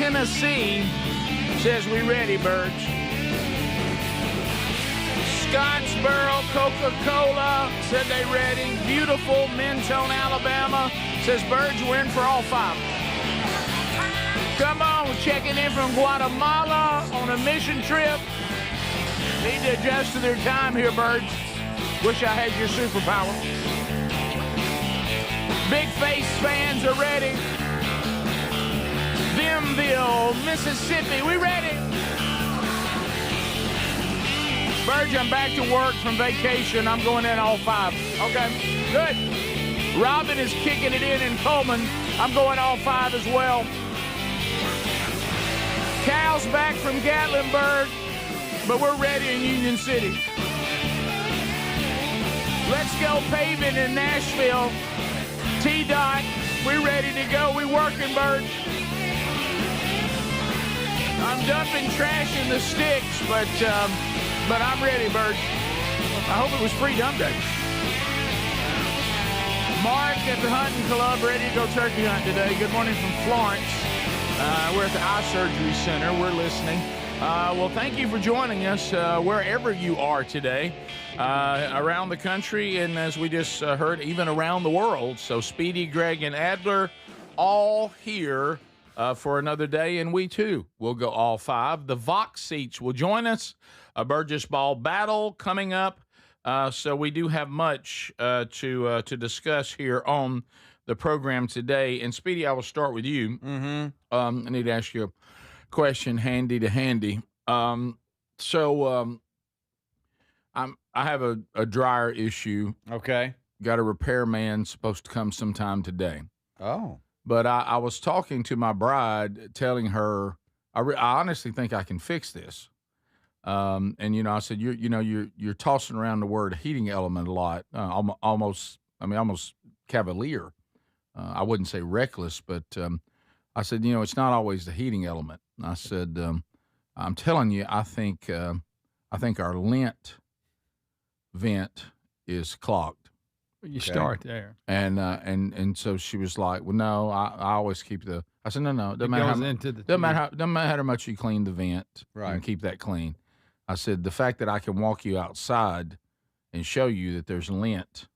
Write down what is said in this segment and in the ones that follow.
Tennessee says we ready, Burge. Scottsboro Coca-Cola said they ready. Beautiful Mentone, Alabama says Burge, we're in for all 5. Come on, we're checking in from Guatemala on a mission trip. Need to adjust to their time here, Burge. Wish I had your superpower. Big Face fans are ready. Bimville, Mississippi, we ready. Burge, I'm back to work from vacation. I'm going in all 5. Okay, good. Robin is kicking it in Coleman. I'm going all 5 as well. Cal's back from Gatlinburg, but we're ready in Union City. Let's go paving in Nashville. T-Dot, we ready to go. We working, Burge. I'm dumping trash in the sticks, but I'm ready, Burge. I hope it was free dump day. Mark at the Hunting Club, ready to go turkey hunt today. Good morning from Florence. We're at the Eye Surgery Center. We're listening. Well, thank you for joining us wherever you are today, around the country, and as we just heard, even around the world. So Speedy, Greg, and Adler all here for another day, and we too will go all 5. The Vox seats will join us. A Burgess Ball battle coming up. So we do have much to discuss here on the program today. And Speedy, I will start with you. Mm-hmm. I need to ask you a question, handy to handy. I have a dryer issue. Okay. Got a repairman supposed to come sometime today. Oh. But I was talking to my bride, telling her I honestly think I can fix this. And I said you're tossing around the word heating element a lot, almost cavalier. I wouldn't say reckless, but I said it's not always the heating element. I said I'm telling you, I think our lint vent is clogged. You start there, and so she was like, well, no, I always keep the. I said no, doesn't matter how much you clean the vent, right, and keep that clean. I said the fact that I can walk you outside and show you that there's lint,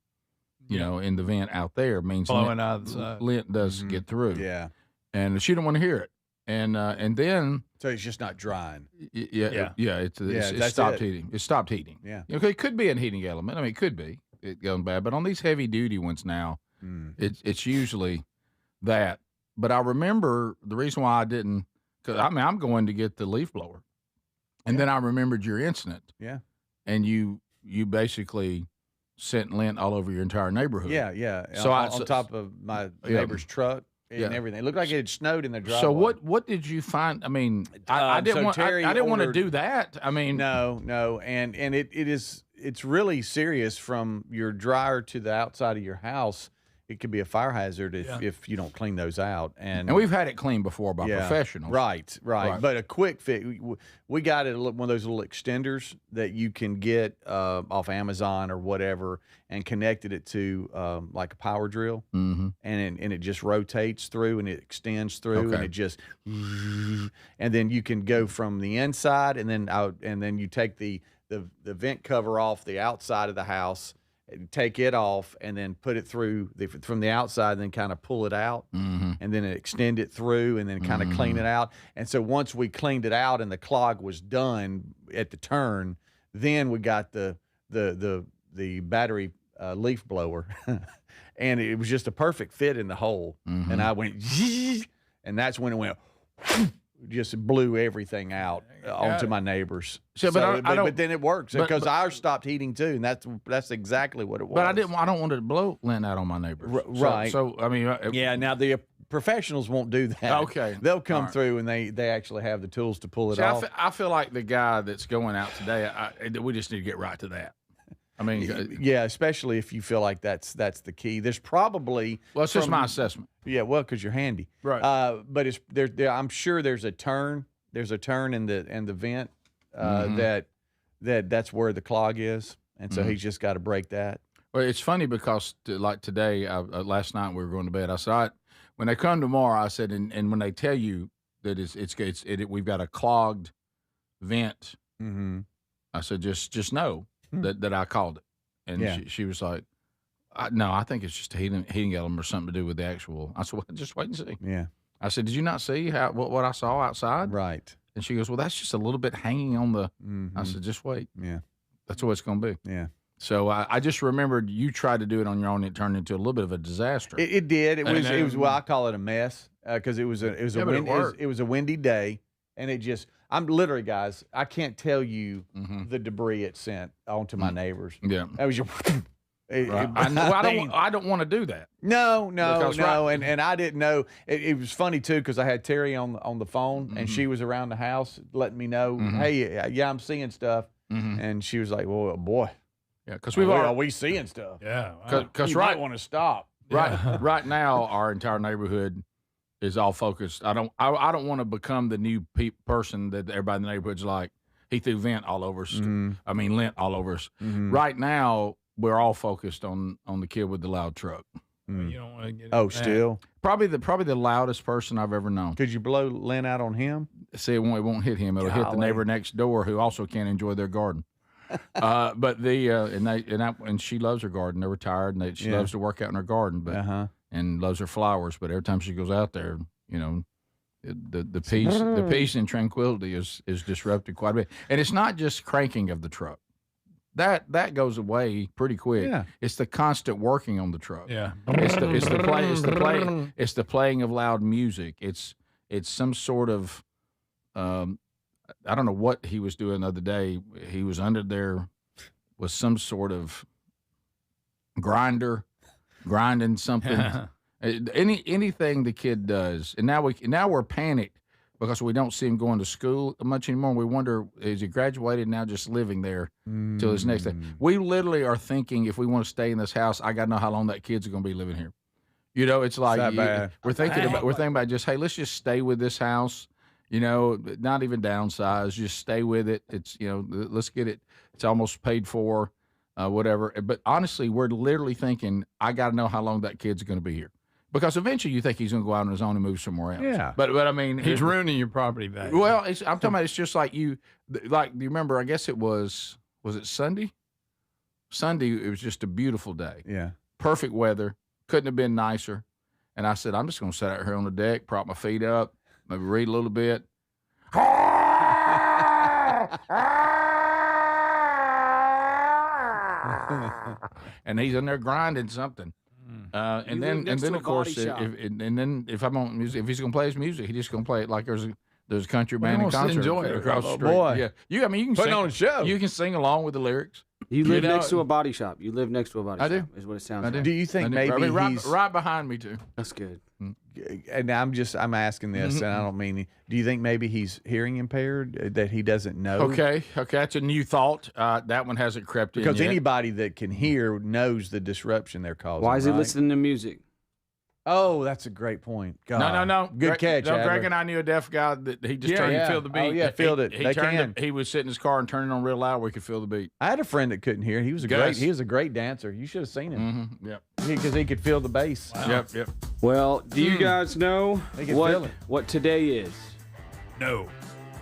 in the vent out there means blowing out the side. Lint does get through. Yeah, and she didn't want to hear it, and then so it's just not drying. It stopped heating. It stopped heating. Yeah, okay, it could be a heating element. I mean, it could be. It going bad, but on these heavy duty ones now, it's usually that. But I remember the reason why I didn't, because I'm going to get the leaf blower, and then I remembered your incident. Yeah, and you basically sent lint all over your entire neighborhood. Yeah. So on top of my neighbor's truck and everything. It looked like it had snowed in their driveway. So what did you find? I mean, I didn't want to do that. I mean, no, and it's really serious from your dryer to the outside of your house. It could be a fire hazard if you don't clean those out. And we've had it cleaned before by professionals. Right. But a quick fix, we got it one of those little extenders that you can get off Amazon or whatever, and connected it to like a power drill, and it just rotates through and it extends through, and it just, and then you can go from the inside and then out, and then you take the vent cover off the outside of the house, take it off, and then put it through from the outside, and then kind of pull it out, and then extend it through, and then kind of clean it out. And so once we cleaned it out and the clog was done at the turn, then we got the battery leaf blower, and it was just a perfect fit in the hole. And I went, and that's when it went. Just blew everything out onto my neighbors. But then it works because ours stopped heating too, and that's exactly what it was. But I don't want to blow lint out on my neighbors. Right. So I mean, now the professionals won't do that. Okay. They'll come through and they actually have the tools to pull it off. I feel like the guy that's going out today. We just need to get right to that. I mean, yeah, especially if you feel like that's the key. There's probably it's just my assessment. Yeah, well, because you're handy, right? But it's there. I'm sure there's a turn. There's a turn in the vent that's where the clog is, and so he's just got to break that. Well, it's funny because like today, last night we were going to bed. I said, when they come tomorrow, I said, and when they tell you that we've got a clogged vent. Mm-hmm. I said, just know that I called it. And she was like, no, I think it's just a heating element or something to do with the actual. I said, well, just wait and see. Yeah. I said, did you not see what I saw outside? Right. And she goes, well, that's just a little bit hanging on the. I said, just wait. Yeah. That's what it's going to be. Yeah. So I just remembered you tried to do it on your own. It turned into a little bit of a disaster. It did. It was. Well, I call it a mess because it was a windy day, and it just. I'm literally, guys. I can't tell you the debris it sent onto my neighbors. Yeah. That was just. Right. I don't want to do that. No. And I didn't know. It was funny too because I had Terry on the phone and she was around the house letting me know, hey, I'm seeing stuff, and she was like, well, boy, yeah, because we seeing stuff. Yeah, because you might want to stop. Right now, our entire neighborhood is all focused. I don't want to become the new person that everybody in the neighborhood's like. He threw vent all over us. I mean, lint all over us. Right now, we're all focused on the kid with the loud truck. You don't want to get still probably the loudest person I've ever known. Could you blow lint out on him? See, it won't hit him. It'll hit the neighbor next door who also can't enjoy their garden. But and she loves her garden. They're retired and she loves to work out in her garden, but and loves her flowers. But every time she goes out there, the peace and tranquility is disrupted quite a bit. And it's not just cranking of the truck. That goes away pretty quick. Yeah. It's the constant working on the truck. Yeah. It's the playing of loud music. It's some sort of I don't know what he was doing the other day. He was under there with some sort of grinding something. Anything the kid does, and now we're panicked because we don't see him going to school much anymore. We wonder, is he graduated now just living there till his next day? We literally are thinking if we want to stay in this house, I got to know how long that kid's going to be living here. It's like we're thinking about just, hey, let's just stay with this house. Not even downsize, just stay with it. It's let's get it. It's almost paid for, whatever. But honestly, we're literally thinking, I got to know how long that kid's going to be here. Because eventually you think he's going to go out on his own and move somewhere else. Yeah. But I mean. He's ruining your property value. Well, I'm talking about it's just like do you remember, I guess it was it Sunday? Sunday, it was just a beautiful day. Yeah. Perfect weather. Couldn't have been nicer. And I said, I'm just going to sit out here on the deck, prop my feet up, maybe read a little bit. And he's in there grinding something. And then of course, if I'm on music, if he's gonna play his music, he's just gonna play it like there's a country band and concert across the street. Boy. Yeah, you can put sing on a show. You can sing along with the lyrics. You live next to a body shop. You live next to a body I shop. do. Is what it sounds I like. do. Do you think maybe he's right behind me too? That's good. And I'm asking this, and I don't mean. Do you think maybe he's hearing impaired, that he doesn't know? Okay, that's a new thought. That one hasn't crept in because yet. anybody that can hear knows the disruption they're causing. Why is he right? listening to music? Oh, that's a great point. God. No. Good catch, No, Greg Adler. and I knew a deaf guy that he just turned yeah. to feel the beat. Oh, yeah, feel it. They can. He was sitting in his car and turning on real loud where he could feel the beat. I had a friend that couldn't hear. He was a great dancer. You should have seen him. Yep. Because he could feel the bass. Wow. Yep. Well, do you guys know what today is? No.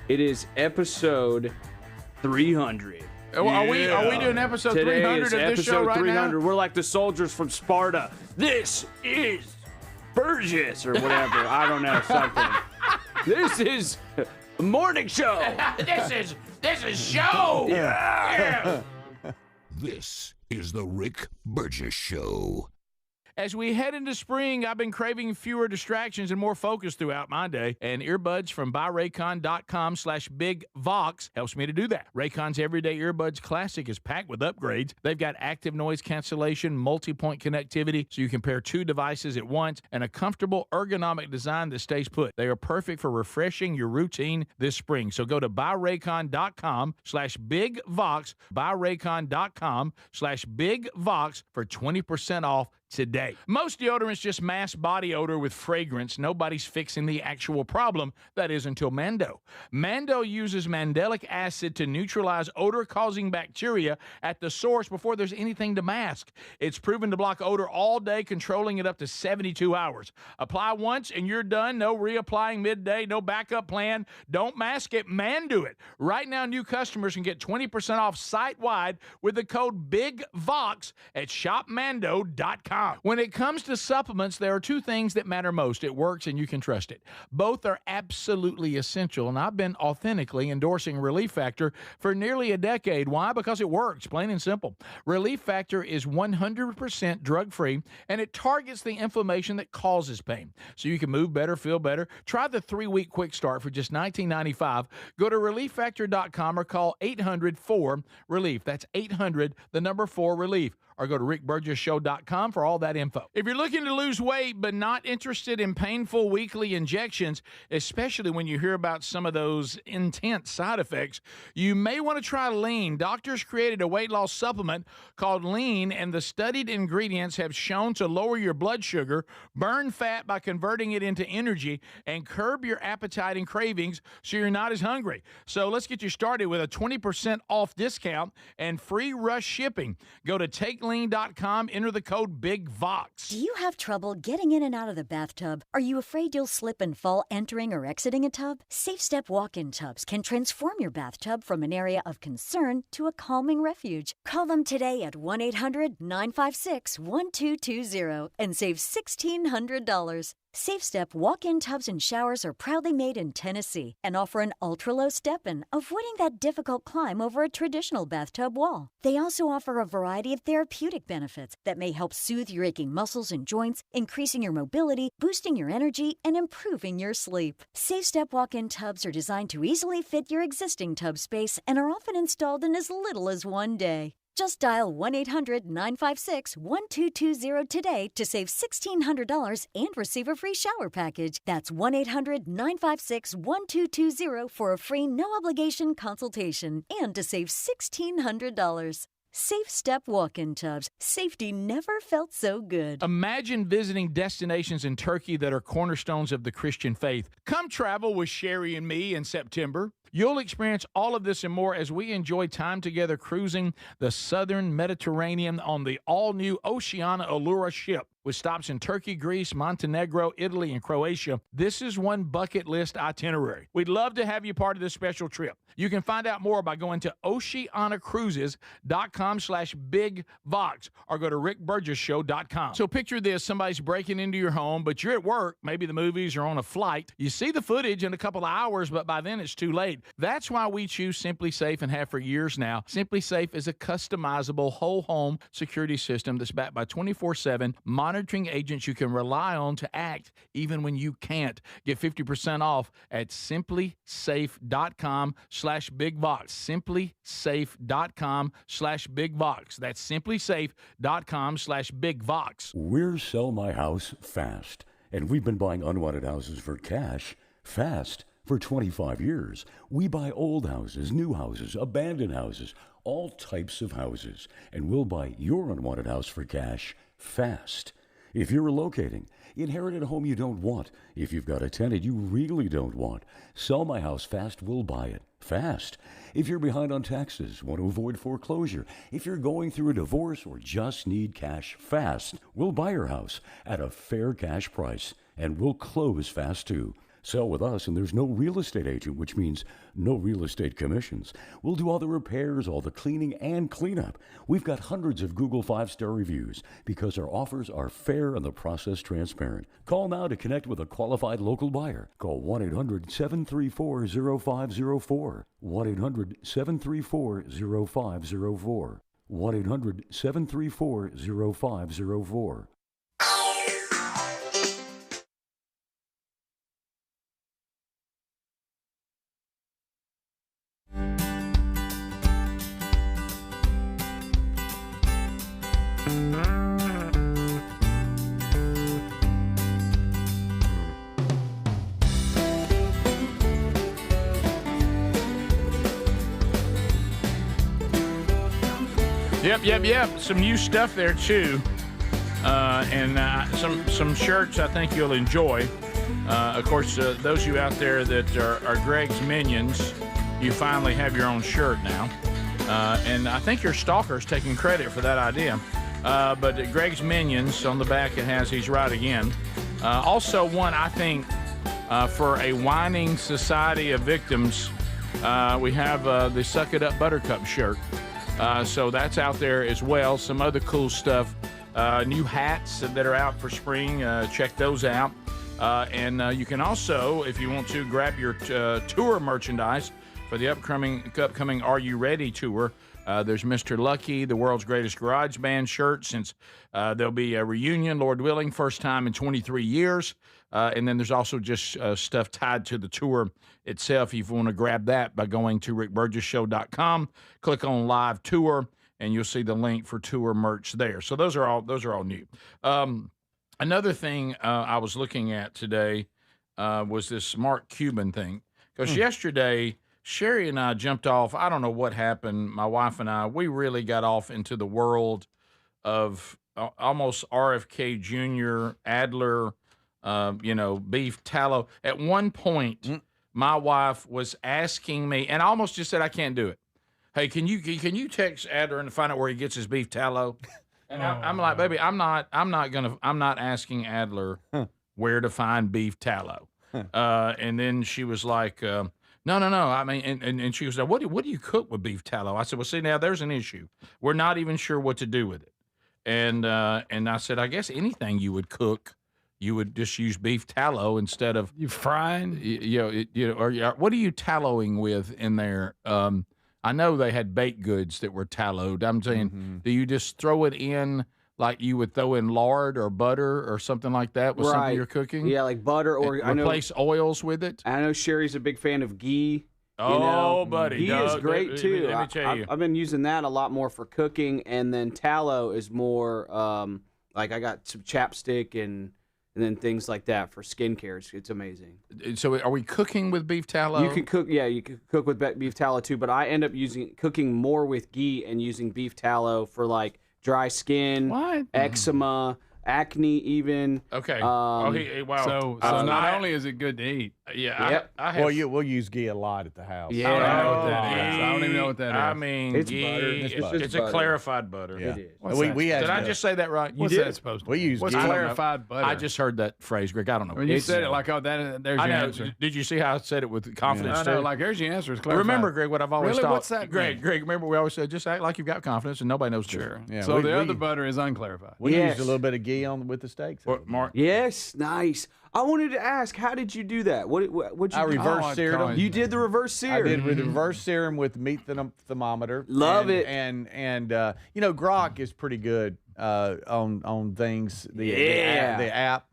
It is episode 300. Are we doing episode Today 300 is of this show episode right 300. now? We're like the soldiers from Sparta. This is Burgess or whatever. I don't know, something. This is a morning show. This is show. Yeah. This is the Rick Burgess Show. As we head into spring, I've been craving fewer distractions and more focus throughout my day, and earbuds from buyraycon.com/bigvox helps me to do that. Raycon's Everyday Earbuds Classic is packed with upgrades. They've got active noise cancellation, multi-point connectivity, so you can pair two devices at once, and a comfortable ergonomic design that stays put. They are perfect for refreshing your routine this spring. So go to buyraycon.com/bigvox, buyraycon.com/bigvox for 20% off today. Most deodorants just mask body odor with fragrance. Nobody's fixing the actual problem. That is until Mando. Mando uses mandelic acid to neutralize odor-causing bacteria at the source before there's anything to mask. It's proven to block odor all day, controlling it up to 72 hours. Apply once and you're done. No reapplying midday, no backup plan. Don't mask it, Mando it. Right now, new customers can get 20% off site-wide with the code BIGVOX at shopmando.com. When it comes to supplements, there are two things that matter most. It works and you can trust it. Both are absolutely essential, and I've been authentically endorsing Relief Factor for nearly a decade. Why? Because it works, plain and simple. Relief Factor is 100% drug-free, and it targets the inflammation that causes pain. So you can move better, feel better. Try the 3-week quick start for just $19.95. Go to relieffactor.com or call 800-4-RELIEF. That's 800-4-RELIEF. Or go to rickburgessshow.com for all that info. If you're looking to lose weight but not interested in painful weekly injections, especially when you hear about some of those intense side effects, you may want to try Lean. Doctors created a weight loss supplement called Lean, and the studied ingredients have shown to lower your blood sugar, burn fat by converting it into energy, and curb your appetite and cravings so you're not as hungry. So let's get you started with a 20% off discount and free rush shipping. Go to TakeLean.com, enter the code BIGVOX. Do you have trouble getting in and out of the bathtub? Are you afraid you'll slip and fall entering or exiting a tub? Safe Step walk-in tubs can transform your bathtub from an area of concern to a calming refuge. Call them today at 1-800-956-1220 and save $1,600. Safe Step walk-in tubs and showers are proudly made in Tennessee and offer an ultra-low step-in, avoiding that difficult climb over a traditional bathtub wall. They also offer a variety of therapeutic benefits that may help soothe your aching muscles and joints, increasing your mobility, boosting your energy, and improving your sleep. Safe Step walk-in tubs are designed to easily fit your existing tub space and are often installed in as little as one day. Just dial 1-800-956-1220 today to save $1,600 and receive a free shower package. That's 1-800-956-1220 for a free no-obligation consultation and to save $1,600. Safe Step walk-in tubs. Safety never felt so good. Imagine visiting destinations in Turkey that are cornerstones of the Christian faith. Come travel with Sherry and me in September. You'll experience all of this and more as we enjoy time together cruising the southern Mediterranean on the all-new Oceania Allura ship. With stops in Turkey, Greece, Montenegro, Italy, and Croatia, this is one bucket list itinerary. We'd love to have you part of this special trip. You can find out more by going to oceanacruises.com/bigvox or go to rickburgessshow.com. So picture this, somebody's breaking into your home, but you're at work, maybe the movies are on a flight. You see the footage in a couple of hours, but by then it's too late. That's why we choose Simply Safe and have for years now. Simply Safe is a customizable whole home security system that's backed by 24/7 monitoring agents you can rely on to act even when you can't. Get 50% off at simplysafe.com/bigvox. simplysafe.com/bigvox. That's simplysafe.com/bigvox. We're Sell My House Fast, and we've been buying unwanted houses for cash fast for 25 years. We buy old houses, new houses, abandoned houses, all types of houses, and we'll buy your unwanted house for cash fast. If you're relocating, inherited a home you don't want, if you've got a tenant you really don't want, Sell My House Fast will buy it fast. If you're behind on taxes, want to avoid foreclosure, if you're going through a divorce or just need cash fast, we'll buy your house at a fair cash price, and we'll close fast too. Sell with us, and there's no real estate agent, which means no real estate commissions. We'll do all the repairs, all the cleaning, and cleanup. We've got hundreds of Google 5-star reviews because our offers are fair and the process transparent. Call now to connect with a qualified local buyer. Call 1-800-734-0504. 1-800-734-0504. 1-800-734-0504. Yep. Some new stuff there, too. and some shirts I think you'll enjoy. Of course, those of you out there that are Greg's minions, you finally have your own shirt now. And I think your stalker's taking credit for that idea. But Greg's Minions, on the back it has He's Right Again. Also one, I think, for a whining society of victims, we have the Suck It Up Buttercup shirt. So that's out there as well. Some other cool stuff. New hats that are out for spring. Check those out. And you can also, if you want to, grab your tour merchandise for the upcoming Are You Ready tour. There's Mr. Lucky, the world's greatest garage band shirt, since there'll be a reunion, Lord willing, first time in 23 years. And then there's also just stuff tied to the tour itself. If you want to grab that by going to rickburgessshow.com, click on Live Tour, and you'll see the link for tour merch there. So those are all new. Another thing I was looking at today was this smart Cuban thing. Because yesterday, Sherry and I jumped off. I don't know what happened. My wife and I, we really got off into the world of almost RFK Jr., Adler, beef tallow. At one point, my wife was asking me, and I almost just said, I can't do it. Hey, can you text Adler and find out where he gets his beef tallow? And I'm like, baby, I'm not asking Adler where to find beef tallow. And then she was like, no. I mean, and she was like, what do you cook with beef tallow? I said, well, see, now there's an issue. We're not even sure what to do with it. And I said, I guess anything you would cook, you would just use beef tallow instead of You frying? or what are you tallowing with in there? I know they had baked goods that were tallowed. I'm saying, do you just throw it in like you would throw in lard or butter or something like that with something you're cooking? Yeah, like butter, or replace oils with it. I know Sherry's a big fan of ghee. Buddy, ghee is great too. Let me tell you, I've been using that a lot more for cooking, and then tallow is more like I got some chapstick and then things like that for skincare. It's amazing. So, are we cooking with beef tallow? You can cook, you can cook with beef tallow too. But I end up cooking more with ghee and using beef tallow for like dry skin, eczema, acne, even. Okay. Wow. So not only is it good to eat. We'll use ghee a lot at the house. Yeah. I don't know what that is. I don't even know what that is. I mean, it's ghee, butter. It's a clarified butter. Yeah. It is. Did I just say that right? What's that supposed to be? We use What's ghee. clarified butter? I just heard that phrase, Greg. I don't know. When you said it like, there's your answer. Did you see how I said it with confidence? I know, like, there's your answer. It's clarified. Remember, Greg, what I've always really? thought. What's that Greg, remember we always said, just act like you've got confidence and nobody knows. Sure. Yeah, so the we other butter is unclarified. We used a little bit of ghee with the steaks. Mark? Yes, nice. I wanted to ask, how did you do that? What'd you do? I reverse seared them. You did the reverse sear. I did with the reverse serum with meat thermometer. Love it. And Grok is pretty good on things. The app.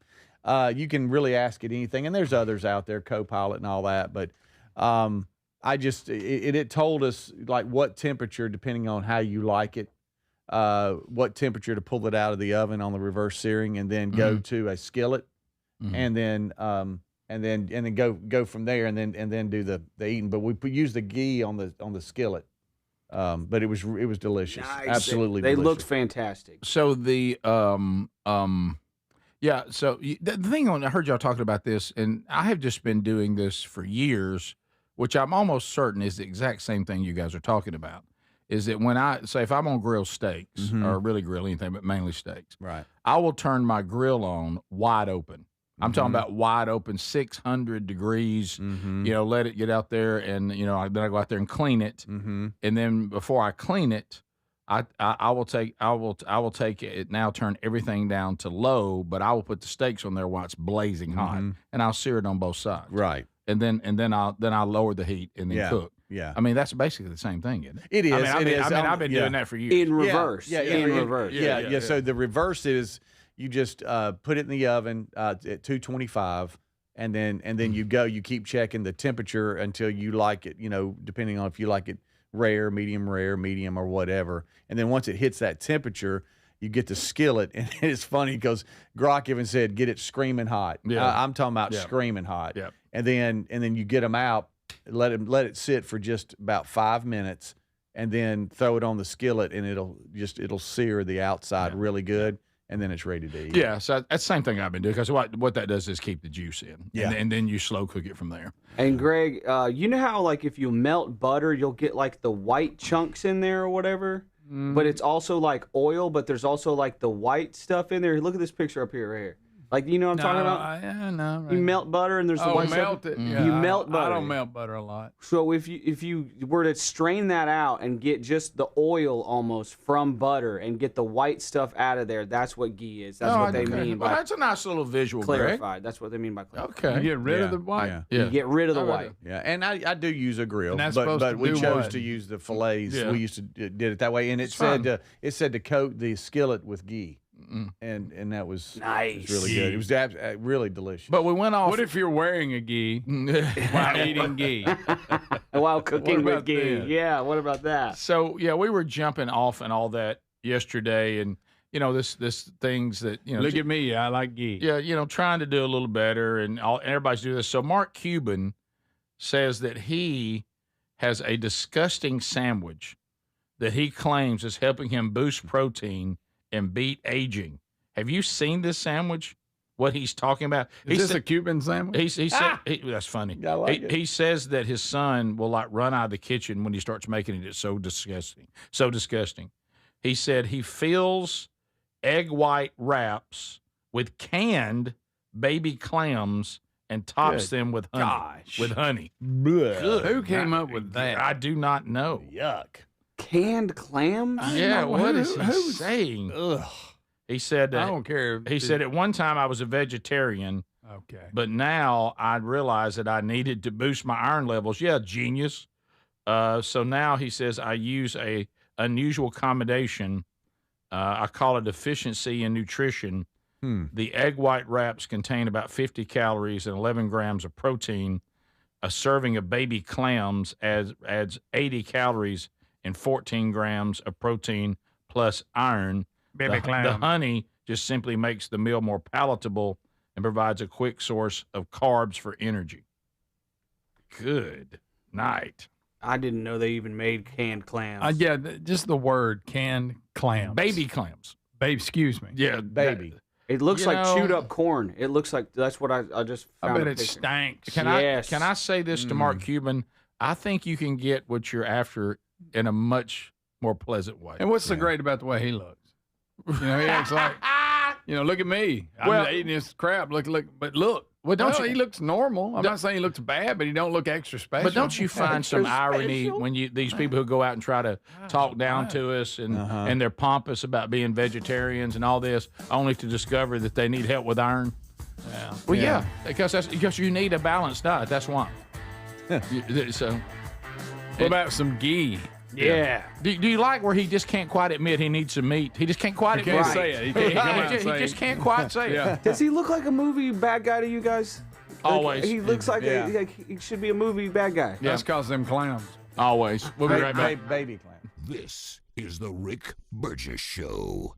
You can really ask it anything, and there's others out there, Copilot and all that. But it told us like what temperature, depending on how you like it, what temperature to pull it out of the oven on the reverse searing, and then go to a skillet, and then go from there, and then do the eating. But we use the ghee on the skillet. But it was delicious. Nice. Absolutely They delicious. looked fantastic. So the So the thing I heard y'all talking about this, and I have just been doing this for years, which I'm almost certain is the exact same thing you guys are talking about. Is that when if I'm on grill steaks or really grill anything, but mainly steaks, right? I will turn my grill on wide open. I'm talking about wide open, 600 degrees. Let it get out there, and then I go out there and clean it. And then before I clean it, I will take it now, turn everything down to low, but I will put the steaks on there while it's blazing hot, and I'll sear it on both sides. Right. And then I'll lower the heat and then cook. Yeah. I mean, that's basically the same thing, isn't it? It is. I've been doing that for years. In reverse. In reverse. Yeah. So the reverse is you just put it in the oven at 225, and then you keep checking the temperature until you like it, depending on if you like it rare, medium, or whatever. And then once it hits that temperature, you get the skillet, and it's funny because Grok even said, get it screaming hot. Yeah. I'm talking about screaming hot. Yeah. And then you get them out, let it sit for just about 5 minutes, and then throw it on the skillet, and it'll sear the outside really good. and then it's ready to eat. Yeah, so that's the same thing I've been doing because what that does is keep the juice in. Yeah. And then you slow cook it from there. And Greg, you know how like if you melt butter, you'll get like the white chunks in there or whatever? But it's also like oil, but there's also like the white stuff in there. Look at this picture up here, right here. Like, you know what I'm talking about? Yeah, no. Right. You melt butter and there's the white melt stuff. it. Yeah, You melt butter. I don't melt butter a lot. So if you were to strain that out and get just the oil almost from butter and get the white stuff out of there, that's what ghee is. That's what they mean Well, by that's a nice little visual, Greg. clarified. That's what they mean by clarified. Okay. You get rid Yeah. of the white. Yeah. You get rid of the white. Yeah, and I do use a grill, And that's but supposed to we do chose what? to use the fillets. Yeah. We used to did it that way, and it said to coat the skillet with ghee, and that was Nice. really good. It was really delicious. But we went off. What if you're wearing a ghee while eating ghee? While cooking What with about ghee. that? Yeah, what about that? So yeah, we were jumping off and all that yesterday, and this things that Look at me, I like ghee. yeah, trying to do a little better, and everybody's doing this. So Mark Cuban says that he has a disgusting sandwich that he claims is helping him boost protein and beat aging. Have you seen this sandwich? What he's talking about? Is this a Cuban sandwich? He said that's funny. I like it. He says that his son will like run out of the kitchen when he starts making it. It's so disgusting. So disgusting. He said he fills egg white wraps with canned baby clams and tops them with honey. Gosh. With honey. Blech. Who came up with that? I do not know. Yuck. Canned clams? Yeah, know. what is he Who's- saying? Ugh. He said I don't care. he said at one time I was a vegetarian, Okay. but now I realized that I needed to boost my iron levels. Yeah, genius. So now he says I use a unusual combination. I call it efficiency in nutrition. The egg white wraps contain about 50 calories and 11 grams of protein. A serving of baby clams adds 80 calories and 14 grams of protein plus iron. Baby clam. The honey just simply makes the meal more palatable and provides a quick source of carbs for energy. Good night. I didn't know they even made canned clams. Yeah, just the word canned clams. Baby clams. Babe, excuse me. Yeah, Baby. It looks You like know- chewed up corn. It looks like that's what I just I found. bet a it picture. stinks. Can Yes. I say this to Mark Cuban? I think you can get what you're after in a much more pleasant way. And what's so great about the way he looks? He acts like, look at me. I'm Well- eating this crap. Look, but look. Well, don't you- he looks normal. I'm not saying he looks bad, but he don't look extra special. But don't you find some irony when these people who go out and try to talk down to us and they're pompous about being vegetarians and all this, only to discover that they need help with iron? Yeah. Well, yeah, because you need a balanced diet. That's why. So, What about some ghee? yeah. Do you like where he just can't quite admit he needs some meat? He just can't quite He admit can't say it. He can't come out and He say just it. can't quite say Yeah. it. Does he look like a movie bad guy to you guys? Always. He looks like, Yeah. like he should be a movie bad guy. That's because them clams. Always. We'll be right back. Baby clam. This is the Rick Burgess Show.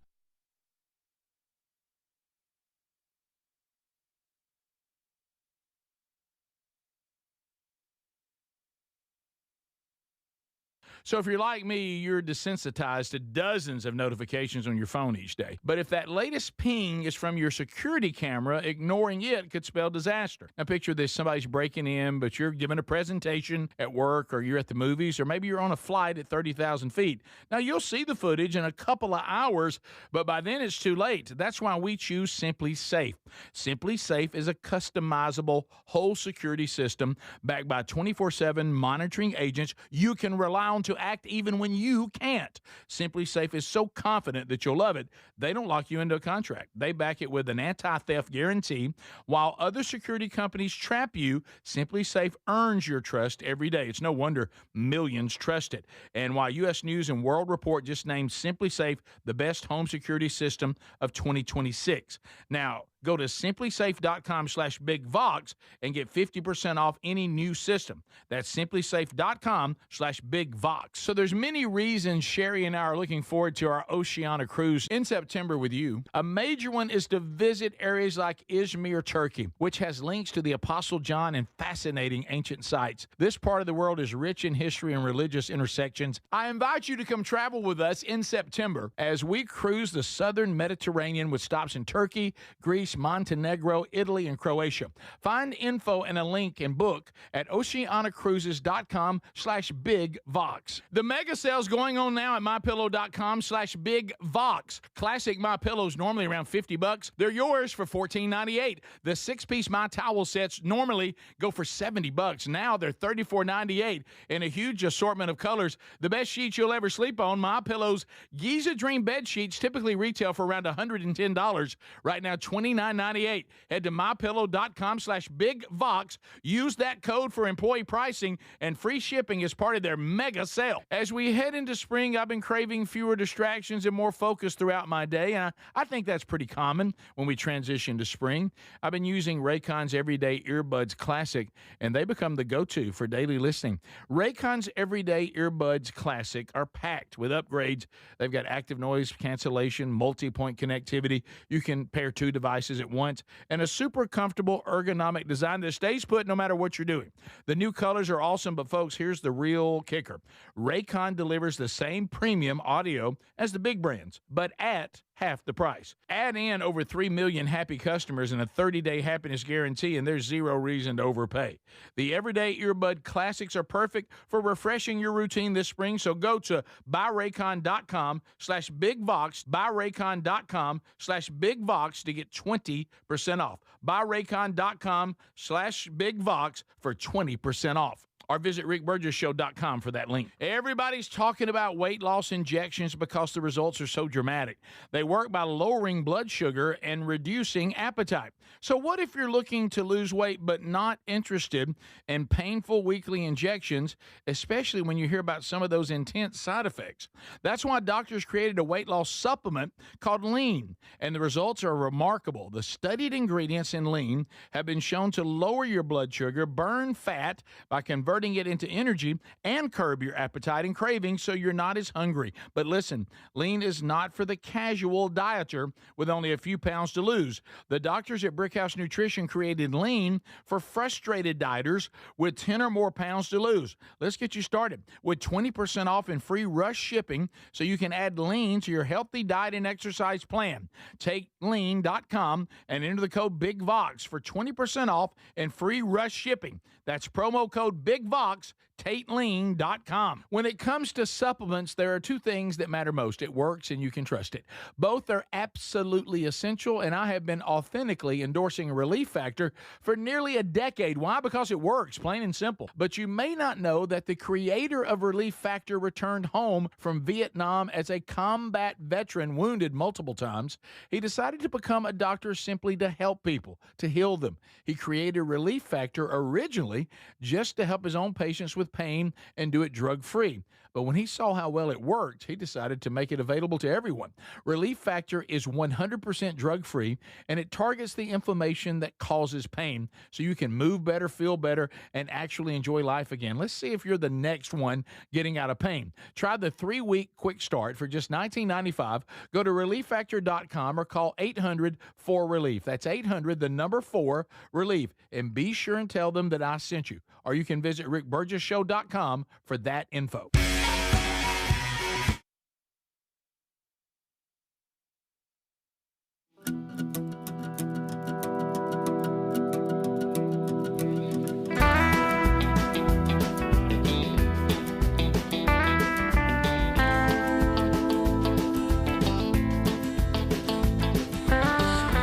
So if you're like me, you're desensitized to dozens of notifications on your phone each day. But if that latest ping is from your security camera, ignoring it could spell disaster. Now picture this, somebody's breaking in, but you're giving a presentation at work or you're at the movies or maybe you're on a flight at 30,000 feet. Now you'll see the footage in a couple of hours, but by then it's too late. That's why we choose Simply Safe. Simply Safe is a customizable whole security system backed by 24/7 monitoring agents you can rely on to act even when you can't. Simply Safe is so confident that you'll love it, they don't lock you into a contract. They back it with an anti-theft guarantee. While other security companies trap you, Simply Safe earns your trust every day. It's no wonder millions trust it. And while U.S. News and World Report just named Simply Safe the best home security system of 2026. Now, Go to simplysafe.com/bigvox and get 50% off any new system. That's simplysafe.com/bigvox. So there's many reasons Sherry and I are looking forward to our Oceania cruise in September with you. A major one is to visit areas like Izmir, Turkey, which has links to the Apostle John and fascinating ancient sites. This part of the world is rich in history and religious intersections. I invite you to come travel with us in September as we cruise the southern Mediterranean with stops in Turkey, Greece, Montenegro, Italy, and Croatia. Find info and a link and book at oceanacruises.com/bigvox. The mega sale's going on now at mypillow.com/bigvox. Classic My Pillows normally around $50. They're yours for $14.98. The 6-piece My Towel sets normally go for $70. Now they're $34.98 in a huge assortment of colors. The best sheets you'll ever sleep on, My Pillow's Giza Dream bed sheets typically retail for around $110. Right now, $29.98. Head to mypillow.com/bigvox. Use that code for employee pricing and free shipping as part of their mega sale. As we head into spring, I've been craving fewer distractions and more focus throughout my day, and I think that's pretty common when we transition to spring. I've been using Raycon's Everyday Earbuds Classic, and they become the go-to for daily listening. Raycon's Everyday Earbuds Classic are packed with upgrades. They've got active noise cancellation, multi-point connectivity. You can pair 2 devices at once, and a super comfortable ergonomic design that stays put no matter what you're doing. The new colors are awesome, but folks, here's the real kicker. Raycon delivers the same premium audio as the big brands, but at half the price. Add in over 3 million happy customers and a 30-day happiness guarantee, and there's zero reason to overpay. The Everyday Earbud Classics are perfect for refreshing your routine this spring, so go to buyraycon.com/bigvox, buyraycon.com/bigvox to get 20% off. Buyraycon.com/bigvox for 20% off. Or visit rickburgesshow.com for that link. Everybody's talking about weight loss injections because the results are so dramatic. They work by lowering blood sugar and reducing appetite. So what if you're looking to lose weight but not interested in painful weekly injections, especially when you hear about some of those intense side effects? That's why doctors created a weight loss supplement called Lean, and the results are remarkable. The studied ingredients in Lean have been shown to lower your blood sugar, burn fat by converting it into energy, and curb your appetite and cravings so you're not as hungry. But listen, Lean is not for the casual dieter with only a few pounds to lose. The doctors at Brickhouse Nutrition created Lean for frustrated dieters with 10 or more pounds to lose. Let's get you started with 20% off and free rush shipping so you can add Lean to your healthy diet and exercise plan. Take lean.com and enter the code BIGVOX for 20% off and free rush shipping. That's promo code BIGVOX, TateLean.com. When it comes to supplements, there are 2 things that matter most. It works and you can trust it. Both are absolutely essential, and I have been authentically endorsing Relief Factor for nearly a decade. Why? Because it works, plain and simple. But you may not know that the creator of Relief Factor returned home from Vietnam as a combat veteran, wounded multiple times. He decided to become a doctor simply to help people, to heal them. He created Relief Factor originally just to help his own patients with pain and do it drug-free. But when he saw how well it worked, he decided to make it available to everyone. Relief Factor is 100% drug-free, and it targets the inflammation that causes pain so you can move better, feel better, and actually enjoy life again. Let's see if you're the next one getting out of pain. Try the 3-week quick start for just $19.95. Go to relieffactor.com or call 800-4RELIEF. That's 800-4RELIEF. And be sure and tell them that I sent you. Or you can visit rickburgesshow.com for that info.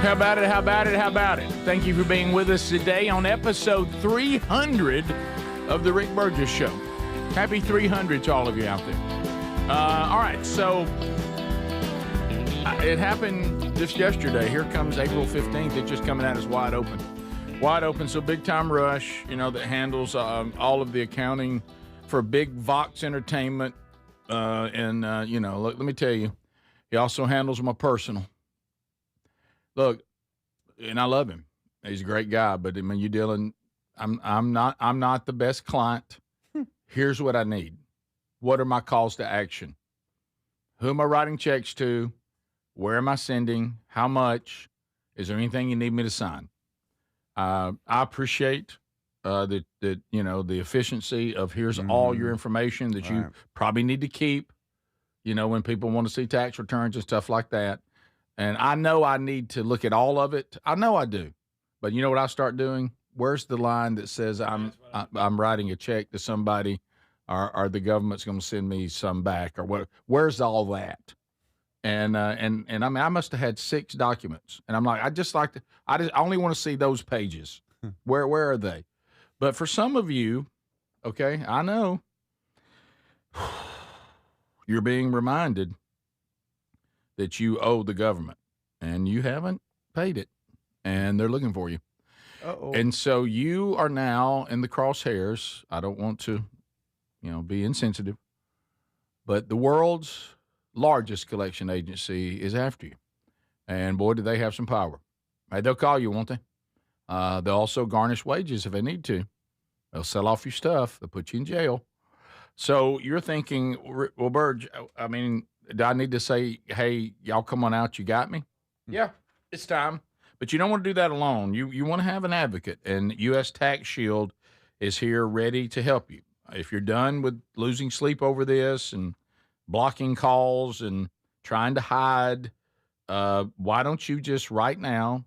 How about it? How about it? How about it? Thank you for being with us today on episode 300 of the Rick Burgess Show. Happy 300 to all of you out there. All right, so it happened just yesterday. Here comes April 15th. It's just coming out as wide open. Wide open, so Big Time Rush, that handles all of the accounting for Big Vox Entertainment. Look, let me tell you, he also handles my personal. Look, and I love him. He's a great guy, but I mean, you're dealing. I'm not the best client. Here's what I need. What are my calls to action? Who am I writing checks to? Where am I sending? How much? Is there anything you need me to sign? I appreciate the efficiency of here's all your information that you probably need to keep. When people want to see tax returns and stuff like that. And I know I need to look at all of it. I know I do. But you know what I start doing? Where's the line that says I'm writing a check to somebody, or the government's going to send me some back, or what? Where's all that? And I mean, I must have had 6 documents, and I'm like, I only want to see those pages. Where are they? But for some of you, okay, I know you're being reminded that you owe the government, and you haven't paid it, and they're looking for you. Uh-oh. And so you are now in the crosshairs. I don't want to, be insensitive, but the world's largest collection agency is after you. And boy, do they have some power. Hey, they'll call you, won't they? They'll also garnish wages if they need to. They'll sell off your stuff. They'll put you in jail. So you're thinking, well, Burge, I mean, do I need to say, hey, y'all come on out, you got me? Yeah, it's time. But you don't want to do that alone. You want to have an advocate, and U.S. Tax Shield is here ready to help you. If you're done with losing sleep over this and blocking calls and trying to hide, why don't you just right now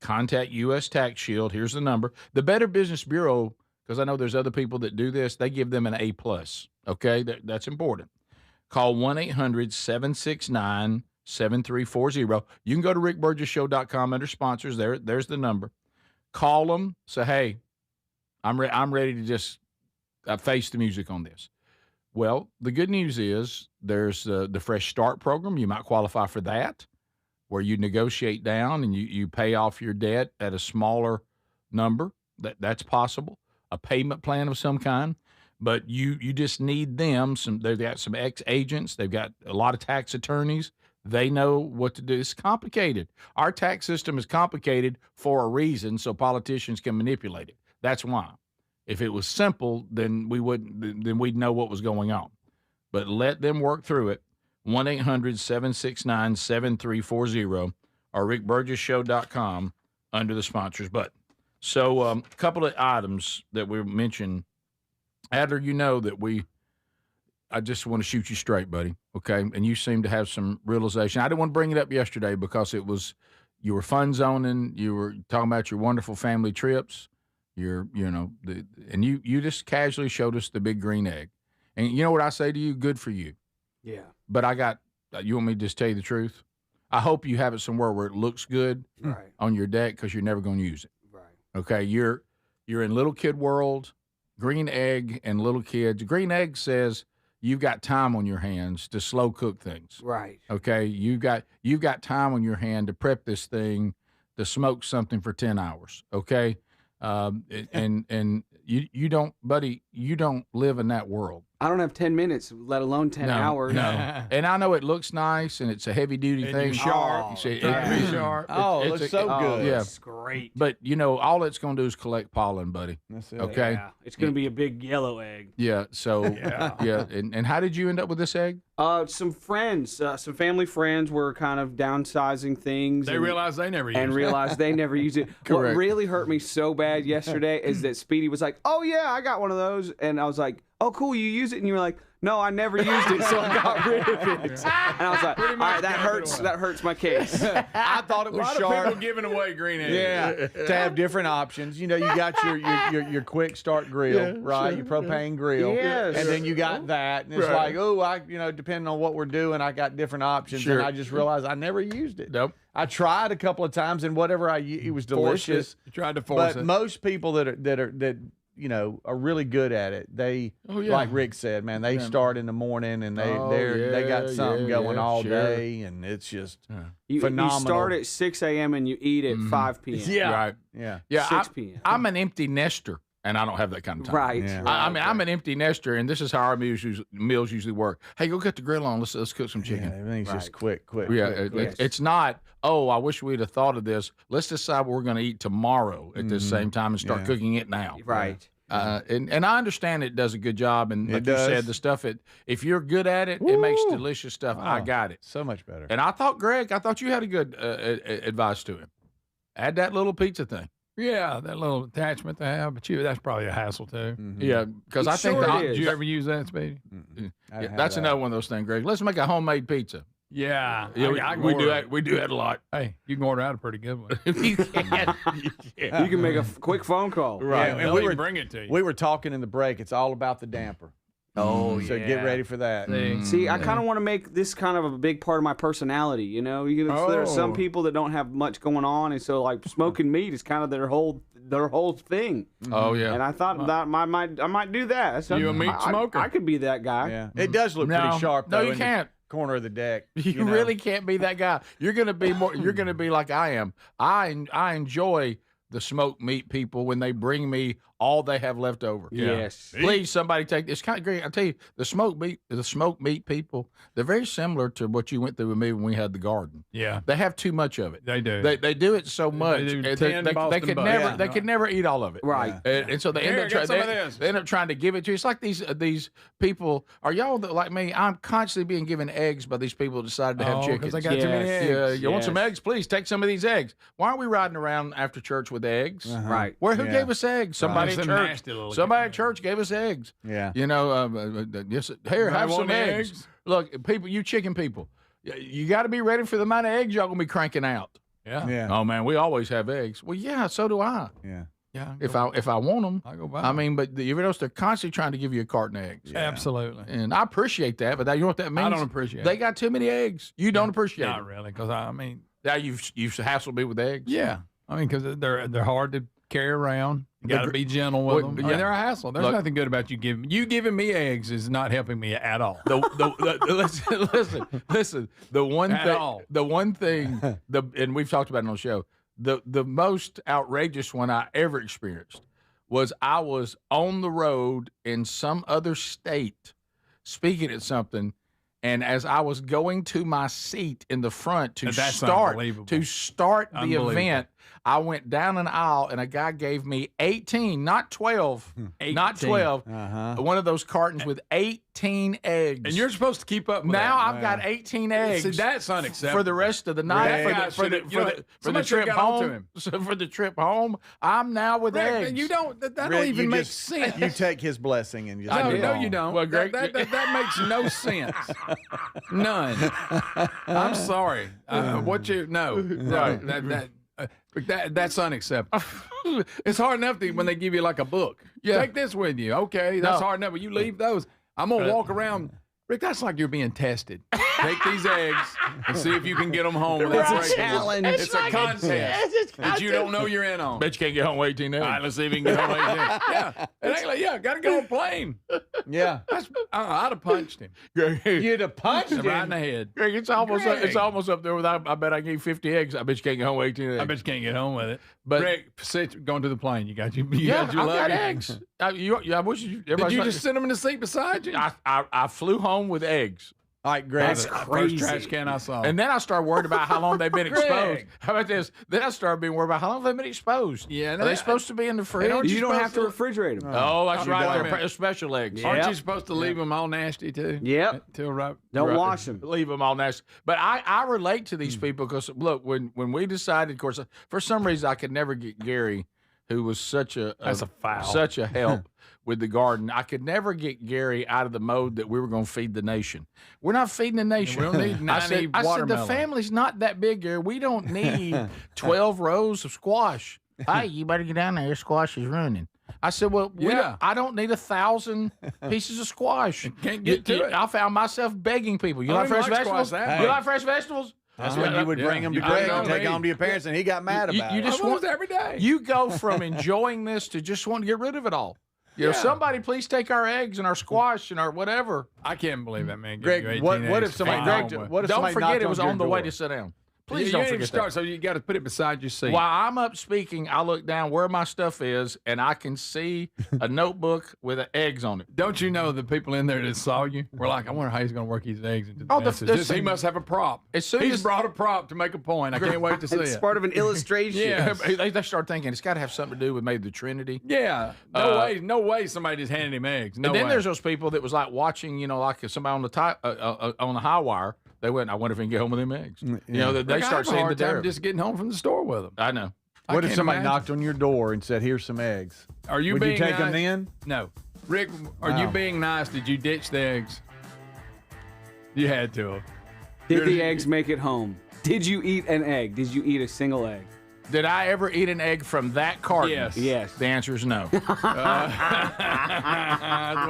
contact U.S. Tax Shield? Here's the number. The Better Business Bureau, because I know there's other people that do this, they give them an A+. Okay, that's important. Call 1-800-769-7340. You can go to rickburgessshow.com under sponsors. There's the number. Call them. Say, hey, I'm ready to just face the music on this. Well, the good news is there's the Fresh Start program. You might qualify for that, where you negotiate down and you pay off your debt at a smaller number. That's possible. A payment plan of some kind. But you just need them. They've got some ex-agents. They've got a lot of tax attorneys. They know what to do. It's complicated. Our tax system is complicated for a reason, so politicians can manipulate it. That's why. If it was simple, then we'd know what was going on. But let them work through it. 1-800-769-7340 or rickburgessshow.com under the sponsors button. So a couple of items that we mentioned. Adler, you know that I just want to shoot you straight, buddy, okay? And you seem to have some realization. I didn't want to bring it up yesterday because you were fun zoning, you were talking about your wonderful family trips, and you just casually showed us the big green egg. And you know what I say to you? Good for you. Yeah. But you want me to just tell you the truth? I hope you have it somewhere where it looks good on your deck because you're never going to use it. Right. Okay, you're in little kid world. Green egg and little kids. Green egg says you've got time on your hands to slow cook things. Right. Okay. You've got time on your hand to prep this thing to smoke something for 10 hours. Okay. And you don't, buddy, you don't live in that world. I don't have 10 minutes, let alone 10 hours. No. And I know it looks nice and it's a heavy duty thing. Sharp. Sharp. It's so good. Yeah. It's great. But all it's going to do is collect pollen, buddy. That's it. Okay. Yeah. It's going to be a big yellow egg. Yeah. So, yeah. And how did you end up with this egg? Some friends, some family friends were kind of downsizing things. They realized they never used it. And realized they never used it. What really hurt me so bad yesterday is that Speedy was like, oh, yeah, I got one of those. And I was like, oh, cool, you use it? And you were like, no, I never used it, so I got rid of it. And I was like, all right, that hurts my case. I thought it was A lot sharp. of people giving away green eggs. Yeah, to have different options. You got your quick start grill, right? Your propane grill. Yes. And then you got that. And it's like, depending on what we're doing, I got different options. Sure. And I just realized I never used it. Nope. I tried a couple of times, and whatever it was delicious. You tried to force but it. most people that are really good at it. They, like Rick said, man, they start in the morning and they got something going all day, and it's just phenomenal. You start at 6 a.m. and you eat at 5 p.m. Yeah. Right. Yeah. Yeah. 6 p.m. I'm an empty nester, and I don't have that kind of time. Right. Yeah. I mean, I'm an empty nester, and this is how our meals usually work. Hey, go cut the grill on. Let's cook some chicken. Yeah, everything's just quick. Yeah, quick. it's not, oh, I wish we'd have thought of this. Let's decide what we're going to eat tomorrow at the same time and start cooking it now. Right. And I understand it does a good job. And like It you does. said, the stuff, if you're good at it, it makes delicious stuff. I got it. So much better. And I thought you had a good advice to him. Add that little pizza thing. Yeah, that little attachment they have, but that's probably a hassle too. Yeah, because I think sure is. Did you ever use that, Speedy? yeah, that's another one of those things, Greg. Let's make a homemade pizza. Yeah, Yeah, we do that. We do that a lot. Hey, you can order out a pretty good one. You can. Yeah. You can make a quick phone call. Right. and And we bring it to you. we were talking in the break. It's all about the damper. Oh, So get ready for that. See, I kind of want to make this kind of a big part of my personality. You know, there are some people that don't have much going on, and so like smoking meat is kind of their whole thing. Oh yeah. And I thought that I might do that. So You a meat smoker? I could be that guy. Yeah. It does look No. pretty sharp, No, though. you in the can't. corner of the deck. You know? really can't be that guy. You're gonna be more. You're gonna be like I am. I enjoy the smoked meat people when they bring me all they have left over. Yes. Please, somebody take this. Kind of great. I tell you, the smoked meat people. They're very similar to what you went through with me when we had the garden. Yeah, They have too much of it. they do. They do it so much. do and 10 they Boston could bugs. never Yeah. they could never eat all of it. Right. And so they Here, end up get some of this. they end up trying to give it to you. It's like these people. Are y'all like me? I'm constantly being given eggs by these people who decided to have chickens. because they got too many Yes. eggs. Yeah, you want some Yes. eggs? Please take some of these eggs. Why aren't we riding around after church with eggs? Right. Who Yeah. gave us eggs? Somebody Right. at Some church. nasty little Somebody kid. at church gave us eggs. Yeah. You know, yes. Here, have want some eggs. eggs? Look, people, you chicken people, you got to be ready for the amount of eggs y'all gonna be cranking out. Yeah, Yeah. Oh man, we always have eggs. Well, yeah, so do I. Yeah. yeah. If I want them, I go buy. I mean, but you notice they're constantly trying to give you a carton of eggs, absolutely. and I appreciate that. But you know what that means? I don't appreciate They it. got too many eggs. You don't appreciate Not it. really, because I mean, Now you've hassled me with eggs. yeah, I mean, because they're hard to carry around. You got to be gentle with them. yeah. They're a hassle. There's Look- nothing good about you giving me eggs is not helping me at all. Listen. The one At thing, all. and we've talked about it on the show. The most outrageous one I ever experienced was I was on the road in some other state, speaking at something, and as I was going to my seat in the front to That's start unbelievable. the Unbelievable. event, I went down an aisle and a guy gave me 18, not 12, not 18. 12, Uh-huh. one of those cartons with 18 eggs. And you're supposed to keep up with now that. I've got 18 eggs. See, that's unacceptable. For the rest of the night, That guy for the should've- you know, for the somebody trip should've got onto home. him. So for the trip home, I'm now with Rick, eggs. you don't. That don't Rick, even you make just- sense. You take his blessing and just No, move no, on. you don't. Well, Greg- that makes no sense. None. I'm sorry. What you no right that's unacceptable. It's hard enough when they give you like a book. Yeah. Take this with you. Okay, that's No. hard enough. But you leave those. I'm gonna walk around. Rick, that's like you're being tested. Take these eggs and see if you can get them home without It's a breaking them. challenge. It's a contest that you don't know you're in on. Bet you can't get home with 18 eggs. All right, let's see if you can get home. Yeah, it ain't like, yeah, gotta get on a plane. Yeah. I'd have punched him You'd have punched right in him. the head. Greg, it's almost up there with I bet I can eat 50 eggs. I bet you can't get home with 18 eggs. I bet you can't get home with it. But- Rick, going to the plane. You got your I've got luggage. eggs. I wish you. Did you just sit them in the seat beside you? I flew home with eggs. All right, Greg. That's crazy. First trash can I saw. And then I started worried about how long they've been exposed. Greg. How about this? Then I started being worried about how long they've been exposed. Yeah, Are they supposed to be in the fridge? You don't have to refrigerate them. Oh, that's Oh, right. wait a They're minute. special eggs. Aren't Yep. you supposed to leave them all nasty too? Yep. Till right. Don't Right. wash them. Leave them all nasty. But I relate to these people because look, when we decided, of course, for some reason I could never get Gary, who was such a help with the garden. I could never get Gary out of the mode that we were going to feed the nation. We're not feeding the nation. We don't need 90 I said the watermelon. family's not that big, Gary. We don't need 12 rows of squash. Hey, you better get down there. Your squash is running. I said, well, Yeah. I don't need 1,000 pieces of squash. Can't get to it. I found myself begging people. You I like don't fresh even like vegetables? squash that You much. like fresh vegetables? That's when you would bring him to You Greg know and take me. him to your parents, and he got mad about you it. just Almost want every day. You go from enjoying this to just wanting to get rid of it all. You know, Yeah. somebody please take our eggs and our squash and our whatever. I can't believe that man. Greg, gave you 18 what eggs if somebody to Greg, feed home with. what if Don't somebody forget knocked it was your on the way door? to sit down. Please you don't ain't even forget start, that. so you got to put it beside your seat. While I'm up speaking, I look down where my stuff is, and I can see a notebook with eggs on it. Don't you know the people in there that saw you were like, I wonder how he's going to work these eggs into the Oh, message. He must have a prop. As soon He's as- brought a prop to make a point. I can't wait to see It's it. part of an illustration. Yeah. They start thinking it's got to have something to do with maybe the Trinity. Yeah. No way somebody just handed him eggs. No And then way. there's those people that was like watching, like somebody on the high wire. They went, I wonder if we can get home with them eggs. They Rick, I start have a seeing hard the time difference. just getting home from the store with them. I know. What if can't somebody imagine. knocked on your door and said, "Here's some eggs"? Are you Would being you take them nice? then? No. Rick, are you Wow. being nice? Did you ditch the eggs? You had to. Did the eggs make it home? Did you eat an egg? Did you eat a single egg? Did I ever eat an egg from that carton? Yes. Yes. The answer is no. That's what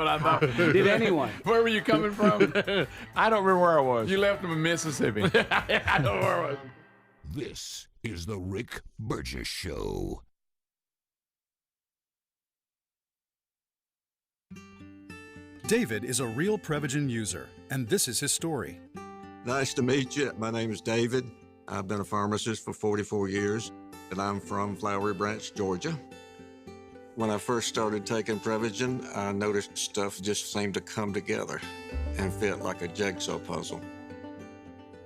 I thought. Did anyone? Where were you coming from? I don't remember where I was. You left them in Mississippi. I don't know where I was. This is the Rick Burgess Show. David is a real Prevagen user, and this is his story. Nice to meet you. My name is David. I've been a pharmacist for 44 years, and I'm from Flowery Branch, Georgia. When I first started taking Prevagen, I noticed stuff just seemed to come together and fit like a jigsaw puzzle.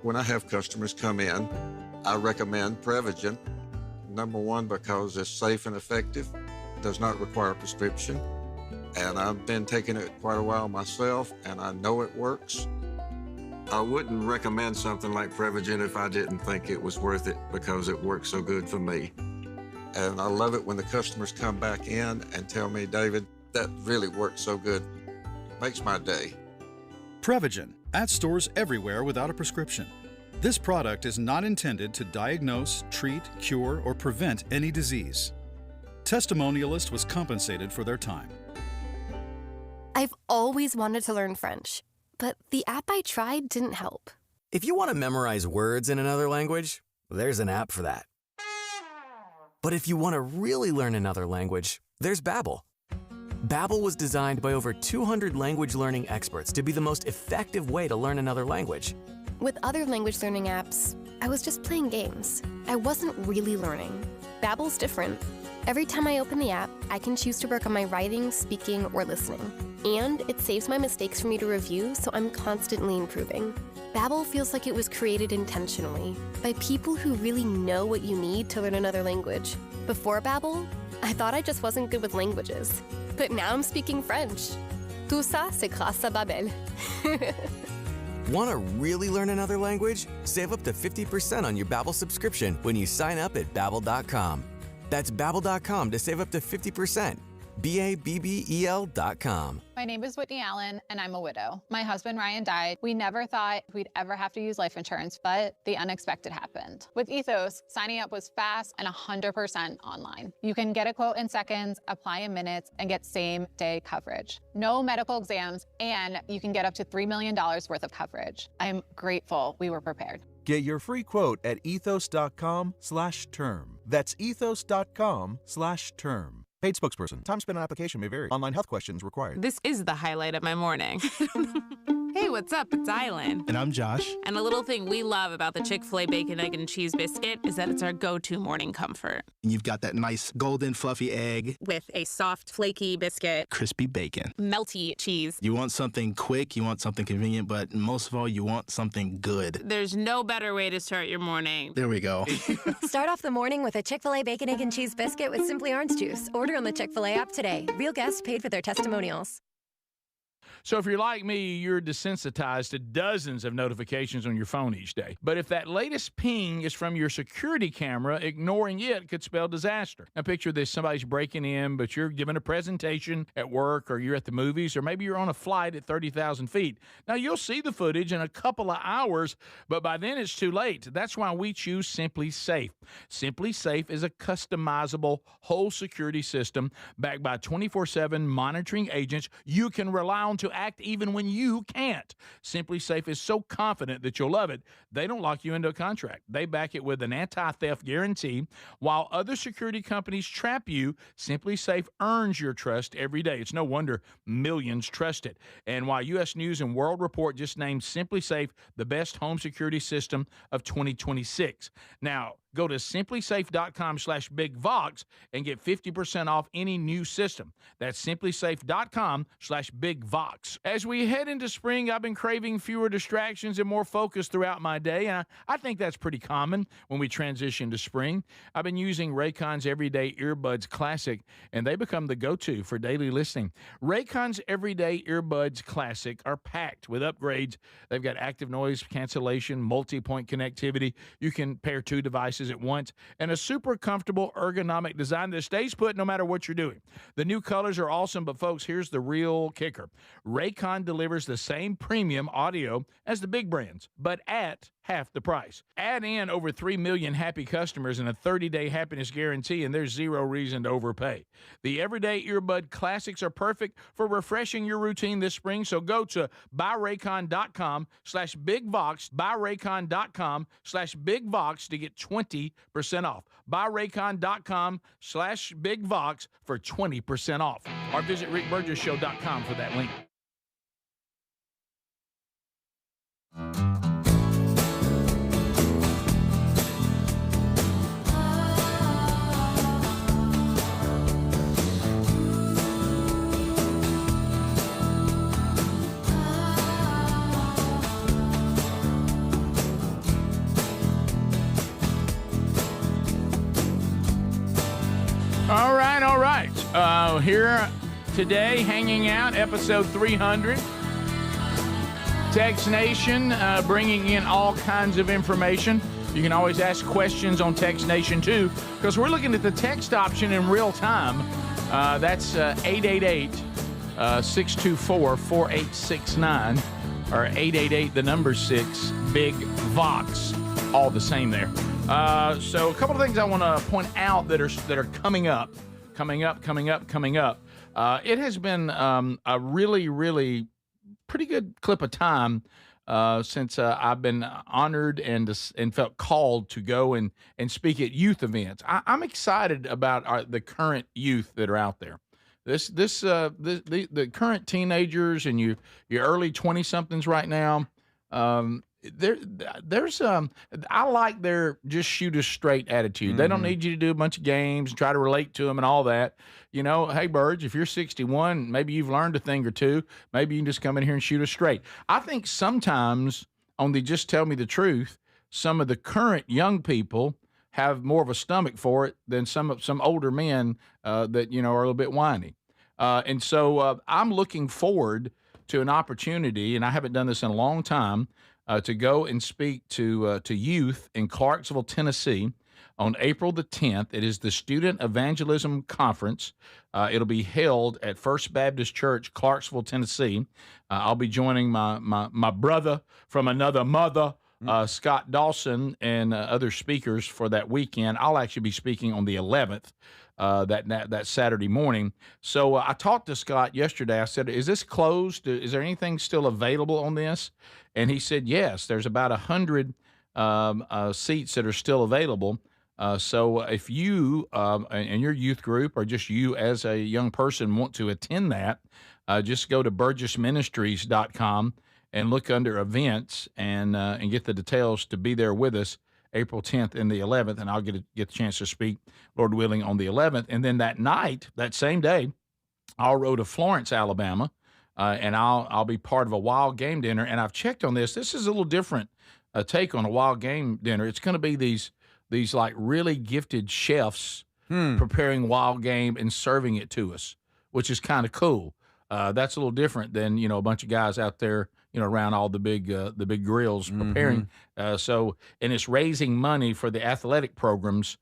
When I have customers come in, I recommend Prevagen. Number one, because it's safe and effective, does not require a prescription, and I've been taking it quite a while myself, and I know it works. I wouldn't recommend something like Prevagen if I didn't think it was worth it because it works so good for me. And I love it when the customers come back in and tell me, David, that really worked so good. Makes my day. Prevagen, at stores everywhere without a prescription. This product is not intended to diagnose, treat, cure, or prevent any disease. Testimonialist was compensated for their time. I've always wanted to learn French, but the app I tried didn't help. If you want to memorize words in another language, there's an app for that. But if you want to really learn another language, there's Babbel. Babbel was designed by over 200 language learning experts to be the most effective way to learn another language. With other language learning apps, I was just playing games. I wasn't really learning. Babbel's different. Every time I open the app, I can choose to work on my writing, speaking, or listening. And it saves my mistakes for me to review, so I'm constantly improving. Babbel feels like it was created intentionally by people who really know what you need to learn another language. Before Babbel, I thought I just wasn't good with languages. But now I'm speaking French. Tout ça, c'est grâce à Babbel. Want to really learn another language? Save up to 50% on your Babbel subscription when you sign up at Babbel.com. That's Babbel.com to save up to 50%. Babbel.com. My name is Whitney Allen, and I'm a widow. My husband, Ryan, died. We never thought we'd ever have to use life insurance, but the unexpected happened. With Ethos, signing up was fast and 100% online. You can get a quote in seconds, apply in minutes, and get same-day coverage. No medical exams, and you can get up to $3 million worth of coverage. I'm grateful we were prepared. Get your free quote at ethos.com/term. That's ethos.com/term. Paid spokesperson. Time spent on application may vary. Online health questions required. This is the highlight of my morning. Hey, what's up? It's Island. And I'm Josh. And a little thing we love about the Chick-fil-A Bacon, Egg, and Cheese Biscuit is that it's our go-to morning comfort. And you've got that nice golden fluffy egg. With a soft, flaky biscuit. Crispy bacon. Melty cheese. You want something quick, you want something convenient, but most of all, you want something good. There's no better way to start your morning. There we go. Start off the morning with a Chick-fil-A Bacon, Egg, and Cheese Biscuit with Simply Orange Juice. Order on the Chick-fil-A app today. Real guests paid for their testimonials. So if you're like me, you're desensitized to dozens of notifications on your phone each day. But if that latest ping is from your security camera, ignoring it could spell disaster. Now picture this, somebody's breaking in, but you're giving a presentation at work, or you're at the movies, or maybe you're on a flight at 30,000 feet. Now you'll see the footage in a couple of hours, but by then it's too late. That's why we choose Simply Safe. Simply Safe is a customizable whole security system backed by 24/7 monitoring agents you can rely on to act even when you can't. Simply Safe is so confident that you'll love it, they don't lock you into a contract. They back it with an anti-theft guarantee. While other security companies trap you, Simply Safe earns your trust every day. It's no wonder millions trust it. And while U.S. News and World Report just named Simply Safe the best home security system of 2026. Now, go to simplysafe.com/bigvox and get 50% off any new system. That's simplysafe.com/bigvox. As we head into spring, I've been craving fewer distractions and more focus throughout my day, and I think that's pretty common when we transition to spring. I've been using Raycon's Everyday Earbuds Classic, and they become the go-to for daily listening. Raycon's Everyday Earbuds Classic are packed with upgrades. They've got active noise cancellation, multi-point connectivity. You can pair two devices at once, and a super comfortable ergonomic design that stays put no matter what you're doing. The new colors are awesome, but folks, here's the real kicker. Raycon delivers the same premium audio as the big brands, but at half the price. Add in over 3 million happy customers and a 30-day happiness guarantee, and there's zero reason to overpay. The Everyday Earbud Classics are perfect for refreshing your routine this spring, so go to buyraycon.com/bigvox, buyraycon.com/bigvox to get 20% off. Buyraycon.com/bigvox for 20% off. Or visit rickburgesshow.com for that link. All right. Here today, hanging out, episode 300. Text Nation, bringing in all kinds of information. You can always ask questions on Text Nation, too, because we're looking at the text option in real time. That's 888-624-4869, or 888, the number 6, Big Vox. All the same there. So a couple of things I want to point out that are coming up. It has been a really, really pretty good clip of time since I've been honored and felt called to go and speak at youth events. I'm excited about the current youth that are out there. The current teenagers and your early 20-somethings right now. There's I like their just shoot us straight attitude. Mm-hmm. They don't need you to do a bunch of games and try to relate to them and all that. You know, hey, Burge, if you're 61, maybe you've learned a thing or two. Maybe you can just come in here and shoot us straight. I think sometimes on the just tell me the truth, some of the current young people have more of a stomach for it than some older men that, you know, are a little bit whiny. And so I'm looking forward to an opportunity, and I haven't done this in a long time, to go and speak to youth in Clarksville, Tennessee on April the 10th. It is the Student Evangelism Conference. It'll be held at First Baptist Church, Clarksville, Tennessee. I'll be joining my brother from another mother, Scott Dawson, and other speakers for that weekend. I'll actually be speaking on the 11th. That Saturday morning. So I talked to Scott yesterday. I said, is this closed? Is there anything still available on this? And he said, yes, there's about 100 seats that are still available. So if you and your youth group, or just you as a young person, want to attend that, just go to burgessministries.com and look under events and get the details to be there with us April 10th and the 11th, and I'll get the chance to speak, Lord willing, on the 11th. And then that night, that same day, I'll row to Florence, Alabama, and I'll be part of a wild game dinner. And I've checked on this. This is a little different take on a wild game dinner. It's going to be these like really gifted chefs preparing wild game and serving it to us, which is kind of cool. That's a little different than, you know, a bunch of guys out there, you know, around all the big grills preparing. And it's raising money for the athletic programs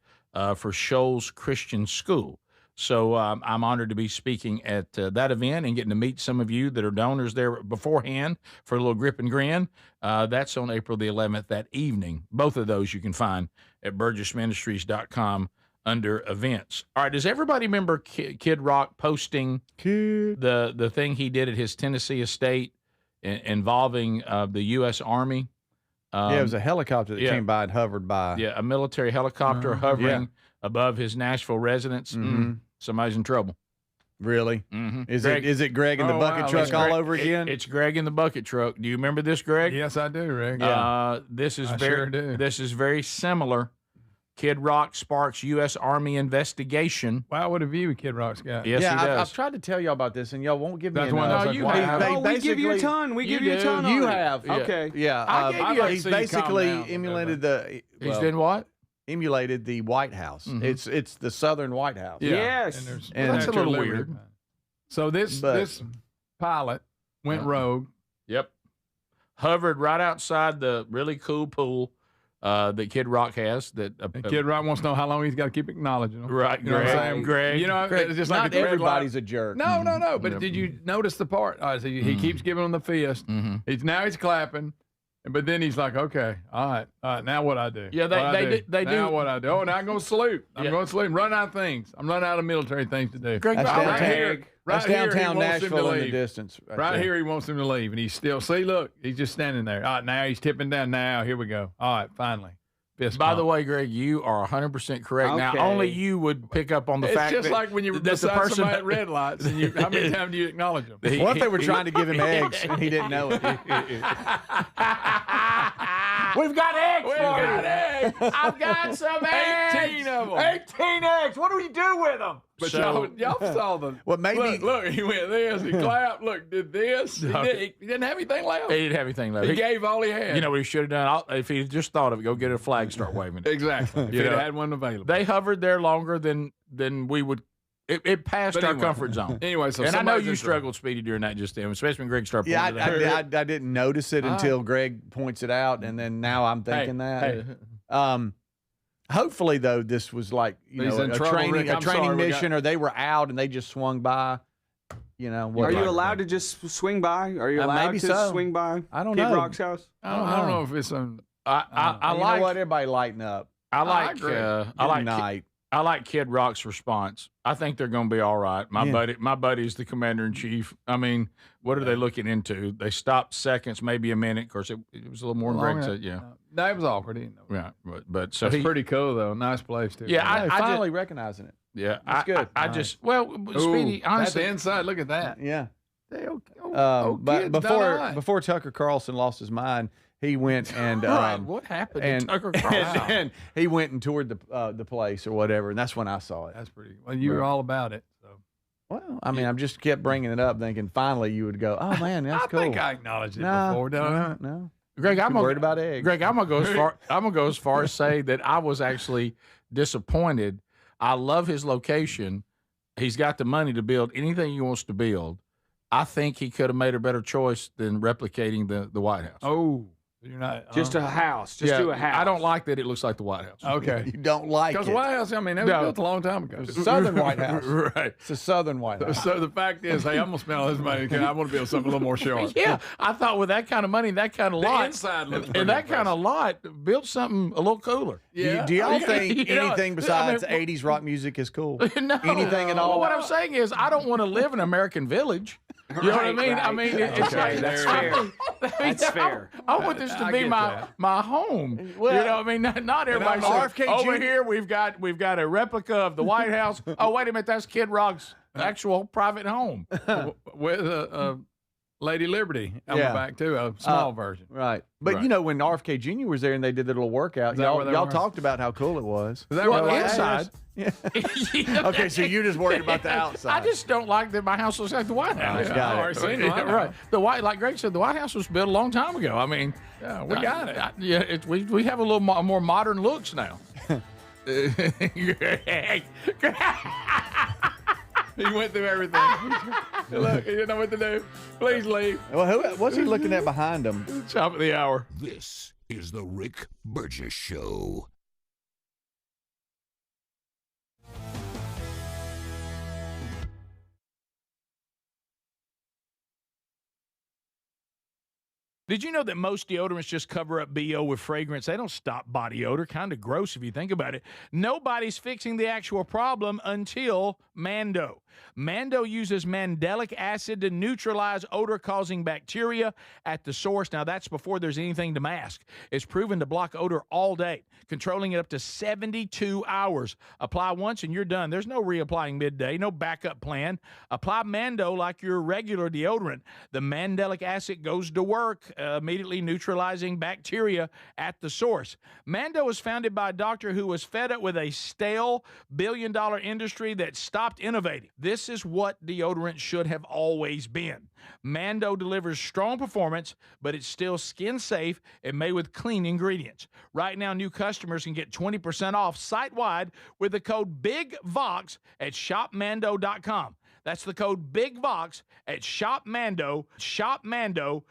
for Shoals Christian School. So I'm honored to be speaking at that event and getting to meet some of you that are donors there beforehand for a little grip and grin. That's on April the 11th that evening. Both of those you can find at burgessministries.com under events. All right, does everybody remember Kid Rock posting the thing he did at his Tennessee estate involving the U.S. Army? It was a helicopter that came by and hovered by. Yeah, a military helicopter hovering above his Nashville residence. Somebody's in trouble. Really? Mm-hmm. Is it Greg in the bucket truck all over again? It's Greg in the bucket truck. Do you remember this, Greg? Yes, I do, Greg. This is sure do. This is very similar. Kid Rock sparks U.S. Army investigation. Wow, what a view Kid Rock's got. Yes, he does. I've tried to tell y'all about this, and y'all won't give me That's enough. one of those you have. We give you a ton. We give you a ton. You on it. have. Okay. Yeah. He's see you calm basically down. emulated the. He's done what? Emulated the White House. It's the Southern White House. Yeah. Yes. And that's a little weird. So this pilot went rogue. Yep. Hovered right outside the really cool pool that Kid Rock has. And Kid Rock wants to know how long he's got to keep acknowledging them. Right, You know what I'm saying? Greg. You know, it's just like Not a red everybody's light. a jerk. No. But did you notice the part? So he keeps giving them the fist. He's clapping. But then he's like, okay, all right, now what I do? Yeah, they do. Now what I do? Oh, now I'm going to salute. I'm going to salute. Run out of things. I'm running out of military things to do. Greg, That's downtown he wants him to Nashville in the leave. distance. Right here, he wants him to leave, and he's still. See, look, he's just standing there. All right, now he's tipping down. Now here we go. All right, finally. By the way, Greg, you are 100% correct. Now, only you would pick up on the fact that it's just like when you were beside somebody at red lights, and how many times do you acknowledge them? What if they were trying to give him eggs and he didn't know it? We've got eggs. We've got eggs. I've got some eggs. 18 of them. 18 eggs. What do we do with them? But y'all saw them. What made me look, he went this, he clapped, look, did this. He didn't have anything left. He didn't have anything left. He gave all he had. You know what he should have done? If he just thought of it, go get a flag, start waving it. Exactly. If he had one available. They hovered there longer than we would. It passed our comfort zone. Anyway, so and I know you struggled, Speedy, during that just then, especially when Greg started pointing it out. I didn't notice it until Greg points it out, and then now I'm thinking that. Hopefully, though, this was like a training mission, or they were out and they just swung by. Are you allowed to just swing by? Are you allowed to swing by? I don't Kid know. Rock's house? I don't know if it's on. I like. You know what? Everybody lighten up. I like Kid Rock's response. I think they're going to be all right. My buddy's the commander in chief. I mean, what are they looking into? They stopped seconds, maybe a minute. Of course, it was a little more than Greg said. Yeah, that was awkward. He didn't know. Yeah, but so that's pretty cool though. Nice place too. Yeah, I finally recognizing it. Yeah, that's good. Speedy, honestly, that's the inside. Look at that. Yeah. But before Tucker Carlson lost his mind, he went and what happened to Tucker Carlson? And he went and toured the place or whatever, and that's when I saw it. That's pretty. Well, you were all about it. So. Well, I mean, I just kept bringing it up, thinking finally you would go, "Oh man, that's cool." I think I acknowledged it before. No. Greg, I'm worried about eggs. Greg, I'm gonna go as far as say that I was actually disappointed. I love his location. He's got the money to build anything he wants to build. I think he could have made a better choice than replicating the White House. Oh. You're not just a house. Just do a house. I don't like that it looks like the White House. Okay, you don't like it because the White House. I mean, it was built a long time ago. It's a Southern White House, right? It's a Southern White House. So the fact is, hey, I'm gonna spend all this money because I want to build something a little more sharp. Yeah, I thought with that kind of money, that kind of lot, inside and that kind of lot, build something a little cooler. Yeah. Do y'all think anything besides 80s rock music is cool? No. Anything at all? Well, what I'm saying is, I don't want to live in American Village. You know what I mean? Right. I mean, it's okay, that's fair. That's fair. I want this to be my home. Well, you know what I mean? Not everybody says, over here we've got a replica of the White House. Oh, wait a minute, that's Kid Rock's actual private home. With Lady Liberty on the back too, a small version. Right. But when RFK Jr. was there and they did the little workout, y'all talked about how cool it was. Is that inside? Yeah. Okay, so you're just worried about the outside. I just don't like that my house looks like the White House. Got it. Right. Like Greg said, the White House was built a long time ago. I mean, we got it. We have a little more modern looks now. He went through everything. Look, he didn't know what to do. Please leave. Well, what's he looking at behind him? Top of the hour. This is the Rick Burgess Show. Did you know that most deodorants just cover up BO with fragrance? They don't stop body odor. Kind of gross if you think about it. Nobody's fixing the actual problem until Mando. Mando uses mandelic acid to neutralize odor-causing bacteria at the source. Now, that's before there's anything to mask. It's proven to block odor all day, controlling it up to 72 hours. Apply once and you're done. There's no reapplying midday, no backup plan. Apply Mando like your regular deodorant. The mandelic acid goes to work, immediately neutralizing bacteria at the source. Mando was founded by a doctor who was fed up with a stale billion-dollar industry that stopped innovating. This is what deodorant should have always been. Mando delivers strong performance, but it's still skin safe and made with clean ingredients. Right now, new customers can get 20% off site-wide with the code BIGVOX at shopmando.com. That's the code BIGVOX at shopmando.com.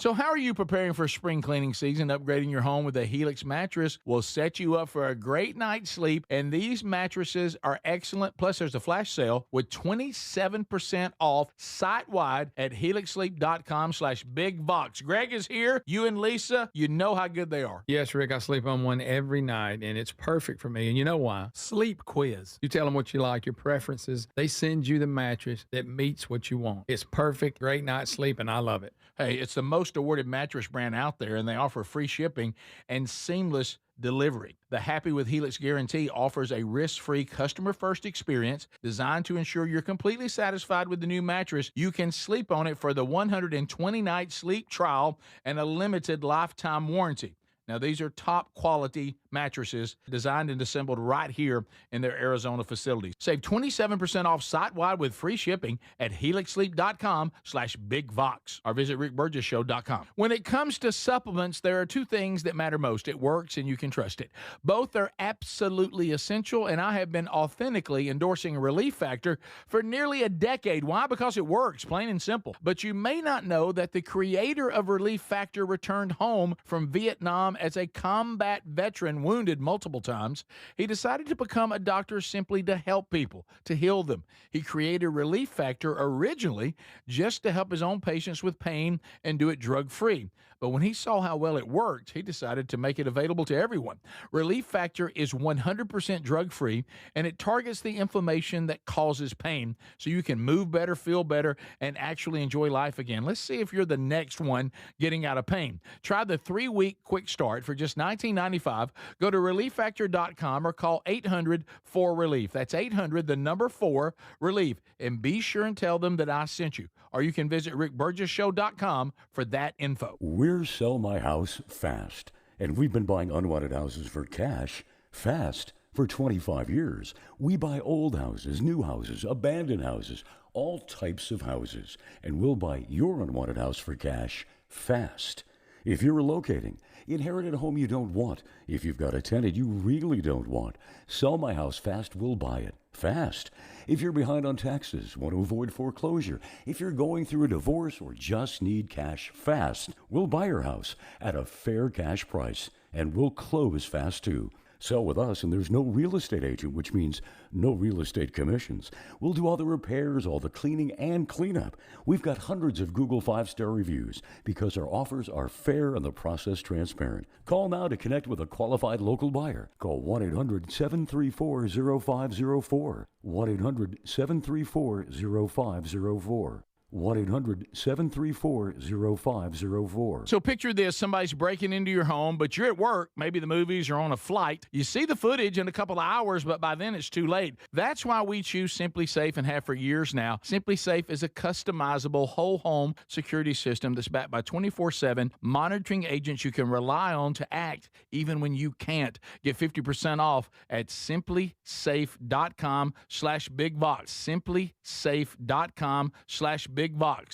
So how are you preparing for spring cleaning season? Upgrading your home with a Helix mattress will set you up for a great night's sleep, and these mattresses are excellent. Plus, there's a flash sale with 27% off site-wide at helixsleep.com/BigVox. Greg is here. You and Lisa, you know how good they are. Yes, Rick, I sleep on one every night, and it's perfect for me. And you know why? Sleep Quiz. You tell them what you like, your preferences. They send you the mattress that meets what you want. It's perfect, great night's sleep, and I love it. Hey, it's the most awarded mattress brand out there, and they offer free shipping and seamless delivery. The Happy with Helix Guarantee offers a risk-free customer-first experience designed to ensure you're completely satisfied with the new mattress. You can sleep on it for the 120-night sleep trial and a limited lifetime warranty. Now, these are top quality mattresses designed and assembled right here in their Arizona facilities. Save 27% off site-wide with free shipping at helixsleep.com/BigVox or visit rickburgesshow.com. When it comes to supplements, there are two things that matter most. It works and you can trust it. Both are absolutely essential, and I have been authentically endorsing Relief Factor for nearly a decade. Why? Because it works, plain and simple. But you may not know that the creator of Relief Factor returned home from Vietnam as a combat veteran, wounded multiple times. He decided to become a doctor simply to help people, to heal them. He created Relief Factor originally just to help his own patients with pain and do it drug-free. But when he saw how well it worked, he decided to make it available to everyone. Relief Factor is 100% drug-free, and it targets the inflammation that causes pain so you can move better, feel better, and actually enjoy life again. Let's see if you're the next one getting out of pain. Try the 3-week quick start for just $19.95. Go to relieffactor.com or call 800-4RELIEF. That's 800-4RELIEF. And be sure and tell them that I sent you. Or you can visit rickburgesshow.com for that info. We're Sell My House Fast, and we've been buying unwanted houses for cash fast for 25 years. We buy old houses, new houses, abandoned houses, all types of houses, and we'll buy your unwanted house for cash fast. If you're relocating, inherited a home you don't want, if you've got a tenant you really don't want, Sell My House Fast will buy it fast. If you're behind on taxes, want to avoid foreclosure, if you're going through a divorce or just need cash fast, we'll buy your house at a fair cash price, and we'll close fast too. Sell with us, and there's no real estate agent, which means no real estate commissions. We'll do all the repairs, all the cleaning, and cleanup. We've got hundreds of Google 5-star reviews because our offers are fair and the process transparent. Call now to connect with a qualified local buyer. Call 1-800-734-0504. 1-800-734-0504. 1-800-734-0504. So picture this, somebody's breaking into your home, but you're at work, maybe the movies or on a flight. You see the footage in a couple of hours, but by then it's too late. That's why we choose Simply Safe and have for years now. Simply Safe is a customizable whole home security system that's backed by 24/7 monitoring agents you can rely on to act even when you can't. Get 50% off at simplysafe.com/BigVox. simplysafe.com/BigVox.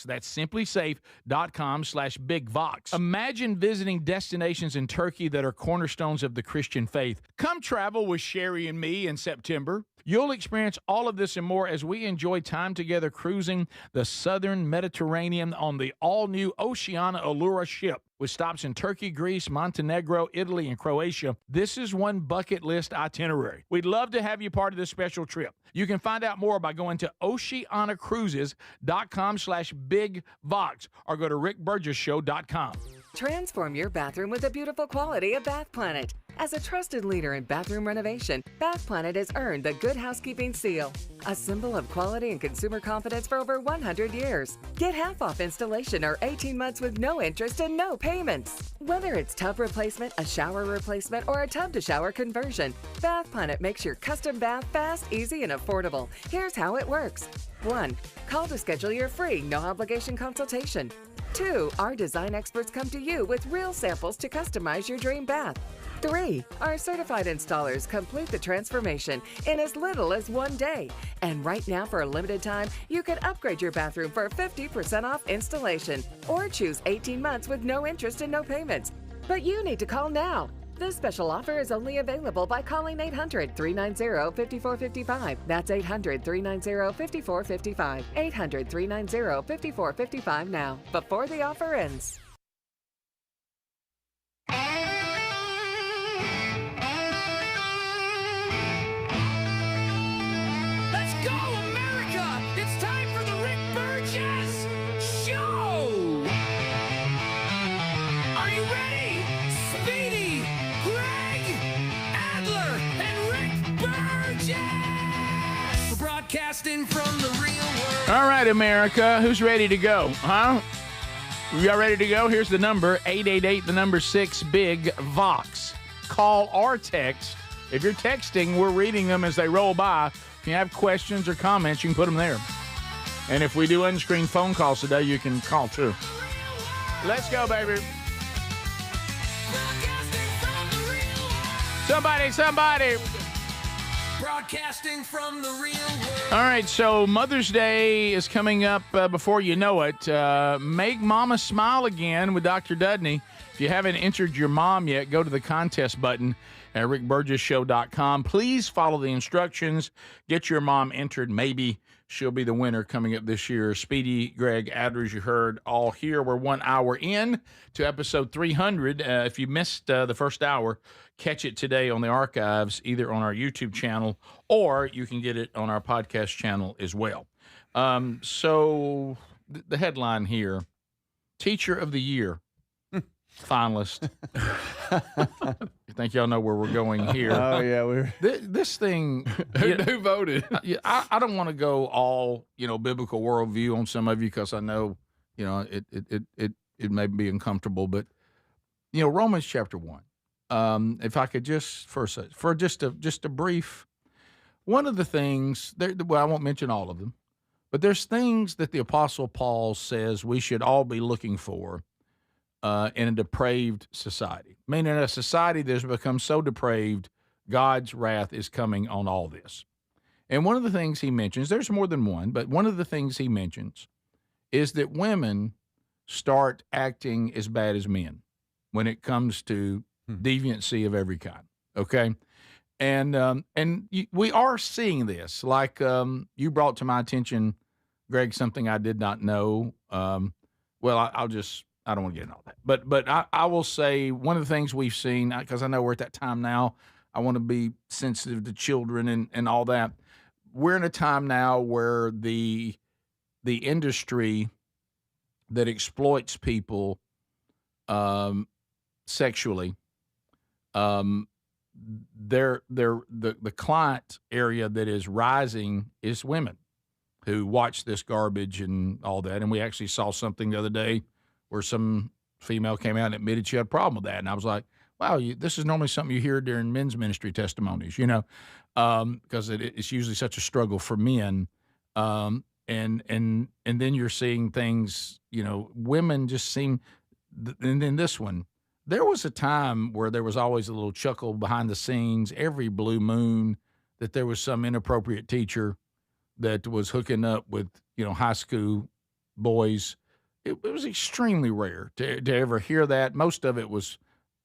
That's simplysafe.com/BigVox. Imagine visiting destinations in Turkey that are cornerstones of the Christian faith. Come travel with Sherry and me in September. You'll experience all of this and more as we enjoy time together cruising the southern Mediterranean on the all-new Oceana Allura ship. with stops in Turkey, Greece, Montenegro, Italy, and Croatia. This is one bucket list itinerary. We'd love to have you part of this special trip. You can find out more by going to oceanacruises.com/bigvox or go to rickburgesshow.com. Transform your bathroom with the beautiful quality of Bath Planet. As a trusted leader in bathroom renovation, Bath Planet has earned the Good Housekeeping seal, a symbol of quality and consumer confidence for over 100 years. Get half off installation or 18 months with no interest and no payments. Whether it's tub replacement, a shower replacement, or a tub-to-shower conversion, Bath Planet makes your custom bath fast, easy, and affordable. Here's how it works. 1. Call to schedule your free, no-obligation consultation. 2. Our design experts come to you with real samples to customize your dream bath. 3. Our certified installers complete the transformation in as little as 1 day. And right now, for a limited time, you can upgrade your bathroom for 50% off installation or choose 18 months with no interest and no payments. But you need to call now. This special offer is only available by calling 800-390-5455. That's 800-390-5455. 800-390-5455 now, before the offer ends. Let's go, America! It's time for the Rick Burgess Show! Are you ready? Speedy, Greg, Adler, and Rick Burgess! We're broadcasting from the real world. All right, America, who's ready to go? Huh? Y'all ready to go? Here's the number, 888, the number 6-BIG-VOX. Call or text. If you're texting, we're reading them as they roll by. If you have questions or comments, you can put them there. And if we do unscreened phone calls today, you can call too. Let's go, baby. Somebody. Broadcasting from the real world. All right, so Mother's Day is coming up before you know it. Make Mama Smile Again with Dr. Dudney. If you haven't entered your mom yet, go to the contest button at rickburgesshow.com. Please follow the instructions. Get your mom entered. Maybe she'll be the winner coming up this year. Speedy, Greg, Adler, as you heard, all here. We're 1 hour in to episode 300. If you missed the first hour, catch it today on the archives, either on our YouTube channel or you can get it on our podcast channel as well. So the headline here, Teacher of the Year finalist. I think y'all know where we're going here. Oh, yeah. This thing. Who voted? I don't want to go all, biblical worldview on some of you because I know, it may be uncomfortable, but, Romans chapter 1. If I could just for just a brief, one of the things I won't mention all of them, but there's things that the Apostle Paul says we should all be looking for in a depraved society. I mean, in a society that's become so depraved, God's wrath is coming on all this. And one of the things he mentions, there's more than one, but one of the things he mentions is that women start acting as bad as men when it comes to deviancy of every kind. Okay. And we are seeing this, like you brought to my attention, Greg, something I did not know. I don't want to get into all that, but I will say one of the things we've seen, because I know we're at that time now, I want to be sensitive to children and all that. We're in a time now where the industry that exploits people sexually, the client area that is rising is women who watch this garbage and all that. And we actually saw something the other day where some female came out and admitted she had a problem with that. And I was like, wow, this is normally something you hear during men's ministry testimonies, because it's usually such a struggle for men. And then you're seeing things, women just seem, and then this one, there was a time where there was always a little chuckle behind the scenes every blue moon that there was some inappropriate teacher that was hooking up with, high school boys. It was extremely rare to ever hear that. Most of it was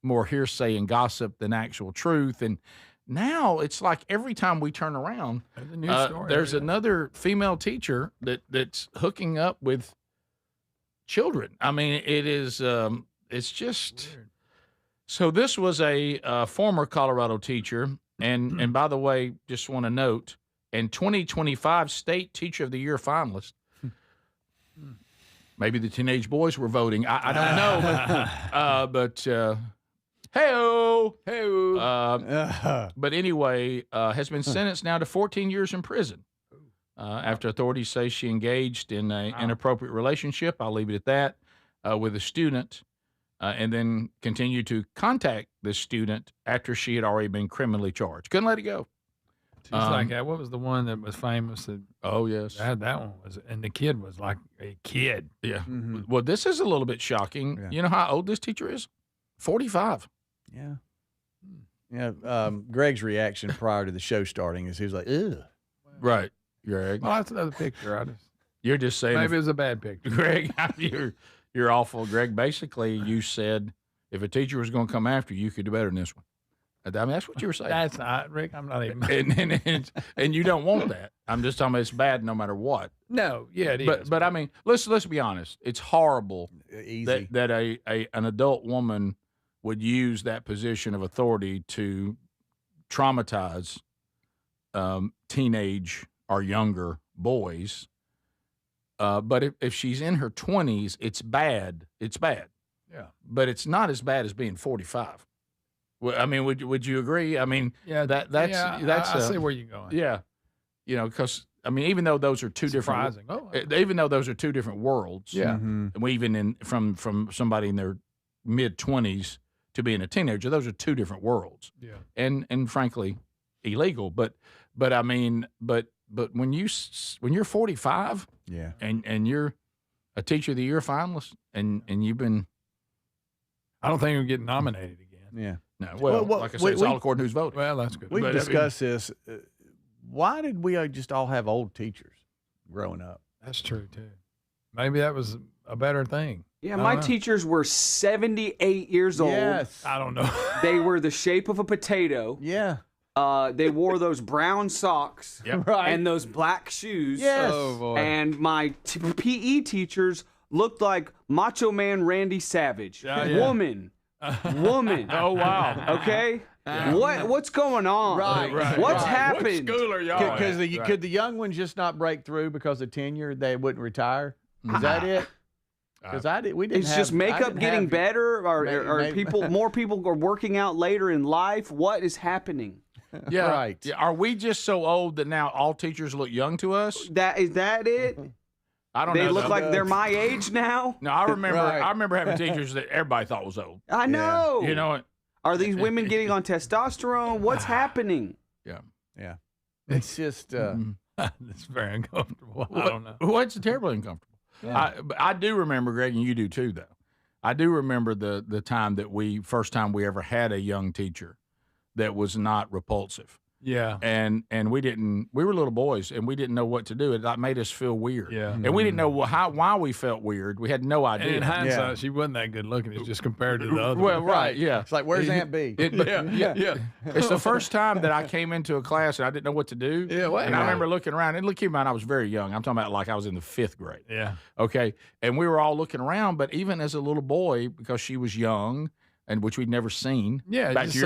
more hearsay and gossip than actual truth. And now it's like every time we turn around, there's another female teacher that's hooking up with children. I mean, it is it's just so. This was a former Colorado teacher, and by the way, just want to note, and 2025 State Teacher of the Year finalist. Maybe the teenage boys were voting. I don't know, but hey-oh. But anyway, has been sentenced now to 14 years in prison after authorities say she engaged in an inappropriate relationship. I'll leave it at that with a student, and then continued to contact this student after she had already been criminally charged. Couldn't let it go. She's like, what was the one that was famous? Oh, yes. That one was, and the kid was like a kid. Yeah. Mm-hmm. Well, this is a little bit shocking. Yeah. You know how old this teacher is? 45. Yeah. Yeah. Greg's reaction prior to the show starting is he was like, ugh. Right, Greg. Well, that's another picture. You're just saying. Maybe it was a bad picture. Greg, you're awful. Greg, basically, you said if a teacher was going to come after you, you could do better than this one. I mean, that's what you were saying. That's not, Rick. I'm not even. And you don't want that. I'm just talking about it's bad no matter what. No, yeah, it is. But I mean, let's be honest. It's horrible that an adult woman would use that position of authority to traumatize teenage or younger boys. But if she's in her 20s, it's bad. It's bad. Yeah. But it's not as bad as being 45. Well, I mean, would you agree? I mean, yeah, that's I see where you're going. Yeah, because I mean, even though those are two different, even though those are two different worlds. Yeah, and we even from somebody in their mid-20s to being a teenager, those are two different worlds. Yeah, and frankly, illegal. But I mean, but when you're 45, yeah, and you're a Teacher of the Year finalist, and you've been, I don't think you'll get nominated again. Yeah. No, well, like I said, it's all according to who's voting. Well, that's good. We've discussed this. Why did we just all have old teachers growing up? That's true, too. Maybe that was a better thing. Yeah, my teachers were 78 years old. Yes. I don't know. They were the shape of a potato. Yeah. They wore those brown socks right. and those black shoes. Yes. Oh, boy. And my PE teachers looked like Macho Man Randy Savage. Woman. Oh, wow. Okay? Yeah. What's going on? Right. What's happened? What school are y'all at? Could the young ones just not break through because of tenure? They wouldn't retire? Is that it? Because we didn't. It's just makeup getting better, or more people are working out later in life. What is happening? Yeah, right. Yeah. Are we just so old that now all teachers look young to us? Is that it? I don't know. They look like they're my age now. No, I remember. I remember having teachers that everybody thought was old. I know. You know what? Are these women getting on testosterone? What's happening? Yeah. It's just. It's very uncomfortable. I don't know. Well, it's terribly uncomfortable. Yeah. I do remember, Greg, and you do too, though. I do remember the time that first time we ever had a young teacher that was not repulsive. Yeah. And we were little boys, and we didn't know what to do. It made us feel weird. Yeah. And we didn't know why we felt weird. We had no idea. And in hindsight, she wasn't that good looking. It's just compared to the other. Well, right, yeah. It's like, where's Aunt B? Yeah. It's the first time that I came into a class and I didn't know what to do. Yeah, and I remember looking around. And keep in mind, I was very young. I'm talking about like I was in the 5th grade. Yeah. Okay. And we were all looking around, but even as a little boy, because she was young, and which we'd never seen. Yeah, back to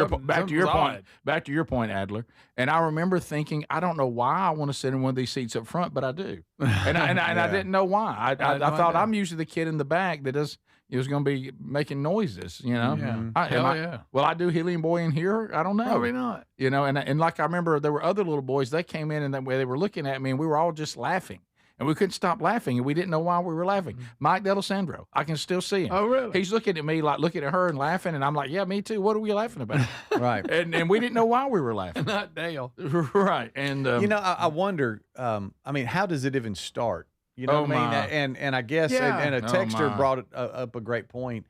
your point, Adler. And I remember thinking, I don't know why I want to sit in one of these seats up front, but I do. And I didn't know why. I thought I'm usually the kid in the back that was going to be making noises. You know. Yeah. Will I do Helium Boy in here? I don't know. Probably not. You know. And like I remember, there were other little boys. They came in and that way they were looking at me, and we were all just laughing. And we couldn't stop laughing, and we didn't know why we were laughing. Mike D'Alessandro, I can still see him. Oh, really? He's looking at me like looking at her and laughing, and I'm like, yeah, me too. What are we laughing about? Right. And we didn't know why we were laughing. Not Dale. Right. And I wonder. I mean, how does it even start? You know what I mean? And I guess and a texter brought up a great point.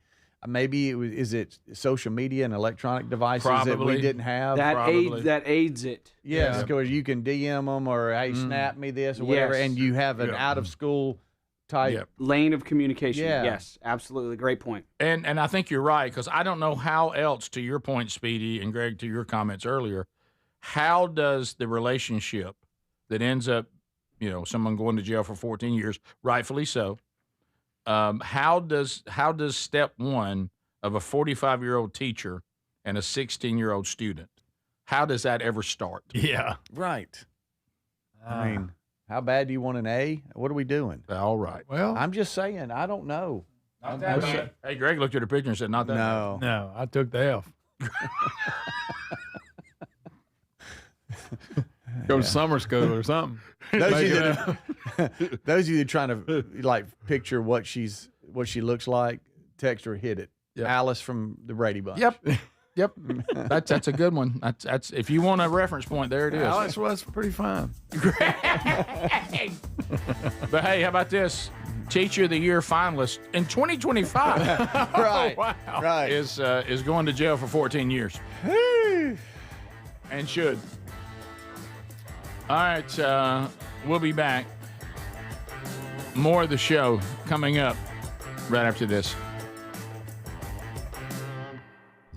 Maybe is it social media and electronic devices that we didn't have? That aids it. Yes, because you can DM them or hey, snap me this or whatever, and you have an out of school type lane of communication. Yeah. Yes, absolutely, great point. And I think you're right, because I don't know how else, to your point, Speedy, and Greg, to your comments earlier, how does the relationship that ends up, someone going to jail for 14 years, rightfully so. How does step one of a 45-year-old teacher and a 16-year-old student. How does that ever start? Yeah. Right. I mean, how bad do you want an A? What are we doing? All right. Well, I'm just saying, I don't know. Not that bad. Hey, Greg looked at her picture and said, not that No. No, I took the F. Go to summer school or something. Those of Make you it that, those of you trying to like picture what she looks like, text her, hit it. Yep. Alice from the Brady Bunch. Yep. That's a good one. That's if you want a reference point, there it is. Alex was pretty fine. But hey, how about this? Teacher of the Year finalist in 2025. Right. Wow. Right. Is going to jail for 14 years. And should. All right, we'll be back. More of the show coming up right after this.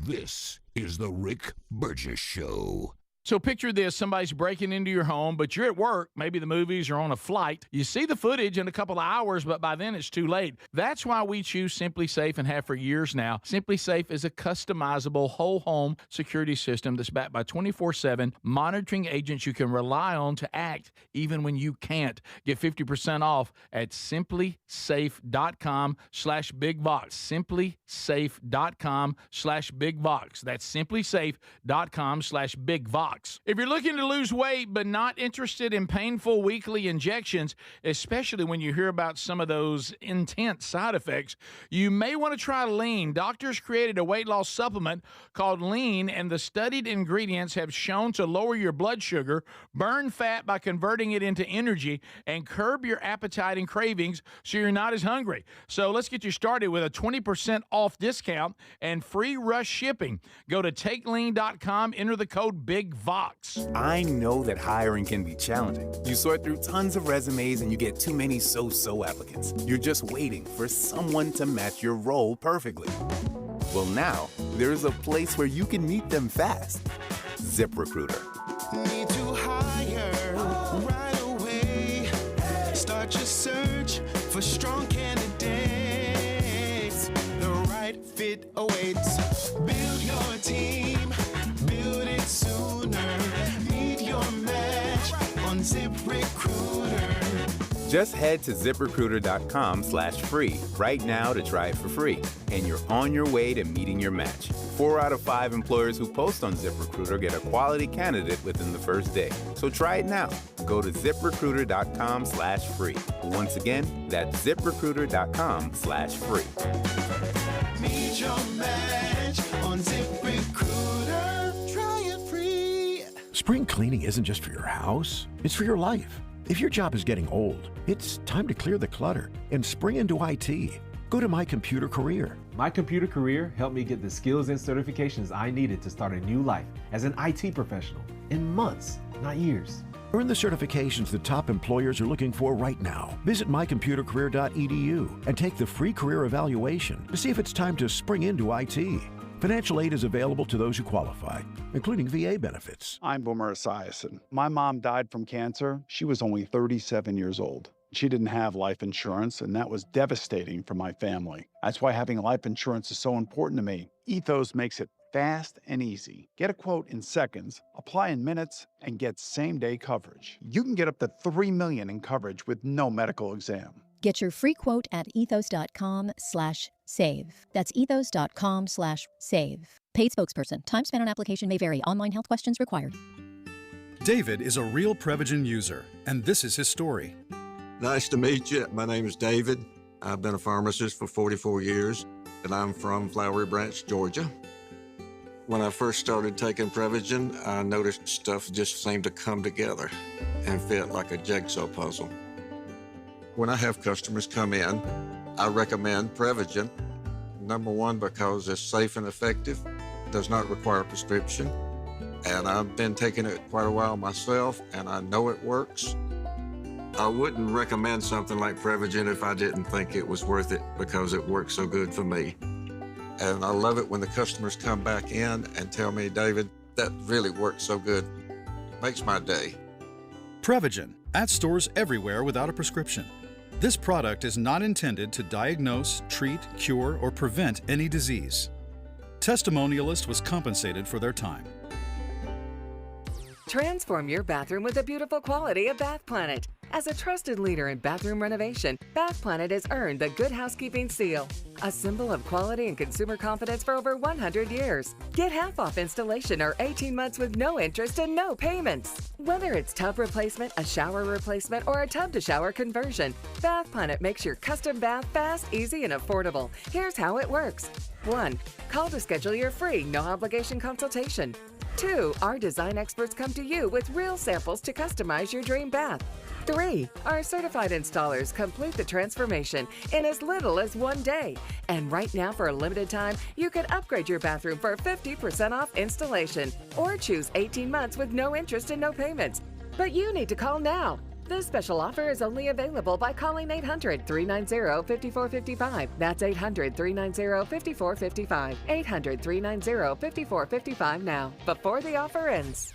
This is the Rick Burgess Show. So picture this, somebody's breaking into your home, but you're at work, maybe the movies or on a flight. You see the footage in a couple of hours, but by then it's too late. That's why we choose Simply Safe and have for years now. Simply Safe is a customizable whole home security system that's backed by 24/7 monitoring agents you can rely on to act even when you can't. Get 50% off at simplysafe.com/bigbox. simplysafe.com/bigbox. That's simplysafe.com/bigbox. If you're looking to lose weight but not interested in painful weekly injections, especially when you hear about some of those intense side effects, you may want to try Lean. Doctors created a weight loss supplement called Lean, and the studied ingredients have shown to lower your blood sugar, burn fat by converting it into energy, and curb your appetite and cravings so you're not as hungry. So let's get you started with a 20% off discount and free rush shipping. Go to takelean.com, enter the code BIGVOX. I know that hiring can be challenging. You sort through tons of resumes and you get too many so-so applicants. You're just waiting for someone to match your role perfectly. Well, now, there's a place where you can meet them fast. ZipRecruiter. Need to hire right away. Start your search for strong candidates. The right fit awaits. Build your team. Build it sooner. Meet your match on ZipRecruiter. Just head to ZipRecruiter.com/free right now to try it for free. And you're on your way to meeting your match. 4 out of 5 employers who post on ZipRecruiter get a quality candidate within the first day. So try it now. Go to ZipRecruiter.com/free. Once again, that's ZipRecruiter.com/free. Meet your match on ZipRecruiter. Try it free. Spring cleaning isn't just for your house, it's for your life. If your job is getting old, it's time to clear the clutter and spring into IT. Go to My Computer Career. My Computer Career helped me get the skills and certifications I needed to start a new life as an IT professional in months, not years. Earn the certifications that top employers are looking for right now. Visit mycomputercareer.edu and take the free career evaluation to see if it's time to spring into IT. Financial aid is available to those who qualify, including VA benefits. I'm Boomer Esiason. My mom died from cancer. She was only 37 years old. She didn't have life insurance, and that was devastating for my family. That's why having life insurance is so important to me. Ethos makes it fast and easy. Get a quote in seconds, apply in minutes, and get same-day coverage. You can get up to $3 million in coverage with no medical exam. Get your free quote at ethos.com/save. That's ethos.com/save. Paid spokesperson. Time spent on application may vary. Online health questions required. David is a real Prevagen user, and this is his story. Nice to meet you. My name is David. I've been a pharmacist for 44 years, and I'm from Flowery Branch, Georgia. When I first started taking Prevagen, I noticed stuff just seemed to come together and fit like a jigsaw puzzle. When I have customers come in, I recommend Prevagen. Number one, because it's safe and effective, does not require a prescription, and I've been taking it quite a while myself, and I know it works. I wouldn't recommend something like Prevagen if I didn't think it was worth it because it works so good for me. And I love it when the customers come back in and tell me, David, that really works so good. Makes my day. Prevagen, at stores everywhere without a prescription. This product is not intended to diagnose, treat, cure, or prevent any disease. Testimonialist was compensated for their time. Transform your bathroom with the beautiful quality of Bath Planet. As a trusted leader in bathroom renovation, Bath Planet has earned the Good Housekeeping seal, a symbol of quality and consumer confidence for over 100 years. Get half off installation or 18 months with no interest and no payments. Whether it's tub replacement, a shower replacement, or a tub-to-shower conversion, Bath Planet makes your custom bath fast, easy, and affordable. Here's how it works. 1. Call to schedule your free, no-obligation consultation. 2. Our design experts come to you with real samples to customize your dream bath. 3. Our certified installers complete the transformation in as little as 1 day. And right now, for a limited time, you can upgrade your bathroom for 50% off installation or choose 18 months with no interest and no payments. But you need to call now. This special offer is only available by calling 800-390-5455. That's 800-390-5455. 800-390-5455 now, before the offer ends.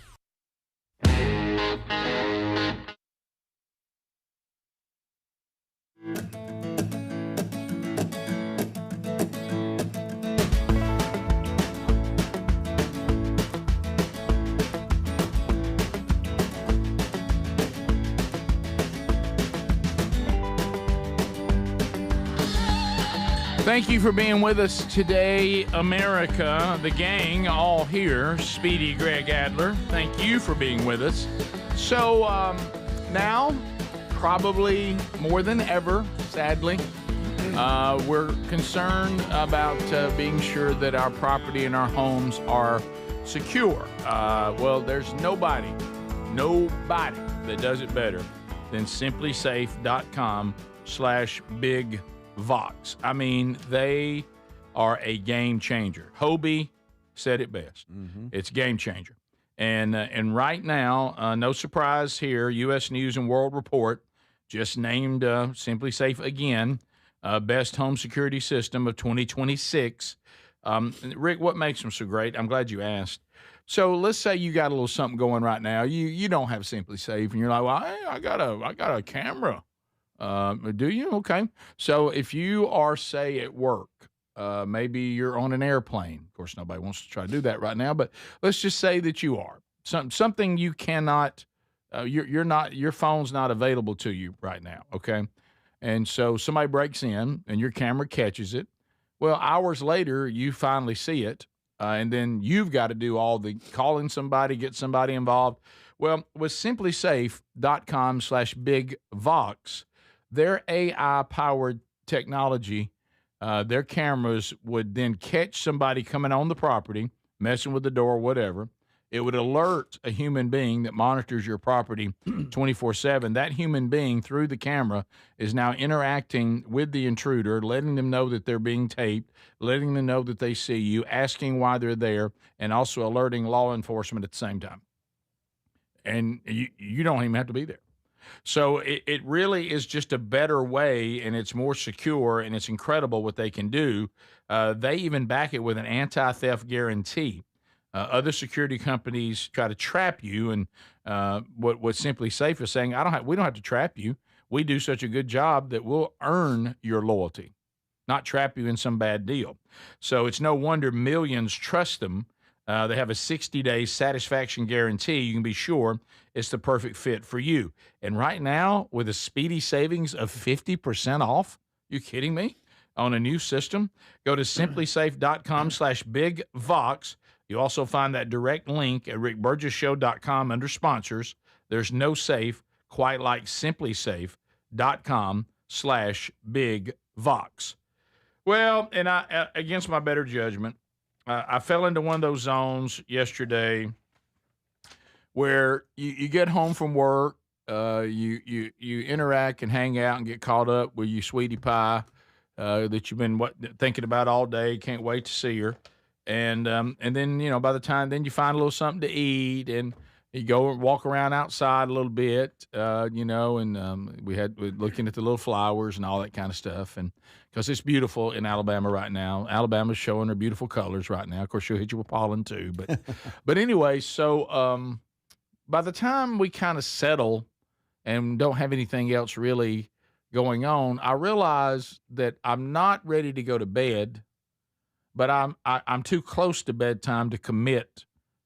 Thank you for being with us today, America, the gang, all here. Speedy, Greg Adler, thank you for being with us. So now, probably more than ever, sadly, we're concerned about being sure that our property and our homes are secure. Well, there's nobody that does it better than simplysafe.com/bigvox. I mean, they are a game changer. Hobie said it best. It's game changer. And right now, no surprise here, U.S. News and World Report just named Simply Safe again, best home security system of 2026. Rick, what makes them so great? I'm glad you asked. So let's say you got a little something going right now. You don't have Simply Safe, and you're like, well, I got a camera. Do you? Okay. So if you are, say, at work, maybe you're on an airplane. Of course, nobody wants to try to do that right now, but let's just say that you are. Something you cannot, your phone's not available to you right now, okay? And so somebody breaks in and your camera catches it. Well, hours later, you finally see it, and then you've got to do all the calling somebody, get somebody involved. Well, with simplysafe.com/bigvox, their AI-powered technology, their cameras would then catch somebody coming on the property, messing with the door, whatever. It would alert a human being that monitors your property 24/7. That human being, through the camera, is now interacting with the intruder, letting them know that they're being taped, letting them know that they see you, asking why they're there, and also alerting law enforcement at the same time. And you don't even have to be there. So it really is just a better way, and it's more secure, and it's incredible what they can do. They even back it with an anti-theft guarantee. Other security companies try to trap you, and what Simply Safe is saying, we don't have to trap you. We do such a good job that we'll earn your loyalty, not trap you in some bad deal. So it's no wonder millions trust them. They have a 60-day satisfaction guarantee. You can be sure it's the perfect fit for you. And right now, with a speedy savings of 50% off, you kidding me? On a new system, go to simplysafe.com/bigvox. You also find that direct link at rickburgesshow.com under sponsors. There's no safe quite like simplysafe.com/bigvox. Well, and I, against my better judgment, I fell into one of those zones yesterday where you get home from work, you interact and hang out and get caught up with your sweetie pie that you've been thinking about all day, can't wait to see her. And then, by the time then you find a little something to eat, and you go and walk around outside a little bit, and we're looking at the little flowers and all that kind of stuff. And because it's beautiful in Alabama right now. Alabama's showing her beautiful colors right now. Of course, she'll hit you with pollen too. But anyway, so by the time we kind of settle and don't have anything else really going on, I realize that I'm not ready to go to bed, but I'm too close to bedtime to commit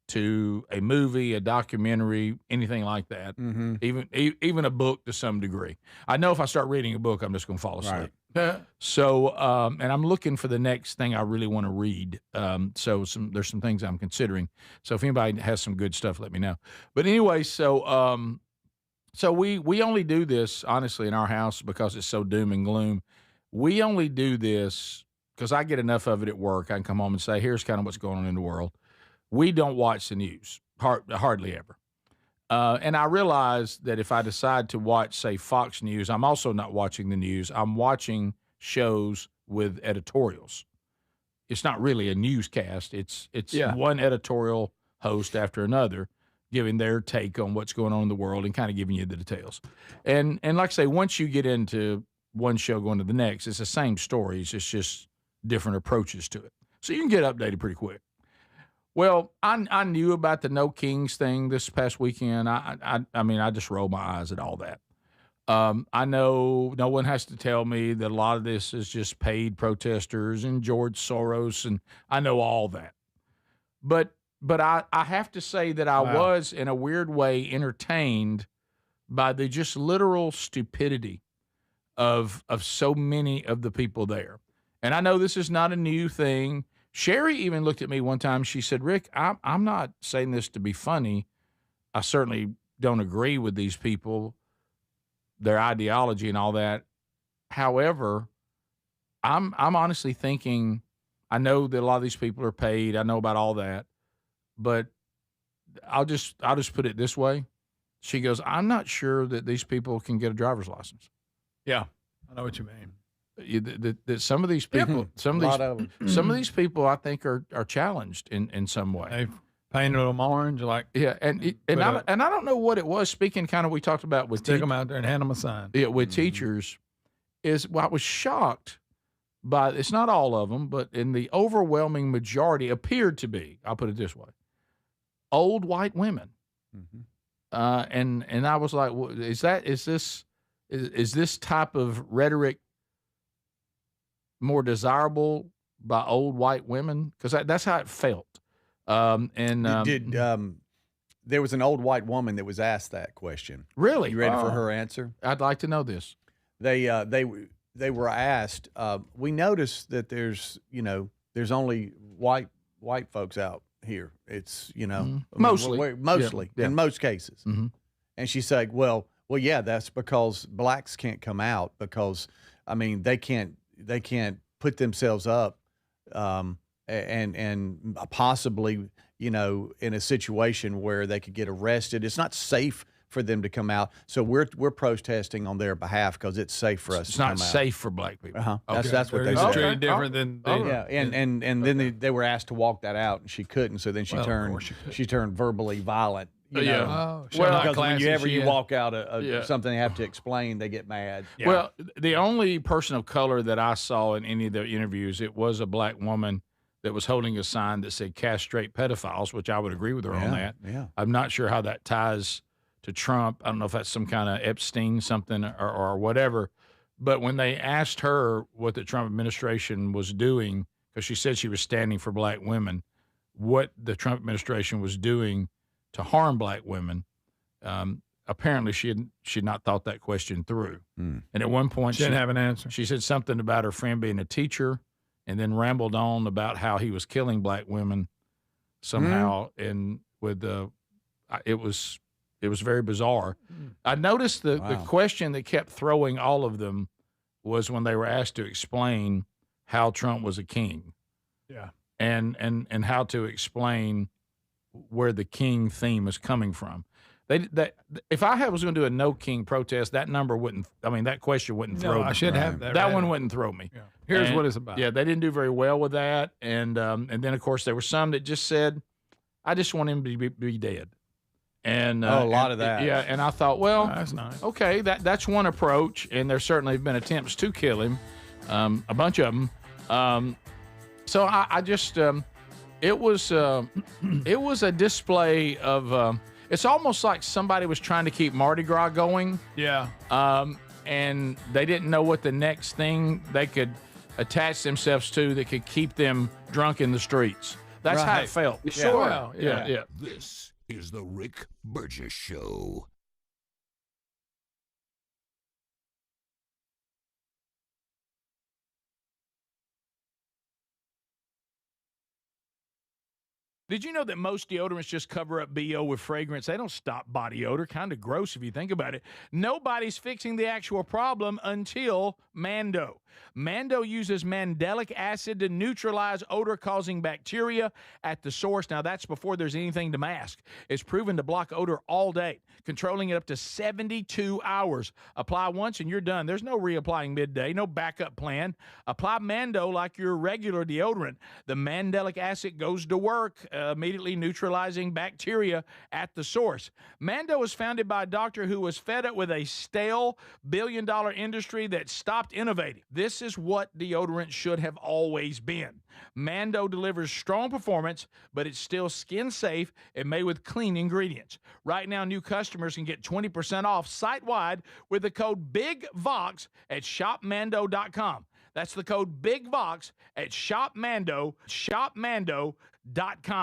to a movie, a documentary, anything like that. Even a book to some degree. I know if I start reading a book, I'm just going to fall asleep. Right. So, and I'm looking for the next thing I really want to read. So there's some things I'm considering. So if anybody has some good stuff, let me know. But anyway, so we only do this honestly in our house because it's so doom and gloom. We only do this because I get enough of it at work. I can come home and say, here's kind of what's going on in the world. We don't watch the news, hardly ever. And I realize that if I decide to watch, say, Fox News, I'm also not watching the news. I'm watching shows with editorials. It's not really a newscast. It's one editorial host after another giving their take on what's going on in the world and kind of giving you the details. And like I say, once you get into one show going to the next, it's the same stories. It's just different approaches to it. So you can get updated pretty quick. Well, I knew about the No Kings thing this past weekend. I mean, I just rolled my eyes at all that. I know no one has to tell me that a lot of this is just paid protesters and George Soros, and I know all that. But I have to say that I was, in a weird way, entertained by the just literal stupidity of so many of the people there. And I know this is not a new thing. Sherry even looked at me one time. She said, Rick, I'm not saying this to be funny. I certainly don't agree with these people, their ideology and all that. However, I'm honestly thinking, I know that a lot of these people are paid. I know about all that. But I'll just put it this way. She goes, I'm not sure that these people can get a driver's license. Yeah, I know what you mean. That some of these people, some of these people, I think are challenged in some way. They painted them orange, like and I don't know what it was. Speaking kind of, we talked about with take them out there and hand them a sign. Yeah, with teachers, I was shocked by. It's not all of them, but in the overwhelming majority, appeared to be. I'll put it this way: old white women. And I was like, well, is this type of rhetoric more desirable by old white women? Because that's how it felt. There was an old white woman that was asked that question. Really? You ready for her answer? I'd like to know this. They were asked. We noticed that there's only white folks out here. It's mostly in most cases. Mm-hmm. And she said, well, yeah, that's because blacks can't come out because they can't put themselves up and possibly in a situation where they could get arrested. It's not safe for them to come out, so we're protesting on their behalf because it's safe for us. It's to not come safe for black people. Okay. That's what they it's said. treated different than and then they were asked to walk that out, and she couldn't. So then she turned verbally violent. Because whenever you walk out something they have to explain, they get mad. Yeah. Well, the only person of color that I saw in any of the interviews, it was a black woman that was holding a sign that said "castrate pedophiles," which I would agree with her on that. Yeah. I'm not sure how that ties to Trump. I don't know if that's some kind of Epstein something or whatever. But when they asked her what the Trump administration was doing, because she said she was standing for black women, what the Trump administration was doing to harm black women, apparently she had not thought that question through. And at one point she didn't have an answer. She said something about her friend being a teacher, and then rambled on about how he was killing black women somehow. And with it was very bizarre. I noticed the question that kept throwing all of them was when they were asked to explain how Trump was a king. Yeah. And how to explain where the king theme is coming from. If I was going to do a no king protest, that question wouldn't throw me. I should have that. That one wouldn't throw me. Yeah. Here's what it's about. Yeah, they didn't do very well with that. And then, of course, there were some that just said, I just want him to be dead. And a lot of that. Yeah, and I thought, well, that's nice. Okay, that's one approach, and there certainly have been attempts to kill him, a bunch of them. So I just it was a display of it's almost like somebody was trying to keep Mardi Gras going. Yeah. and they didn't know what the next thing they could attach themselves to that could keep them drunk in the streets. That's how it felt. Sure. Well, yeah. This is the Rick Burgess Show. Did you know that most deodorants just cover up BO with fragrance? They don't stop body odor. Kind of gross if you think about it. Nobody's fixing the actual problem until Mando. Mando uses mandelic acid to neutralize odor-causing bacteria at the source. Now, that's before there's anything to mask. It's proven to block odor all day, controlling it up to 72 hours. Apply once and you're done. There's no reapplying midday, no backup plan. Apply Mando like your regular deodorant. The mandelic acid goes to work, immediately neutralizing bacteria at the source. Mando was founded by a doctor who was fed up with a stale billion-dollar industry that stopped innovating. This is what deodorant should have always been. Mando delivers strong performance, but it's still skin safe and made with clean ingredients. Right now, new customers can get 20% off site-wide with the code BIGVOX at shopmando.com. That's the code BIGVOX at shopmando.com.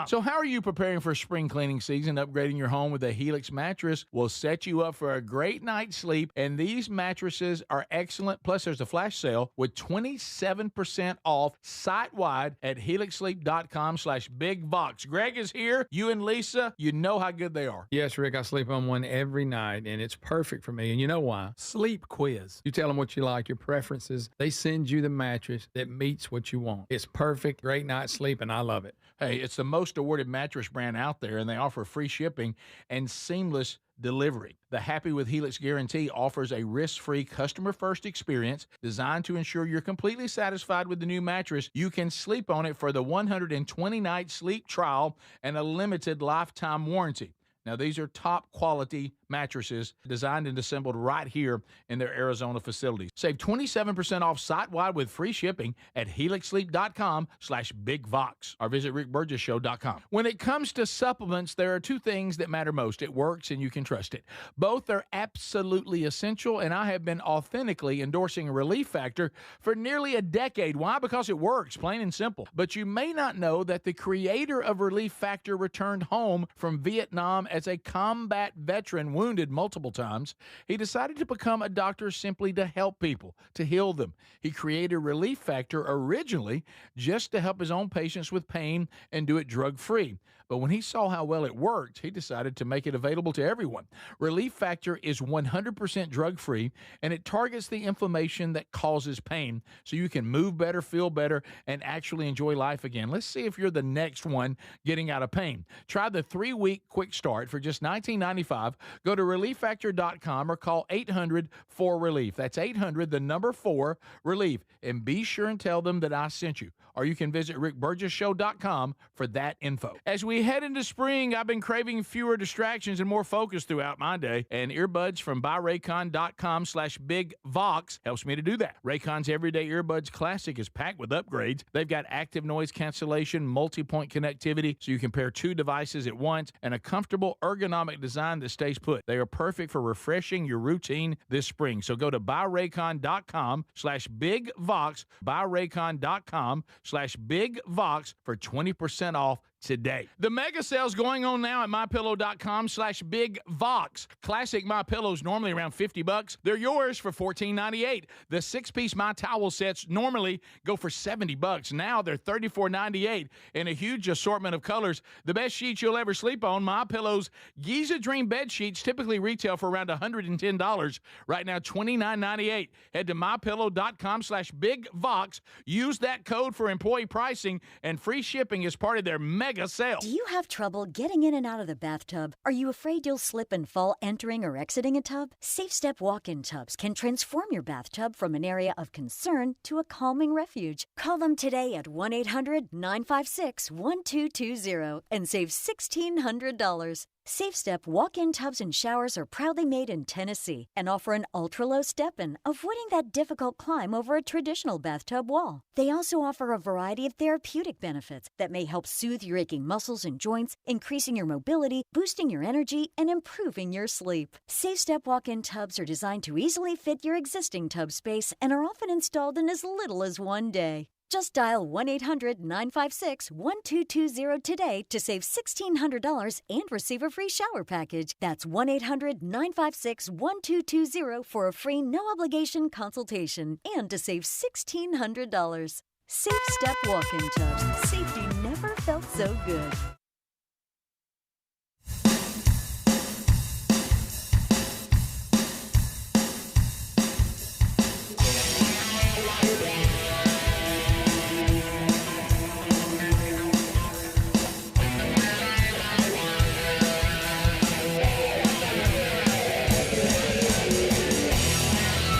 So how are you preparing for spring cleaning season? Upgrading your home with a Helix mattress will set you up for a great night's sleep, and these mattresses are excellent. Plus, there's a flash sale with 27% off site-wide at helixsleep.com/BigVox. Greg is here. You and Lisa, you know how good they are. Yes, Rick, I sleep on one every night, and it's perfect for me. And you know why? Sleep quiz. You tell them what you like, your preferences. They send you the mattress that meets what you want. It's perfect, great night's sleep, and I love it. Hey, it's the most awarded mattress brand out there, and they offer free shipping and seamless delivery. The Happy with Helix Guarantee offers a risk-free customer-first experience designed to ensure you're completely satisfied with the new mattress. You can sleep on it for the 120-night sleep trial and a limited lifetime warranty. Now, these are top quality mattresses designed and assembled right here in their Arizona facilities. Save 27% off site-wide with free shipping at helixsleep.com/BigVox or visit rickburgesshow.com. When it comes to supplements, there are two things that matter most. It works and you can trust it. Both are absolutely essential, and I have been authentically endorsing Relief Factor for nearly a decade. Why? Because it works, plain and simple. But you may not know that the creator of Relief Factor returned home from Vietnam as a combat veteran, wounded multiple times. He decided to become a doctor simply to help people, to heal them. He created Relief Factor originally just to help his own patients with pain and do it drug-free. But when he saw how well it worked, he decided to make it available to everyone. Relief Factor is 100% drug-free, and it targets the inflammation that causes pain so you can move better, feel better, and actually enjoy life again. Let's see if you're the next one getting out of pain. Try the 3-week quick start for just $19.95. Go to relieffactor.com or call 800-4RELIEF. That's 800-4RELIEF. And be sure and tell them that I sent you. Or you can visit rickburgesshow.com for that info. As we head into spring, I've been craving fewer distractions and more focus throughout my day. And earbuds from buyraycon.com/BigVox helps me to do that. Raycon's Everyday Earbuds Classic is packed with upgrades. They've got active noise cancellation, multi-point connectivity, so you can pair two devices at once, and a comfortable ergonomic design that stays put. They are perfect for refreshing your routine this spring. So go to buyraycon.com/BigVox, buyraycon.com/BigVox for 20% off today. The mega sale's going on now at mypillow.com/BigVox. Classic MyPillows normally around $50. They're yours for $14.98. The 6-piece My Towel sets normally go for $70. Now they're $34.98 in a huge assortment of colors. The best sheets you'll ever sleep on. MyPillow's Giza Dream bed sheets typically retail for around $110. Right now, $29.98. Head to mypillow.com/BigVox. Use that code for employee pricing and free shipping as part of their mega sale. Do you have trouble getting in and out of the bathtub? Are you afraid you'll slip and fall entering or exiting a tub? Safe Step walk-in tubs can transform your bathtub from an area of concern to a calming refuge. Call them today at 1-800-956-1220 and save $1,600. Safe Step walk-in tubs and showers are proudly made in Tennessee and offer an ultra-low step-in, avoiding that difficult climb over a traditional bathtub wall. They also offer a variety of therapeutic benefits that may help soothe your aching muscles and joints, increasing your mobility, boosting your energy, and improving your sleep. Safe Step walk-in tubs are designed to easily fit your existing tub space and are often installed in as little as one day. Just dial 1-800-956-1220 today to save $1,600 and receive a free shower package. That's 1-800-956-1220 for a free no-obligation consultation and to save $1,600. Safe Step walk-in tubs. Safety never felt so good.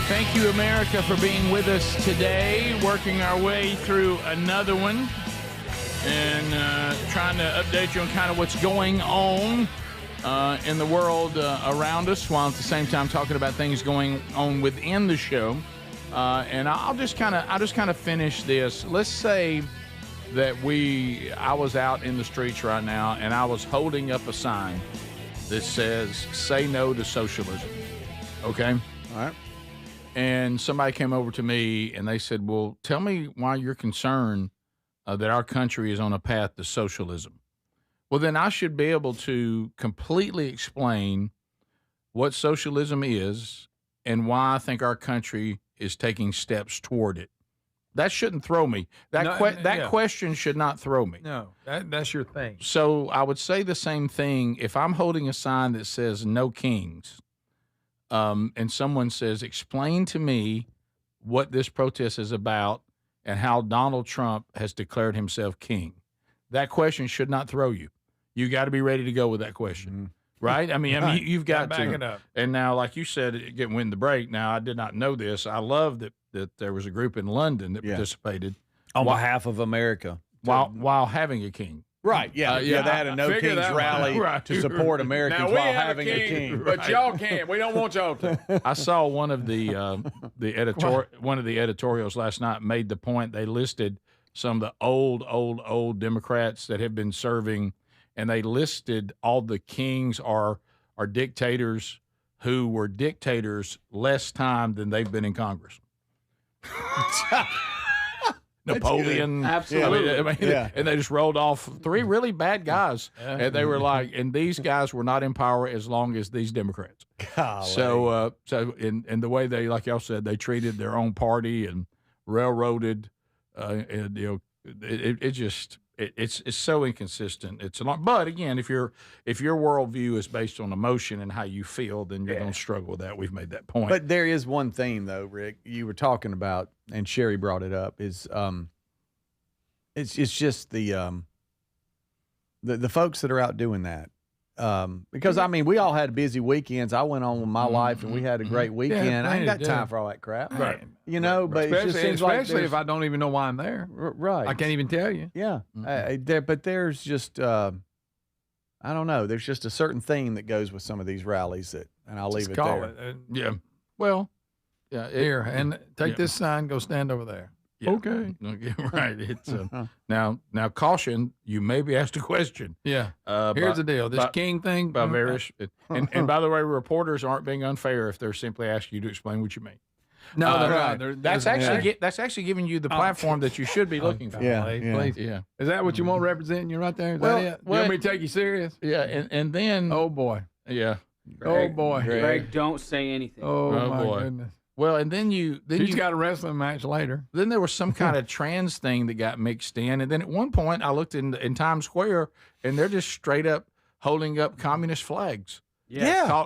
Thank you, America, for being with us today, working our way through another one and trying to update you on kind of what's going on in the world around us, while at the same time talking about things going on within the show. And I'll just kind of finish this. Let's say that I was out in the streets right now and I was holding up a sign that says, "Say no to socialism." Okay? All right. And somebody came over to me and they said, "Well, tell me why you're concerned that our country is on a path to socialism." Well, then I should be able to completely explain what socialism is and why I think our country is taking steps toward it. That shouldn't throw me. That question should not throw me. No, that's your thing. So I would say the same thing if I'm holding a sign that says "No Kings." And someone says, "Explain to me what this protest is about and how Donald Trump has declared himself king." That question should not throw you. You got to be ready to go with that question, right? I mean, you've got back to. it up. And now, like you said, getting win the break. Now, I did not know this. I love that there was a group in London that participated on behalf of America while having a king. Right, they had a No Kings rally to support Americans now, while having a king. But y'all can't. We don't want y'all to. I saw one of the editorials last night made the point. They listed some of the old Democrats that have been serving, and they listed all the kings are dictators who were dictators less time than they've been in Congress. Napoleon, absolutely, and they just rolled off three really bad guys, and they were like, and these guys were not in power as long as these Democrats. Golly. So in the way they, like y'all said, they treated their own party and railroaded, and it's so inconsistent. It's a lot, but again, if your worldview is based on emotion and how you feel, then you're going to struggle with that. We've made that point. But there is one thing though, Rick, you were talking about, and Sherry brought it up, is it's just the folks that are out doing that. Because I mean, we all had busy weekends. I went on with my life, and we had a great weekend. I ain't got time for all that crap, right? You know, but it just seems like, especially if I don't even know why I'm there, right? I can't even tell you. Yeah, but there's just I don't know. There's just a certain thing that goes with some of these rallies and I'll leave it there. Yeah. Well, yeah. Here, and take this sign. Go stand over there. Yeah. Okay. Right. It's now caution. You may be asked a question. Yeah. Here's the deal. This king thing. By various, and by the way, reporters aren't being unfair if they're simply asking you to explain what you mean. No, they're not. That's actually giving you the platform that you should be looking for. Please. Yeah. Is that what you want representing you right there? Is that it? You want me to take you serious? Yeah. And then. Oh boy. Yeah. Oh boy. Greg, don't say anything. Oh my boy. goodness. Well, and then he's got a wrestling match later. Then there was some kind of trans thing that got mixed in, and then at one point I looked in Times Square, and they're just straight up holding up communist flags.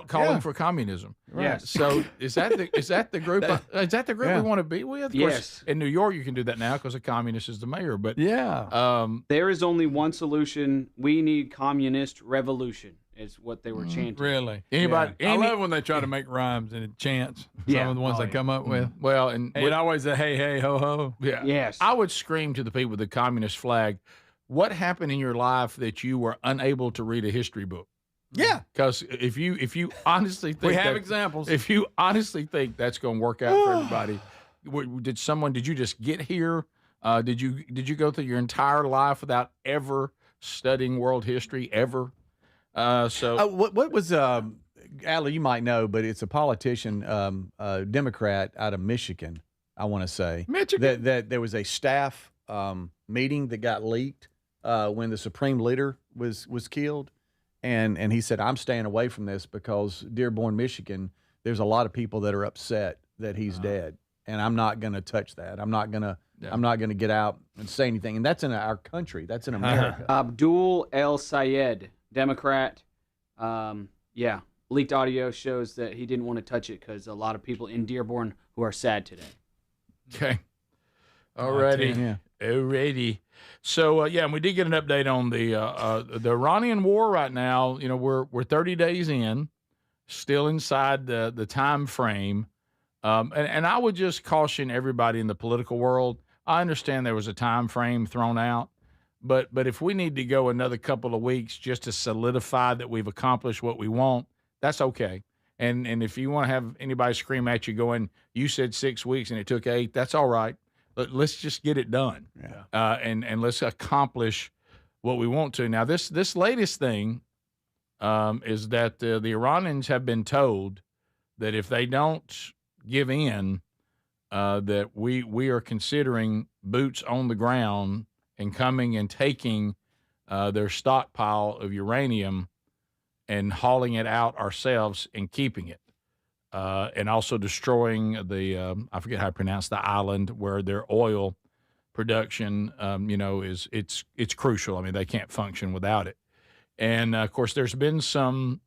Calling for communism. Right. Yes. So is that the group? Is that the group we want to be with? Of course, in New York, you can do that now because a communist is the mayor. But there is only one solution. We need communist revolution. Is what they were chanting. Really? Anybody? I love when they try to make rhymes and chants. Some of the ones they come up with. Well, and it always a hey hey ho ho. Yeah. Yes. I would scream to the people with the communist flag. What happened in your life that you were unable to read a history book? Yeah. Because if you honestly think We have that- examples. If you honestly think that's going to work out for everybody, did you just get here? Did you go through your entire life without ever studying world history ever? What was Adler? You might know, but it's a politician, Democrat out of Michigan. I want to say Michigan. that there was a staff meeting that got leaked when the Supreme Leader was killed, and he said, "I'm staying away from this because Dearborn, Michigan, there's a lot of people that are upset that he's dead, and I'm not going to touch that. I'm not going to get out and say anything." And that's in our country. That's in America. Abdul El Sayed, Democrat. Leaked audio shows that he didn't want to touch it because a lot of people in Dearborn who are sad today. Okay. Alrighty. So and we did get an update on the Iranian war right now. You know, we're 30 days in, still inside the time frame, and I would just caution everybody in the political world. I understand there was a time frame thrown out, but if we need to go another couple of weeks just to solidify that we've accomplished what we want, that's okay. And if you want to have anybody scream at you going, "You said 6 weeks and it took 8," that's all right. Let's just get it done, and let's accomplish what we want to. Now, this latest thing is that the Iranians have been told that if they don't give in, that we are considering boots on the ground and coming and taking their stockpile of uranium and hauling it out ourselves and keeping it. And also destroying the I forget how to pronounce the island where their oil production, it's crucial. I mean, they can't function without it. And of course, there's been some,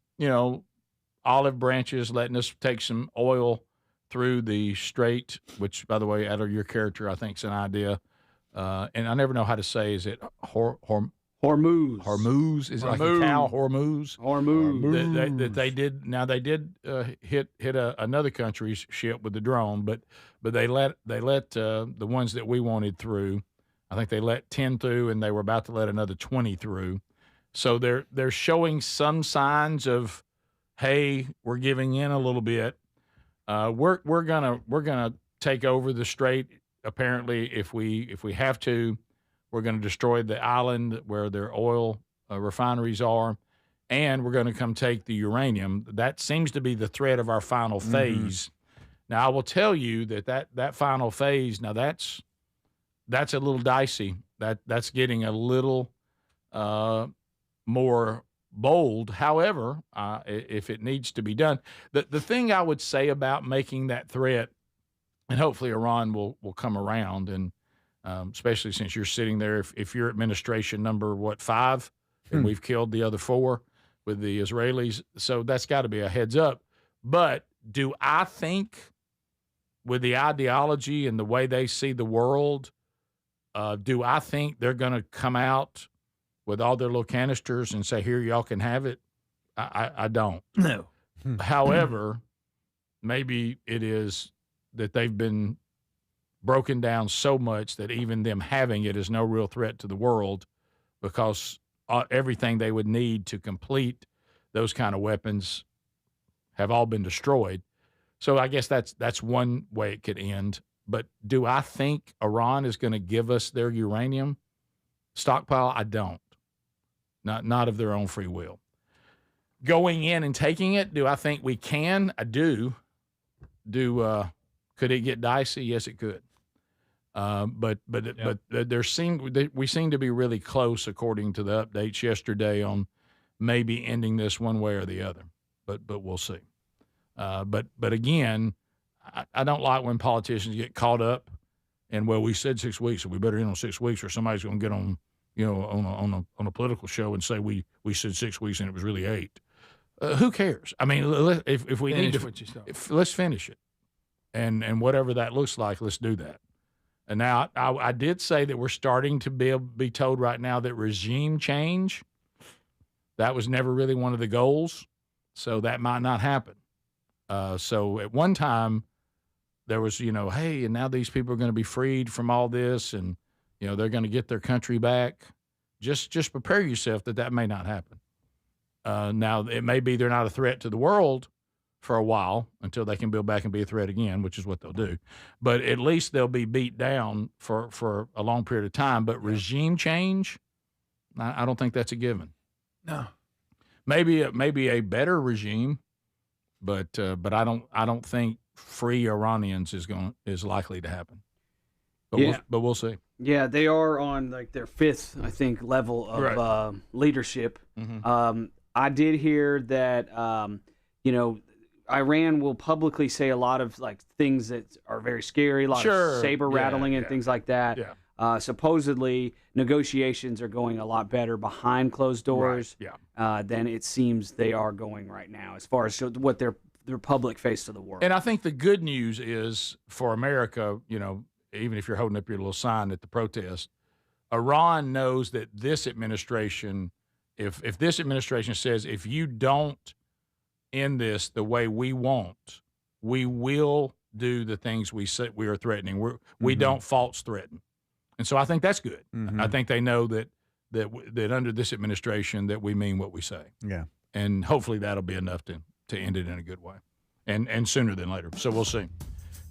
olive branches letting us take some oil through the strait, which, by the way, out of your character, I think is an idea. And I never know how to say, is it Hormuz. Hormuz? Is it like a cow? Hormuz? Hormuz. That they did. Now they did hit another country's ship with the drone, but they let the ones that we wanted through. I think they let 10 through, and they were about to let another 20 through. So they're showing some signs of, hey, we're giving in a little bit. We're gonna take over the strait. Apparently, if we have to. We're going to destroy the island where their oil refineries are, and we're going to come take the uranium. That seems to be the threat of our final phase. Now, I will tell you that final phase, now that's a little dicey. That's getting a little more bold. However, if it needs to be done, the thing I would say about making that threat, and hopefully Iran will come around, and especially since you're sitting there, if you're administration number, 5, and we've killed the other 4 with the Israelis. So that's got to be a heads up. But do I think with the ideology and the way they see the world, do I think they're going to come out with all their little canisters and say, here, y'all can have it? I don't. No. However, maybe it is that they've been broken down so much that even them having it is no real threat to the world, because everything they would need to complete those kind of weapons have all been destroyed. So I guess that's one way it could end. But do I think Iran is going to give us their uranium stockpile? I don't. Not of their own free will. Going in and taking it, do I think we can? I do. Could it get dicey? Yes, it could. But we seem to be really close, according to the updates yesterday, on maybe ending this one way or the other. But we'll see. But again, I don't like when politicians get caught up and, well, we said 6 weeks, so we better end on 6 weeks, or somebody's going to get on on a political show and say we said 6 weeks and it was really 8. Who cares? I mean, if we need to, let's finish it, and whatever that looks like, let's do that. And now I did say that we're starting to be told right now that regime change, that was never really one of the goals, so that might not happen. So at one time there was, hey, and now these people are going to be freed from all this, and they're going to get their country back. Just prepare yourself that may not happen. Now, it may be they're not a threat to the world for a while until they can build back and be a threat again, which is what they'll do. But at least they'll be beat down for a long period of time. But regime change, I don't think that's a given. No. Maybe a better regime, but I don't think free Iranians is likely to happen. But we'll see. Yeah, they are on like their fifth, I think, level of leadership. Mm-hmm. I did hear that Iran will publicly say a lot of like things that are very scary, a lot of saber rattling and things like that. Yeah. Supposedly, negotiations are going a lot better behind closed doors than it seems they are going right now, as far as what their public face to the world. And I think the good news is for America, even if you're holding up your little sign at the protest, Iran knows that this administration, if this administration says, if you don't end this the way we want, we will do the things we said we are threatening. We don't false threaten. And so I think that's good. Mm-hmm. I think they know that under this administration that we mean what we say. Yeah. And hopefully that'll be enough to end it in a good way and sooner than later. So we'll see.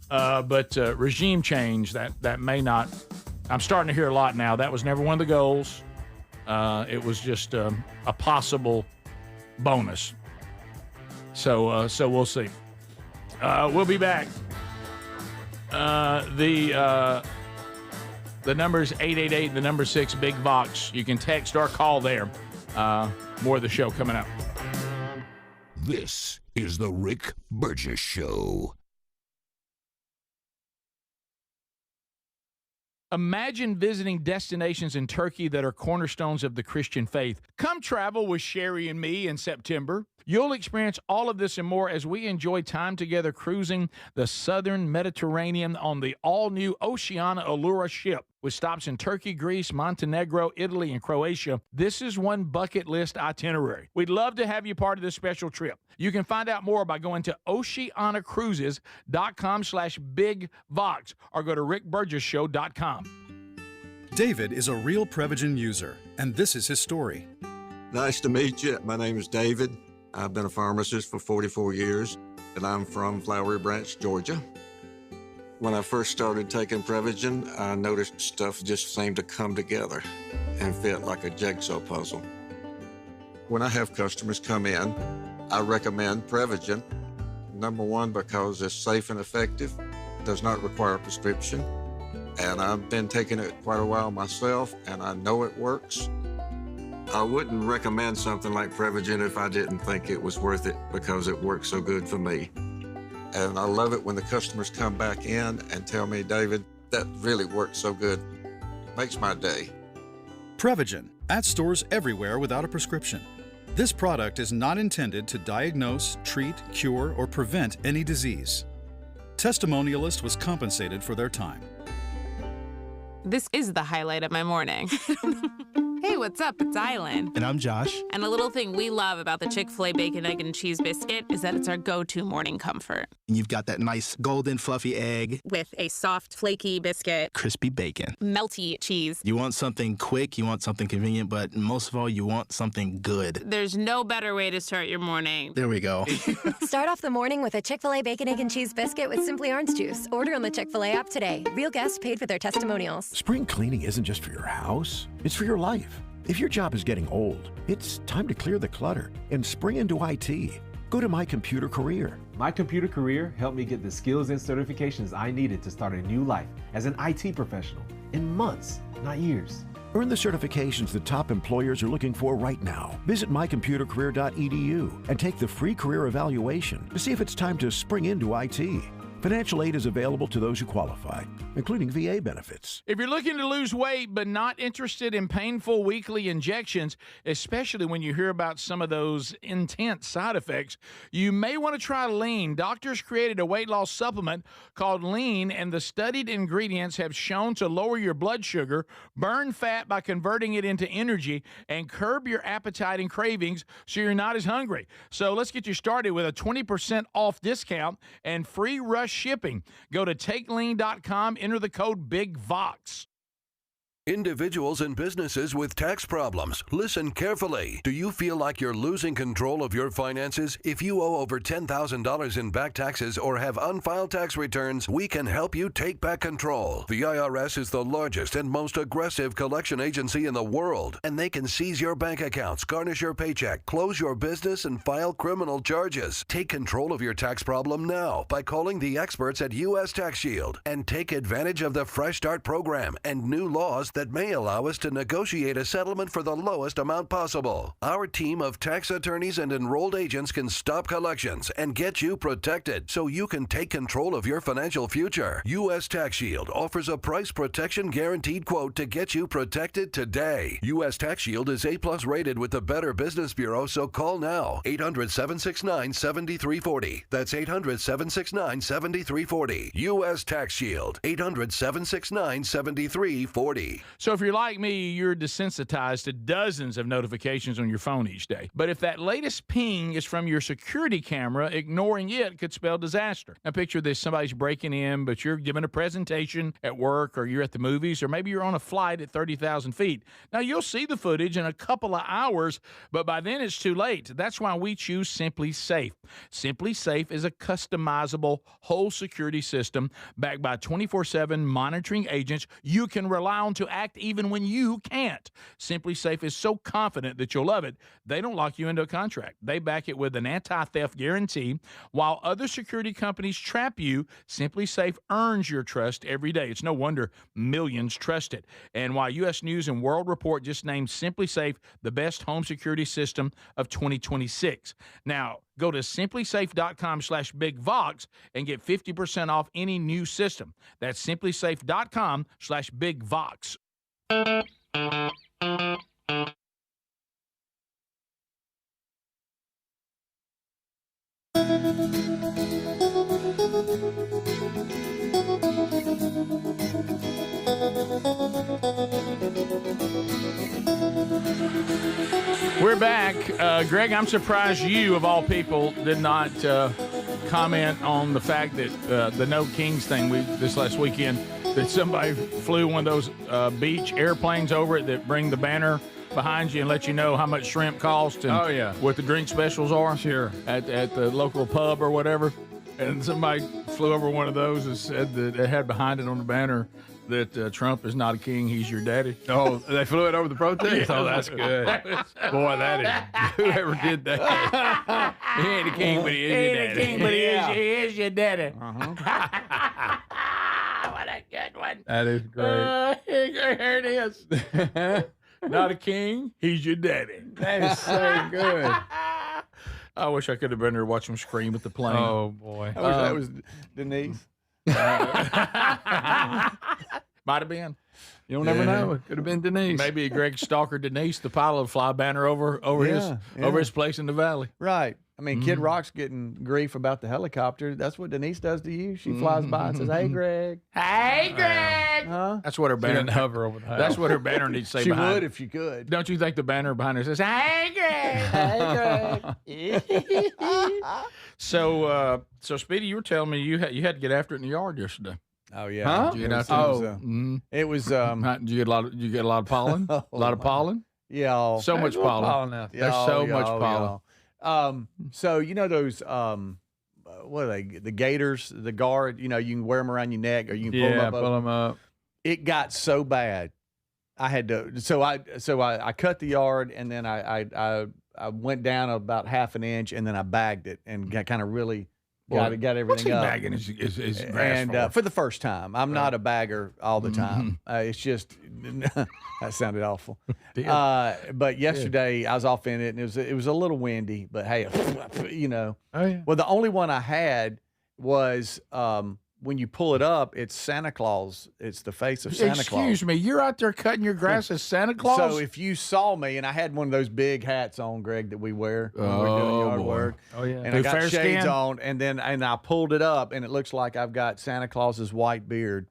But regime change, that may not – I'm starting to hear a lot now. That was never one of the goals. It was just a possible bonus. So we'll see. We'll be back. The number is 888, the number 6, Big Vox. You can text or call there. More of the show coming up. This is the Rick Burgess Show. Imagine visiting destinations in Turkey that are cornerstones of the Christian faith. Come travel with Sherry and me in September. You'll experience all of this and more as we enjoy time together cruising the southern Mediterranean on the all-new Oceana Allura ship. With stops in Turkey, Greece, Montenegro, Italy, and Croatia, this is one bucket list itinerary. We'd love to have you part of this special trip. You can find out more by going to oceanacruises.com/bigvox or go to rickburgesshow.com. David is a real Prevagen user, and this is his story. Nice to meet you. My name is David. I've been a pharmacist for 44 years, and I'm from Flowery Branch, Georgia. When I first started taking Prevagen, I noticed stuff just seemed to come together and fit like a jigsaw puzzle. When I have customers come in, I recommend Prevagen. Number one, because it's safe and effective, does not require a prescription, and I've been taking it quite a while myself, and I know it works. I wouldn't recommend something like Prevagen if I didn't think it was worth it because it works so good for me. And I love it when the customers come back in and tell me, David, that really works so good. Makes my day. Prevagen, at stores everywhere without a prescription. This product is not intended to diagnose, treat, cure, or prevent any disease. Testimonialist was compensated for their time. This is the highlight of my morning. Hey, what's up? It's Island. And I'm Josh. And a little thing we love about the Chick-fil-A Bacon, Egg, and Cheese Biscuit is that it's our go-to morning comfort. And you've got that nice golden fluffy egg. With a soft, flaky biscuit. Crispy bacon. Melty cheese. You want something quick, you want something convenient, but most of all, you want something good. There's no better way to start your morning. There we go. Start off the morning with a Chick-fil-A Bacon, Egg, and Cheese Biscuit with Simply Orange Juice. Order on the Chick-fil-A app today. Real guests paid for their testimonials. Spring cleaning isn't just for your house, it's for your life. If your job is getting old, it's time to clear the clutter and spring into IT. Go to My Computer Career. My Computer Career helped me get the skills and certifications I needed to start a new life as an IT professional in months, not years. Earn the certifications the top employers are looking for right now. Visit mycomputercareer.edu and take the free career evaluation to see if it's time to spring into IT. Financial aid is available to those who qualify, including VA benefits. If you're looking to lose weight but not interested in painful weekly injections, especially when you hear about some of those intense side effects, you may want to try Lean. Doctors created a weight loss supplement called Lean, and the studied ingredients have shown to lower your blood sugar, burn fat by converting it into energy, and curb your appetite and cravings so you're not as hungry. So let's get you started with a 20% off discount and free rush shipping. Go to takelean.com, enter the code BIGVOX. Individuals and businesses with tax problems, listen carefully. Do you feel like you're losing control of your finances? If you owe over $10,000 in back taxes or have unfiled tax returns, we can help you take back control. The IRS is the largest and most aggressive collection agency in the world, and they can seize your bank accounts, garnish your paycheck, close your business, and file criminal charges. Take control of your tax problem now by calling the experts at U.S. Tax Shield and take advantage of the Fresh Start program and new laws that may allow us to negotiate a settlement for the lowest amount possible. Our team of tax attorneys and enrolled agents can stop collections and get you protected so you can take control of your financial future. U.S. Tax Shield offers a price protection guaranteed quote to get you protected today. U.S. Tax Shield is A+ rated with the Better Business Bureau, so call now. 800-769-7340. That's 800-769-7340. U.S. Tax Shield. 800-769-7340. So if you're like me, you're desensitized to dozens of notifications on your phone each day. But if that latest ping is from your security camera, ignoring it could spell disaster. Now picture this, somebody's breaking in, but you're giving a presentation at work, or you're at the movies, or maybe you're on a flight at 30,000 feet. Now you'll see the footage in a couple of hours, but by then it's too late. That's why we choose Simply Safe. Simply Safe is a customizable whole security system backed by 24/7 monitoring agents you can rely on to act even when you can't. Simply Safe is so confident that you'll love it, they don't lock you into a contract. They back it with an anti-theft guarantee. While other security companies trap you, Simply Safe earns your trust every day. It's no wonder millions trust it. And while U.S. News and World Report just named Simply Safe the best home security system of 2026. Now, go to simplysafe.com/bigvox and get 50% off any new system. That's simplysafe.com/bigvox. We're back. Greg, I'm surprised you, of all people, did not comment on the fact that the No Kings thing this last weekend, that somebody flew one of those beach airplanes over it that bring the banner behind you and let you know how much shrimp cost and what the drink specials are. Sure. At the local pub or whatever. And somebody flew over one of those and said that it had behind it on the banner that Trump is not a king, he's your daddy. Oh, they flew it over the protest? Yeah. Oh, that's good. Boy, that is, whoever did that. He ain't a king, but he is your daddy. He ain't a king, but he is your daddy. What a good one. That is great. Here it is. Not a king, he's your daddy. That is so good. I wish I could have been there to watch him scream at the plane. Oh, boy. I wish that was Denise. Might have been. You'll never know. It could have been Denise. Maybe Greg stalker Denise, the pilot, would fly a banner over his place in the valley. Right. I mean, Kid Rock's getting grief about the helicopter. That's what Denise does to you. She flies by and says, "Hey, Greg." Hey, Greg. That's what her banner. Didn't hover over the house. That's what her banner needs to say. She behind would it. if she could. Don't you think the banner behind her says, "Hey, Greg"? Hey, Greg. So Speedy, you were telling me you had to get after it in the yard yesterday. Oh yeah. Huh? Did you get out there? It was. Did you get a lot of pollen? A lot of pollen. Yeah. So much pollen. out there. There's so much pollen. So you know those what are they? The gaiters, the guard. You know, you can wear them around your neck, or you can pull them up. It got so bad, I had to. So I cut the yard, and then I went down about half an inch, and then I bagged it and kind of really got everything what's he up. bagging is grass And for the first time, I'm not a bagger all the time. It's just that sounded awful. But yesterday I was off in it, and it was a little windy. But hey, you know. Oh yeah. Well, the only one I had was when you pull it up, it's Santa Claus. It's the face of Santa Claus. Excuse me, you're out there cutting your grass as Santa Claus? So if you saw me, and I had one of those big hats on, Greg, that we wear when we're doing yard work. Oh yeah. And I got shades on, and I pulled it up, and it looks like I've got Santa Claus's white beard,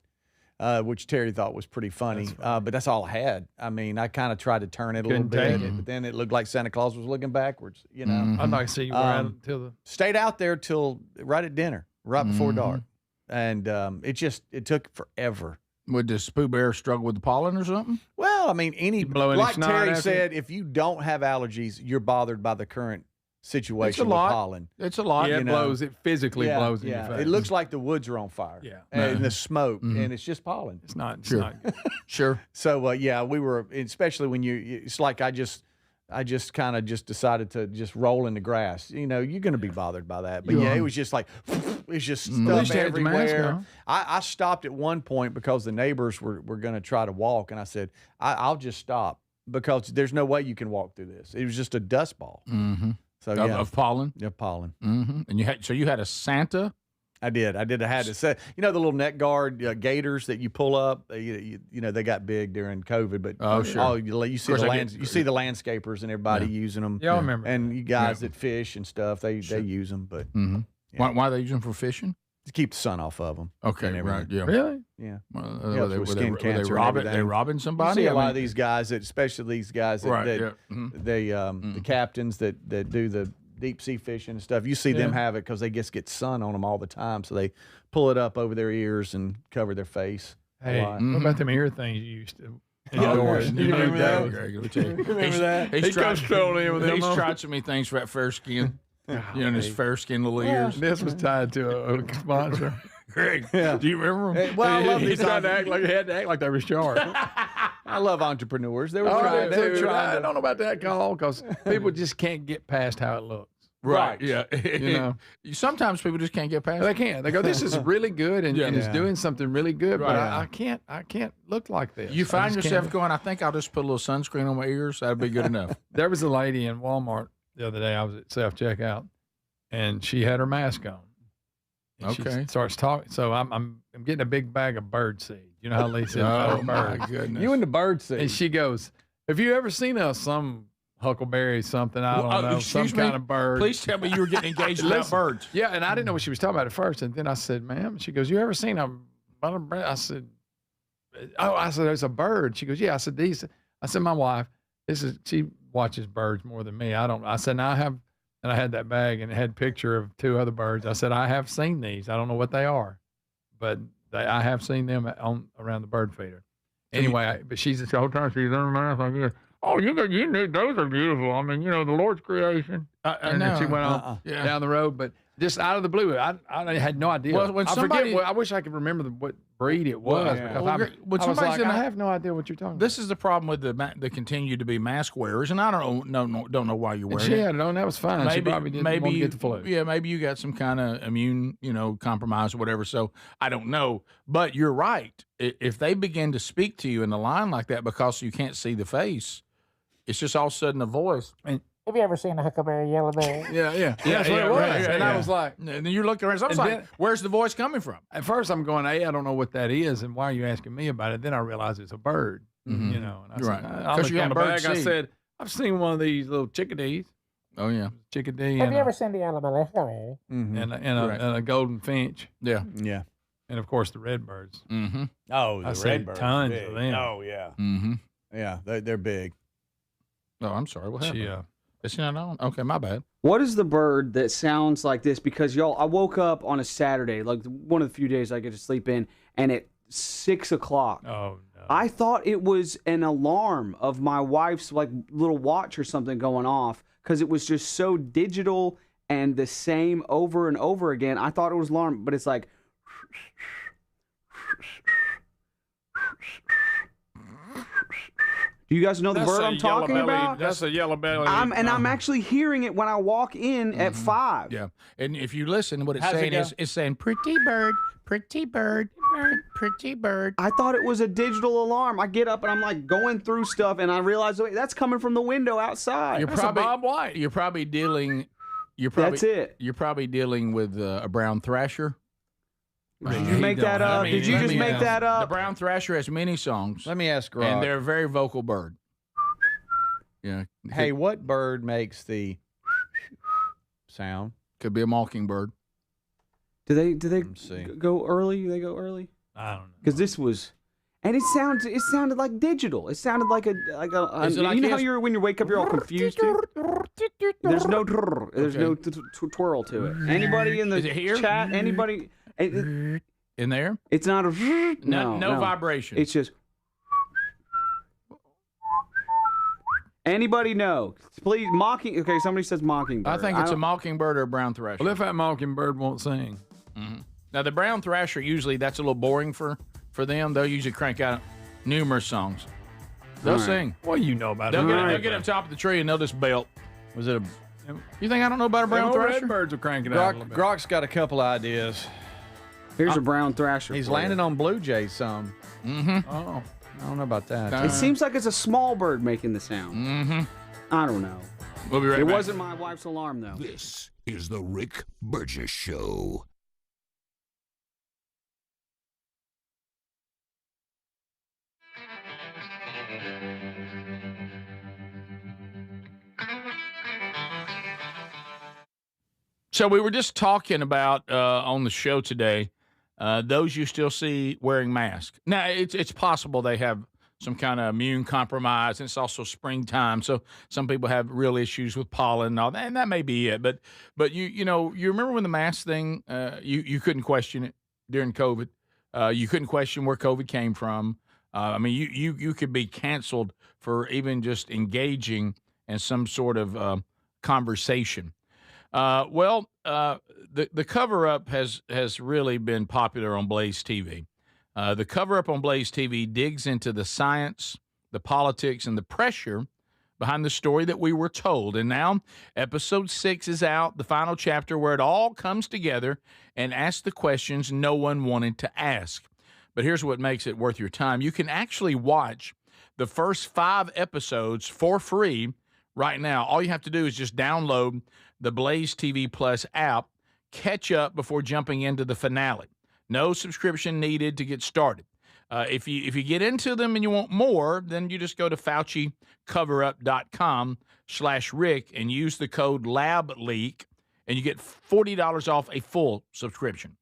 which Terry thought was pretty funny. But that's all I had. I mean, I kind of tried to turn it a little bit, but then it looked like Santa Claus was looking backwards. You know, I'd like to see you wear it until the stayed out there till right at dinner, right before dark. And it took forever Would the Pooh Bear struggle with the pollen or something? Well, I mean, like snot Terry after said, if you don't have allergies, you're bothered by the current situation with pollen. It's a lot. Yeah, you it know? blows. It physically blows in your face. It looks like the woods are on fire. Yeah. And the smoke, and it's just pollen. It's not. It's Sure. not. Sure. So we were, especially when it's like I just kind of just decided to just roll in the grass. You know, you're going to be bothered by that. But it was just like, it's just stuff everywhere. I stopped at one point because the neighbors were going to try to walk. And I said, I'll just stop because there's no way you can walk through this. It was just a dust ball. Mm-hmm. So of pollen? Yeah, pollen. Mm-hmm. And you had a Santa? I did. I had to say, the little neck guard gaiters that you pull up. You know, they got big during COVID, but sure. You see the landscapers and everybody using them. Yeah, I remember. And you guys that fish and stuff, they use them. But why are they using them for fishing? To keep the sun off of them. Okay, right. Yeah. Really? Yeah. Well, With skin cancer. They robbing somebody? You see a lot of these guys, especially these guys that the captains that do the deep sea fishing and stuff. You see them have it because they just get sun on them all the time, so they pull it up over their ears and cover their face. Hey, what about them ear things you used to? You remember that? Remember that? He comes strolling in with them. He's trying me things for that fair skin. His fair skin little ears. This was tied to a sponsor. Greg, do you remember him? Hey, well, I love these. He had to act like they were sharp. I love entrepreneurs. They were trying. I don't know about that call because people just can't get past how it looks. Right. Yeah. You know, sometimes people just can't get past they it. can't. They go, this is really good and it's doing something really good, but Right. I can't look like this. You find yourself going, I think I'll just put a little sunscreen on my ears. That'd be good enough. There was a lady in Walmart the other day. I was at self-checkout, and she had her mask on. And Okay. She starts talking. So I'm getting a big bag of bird seed. You know how they say Oh, bird. my goodness. You and the bird seed. And she goes, have you ever seen some huckleberry something? I don't know. Some kind of bird. Please tell me you were getting engaged about Listen, birds. Yeah, and I didn't know what she was talking about at first. And then I said, ma'am, she goes, you ever seen a I said, it's a bird. She goes, yeah. I said, my wife, she watches birds more than me. I said, now I have, and I had that bag and it had a picture of two other birds. I said, I have seen these. I don't know what they are, but I have seen them around the bird feeder. Anyway, but she's the whole time she's on her mouth like this. Oh, you knew those are beautiful. I mean, the Lord's creation. And then she went on down the road, but just out of the blue, I had no idea. Well, when I wish I could remember what breed it was. Because I have no idea what you're talking about. This is the problem with the continue to be mask wearers, and I don't know why you're wearing she it. had it on. That was fine. She probably didn't want to get the flu. Yeah, maybe you got some kind of immune, compromise or whatever. So I don't know. But you're right. If they begin to speak to you in the line like that because you can't see the face, it's just all of a sudden a voice. Have you ever seen a huckleberry yellowberry? Yeah. That's what it was. Right, and I was like, and then you're looking around. So I was like, where's the voice coming from? At first, I'm going, hey, I don't know what that is, and why are you asking me about it? Then I realized it's a bird. Mm-hmm. And I Right. said, I looked on the bag. I said, I've seen one of these little chickadees. Oh yeah, chickadee. Have you ever seen the Alabama? And a golden finch. Yeah. And of course the redbirds. Mm-hmm. Oh, the redbirds. Tons big. of them. Oh yeah. Mm-hmm. Yeah, they're big. Oh, I'm sorry. What happened? It's not on. Okay, my bad. What is the bird that sounds like this? Because I woke up on a Saturday, like one of the few days I get to sleep in, and at 6 o'clock. Oh no! I thought it was an alarm of my wife's little watch or something going off because it was just so digital and the same over and over again. I thought it was alarm, but it's like. Do you guys know the bird I'm talking about? That's a yellow belly. I'm actually hearing it when I walk in at 5. Yeah, and if you listen, what it's saying is, it's saying, pretty bird, pretty bird, pretty bird. I thought it was a digital alarm. I get up and I'm like going through stuff, and I realize that's coming from the window outside. That's a Bob White. You're probably dealing. That's it. You're probably dealing with a brown thrasher. Did you make that up? Did you just make that up? The brown thrasher has many songs. Let me ask Rob. And they're a very vocal bird. Yeah. Hey, what bird makes the sound? Could be a mockingbird. Do they go early? They go early? I don't know. Because this was, and it sounded like digital. It sounded like a you know how when you wake up you're all confused. There's no twirl to it. Anybody in the chat? Anybody? in there? It's not a no vibration. It's just. Anybody know? Please, mocking. Okay, somebody says mockingbird. I think it's a mockingbird or a brown thrasher. Well, if that mockingbird won't sing. Mm-hmm. Now, the brown thrasher, usually that's a little boring for them. They'll usually crank out numerous songs. They'll sing. What do you know about it? They'll get up top of the tree and they'll just belt. Was it a... You think I don't know about a brown thrasher? Redbirds are cranking out a little bit. Grok's got a couple ideas. Here's a brown thrasher. He's landing on blue jays some. Mm-hmm. Oh, I don't know about that. It seems like it's a small bird making the sound. Mm-hmm. I don't know. We'll be right back. It wasn't my wife's alarm, though. This is the Rick Burgess Show. So we were just talking about on the show today, those you still see wearing masks. Now, it's possible they have some kind of immune compromise, and it's also springtime, so some people have real issues with pollen and all that, and that may be it. But you remember when the mask thing, you couldn't question it during COVID. You couldn't question where COVID came from. I mean, you could be canceled for even just engaging in some sort of conversation. The cover-up has really been popular on Blaze TV. The cover-up on Blaze TV digs into the science, the politics, and the pressure behind the story that we were told. And now, episode 6 is out, the final chapter where it all comes together and asks the questions no one wanted to ask. But here's what makes it worth your time. You can actually watch the first 5 episodes for free right now. All you have to do is just download the Blaze TV Plus app, catch up before jumping into the finale. No subscription needed to get started. If you get into them and you want more, then you just go to FauciCoverup.com/Rick and use the code LABLEAK, and you get $40 off a full subscription.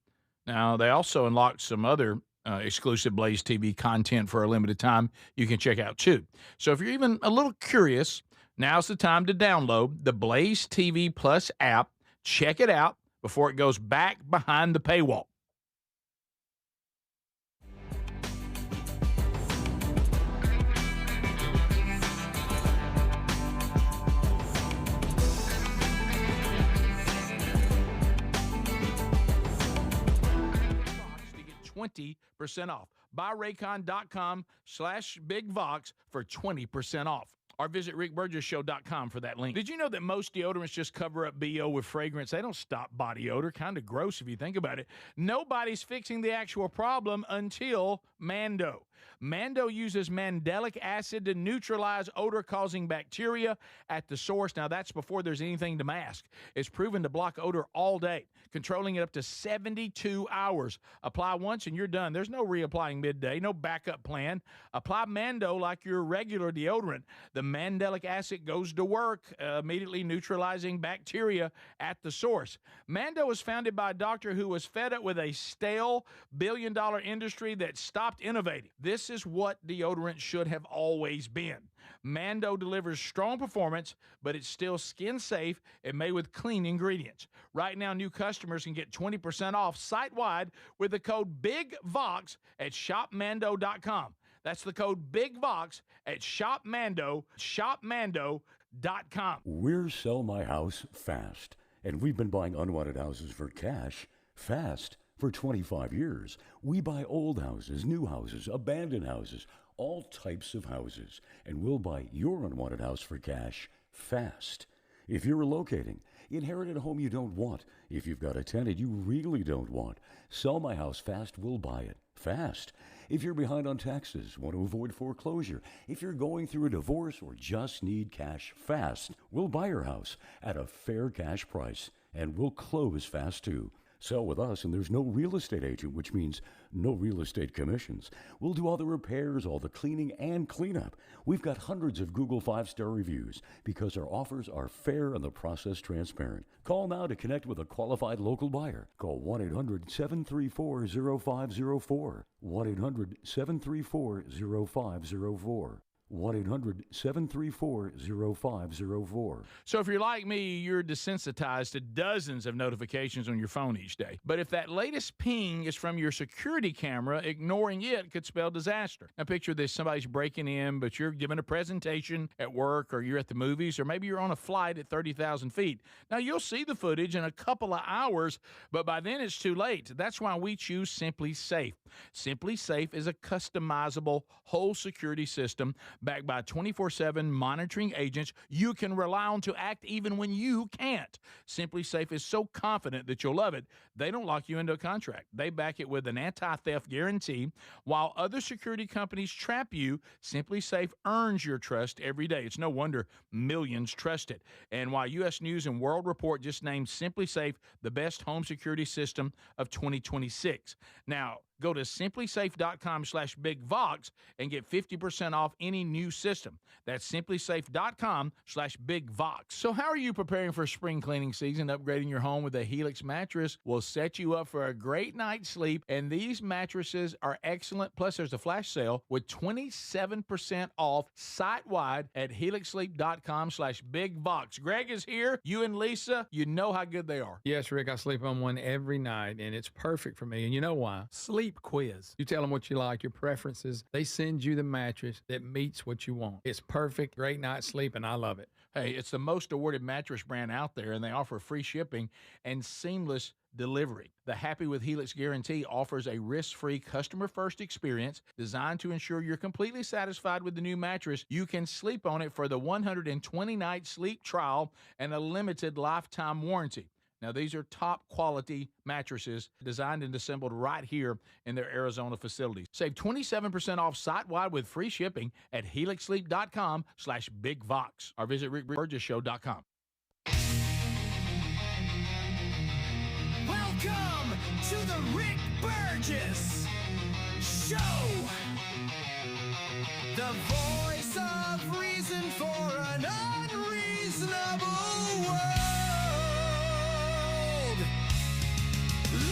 Now, they also unlocked some other exclusive Blaze TV content for a limited time you can check out too. So if you're even a little curious, now's the time to download the Blaze TV Plus app. Check it out before it goes back behind the paywall. To get 20% off. BuyRaycon.com/BigVox for 20% off. Or visit rickburgessshow.com for that link. Did you know that most deodorants just cover up BO with fragrance? They don't stop body odor. Kind of gross if you think about it. Nobody's fixing the actual problem until Mando. Mando uses mandelic acid to neutralize odor-causing bacteria at the source. Now, that's before there's anything to mask. It's proven to block odor all day, controlling it up to 72 hours. Apply once and you're done. There's no reapplying midday, no backup plan. Apply Mando like your regular deodorant. The mandelic acid goes to work, immediately neutralizing bacteria at the source. Mando was founded by a doctor who was fed up with a stale billion-dollar industry that stopped innovating. This is what deodorant should have always been. Mando delivers strong performance, but it's still skin safe and made with clean ingredients. Right now, new customers can get 20% off site-wide with the code BIGVOX at shopmando.com. That's the code BIGVOX at shopmando.com. We're Sell My House Fast, and we've been buying unwanted houses for cash fast for 25 years. We buy old houses, new houses, abandoned houses, all types of houses, and we'll buy your unwanted house for cash fast. If you're relocating, inherited a home you don't want, if you've got a tenant you really don't want, Sell My House Fast will buy it fast. If you're behind on taxes, want to avoid foreclosure, if you're going through a divorce or just need cash fast, we'll buy your house at a fair cash price, and we'll close fast too. Sell with us, and there's no real estate agent, which means no real estate commissions. We'll do all the repairs, all the cleaning, and cleanup. We've got hundreds of Google 5-star reviews because our offers are fair and the process transparent. Call now to connect with a qualified local buyer. Call 1-800-734-0504. 1-800-734-0504. 1-800-734-0504. So if you're like me, you're desensitized to dozens of notifications on your phone each day. But if that latest ping is from your security camera, ignoring it could spell disaster. Now picture this, somebody's breaking in, but you're giving a presentation at work, or you're at the movies, or maybe you're on a flight at 30,000 feet. Now you'll see the footage in a couple of hours, but by then it's too late. That's why we choose Simply Safe. Simply Safe is a customizable whole security system backed by 24/7 monitoring agents you can rely on to act even when you can't. Simply Safe is so confident that you'll love it, they don't lock you into a contract. They back it with an anti-theft guarantee. While other security companies trap you, Simply Safe earns your trust every day. It's no wonder millions trust it. And while U.S. News and World Report just named Simply Safe the best home security system of 2026. Now, go to simplysafe.com/BigVox and get 50% off any new system. That's simplysafe.com/BigVox. So how are you preparing for spring cleaning season? Upgrading your home with a Helix mattress will set you up for a great night's sleep, and these mattresses are excellent. Plus, there's a flash sale with 27% off site-wide at helixsleep.com/BigVox. Greg is here. You and Lisa, you know how good they are. Yes, Rick, I sleep on one every night, and it's perfect for me. And you know why? Sleep quiz. You tell them what you like, your preferences. They send you the mattress that meets what you want. It's perfect, great night's sleep, and I love it. Hey, it's the most awarded mattress brand out there, and they offer free shipping and seamless delivery. The Happy with Helix guarantee offers a risk-free, customer-first experience designed to ensure you're completely satisfied with the new mattress. You can sleep on it for the 120-night sleep trial and a limited lifetime warranty. Now, these are top quality mattresses designed and assembled right here in their Arizona facilities. Save 27% off site-wide with free shipping at helixsleep.com/BigVox or visit rickburgesshow.com. Welcome to the Rick Burgess Show. The voice of reason for an unreasonable world.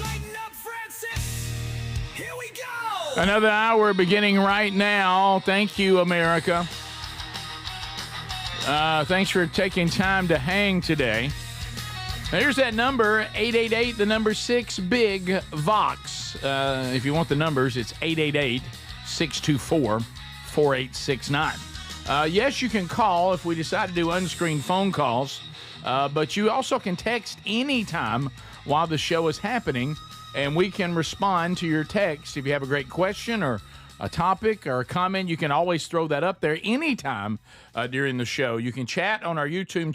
Lighten up, Francis. Here we go. Another hour beginning right now. Thank you, America. Thanks for taking time to hang today. Now, here's that number, 888, the number 6-BIG-VOX. If you want the numbers, it's 888-624-4869. Yes, you can call if we decide to do unscreened phone calls, but you also can text anytime while the show is happening, and we can respond to your text. If you have a great question or a topic or a comment, you can always throw that up there anytime during the show. You can chat on our YouTube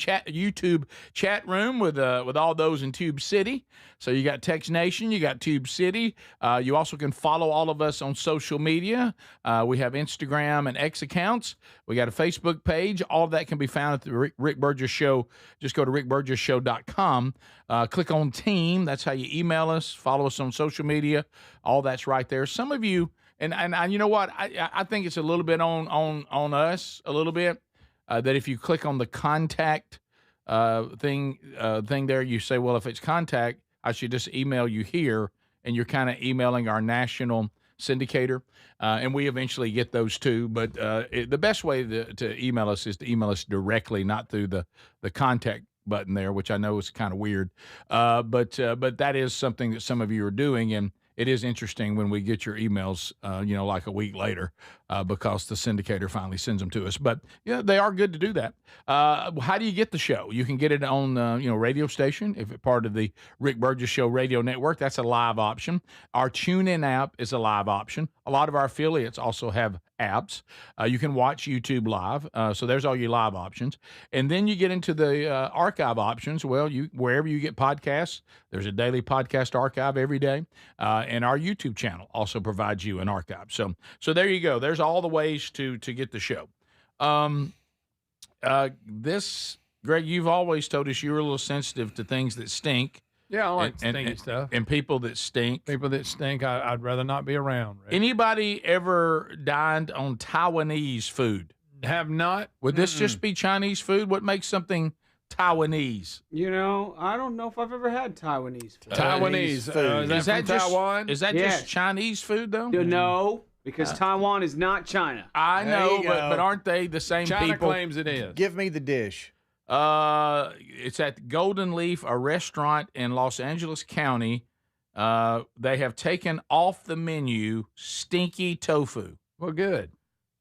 chat room with all those in Tube City. So you got Text Nation, you got Tube City. You also can follow all of us on social media. We have Instagram and X accounts. We got a Facebook page. All of that can be found at the Rick Burgess Show. Just go to rickburgessshow.com. Click on Team. That's how you email us. Follow us on social media. All that's right there. Some of you. And you know what? I think it's a little bit on us a little bit that if you click on the contact thing there, you say, well, if it's contact, I should just email you here, and you're kind of emailing our national syndicator, and we eventually get those too. But the best way to email us is to email us directly, not through the contact button there, which I know is kind of weird. But that is something that some of you are doing, and it is interesting when we get your emails, like a week later, because the syndicator finally sends them to us. But yeah, they are good to do that. How do you get the show? You can get it on, radio station. If it's part of the Rick Burgess Show radio network, that's a live option. Our TuneIn app is a live option. A lot of our affiliates also have apps. You can watch YouTube live. So there's all your live options. And then you get into the archive options. Well, wherever you get podcasts, there's a daily podcast archive every day. And our YouTube channel also provides you an archive. So there you go. There's all the ways to get the show. Greg, you've always told us you're a little sensitive to things that stink. Yeah, I like stinky stuff. And people that stink. People that stink, I'd rather not be around. Rick. Anybody ever dined on Taiwanese food? Have not. Would this just be Chinese food? What makes something Taiwanese? I don't know if I've ever had Taiwanese food. Taiwanese food. Is that from Taiwan? Is that just Chinese food, though? No. Because Taiwan is not China. I There know, you but go. aren't they the same China people? claims it is. Give me the dish. It's at Golden Leaf, a restaurant in Los Angeles County. They have taken off the menu stinky tofu. Well, good.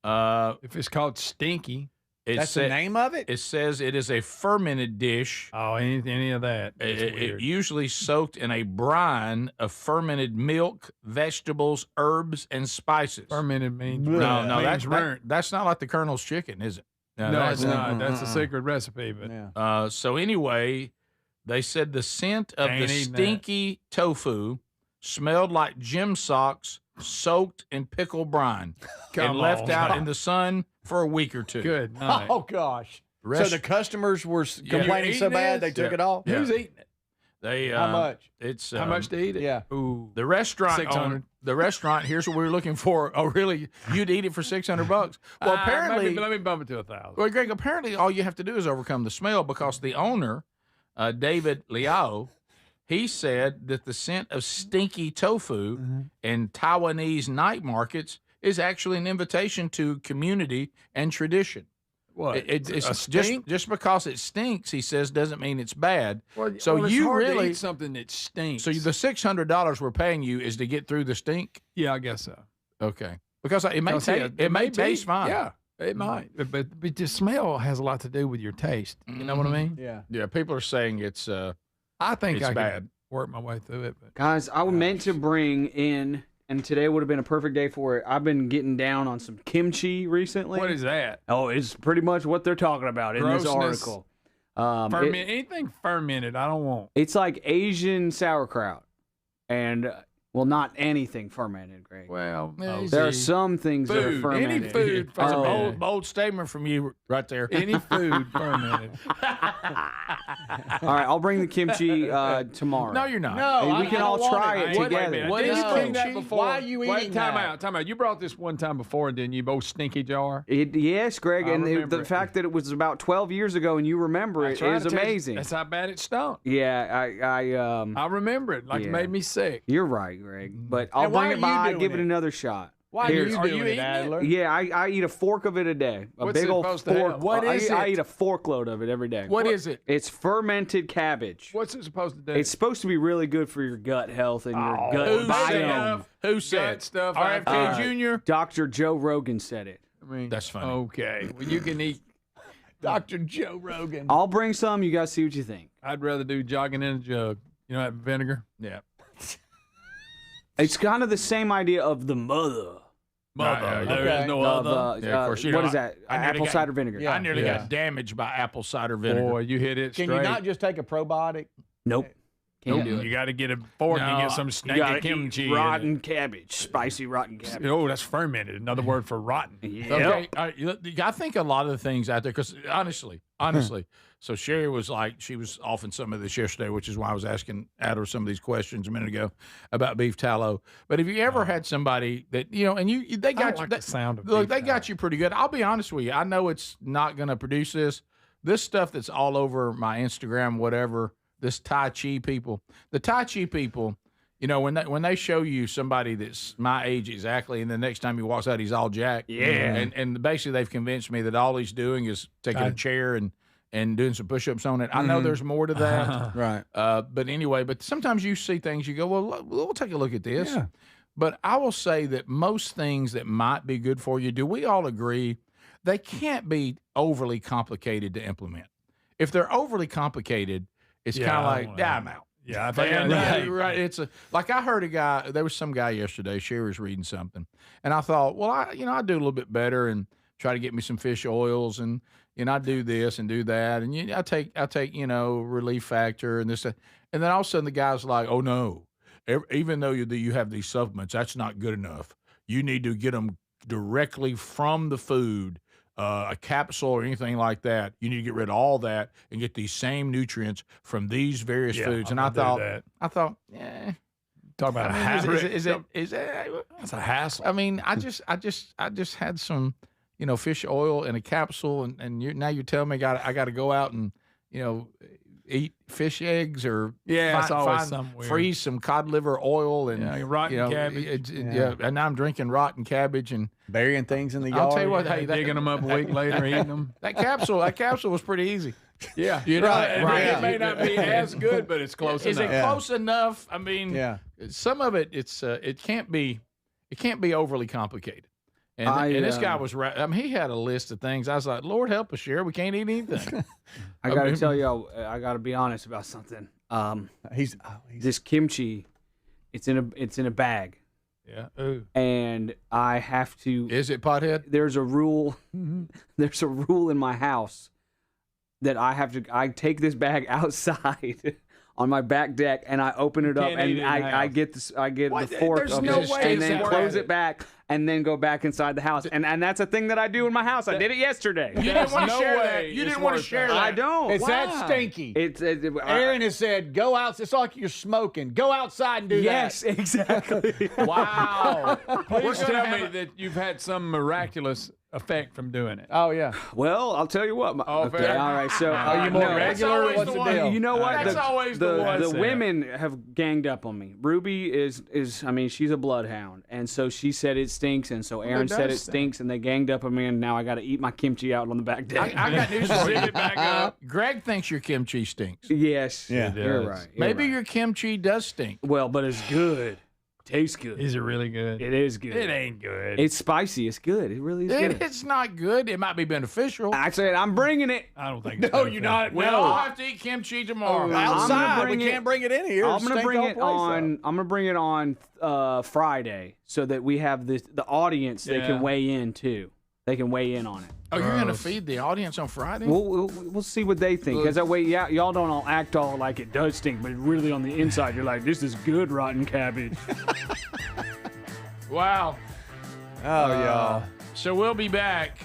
If it's called stinky, That's the name of it? It says it is a fermented dish. Oh, any of that. It usually soaked in a brine of fermented milk, vegetables, herbs, and spices. Fermented means No, means burnt. that's not like the Colonel's chicken, is it? No, it's not. That's a secret recipe. But So anyway, they said the scent of Ain't the eating that. stinky tofu smelled like gym socks soaked in pickle brine Come and left on. out in the sun for a week or two. Good night. Oh, gosh. Rest- So the customers were complaining You're so eating bad this? they took it off? Who's eating it? They How much? It's How much to eat it? Yeah. Ooh. The restaurant 600. The restaurant. Here's what we were looking for. Oh, really? You'd eat it for $600? Well, apparently, let me bump it to 1,000. well, Greg. Apparently, all you have to do is overcome the smell because the owner, David Liao, he said that the scent of stinky tofu in Taiwanese night markets is actually an invitation to community and tradition. What? It's a stink? just because it stinks, he says, doesn't mean it's bad. So well, it's you hard to really eat something that stinks. So the $600 we're paying you is to get through the stink? Yeah, I guess so. Okay. Because it may Because, taste fine. Yeah, it might. But the smell has a lot to do with your taste. You know what I mean? Yeah. Yeah, people are saying it's I think it's I bad. could work my way through it. But Guys, I meant to bring in, and today would have been a perfect day for it. I've been getting down on some kimchi recently. what is that? Oh, it's pretty much what they're talking about in this Grossness. article. Anything fermented, I don't want. It's like Asian sauerkraut, and well, not anything fermented, Greg. Well, there are some things that are Food. fermented. Any food That's a fermented. bold statement from you right there. Any food fermented. All right, I'll bring the kimchi tomorrow. No, you're not. No, we can all try it together. What is is kimchi? that before? Why are you Wait, eating time that? out, time out. You brought this one time before, didn't you? Both stinky jar. Yes, Greg, I and remember the it. fact that it was about 12 years ago and you remember it Trying is to tell you, amazing. That's how bad it stunk. Yeah, I remember it. Like yeah. it made me sick. You're right, Greg. But I'll And why bring are it by, you doing give it it? another shot. Why Here- are you doing it, Adler? Yeah, I eat a fork of it a day. A What's big it old supposed to fork. have? What is I it? eat a forkload of it every day. What is it? It's fermented cabbage. What's it supposed to do? It's supposed to be really good for your gut health and your gut Who biome. said? Who said? Gut stuff. RFK Jr.? Dr. Joe Rogan said it. I mean, That's funny. Okay. Well, you can eat. Dr. Joe Rogan. I'll bring some. You guys see what you think. I'd rather do jogging in a jug. You know that vinegar? Yeah. It's kind of the same idea of the mother. Mother. There Okay. is no Of, other. Yeah, of course. You what know, is that? I nearly Apple got- cider vinegar. Yeah. I nearly Yeah. got damaged by apple cider vinegar. Boy, you hit it Can straight. you not just take a probiotic? Nope. Can't do it. You got to get a fork and get some You stinky gotta kimchi. eat rotten cabbage, spicy rotten cabbage. Oh, that's fermented. Another word for rotten. Okay, I think a lot of the things out there, because honestly, so Sherry was like, she was off in some of this yesterday, which is why I was asking Adler some of these questions a minute ago about beef tallow. But have you ever had somebody that, and they got you, the sound of look, beef they got you pretty good. I'll be honest with you. I know it's not going to produce this stuff that's all over my Instagram, whatever, this Tai Chi people, the Tai Chi people, when they show you somebody that's my age exactly, and the next time he walks out, he's all jacked. Yeah. And basically they've convinced me that all he's doing is taking a chair and doing some push-ups on it. I know there's more to that. Right. But anyway, sometimes you see things, you go, well, we'll take a look at this. Yeah. But I will say that most things that might be good for you, do we all agree, they can't be overly complicated to implement. If they're overly complicated, it's kind of like, I'm out. Yeah, I think Right. It's like I heard a guy. There was some guy yesterday. Sherry was reading something, and I thought, well, I do a little bit better and try to get me some fish oils, and I do this and do that, and I take Relief Factor and this, and then all of a sudden the guy's like, oh no, even though you have these supplements, that's not good enough. You need to get them directly from the food. A capsule or anything like that, you need to get rid of all that and get these same nutrients from these various foods. And I thought, yeah. Talk about a hassle. Is it? That's a hassle. I mean, I just had some, fish oil in a capsule, and now you're telling me I got to go out and, eat fish eggs or it's always something weird. Freeze some cod liver oil and rotten cabbage. And now I'm drinking rotten cabbage and burying things in the yard. I'll tell you what, digging them up a week later, eating them. That capsule was pretty easy. Yeah, you know, It may not be as good, but it's close enough. Is it close enough? I mean, some of it, it can't be overly complicated. And this guy was right. I mean, he had a list of things. I was like, Lord help us, Sherry, we can't eat anything. I got to tell you, I got to be honest about something. This kimchi, it's in a bag. Yeah. Ooh. And I have to. Is it pothead? There's a rule. There's a rule in my house that I take this bag outside on my back deck and I open it up and I get the fork of it and then close it back and then go back inside the house. And that's a thing that I do in my house. I did it yesterday. You didn't want to share that. You didn't want to share that. I don't. It's that stinky. Aaron has said, go out. It's like you're smoking. Go outside and do that. Yes, exactly. Wow. Please tell me that you've had some miraculous effect from doing it. Oh, yeah. Well, I'll tell you what. Fair. All right. So are you more regular? What's the deal? You know what? That's always the one. The women have ganged up on me. Ruby is I mean, she's a bloodhound, and so she said it stinks, and so Aaron said it stinks, and they ganged up on me, and now I got to eat my kimchi out on the back deck. I got news for you. It back up. Greg thinks your kimchi stinks. Yes. Yeah. You're right. Maybe your kimchi does stink. Well, but it's good. Tastes good. Is it really good? It is good. It ain't good. It's spicy. It's good. It really is good. It's not good. It might be beneficial. I said I'm bringing it. I don't think. No, you're not. Well, I'll have to eat kimchi tomorrow. Outside, we can't bring it in here. I'm gonna bring it on. I'm gonna bring it on Friday so that we have the audience. They can weigh in too. They can weigh in on it. Oh, you're going to feed the audience on Friday? We'll see what they think. Because that way, y'all don't all act all like it does stink, but really on the inside, you're like, this is good rotten cabbage. Wow. Oh, y'all. So we'll be back.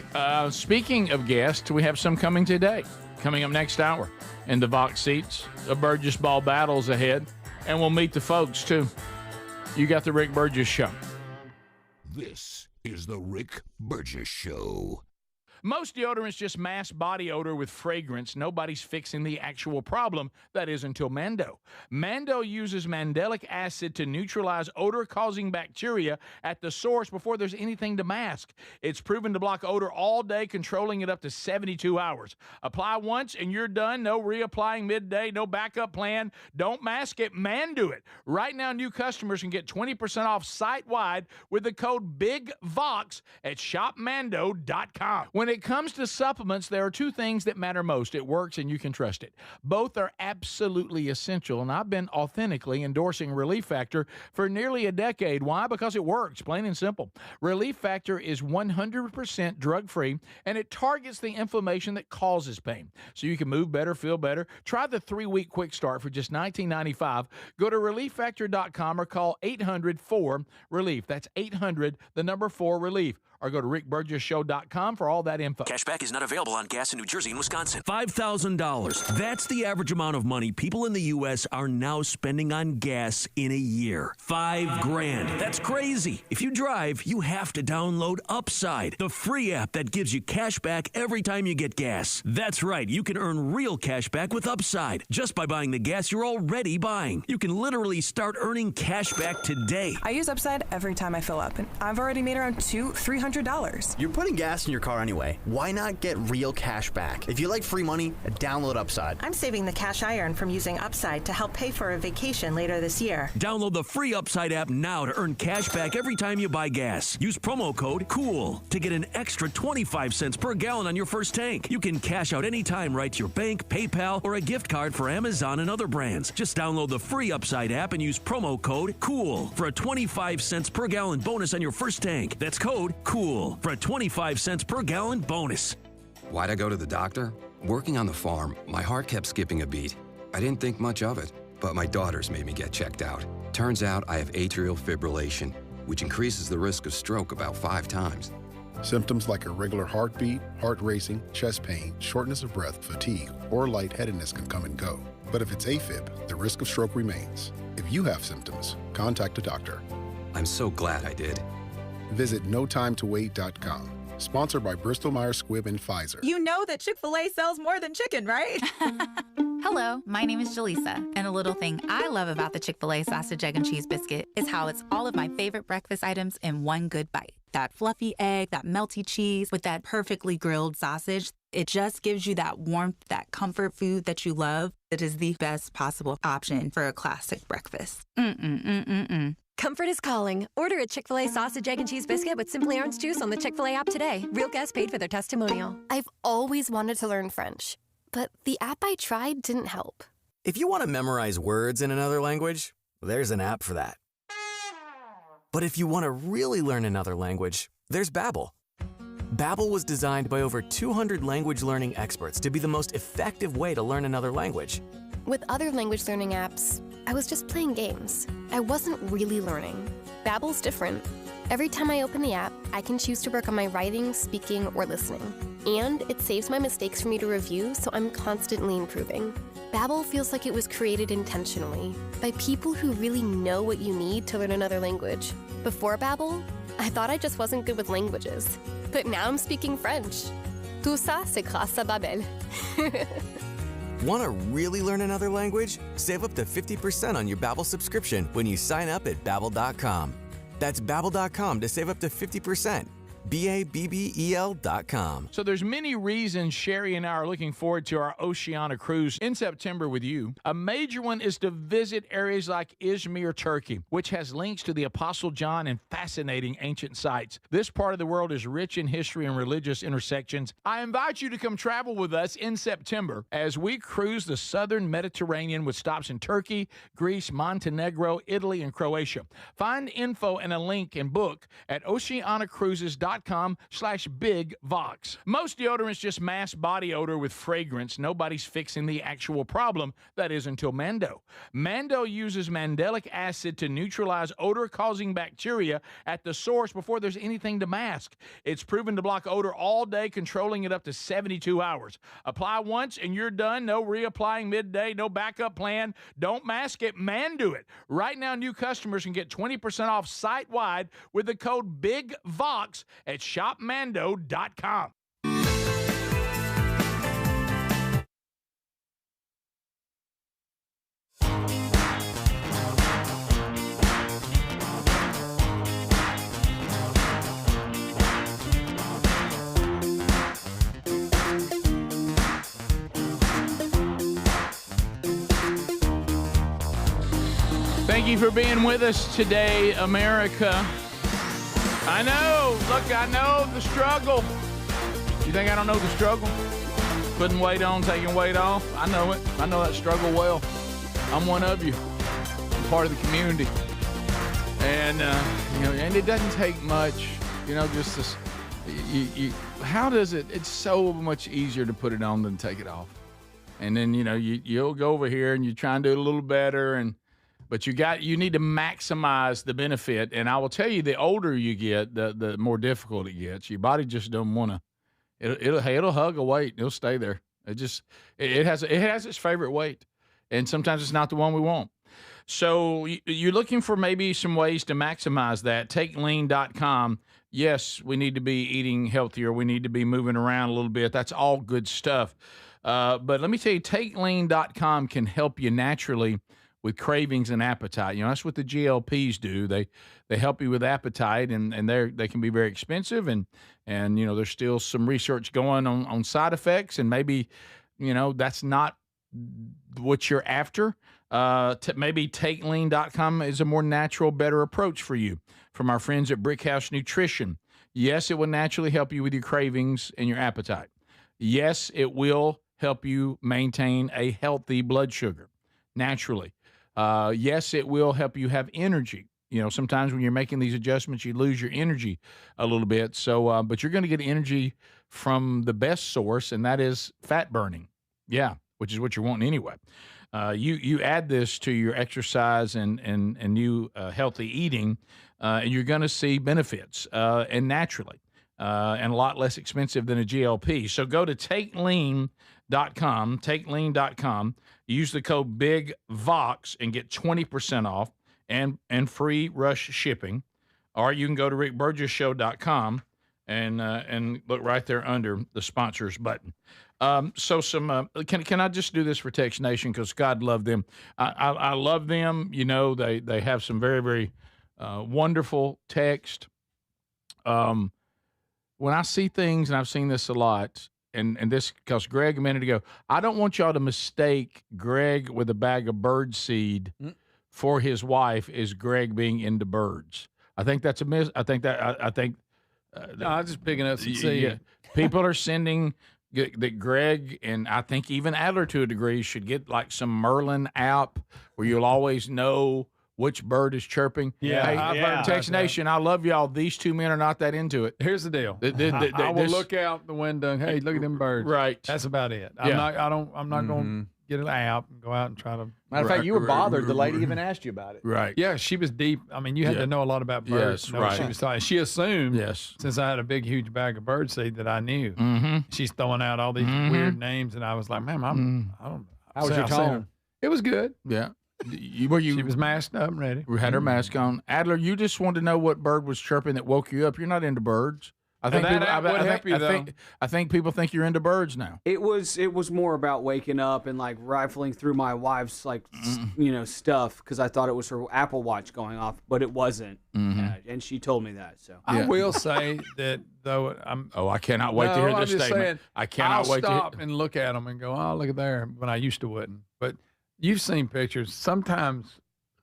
Speaking of guests, we have some coming today. Coming up next hour in the Vox seats. The Burgess Ball battles ahead. And we'll meet the folks, too. You got the Rick Burgess Show. This is the Rick Burgess Show. Most deodorants just mask body odor with fragrance. Nobody's fixing the actual problem. That is until Mando. Mando uses mandelic acid to neutralize odor-causing bacteria at the source before there's anything to mask. It's proven to block odor all day, controlling it up to 72 hours. Apply once and you're done. No reapplying midday, no backup plan. Don't mask it, Mando it. Right now, new customers can get 20% off site-wide with the code BIGVOX at shopmando.com. When it comes to supplements, there are two things that matter most. It works and you can trust it. Both are absolutely essential, and I've been authentically endorsing Relief Factor for nearly a decade. Why? Because it works, plain and simple. Relief Factor is 100% drug-free, and it targets the inflammation that causes pain. So you can move better, feel better. Try the 3-week quick start for just $19.95. Go to relieffactor.com or call 800-4-RELIEF. That's 800-4-RELIEF. Or go to rickburgessshow.com for all that info. Cashback is not available on gas in New Jersey and Wisconsin. $5,000. That's the average amount of money people in the U.S. are now spending on gas in a year. $5,000. That's crazy. If you drive, you have to download Upside, the free app that gives you cash back every time you get gas. That's right. You can earn real cash back with Upside just by buying the gas you're already buying. You can literally start earning cash back today. I use Upside every time I fill up, and I've already made around $300. You're putting gas in your car anyway. Why not get real cash back? If you like free money, download Upside. I'm saving the cash I earn from using Upside to help pay for a vacation later this year. Download the free Upside app now to earn cash back every time you buy gas. Use promo code COOL to get an extra 25 cents per gallon on your first tank. You can cash out anytime right to your bank, PayPal, or a gift card for Amazon and other brands. Just download the free Upside app and use promo code COOL for a 25 cents per gallon bonus on your first tank. That's code COOL for a 25 cents per gallon bonus. Why'd I go to the doctor? Working on the farm, my heart kept skipping a beat. I didn't think much of it, but my daughters made me get checked out. Turns out I have atrial fibrillation, which increases the risk of stroke about 5 times. Symptoms like irregular heartbeat, heart racing, chest pain, shortness of breath, fatigue, or lightheadedness can come and go. But if it's AFib, the risk of stroke remains. If you have symptoms, contact a doctor. I'm so glad I did. Visit notimetowait.com. Sponsored by Bristol Myers Squibb and Pfizer. You know that Chick-fil-A sells more than chicken, right? Hello, my name is Jaleesa, and a little thing I love about the Chick-fil-A sausage, egg, and cheese biscuit is how it's all of my favorite breakfast items in one good bite. That fluffy egg, that melty cheese with that perfectly grilled sausage. It just gives you that warmth, that comfort food that you love. It is the best possible option for a classic breakfast. Comfort is calling. Order a Chick-fil-A sausage, egg, and cheese biscuit with Simply Orange Juice on the Chick-fil-A app today. Real guests paid for their testimonial. I've always wanted to learn French, but the app I tried didn't help. If you want to memorize words in another language, there's an app for that. But if you want to really learn another language, there's Babbel. Babbel was designed by over 200 language learning experts to be the most effective way to learn another language. With other language learning apps, I was just playing games. I wasn't really learning. Babbel's different. Every time I open the app, I can choose to work on my writing, speaking, or listening. And it saves my mistakes for me to review, so I'm constantly improving. Babbel feels like it was created intentionally by people who really know what you need to learn another language. Before Babbel, I thought I just wasn't good with languages. But now I'm speaking French. Tout ça, c'est grâce à Babbel. Want to really learn another language? Save up to 50% on your Babbel subscription when you sign up at Babbel.com. That's Babbel.com to save up to 50%. Babbel.com. So there's many reasons Sherry and I are looking forward to our Oceania cruise in September with you. A major one is to visit areas like Izmir, Turkey, which has links to the Apostle John and fascinating ancient sites. This part of the world is rich in history and religious intersections. I invite you to come travel with us in September as we cruise the southern Mediterranean with stops in Turkey, Greece, Montenegro, Italy, and Croatia. Find info and a link and book at oceanacruises.com/bigvox. Most deodorants just mask body odor with fragrance. Nobody's fixing the actual problem. That is until Mando. Mando uses mandelic acid to neutralize odor-causing bacteria at the source before there's anything to mask. It's proven to block odor all day, controlling it up to 72 hours. Apply once and you're done. No reapplying midday, no backup plan. Don't mask it, Mando it. Right now, new customers can get 20% off site-wide with the code BIGVOX at shopmando.com. Thank you for being with us today, America. I know. Look, I know the struggle. You think I don't know the struggle? Putting weight on, taking weight off. I know it. I know that struggle well. I'm one of you. I'm part of the community. And, and it doesn't take much, just this. How does it? It's so much easier to put it on than take it off. And then, you'll go over here and you try and do it a little better. But you need to maximize the benefit, and I will tell you, the older you get, the more difficult it gets. Your body just don't want to. It'll hug a weight. It'll stay there. It has its favorite weight, and sometimes it's not the one we want. So you're looking for maybe some ways to maximize that. TakeLean.com. Yes, we need to be eating healthier. We need to be moving around a little bit. That's all good stuff. But let me tell you, TakeLean.com can help you naturally with cravings and appetite. That's what the GLPs do. They help you with appetite, and they can be very expensive, and there's still some research going on side effects, and maybe that's not what you're after. Maybe TakeLean.com is a more natural, better approach for you. From our friends at Brickhouse Nutrition. Yes, it will naturally help you with your cravings and your appetite. Yes, it will help you maintain a healthy blood sugar naturally. Yes, it will help you have energy. Sometimes when you're making these adjustments, you lose your energy a little bit. So, but you're going to get energy from the best source, and that is fat burning. Yeah, which is what you're wanting anyway. You add this to your exercise and new healthy eating, and you're going to see benefits and naturally, and a lot less expensive than a GLP. So go to TakeLean.com, use the code BIGVOX and get 20% off and free rush shipping. Or you can go to rickburgessshow.com and look right there under the sponsors button. So can I just do this for Text Nation, because God love them. I love them. You know, they have some very, very wonderful text. When I see things, and I've seen this a lot, and this, because Greg a minute ago, I don't want y'all to mistake Greg with a bag of bird seed for his wife as Greg being into birds. I think that's a miss. I think no, I'm just picking up some seed. Yeah, people are sending that Greg, and I think even Adler to a degree, should get like some Merlin app where you'll always know which bird is chirping. Yeah, hey, I've heard Text Nation, I love y'all. These two men are not that into it. Here's the deal. I will look out the window. Hey, look at them birds. Right. That's about it. Yeah. I'm not going to get an app and go out and try to. Matter of fact, you were bothered. The lady even asked you about it. Right. Yeah, she was deep. I mean, you had to know a lot about birds. Yes, to know what right. She was talking. She assumed, yes, since I had a big, huge bag of bird seed, that I knew. Mm-hmm. She's throwing out all these weird names, and I was like, man, I don't. How was your tone? It was good. Yeah. She was masked up and ready. We had her mask on. Adler, you just wanted to know what bird was chirping that woke you up. You're not into birds. I think I think people think you're into birds now. It was more about waking up and like rifling through my wife's stuff, because I thought it was her Apple Watch going off, but it wasn't, and she told me that. So I will say that though I cannot wait to hear this statement. Saying, I cannot wait to stop and look at them and go, oh, look at there. When I used to wouldn't, but you've seen pictures. Sometimes,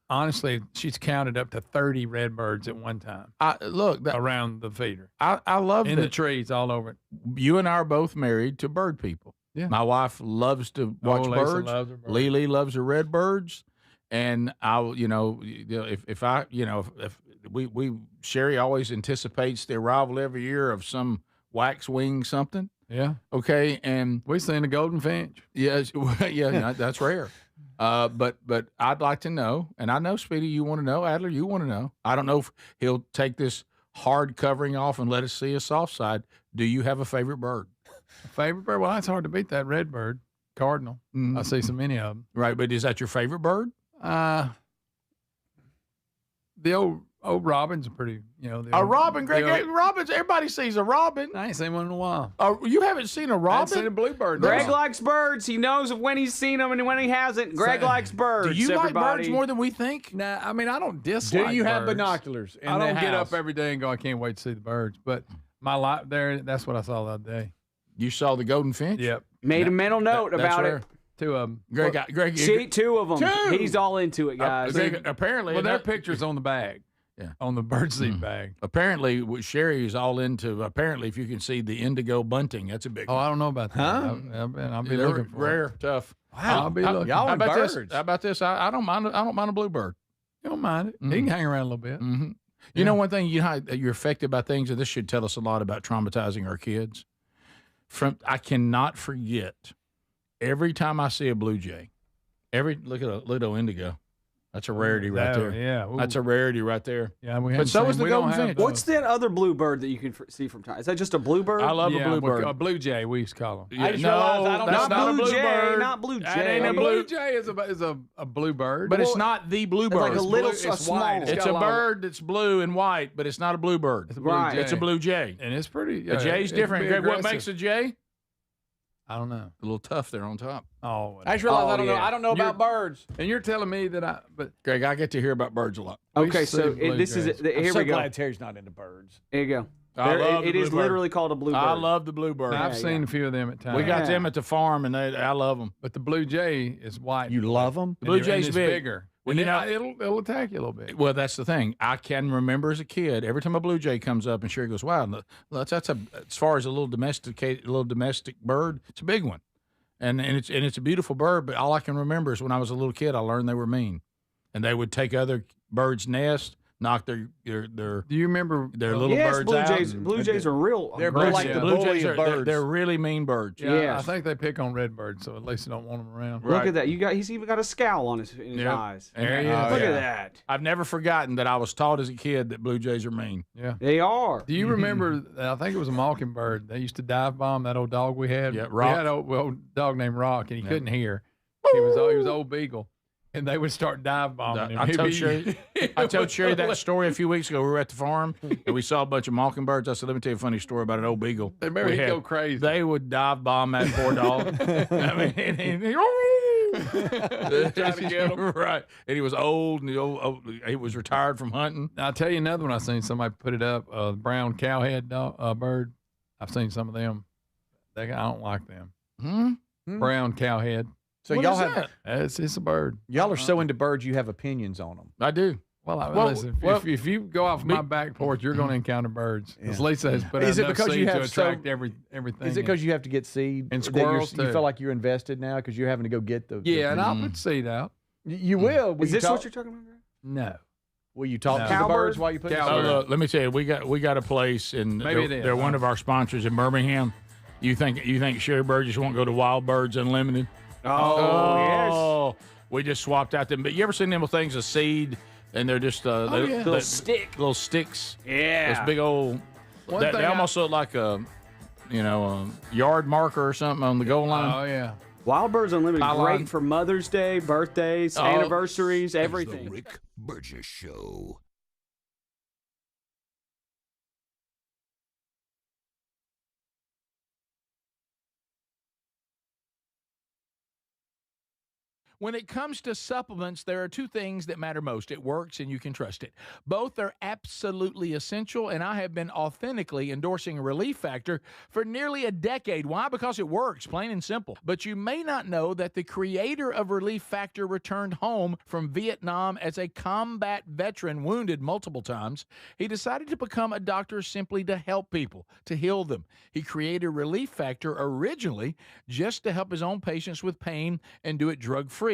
honestly, she's counted up to 30 red birds at one time. Around the feeder. I love in the trees all over it. You and I are both married to bird people. Yeah. My wife loves to watch birds. Loves her birds. Lily loves her red birds, and if Sherry always anticipates the arrival every year of some waxwing something. Yeah. Okay, and we've seen a golden finch. Yes. Yeah. That's rare. But I'd like to know, and I know, Speedy, you want to know. Adler, you want to know. I don't know if he'll take this hard covering off and let us see a soft side. Do you have a favorite bird? Favorite bird? Well, it's hard to beat that red bird, cardinal. I see so many of them. Right, but is that your favorite bird? The old robins are pretty, A robin, Greg. Robins, everybody sees a robin. I ain't seen one in a while. You haven't seen a robin? I haven't seen a bluebird. Greg likes birds. He knows when he's seen them and when he hasn't. Greg likes birds. Do you like birds more than we think? Nah, I mean, I don't dislike Do you have birds. binoculars in I don't the get house? up every day and go, I can't wait to see the birds. But my life there, that's what I saw the other day. You saw the golden finch? Yep. Made a mental note about rare. it. Two of them. Greg, See, two of them. Two. He's all into it, guys. Greg, apparently, Well, their pictures on the bag. Yeah. On the birdseed bag. Apparently, Sherry is all into. Apparently, if you can see the indigo bunting, that's a big. Oh, I don't know about that. Huh? I'll be looking for rare, it. tough. Wow, I'll be looking. Y'all How are about birds. this? How about this? I don't mind. I don't mind a bluebird. You don't mind it. He can hang around a little bit. Mm-hmm. You know, one thing you're affected by things, and this should tell us a lot about traumatizing our kids. I cannot forget every time I see a blue jay. Look at a little indigo. That's a rarity right there. Yeah, ooh. That's a rarity right there. Yeah, but so is the golden finch. What's that other bluebird that you can see from time? Is that just a bluebird? I love a bluebird. A blue jay, we used to call them. Yeah, I just realized I don't that's know. not a Blue jay, bluebird. not blue That jay. ain't A a blue jay is a bluebird. But it's not the bluebird. It's like a little, blue, a it's small. white. It's got a lot of- bird that's blue and white, but it's not a bluebird. It's a blue Right. jay. It's a blue jay. And it's pretty. A jay's it different. can be Greg, what aggressive. makes a jay? I don't know. A little tough there on top. Oh, I just realized Oh, I don't know. yeah. I don't know about birds. And you're telling me that but Greg, I get to hear about birds a lot. Okay, We so see blue this is jays. here I'm so we go. glad Terry's not into birds. Here you go. I love the It is bluebird. literally called a bluebird. I love the bluebird. I've Yeah, seen yeah. a few of them at times. We got Yeah. them at the farm, and I love them. But the blue jay is white. You love them? The blue jay's it's big. bigger. When And you know- it'll attack you a little bit. Well, that's the thing. I can remember as a kid, every time a blue jay comes up, and Sherry goes, "Wow, that's as far as a little domestic bird, it's a big one." And it's a beautiful bird, but all I can remember is when I was a little kid, I learned they were mean, and they would take other birds' nests, knock their Do you remember their little yes, birds blue out. jays. Blue jays are real. They're aggressive. like the Blue bully jays of are birds. they're really mean birds. Yeah, Yes. I think they pick on redbirds, so at least they don't want them around. Look at that. He's even got a scowl on his Yep. eyes. There he is. Look yeah. at that. I've never forgotten that I was taught as a kid that blue jays are mean. Yeah. They are. Do you remember? I think it was a mockingbird. They used to dive bomb that old dog we had. Yeah, We Rock. had an old dog named Rock, and he Yeah. couldn't hear. He was old beagle, and they would start dive bombing him. I told Sherry that story a few weeks ago. We were at the farm and we saw a bunch of mockingbirds. I said, "Let me tell you a funny story about an old beagle." They he'd go crazy. They would dive bomb that poor dog. I mean, trying to get him. Right, and he was old, and he was retired from hunting. I'll tell you another one. I seen somebody put it up. Brown cowhead bird. I've seen some of them. I don't like them. Brown cowhead. So What y'all is have that? It's a bird. Y'all are so into birds, you have opinions on them. I do. Well, listen. well, if you go off my back porch, you're going to encounter birds. Because Lisa has put out Is it enough because you seed to have attract so- everything. Is it because you have to get seed And that squirrels, you too. feel like you're invested now because you're having to go get the Yeah, and I'll put seed out. You will. Will Is you this talk, what you're talking about, Greg? No. Will you talk No. to the birds Cowbird? while you put Cowbird. the Look, let me tell you, we got a place, and Maybe it is. they're one of our sponsors in Birmingham. You think Sherry Burgess won't go to Wild Birds Unlimited? Oh, We just swapped out them. But you ever seen them things of seed, and they're just Little stick. little sticks. Yeah. Those big old. One They thing almost look like a yard marker or something on the goal line. Oh, yeah. Wild Birds Unlimited, Pylon. great for Mother's Day, birthdays, Oh. anniversaries, The everything. Rick Burgess Show. When it comes to supplements, there are two things that matter most. It works and you can trust it. Both are absolutely essential, and I have been authentically endorsing Relief Factor for nearly a decade. Why? Because it works, plain and simple. But you may not know that the creator of Relief Factor returned home from Vietnam as a combat veteran, wounded multiple times. He decided to become a doctor simply to help people, to heal them. He created Relief Factor originally just to help his own patients with pain and do it drug-free.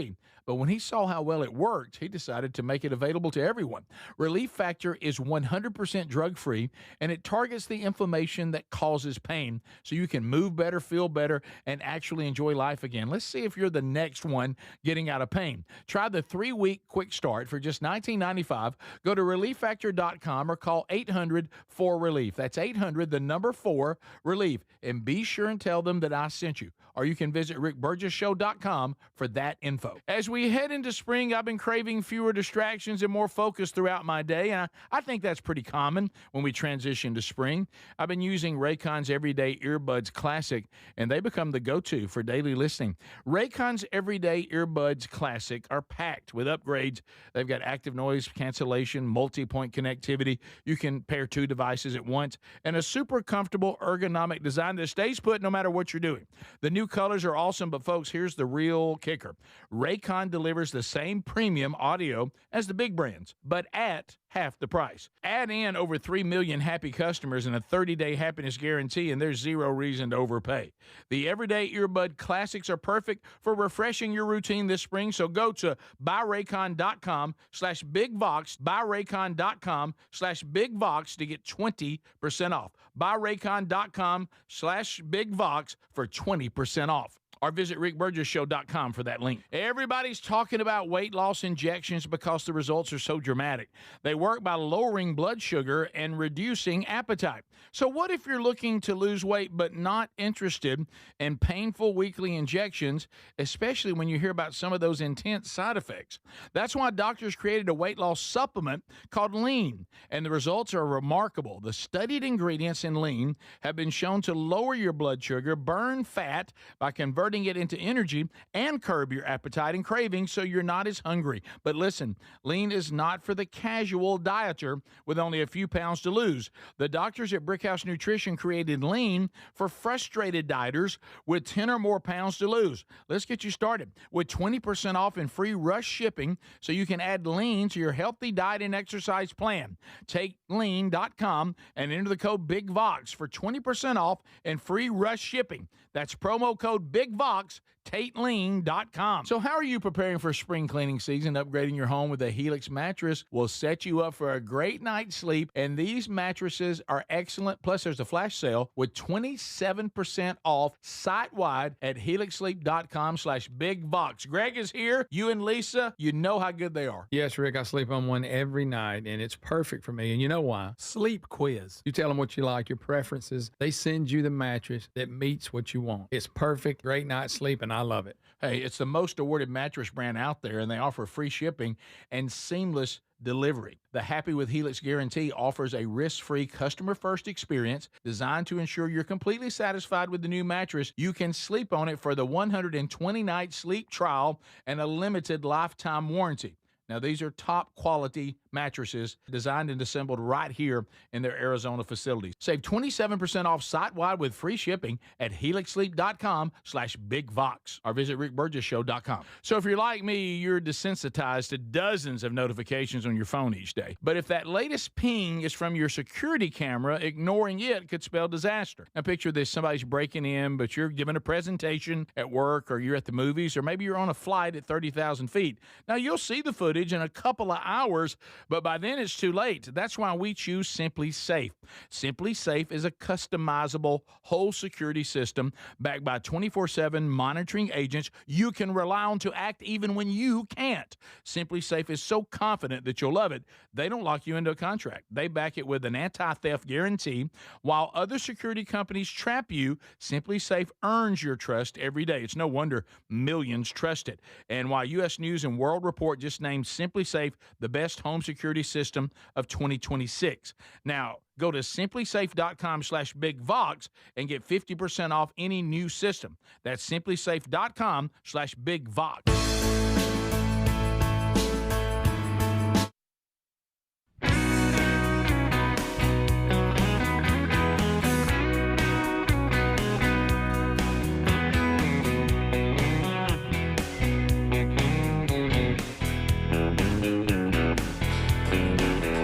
But when he saw how well it worked, he decided to make it available to everyone. Relief Factor is 100% drug-free, and it targets the inflammation that causes pain so you can move better, feel better, and actually enjoy life again. Let's see if you're the next one getting out of pain. Try the 3-week quick start for just $19.95. Go to relieffactor.com or call 800-4RELIEF. That's 800, the number 4, RELIEF. And be sure and tell them that I sent you. Or you can visit rickburgesshow.com for that info. As we head into spring, I've been craving fewer distractions and more focus throughout my day, and I think that's pretty common when we transition to spring. I've been using Raycon's Everyday Earbuds Classic, and they become the go-to for daily listening. Raycon's Everyday Earbuds Classic are packed with upgrades. They've got active noise cancellation, multi-point connectivity. You can pair 2 devices at once, and a super comfortable ergonomic design that stays put no matter what you're doing. The new colors are awesome, but folks, here's the real kicker. Raycon delivers the same premium audio as the big brands, but at half the price. Add in over 3 million happy customers and a 30-day happiness guarantee, and there's zero reason to overpay. The Everyday Earbud Classics are perfect for refreshing your routine this spring, so go to buyraycon.com/bigvox, buyraycon.com/bigvox to get 20% off. Buyraycon.com/bigvox for 20% off. Or visit rickburgesshow.com for that link. Everybody's talking about weight loss injections because the results are so dramatic. They work by lowering blood sugar and reducing appetite. So what if you're looking to lose weight but not interested in painful weekly injections, especially when you hear about some of those intense side effects? That's why doctors created a weight loss supplement called Lean, and the results are remarkable. The studied ingredients in Lean have been shown to lower your blood sugar, burn fat by converting it into energy, and curb your appetite and cravings so you're not as hungry. But listen, Lean is not for the casual dieter with only a few pounds to lose. The doctors at Brickhouse Nutrition created Lean for frustrated dieters with 10 or more pounds to lose. Let's get you started with 20% off and free rush shipping so you can add Lean to your healthy diet and exercise plan. Take lean.com and enter the code BIGVOX for 20% off and free rush shipping. That's promo code BIGVOX, TateLean.com. So how are you preparing for spring cleaning season? Upgrading your home with a Helix mattress will set you up for a great night's sleep, and these mattresses are excellent. Plus, there's a flash sale with 27% off site-wide at helixsleep.com/BigVox. Greg is here. You and Lisa, you know how good they are. Yes, Rick, I sleep on one every night, and it's perfect for me. And you know why? Sleep quiz. You tell them what you like, your preferences. They send you the mattress that meets what you want. It's perfect, great night's sleep, and I love it. Hey, it's the most awarded mattress brand out there, and they offer free shipping and seamless delivery. The Happy with Helix guarantee offers a risk-free, customer-first experience designed to ensure you're completely satisfied with the new mattress. You can sleep on it for the 120-night sleep trial and a limited lifetime warranty. Now, these are top quality mattresses designed and assembled right here in their Arizona facilities. Save 27% off site-wide with free shipping at helixsleep.com/bigvox or visit rickburgessshow.com. So if you're like me, you're desensitized to dozens of notifications on your phone each day. But if that latest ping is from your security camera, ignoring it could spell disaster. Now picture this, somebody's breaking in, but you're giving a presentation at work, or you're at the movies, or maybe you're on a flight at 30,000 feet. Now you'll see the footage in a couple of hours, but by then it's too late. That's why we choose Simply Safe. Simply Safe is a customizable whole security system backed by 24/7 monitoring agents you can rely on to act even when you can't. Simply Safe is so confident that you'll love it, they don't lock you into a contract. They back it with an anti-theft guarantee. While other security companies trap you, Simply Safe earns your trust every day. It's no wonder millions trust it. And while U.S. News and World Report just named Simply Safe the best home security system of 2026. Now, go to simplysafe.com/bigvox and get 50% off any new system. That's simplysafe.com/bigvox.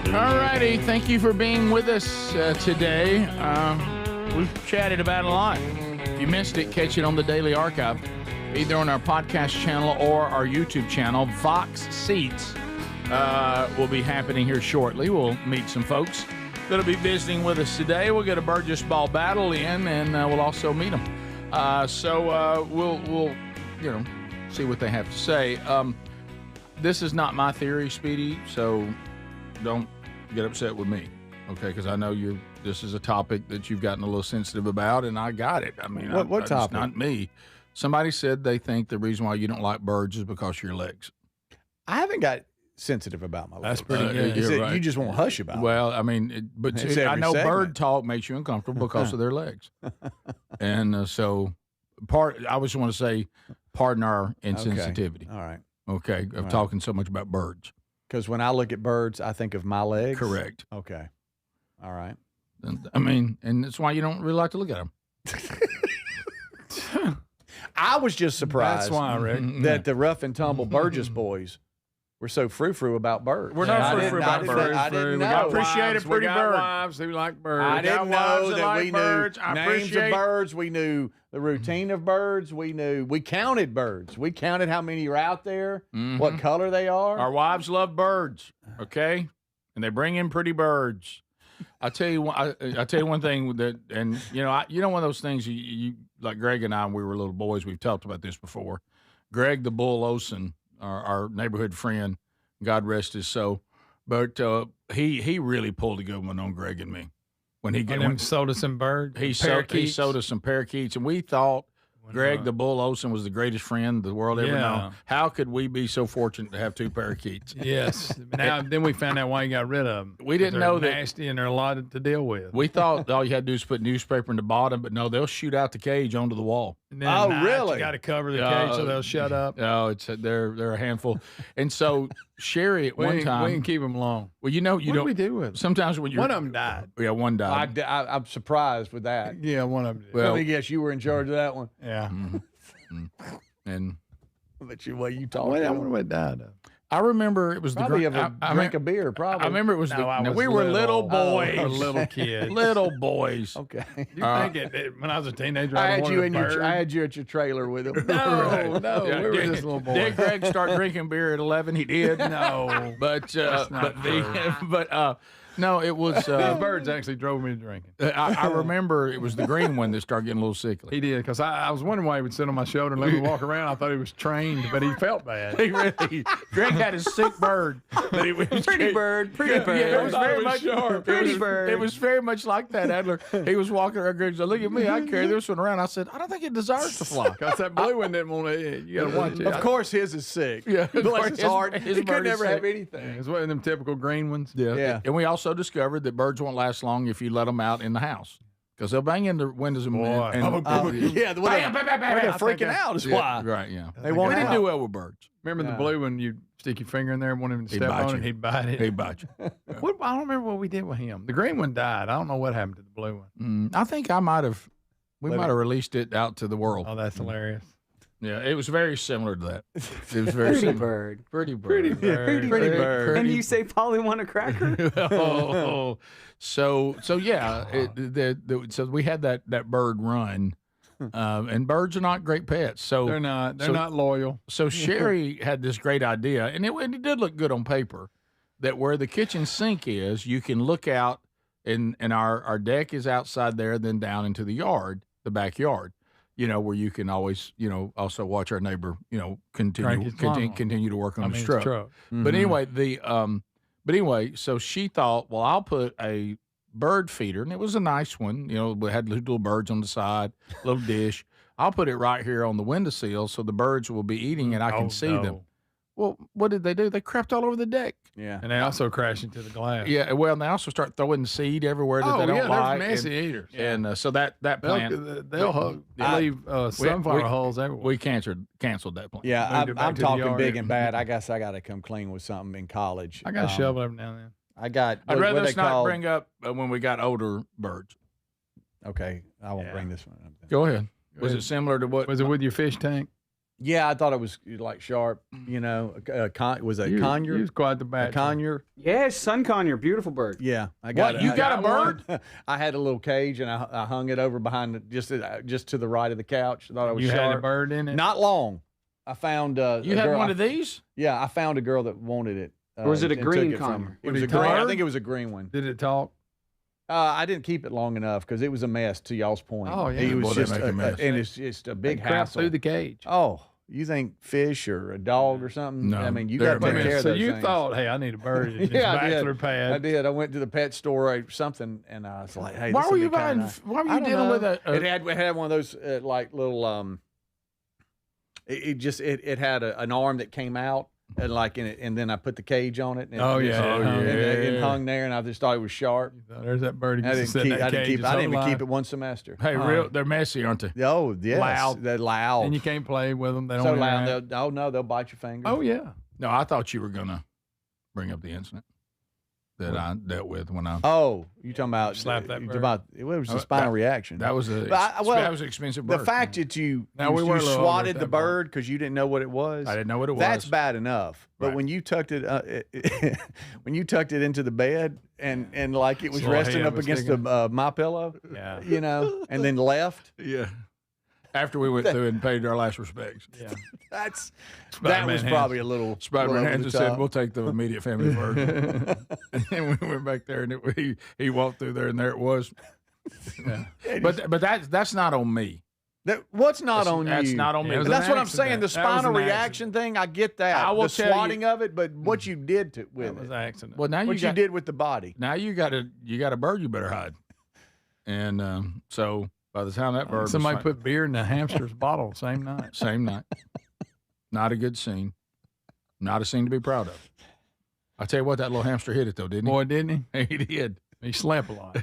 Alrighty, thank you for being with us today. We've chatted about a lot. If you missed it, catch it on the Daily Archive, either on our podcast channel or our YouTube channel. Vox Seats will be happening here shortly. We'll meet some folks that'll be visiting with us today. We'll get a Burgess Ball battle in, and we'll also meet them. So we'll see what they have to say. This is not my theory, Speedy, so don't get upset with me, okay? Because I know this is a topic that you've gotten a little sensitive about, and I got it. I mean, what topic? It's not me. Somebody said they think the reason why you don't like birds is because of your legs. I haven't got sensitive about my legs. That's pretty good. Right. You just won't hush about it. Well, I mean, I know bird talk makes you uncomfortable because of their legs. And I just want to say, pardon our insensitivity. Okay. All right. Okay, of talking so much about birds. Because when I look at birds, I think of my legs? Correct. Okay. All right. I mean, and that's why you don't really like to look at them. I was just surprised That's why, Rick. that the rough and tumble Burgess boys were so frou-frou about birds. We're not frou-frou about birds. I didn't know. I appreciate a pretty bird. Wives who like birds. I didn't know that we birds. knew names of birds. We knew the routine of birds. We counted birds. We counted how many are out there, what color they are. Our wives love birds, okay? And they bring in pretty birds. I'll tell you one thing that, and one of those things you like Greg and I, when we were little boys, we've talked about this before. Greg the Bull Olson, our neighborhood friend, God rest his soul, but he really pulled a good one on Greg and me. When he sold us some birds, he sold us some parakeets, and we thought Greg the Bull Olson was the greatest friend the world ever known. How could we be so fortunate to have two parakeets? Yes. Then we found out why he got rid of them. We didn't know that nasty and they're a lot to deal with. We thought all you had to do is put newspaper in the bottom, but no, they'll shoot out the cage onto the wall. Really? You got to cover the cage so they'll shut up. No, they're a handful. And so Sherry at one time, we can keep them long. Well, you don't. What do we do with them? Sometimes when one of them died. Yeah, one died. I'm surprised with that. Yeah, one of them did. Well, let me guess, you were in charge of that one. Yeah. And but you talk. I wonder what died of. I remember it was probably the drink of beer. Probably. I remember it was we were little boys, little kids, little boys. Okay. You think when I was a teenager, I had you at your trailer with him. No, yeah, we were just little boys. Did Greg start drinking beer at 11? He did. No, but No, it was. These birds actually drove me to drinking. I remember it was the green one that started getting a little sickly. He did, because I was wondering why he would sit on my shoulder and let me walk around. I thought he was trained, but he felt bad. He really, Greg had a sick bird. That he was Pretty bird. Yeah, it was very much sharp. Pretty bird. It was very much like that, Adler. He was walking around. Greg said, "Look at me, I carry this one around." I said, "I don't think it deserves to fly." Because that blue one didn't want to. You got to watch it. Of course, his is sick. Yeah, Bless his heart. his He bird could is never sick. have anything. It's one of them typical green ones. Yeah. And we also discovered that birds won't last long if you let them out in the house, because they'll bang in the windows and Yeah, the way they're freaking out is why. Right, yeah. They won't We didn't out. do well with birds. Remember the blue one? You stick your finger in there, want him to He'd step bite on you. it, he'd bite it. He'd bite you. I don't remember what we did with him. The green one died. I don't know what happened to the blue one. I think we might have released it out to the world. Oh, that's hilarious. Yeah, it was very similar to that. It was very Pretty similar. bird. Pretty bird. Pretty bird. Pretty bird. And you say Polly want a cracker? So yeah, so we had that bird run, and birds are not great pets. So They're not. They're not loyal. So Sherry had this great idea, and it did look good on paper, that where the kitchen sink is, you can look out, and our deck is outside there, then down into the yard, the backyard. Where you can always, also watch our neighbor, continue to work on his truck. Mm-hmm. But anyway, so she thought, well, I'll put a bird feeder, and it was a nice one. We had little birds on the side, little dish. I'll put it right here on the windowsill so the birds will be eating and I can see them. Well, what did they do? They crept all over the deck. Yeah. And they also crash into the glass. Yeah, well, and they also start throwing seed everywhere that they don't like. They're messy eaters. And so that plant, they'll leave sunflower holes everywhere. We canceled that plant. Yeah, Moved it back I'm to the talking yard. big and bad. I guess I got to come clean with something in college. I got a shovel every now and then. I got. I'd what rather they us not call- bring up when we got older birds. Okay, I won't bring this one up. Then. Go ahead. Was it similar to what? Was it with your fish tank? Yeah, I thought it was like sharp. Was it a conure? You was quite the bat. A conure? Yes, sun conure, beautiful bird. Yeah, I got What? it. You got a bird? I had a little cage and I hung it over behind just to the right of the couch. I thought it was You sharp. had a bird in it? Not long. I found. You had one of these? Yeah, I found a girl that wanted it. Or was it a and green took it from conure? her. It was a green. I think it was a green one. Did it talk? I didn't keep it long enough because it was a mess. To y'all's point. Oh, yeah. It was Boy, they just make a mess. and it's just a big They crap hassle. through the cage. Oh, you think fish or a dog or something? No, I mean, you they're got to take a care mess. of So those you things. thought, hey, I need a bird in this Yeah, I bachelor did. pad. I did. I went to the pet store or something, and I was like, "Hey, Why this were would you be kinda buying? nice. Why were I you don't dealing know. with a? It had one of those like little It had an arm that came out and and then I put the cage on it. And it hung there, and I just thought it was sharp. There's that bird. I didn't even keep it one semester. Hey, they're messy, aren't they? Oh yes, Loud. They're loud. And you can't play with them. They don't so interact. loud. They'll bite your finger. Oh yeah. No, I thought you were gonna bring up the incident that I dealt with when I. Oh, you talking about Slap that bird. it was a spinal reaction. That was that was an expensive bird. The fact that you Now, we were a little swatted over the at that point. bird because you didn't know what it was. I didn't know what it was. That's bad enough. But Right. when you tucked it, when you tucked it into the bed and like it was Little resting head up was against sticking. my pillow, Yeah. and then left. Yeah. After we went through and paid our last respects. Yeah. that Spider-Man was hands. probably a little. Spider-Man little hands over just the said, top. "We'll take the immediate family first." And then we went back there, and he walked through there, and there it was. Yeah. But that's not on me. What's not on you? That's not on me. It was That's an what I'm saying. The accident. That was spinal an reaction thing, I get that. I will the tell you- swatting of it, but what you did with That was it, an accident. Well, now what you did with the body. Now you got a bird you better hide. And so by the time that bird was Somebody fin- put beer in the hamster's bottle same night. same night, not a good scene, not a scene to be proud of. I tell you what, that little hamster hit it though, didn't he? Boy, didn't he? He did. He slept a lot.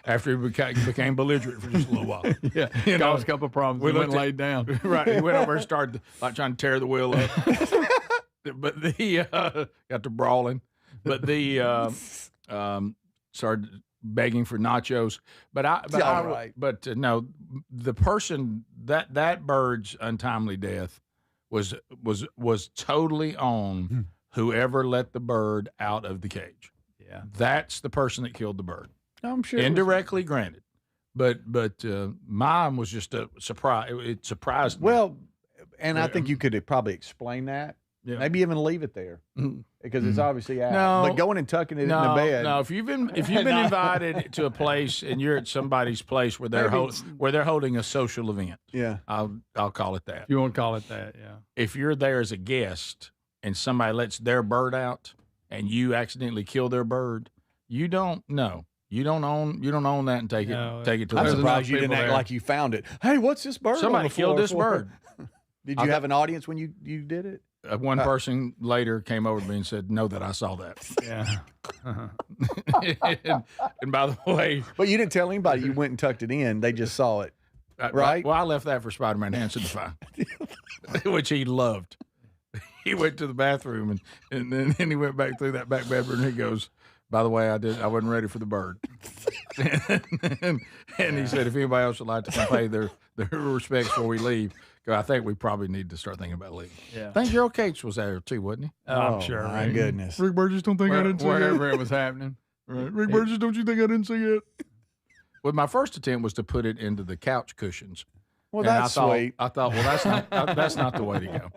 After he became belligerent for just a little while. Yeah, caused a couple of problems. We We went looked and laid down. Right. He went over and started like trying to tear the wheel up. But got to brawling. But started begging for nachos. But no, the person that bird's untimely death was totally on whoever let the bird out of the cage. Yeah. That's the person that killed the bird. I'm sure. Indirectly, granted. But mine was just a surprise. It surprised me. Well, and I think you could probably explain that Yeah. Maybe even leave it there because it's obviously out. No. But going and tucking it in the bed. No, if you've been invited to a place and you're at somebody's place where they're holding a social event, I'll call it that. You won't call it that, yeah. If you're there as a guest and somebody lets their bird out and you accidentally kill their bird, you don't know. You don't own that and take it to. I'm surprised you didn't act like you found it. Hey, what's this bird? Somebody killed this bird. Did you have an audience when you did it? One person later came over to me and said, "Know that I saw that." Yeah. and by the way, but you didn't tell anybody you went and tucked it in. They just saw it, right? Well, I left that for Spider-Man Hanson to find, which he loved. He went to the bathroom and then he went back through that back bedroom and he goes, "By the way, I wasn't ready for the bird." and he said, "If anybody else would like to come pay their respects before we leave, I think we probably need to start thinking about leaving." Yeah. I think Gerald Cates was there too, wasn't he? I'm sure. My goodness. Rick Burgess, don't think I didn't see wherever it. it was happening. Right. Rick Burgess, don't you think I didn't see it? Well, my first attempt was to put it into the couch cushions. Well, that's sweet. I thought, well, that's not the way to go.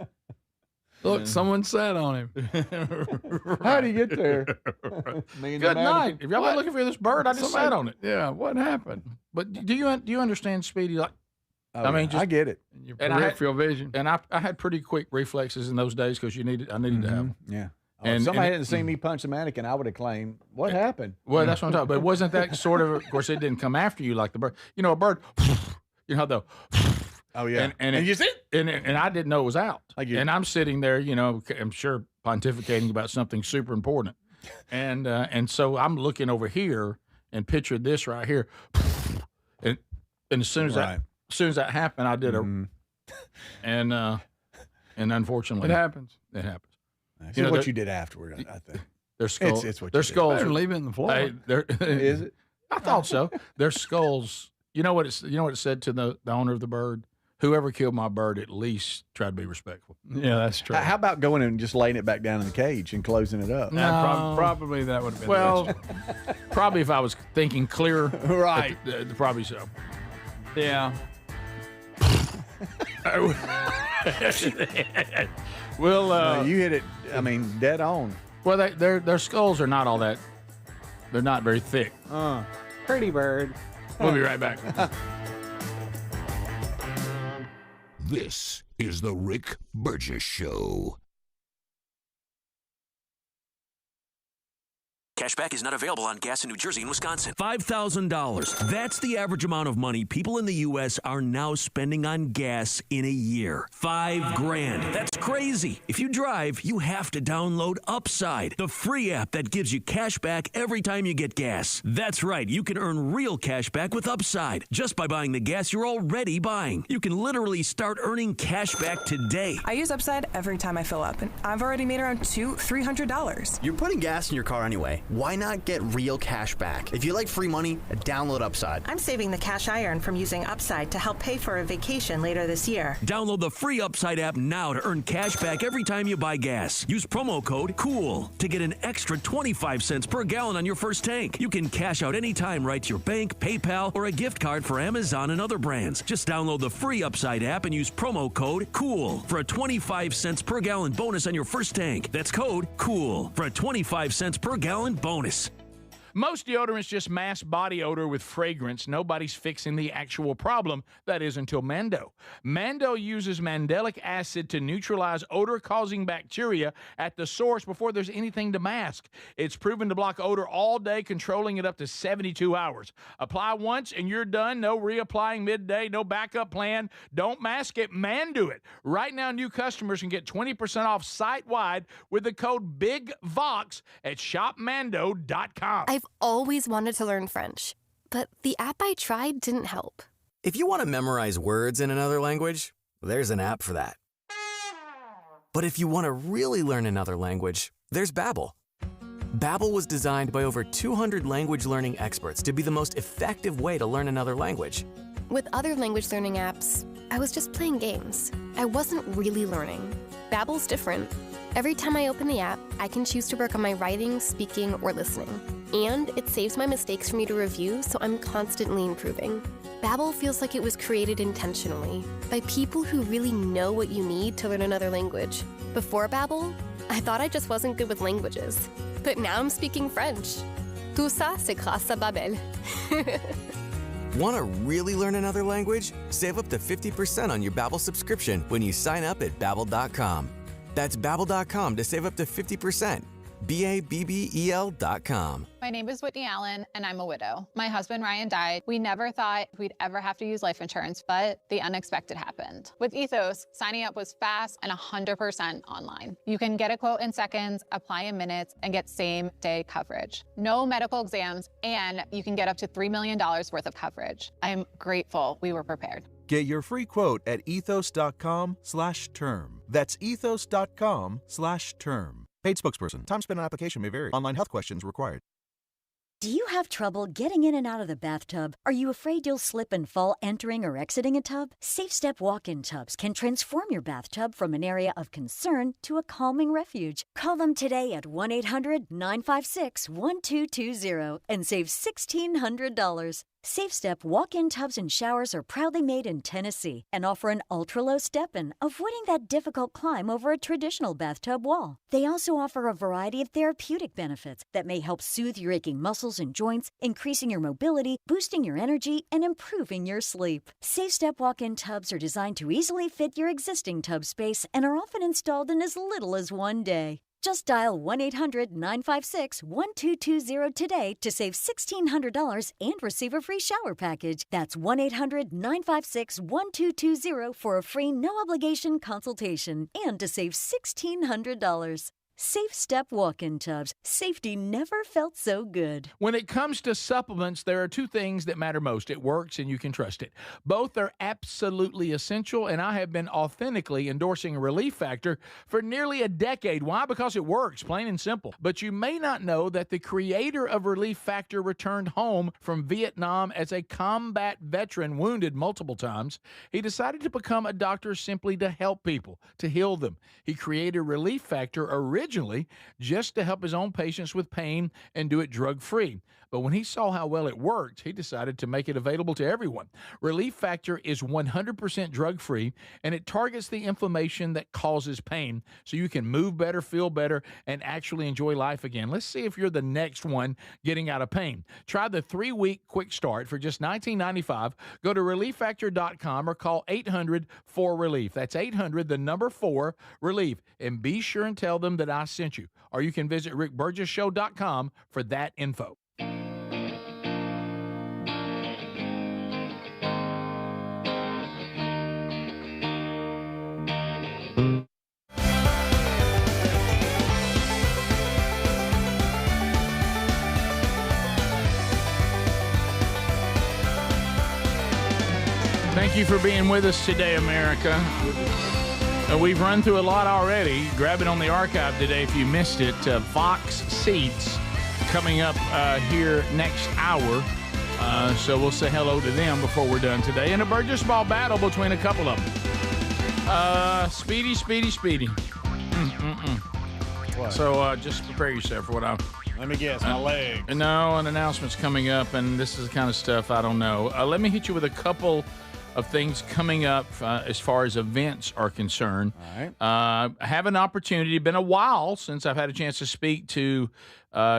Look, someone sat on him. How do you get there? Good night. If y'all been looking for this bird, I just sat on it. Yeah, what happened? But do you understand, Speedy? Like, I mean, I get it. Your peripheral vision. And I had pretty quick reflexes in those days because I needed to have them. Yeah. And if somebody hadn't seen me punch the mannequin, I would have claimed, what happened? Well, that's what I'm talking about. But wasn't that sort of course, it didn't come after you like the bird. You know, a bird, you know, though. Oh, yeah. And you see? And I didn't know it was out. And I'm sitting there, you know, I'm sure pontificating about something super important. And so I'm looking over here and pictured this right here. And as soon as that happened, I did and unfortunately it happens. It happens. You know what you did afterward, I think. Their skulls. It's what their you did. skulls. Better leave it in the floor. Is it? I thought so. Their skulls. You know what it said to the owner of the bird? Whoever killed my bird, at least try to be respectful. Yeah, that's true. How about going and just laying it back down in the cage and closing it up? No. Probably that would have been well. Probably if I was thinking clear, right? Probably so. Yeah. Well, you hit it. I mean, dead on. Well, their skulls are not all that. They're not very thick. Pretty bird. We'll be right back. This is the Rick Burgess Show. Cashback is not available on gas in New Jersey and Wisconsin. $5,000. That's the average amount of money people in the U.S. are now spending on gas in a year. $5,000. That's crazy. If you drive, you have to download Upside, the free app that gives you cash back every time you get gas. That's right. You can earn real cash back with Upside just by buying the gas you're already buying. You can literally start earning cash back today. I use Upside every time I fill up, and I've already made around $300. You're putting gas in your car anyway. Why not get real cash back? If you like free money, download Upside. I'm saving the cash I earn from using Upside to help pay for a vacation later this year. Download the free Upside app now to earn cash back every time you buy gas. Use promo code COOL to get an extra 25 cents per gallon on your first tank. You can cash out anytime right to your bank, PayPal, or a gift card for Amazon and other brands. Just download the free Upside app and use promo code COOL for a 25 cents per gallon bonus on your first tank. That's code COOL for a 25 cents per gallon bonus. Most deodorants just mask body odor with fragrance. Nobody's fixing the actual problem. That is until Mando. Mando uses mandelic acid to neutralize odor-causing bacteria at the source before there's anything to mask. It's proven to block odor all day, controlling it up to 72 hours. Apply once and you're done. No reapplying midday, no backup plan. Don't mask it, Mando it. Right now, new customers can get 20% off site-wide with the code BIGVOX at shopmando.com. I've always wanted to learn French, but the app I tried didn't help. If you want to memorize words in another language, there's an app for that. But if you want to really learn another language, there's Babbel. Babbel was designed by over 200 language learning experts to be the most effective way to learn another language. With other language learning apps, I was just playing games. I wasn't really learning. Babbel's different. Every time I open the app, I can choose to work on my writing, speaking, or listening. And it saves my mistakes for me to review, so I'm constantly improving. Babbel feels like it was created intentionally by people who really know what you need to learn another language. Before Babbel, I thought I just wasn't good with languages, but now I'm speaking French. Tout ça, c'est grâce à Babbel. Want to really learn another language? Save up to 50% on your Babbel subscription when you sign up at Babbel.com. That's Babbel.com to save up to 50%. Babbel.com. My name is Whitney Allen, and I'm a widow. My husband, Ryan, died. We never thought we'd ever have to use life insurance, but the unexpected happened. With Ethos, signing up was fast and 100% online. You can get a quote in seconds, apply in minutes, and get same-day coverage. No medical exams, and you can get up to $3 million worth of coverage. I'm grateful we were prepared. Get your free quote at ethos.com/term. That's ethos.com/term. Paid spokesperson. Time spent on application may vary. Online health questions required. Do you have trouble getting in and out of the bathtub? Are you afraid you'll slip and fall entering or exiting a tub? SafeStep walk-in tubs can transform your bathtub from an area of concern to a calming refuge. Call them today at 1-800-956-1220 and save $1,600. SafeStep walk-in tubs and showers are proudly made in Tennessee and offer an ultra-low step-in, avoiding that difficult climb over a traditional bathtub wall. They also offer a variety of therapeutic benefits that may help soothe your aching muscles and joints, increasing your mobility, boosting your energy, and improving your sleep. SafeStep walk-in tubs are designed to easily fit your existing tub space and are often installed in as little as one day. Just dial 1-800-956-1220 today to save $1,600 and receive a free shower package. That's 1-800-956-1220 for a free no-obligation consultation and to save $1,600. SafeStep walk-in tubs. Safety never felt so good. When it comes to supplements, there are two things that matter most. It works and you can trust it. Both are absolutely essential, and I have been authentically endorsing Relief Factor for nearly a decade. Why? Because it works, plain and simple. But you may not know that the creator of Relief Factor returned home from Vietnam as a combat veteran, wounded multiple times. He decided to become a doctor simply to help people, to heal them. He created Relief Factor originally just to help his own patients with pain and do it drug-free. But when he saw how well it worked, he decided to make it available to everyone. Relief Factor is 100% drug-free, and it targets the inflammation that causes pain so you can move better, feel better, and actually enjoy life again. Let's see if you're the next one getting out of pain. Try the 3-week quick start for just $19.95. Go to ReliefFactor.com or call 800-4RELIEF. That's 800, the number 4, RELIEF. And be sure and tell them that I sent you. Or you can visit RickBurgessShow.com for that info. Thank you for being with us today, America. We've run through a lot already. Grab it on the archive today if you missed it. Vox Seats coming up here next hour. So we'll say hello to them before we're done today. And a Burgess ball battle between a couple of them. Speedy. What? So just prepare yourself for what I'm... Let me guess, my legs. No, an announcement's coming up, and this is the kind of stuff I don't know. Let me hit you with a couple of things coming up as far as events are concerned. All right. I have an opportunity. Been a while since I've had a chance to speak to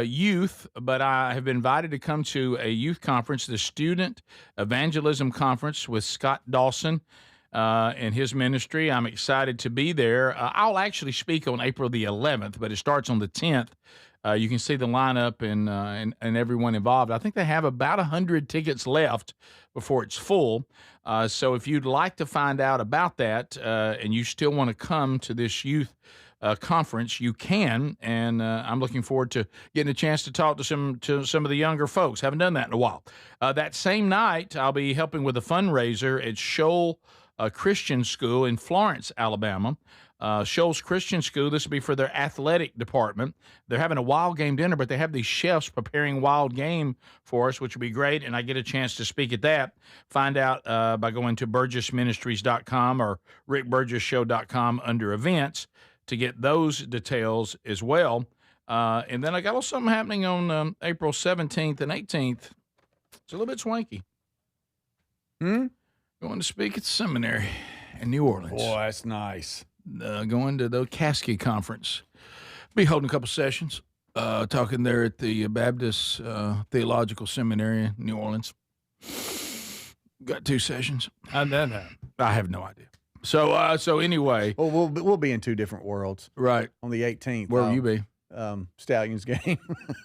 youth, but I have been invited to come to a youth conference, the Student Evangelism Conference with Scott Dawson and his ministry. I'm excited to be there. I'll actually speak on April the 11th, but it starts on the 10th. You can see the lineup and everyone involved. I think they have about 100 tickets left before it's full. So if you'd like to find out about that and you still want to come to this youth conference, you can. And I'm looking forward to getting a chance to talk to some of the younger folks. Haven't done that in a while. That same night, I'll be helping with a fundraiser at Shoal Christian School in Florence, Alabama. Shoals Christian School, this will be for their athletic department. They're having a wild game dinner, but they have these chefs preparing wild game for us, which will be great, and I get a chance to speak at that. Find out by going to burgessministries.com or rickburgessshow.com under events to get those details as well. And then I got a little something happening on April 17th and 18th. It's a little bit swanky. Hmm? Going to speak at the seminary in New Orleans. Boy, that's nice. Going to the Caskie Conference. Be holding a couple sessions. Talking there at the Baptist Theological Seminary in New Orleans. Got 2 sessions. How'd that happen? I have no idea. So anyway. Well, we'll be in 2 different worlds. Right. On the 18th. Where will you be? Stallions game.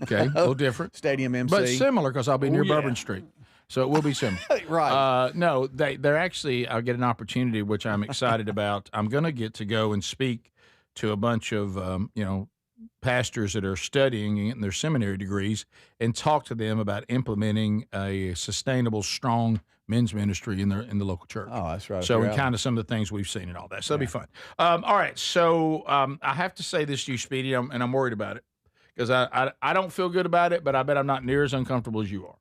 Okay, a little different. Stadium MC. But similar because I'll be near Bourbon Street. So it will be similar. Right. No, they're actually, I'll get an opportunity, which I'm excited about. I'm going to get to go and speak to a bunch of, pastors that are studying and getting their seminary degrees and talk to them about implementing a sustainable, strong men's ministry in the local church. Oh, that's right. So, and kind of some of the things we've seen and all that. So, it'll be fun. All right. So, I have to say this to you, Speedy, and I'm worried about it because I don't feel good about it, but I bet I'm not near as uncomfortable as you are.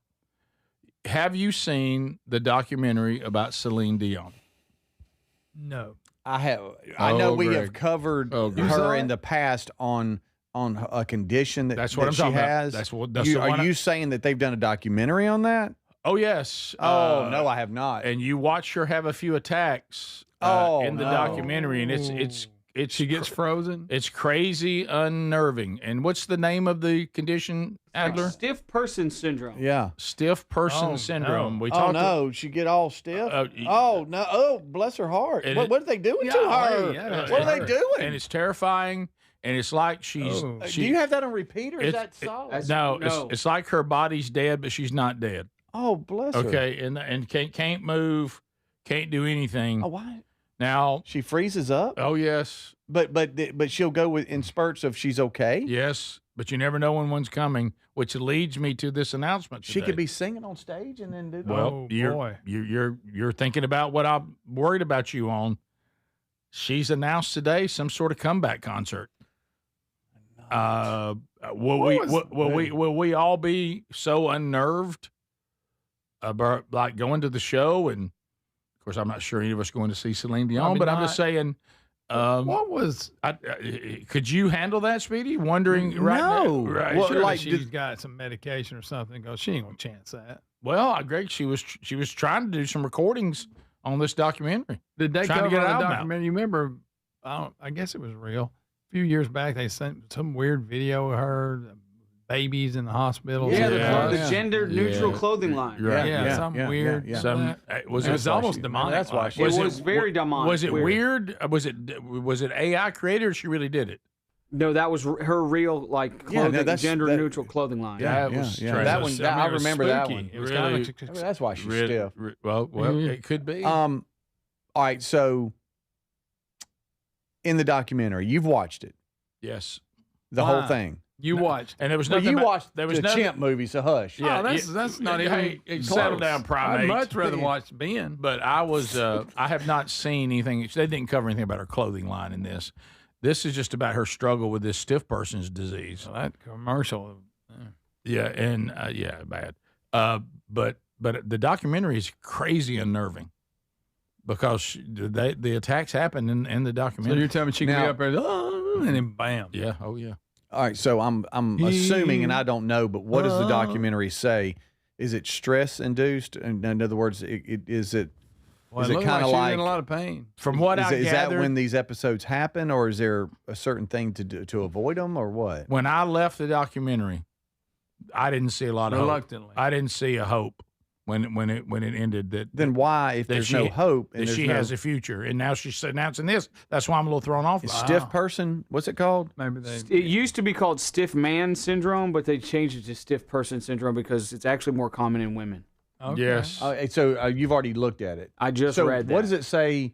Have you seen the documentary about Celine Dion? No. I have. I know we Greg. have covered her in the past on a condition That's what I'm she talking about. has. That's the one Are you saying that they've done a documentary on that? Oh, yes. Oh, no, I have not. And you watch her have a few attacks in the documentary, and it's she gets frozen. It's crazy, unnerving. And what's the name of the condition, Adler? Stiff person syndrome. Yeah. Stiff person syndrome. No. We Oh, talked no. She get all stiff? Oh, no. Oh, bless her heart. And What are they doing to her? What are they doing? And it's terrifying. And it's like she's. Do you have that on repeat, or is that solid? No, it's like her body's dead, but she's not dead. Oh, bless her. Okay, and can't move, can't do anything. Oh, why? Now she freezes up. Oh yes, but she'll go in spurts if she's okay. Yes, but you never know when one's coming, which leads me to this announcement today. She could be singing on stage and then do that. Well, you're thinking about what I'm worried about you on. She's announced today some sort of comeback concert. Will we all be so unnerved about like going to the show? And of course, I'm not sure any of us going to see Celine Dion, but I'm just saying. What was? Could you handle that, Speedy? Wondering right now? Right. Well, like she's got some medication or something. Go, she ain't gonna chance that. Well, Greg, she was trying to do some recordings on this documentary. Did they trying cover to get the it out documentary? You remember? I guess it was real. A few years back, they sent some weird video of her, babies in the hospital. The gender neutral clothing line. Right. Something weird. It was almost demonic. That's why it was very demonic. Was it weird? Was it AI created, or she really did it? No, that was her real clothing, gender neutral clothing line. Yeah, that one. I remember that one. It was really, that's why she's stiff. Well, it could be. All right, so in the documentary, you've watched it. Yes. The whole thing. You watched, and there was nothing. Well, you watched the chimp movie, so hush. Yeah, that's not even. Settle down, primate. I'd much rather watch Ben. But I was. I have not seen anything. They didn't cover anything about her clothing line in this. This is just about her struggle with this stiff person's disease. Well, that commercial. Bad. But the documentary is crazy unnerving because the attacks happen in the documentary. So you're telling me she can be up there, and then bam. Yeah. Oh yeah. All right, so I'm assuming, and I don't know, but what does the documentary say? Is it stress induced? In other words, is it Well, is it kind of she's like in a lot of pain? From what I is gathered, that when these episodes happen, or is there a certain thing to do to avoid them, or what? when I left the documentary, I didn't see a lot of Reluctantly. hope. I didn't see a hope when it ended. Then why, if there's no hope, and that there's she no, has a future, and now she's announcing this? That's why I'm a little thrown off. stiff person? What's it called? Maybe they. It used to be called stiff man syndrome, but they changed it to stiff person syndrome because it's actually more common in women. Okay. Yes. So you've already looked at it. I just read that. What does it say?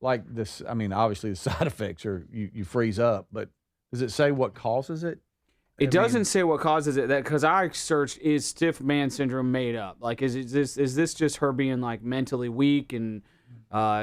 Like this? I mean, obviously the side effects are you freeze up, but does it say what causes it? It doesn't say what causes it. That because I searched, is stiff man syndrome made up? Like, is this just her being like mentally weak and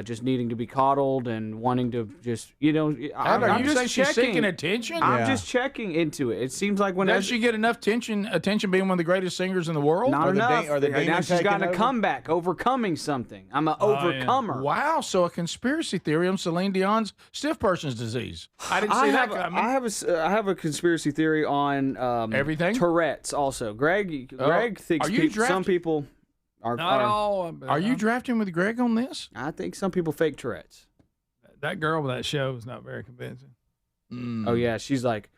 just needing to be coddled and wanting to just Are you saying she's seeking attention? I'm just checking into it. It seems like when does she get enough attention being one of the greatest singers in the world? Not enough. Are the now she's gotten a comeback, overcoming something. I'm an overcomer. Wow! So a conspiracy theory on Celine Dion's stiff person's disease. I didn't see that coming. I have a conspiracy theory on everything. Tourette's also. Greg thinks Are you some people. Not all. But Are you drafting with Greg on this? I think some people fake Tourette's. That girl with that show is not very convincing. Oh yeah, she's like,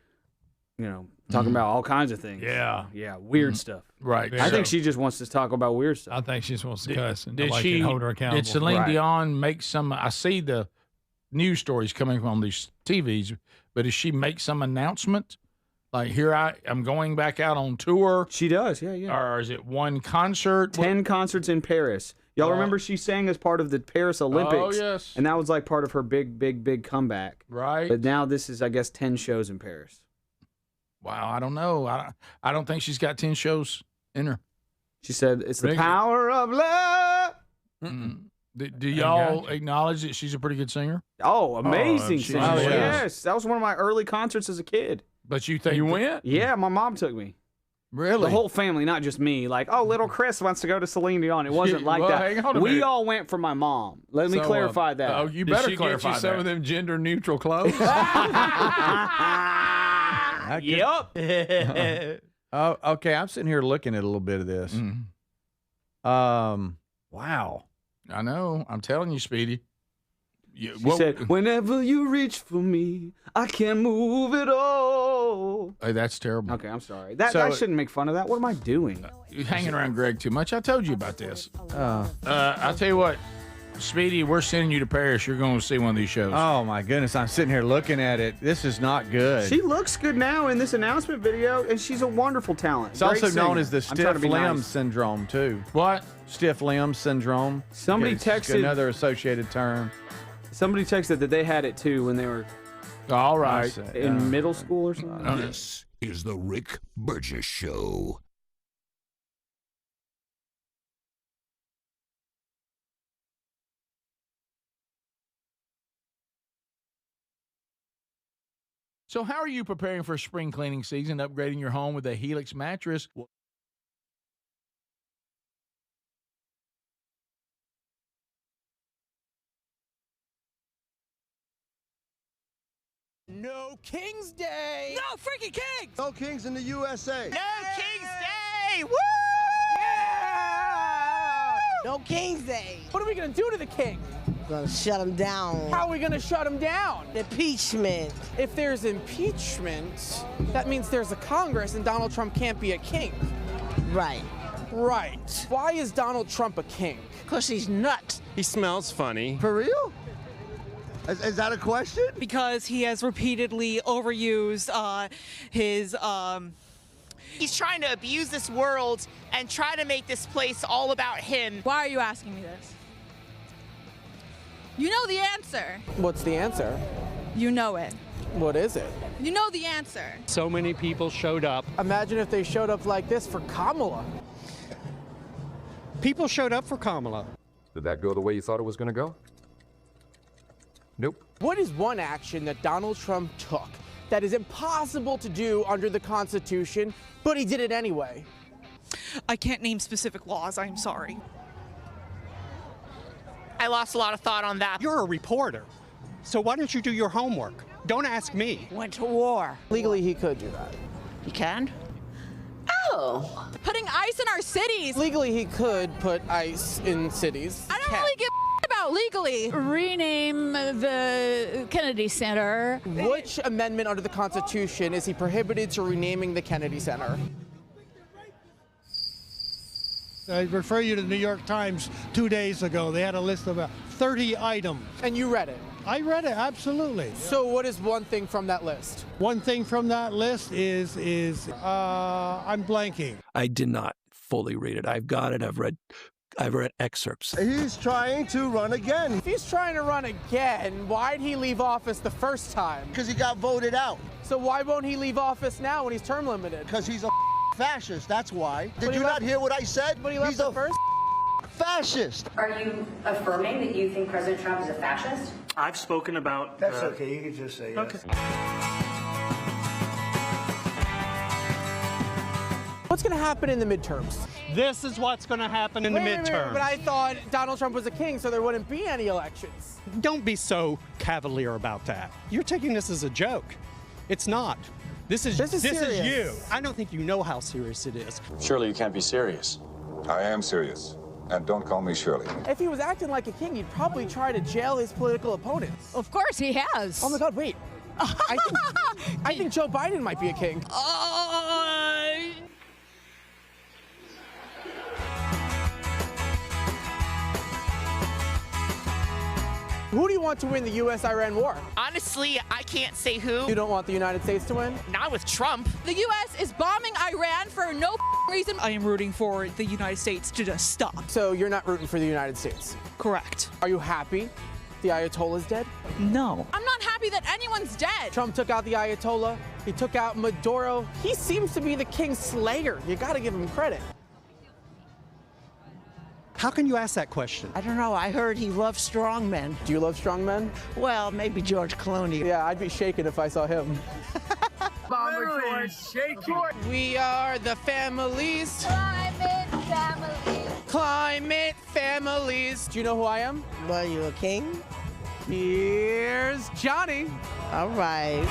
talking about all kinds of things. Yeah. Weird stuff. Right. I think she just wants to talk about weird stuff. I think she just wants to cuss and Did nobody she can hold her accountable. Did Celine Dion make some? I see the news stories coming from these TVs, but does she make some announcement? Like, here I'm going back out on tour. She does, yeah. Or is it one concert? 10 concerts in Paris. Y'all remember she sang as part of the Paris Olympics? Oh, yes. And that was like part of her big comeback. Right. But now this is, I guess, 10 shows in Paris. Wow, I don't know. I don't think she's got 10 shows in her. She said, it's the power of love. Do y'all acknowledge that she's a pretty good singer? Oh, amazing singer. Oh, yes. That was one of my early concerts as a kid. But you think you went? Yeah, my mom took me. Really? The whole family, not just me. Like, oh, little Chris wants to go to Celine Dion. It wasn't like Well, that. hang on a We minute. all went for my mom. Let me clarify that. Oh, you Did better she clarify get you some that. of them gender neutral clothes? Yep. Oh, okay. I'm sitting here looking at a little bit of this. Wow. I know. I'm telling you, Speedy. She said, whenever you reach for me, I can't move it all. Hey, that's terrible. Okay, I'm sorry. I shouldn't make fun of that. What am I doing? You're hanging around Greg too much. I told you about this. I'll tell you what, Speedy, we're sending you to Paris. You're going to see one of these shows. Oh, my goodness. I'm sitting here looking at it. This is not good. She looks good now in this announcement video, and she's a wonderful talent. It's also known as the I'm trying to stiff be limb nice. syndrome, too. What? Stiff limb syndrome. Somebody It's texted- another associated term. Somebody texted that they had it too when they were all right in middle school or something. This is the Rick Burgess Show. So how are you preparing for spring cleaning season, upgrading your home with a Helix mattress? No King's Day! No freaking Kings! No Kings in the USA! No King's Day! Woo! Yeah! No King's Day! What are we gonna do to the king? We're gonna shut him down. How are we gonna shut him down? Impeachment. If there's impeachment, that means there's a Congress and Donald Trump can't be a king. Right. Right. Why is Donald Trump a king? Because he's nuts. He smells funny. For real? Is that a question? Because he has repeatedly overused his. He's trying to abuse this world and try to make this place all about him. Why are you asking me this? You know the answer. What's the answer? You know it. What is it? You know the answer. So many people showed up. Imagine if they showed up like this for Kamala. People showed up for Kamala. Did that go the way you thought it was going to go? Nope. What is one action that Donald Trump took that is impossible to do under the Constitution, but he did it anyway? I can't name specific laws, I'm sorry. I lost a lot of thought on that. You're a reporter, so why don't you do your homework? Don't ask me. Went to war. Legally, he could do that. He can? Oh. Putting ice in our cities. Legally, he could put ice in cities. I don't really give about legally. Rename the Kennedy Center. Which amendment under the Constitution is he prohibited to renaming the Kennedy Center? I refer you to the New York Times 2 days ago. They had a list of 30 items. And you read it? I read it, absolutely. So what is one thing from that list? One thing from that list is I'm blanking. I did not fully read it. I've got it. I've read excerpts. He's trying to run again. If he's trying to run again, why'd he leave office the first time? Because he got voted out. So why won't he leave office now when he's term limited? Because he's a fascist, that's why. Did you left- not hear what I said? But he left He's the a first fascist. Are you affirming that you think President Trump is a fascist? I've spoken about... That's okay, you can just say yes. Okay. What's going to happen in the midterms? This is what's going to happen in the midterms. But I thought Donald Trump was a king, so there wouldn't be any elections. Don't be so cavalier about that. You're taking this as a joke. It's not. This is serious. you. I don't think you know how serious it is. Surely you can't be serious. I am serious. And don't call me Shirley. If he was acting like a king, he'd probably try to jail his political opponents. Of course he has. Oh my God, wait. I think Joe Biden might be a king. Who do you want to win the U.S.-Iran war? Honestly, I can't say who. You don't want the United States to win? Not with Trump. The U.S. is bombing Iran for no reason. I am rooting for the United States to just stop. So you're not rooting for the United States? Correct. Are you happy the Ayatollah's dead? No. I'm not happy that anyone's dead. Trump took out the Ayatollah. He took out Maduro. He seems to be the king slayer. You got to give him credit. How can you ask that question? I don't know. I heard he loves strong men. Do you love strong men? Well, maybe George Clooney. Yeah, I'd be shaken if I saw him. Literally shaking. We are the families. Climate families. Climate families. Do you know who I am? Well, you a king? Here's Johnny. All right.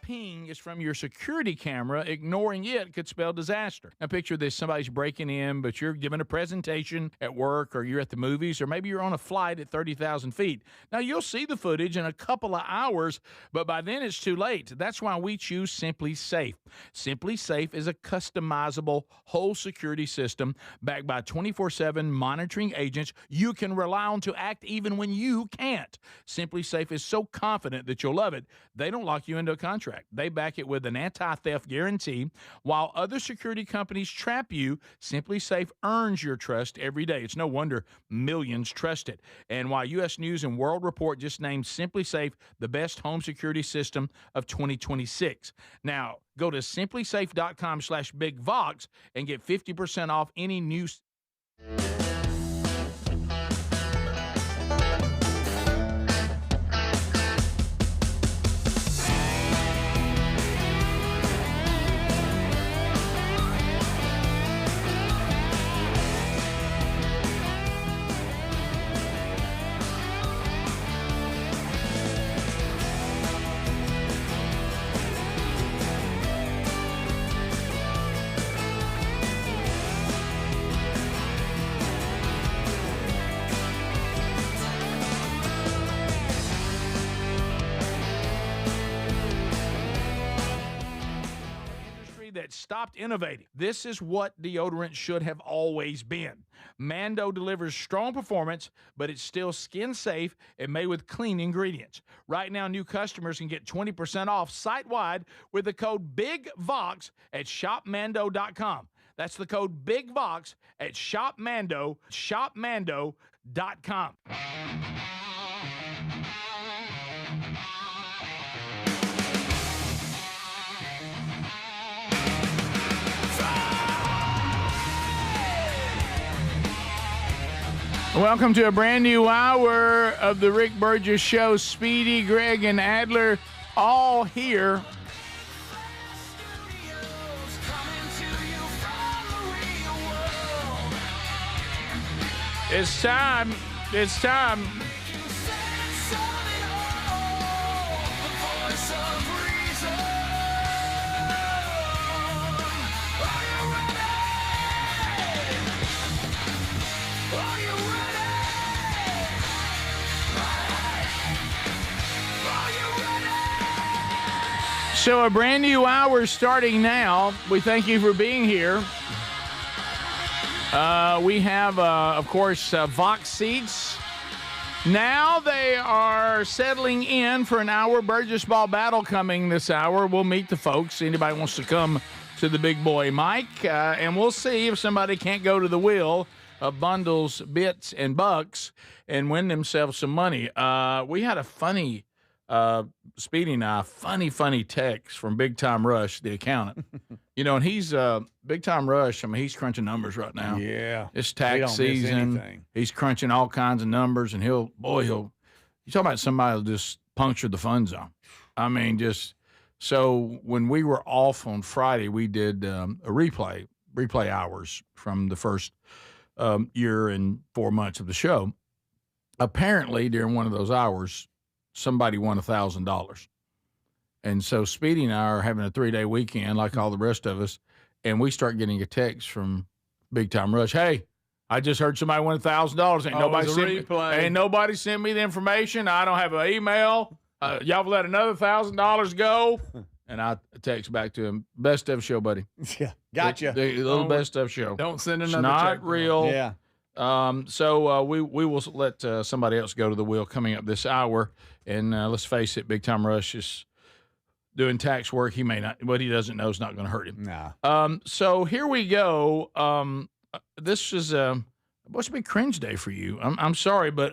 Ping is from your security camera. Ignoring it could spell disaster. Now picture this, somebody's breaking in, but you're giving a presentation at work, or you're at the movies, or maybe you're on a flight at 30,000 feet. Now you'll see the footage in a couple of hours, but by then it's too late. That's why we choose Simply Safe. Simply Safe is a customizable whole security system backed by 24/7 monitoring agents you can rely on to act even when you can't. Simply Safe is so confident that you'll love it, they don't lock you into a contract. They back it with an anti-theft guarantee. While other security companies trap you, Simply Safe earns your trust every day. It's no wonder millions trust it. And while U.S. News and World Report just named Simply Safe the best home security system of 2026. Now, go to simplysafe.com/bigvox and get 50% off any new. That stopped innovating. This is what deodorant should have always been. Mando delivers strong performance, but it's still skin safe and made with clean ingredients. Right now, new customers can get 20% off site-wide with the code BIGVOX at shopmando.com. That's the code BIGVOX at shopmando.com. Welcome to a brand new hour of the Rick Burgess Show. Speedy, Greg, and Adler all here. It's time. It's time. So a brand new hour starting now. We thank you for being here. We have, of course, Vox seats. Now they are settling in for an hour Burgess Ball battle coming this hour. We'll meet the folks. Anybody wants to come to the big boy mic, and we'll see if somebody can't go to the wheel of bundles, bits, and bucks and win themselves some money. We had a funny... Speedy and I, funny text from Big Time Rush, the accountant. You know, and he's Big Time Rush. I mean, he's crunching numbers right now. Yeah, it's tax season. He's crunching all kinds of numbers, and he'll. You talk about somebody who'll just puncture the fun zone. I mean, just so when we were off on Friday, we did a replay hours from the first year and 4 months of the show. Apparently, during one of those hours, somebody won $1,000. And so Speedy and I are having a 3-day weekend like all the rest of us, and we start getting a text from Big Time Rush. Hey, I just heard somebody won $1,000. Ain't nobody sent me the information. I don't have an email. Y'all let another $1,000 go. And I text back to him, best of show, buddy. Yeah, gotcha. The little best of show. Don't send another It's not check. real. Yeah. So we will let somebody else go to the wheel coming up this hour. And let's face it, Big Time Rush is doing tax work. He may not, what he doesn't know is not going to hurt him. Nah. So here we go. This is supposed to be cringe day for you. I'm sorry, but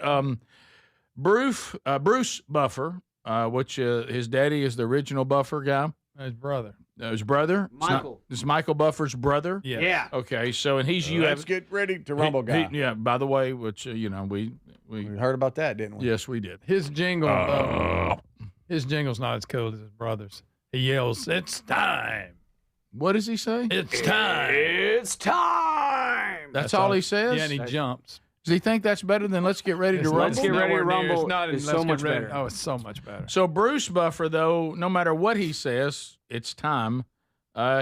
Bruce Buffer, which his daddy is the original Buffer guy. His brother. His brother? Michael. This is Michael Buffer's brother? Yes. Yeah. Okay, so, and he's Let's get ready to rumble, guy. Yeah, by the way, which, we heard about that, didn't we? Yes, we did. His jingle, his jingle's not as cool as his brother's. He yells, "It's time." What does he say? It's time. It's time. That's all he says? Yeah, and he jumps. Does he think that's better than let's get ready to rumble? Let's get ready to rumble. It's not. It's Let's so Get much Ready. better. Oh, it's so much better. So Bruce Buffer, though, no matter what he says, it's time.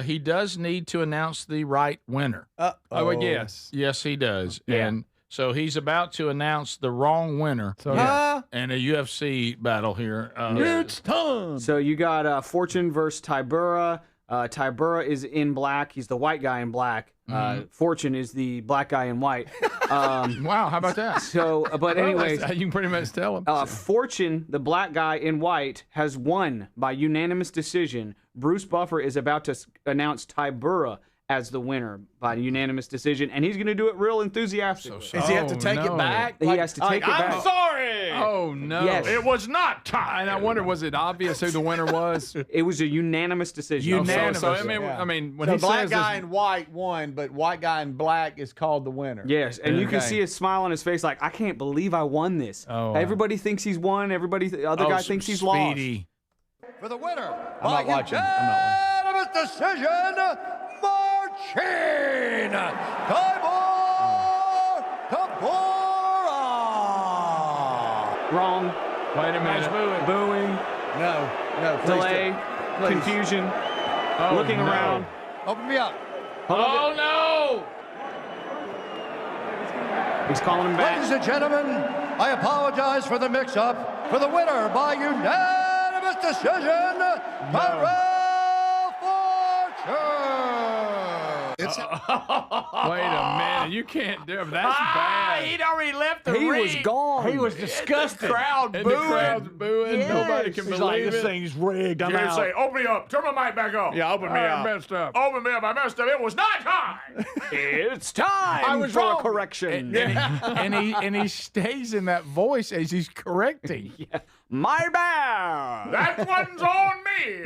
He does need to announce the right winner. Oh, yes. Yes, he does. Yeah. And so he's about to announce the wrong winner So in a UFC battle here. it's time. So you got Fortune versus Tybura. Tybura is in black. He's the white guy in black. Fortune is the black guy in white. Wow, how about that? So, but anyways, you can pretty much tell him. Fortune, the black guy in white, has won by unanimous decision. Bruce Buffer is about to announce Tybura as the winner by unanimous decision, and he's going to do it real enthusiastic. Does he have to take it back? He has to take it back. I'm sorry. Oh no! Yes. It was not time. And I wonder, was it obvious who the winner was? It was a unanimous decision. Unanimous. So, Yeah. I mean, when So he black says guy this, in white won, but white guy in black is called the winner. Yes, and you can Okay. see a smile on his face, like, I can't believe I won this. Oh, wow. Everybody thinks he's won. The other guy thinks he's lost. Speedy. For the winner, I'm not watching. I'm not unanimous decision, Marcin Tybura. Wrong. wait a minute. Booing. No, please Delay. Please. Confusion. Oh, looking no. around. Open me up. Oh, no! He's calling him back. Ladies and gentlemen, I apologize for the mix-up. For the winner by unanimous decision, Tyrell Fortune. It's Wait a minute. You can't do it. That's bad. He'd already left the He ring. was gone. He was disgusted. The crowd And booing. the crowd's booing. Yes. Nobody can He's believe like, it. this thing's rigged. I'm You out. say, open me up. Turn my mic back on. Yeah, open me I up. messed up. Open me up. I messed up. It was not time. It's time I was for wrong. a correction. and he stays in that voice as he's correcting. My bad. That one's on me.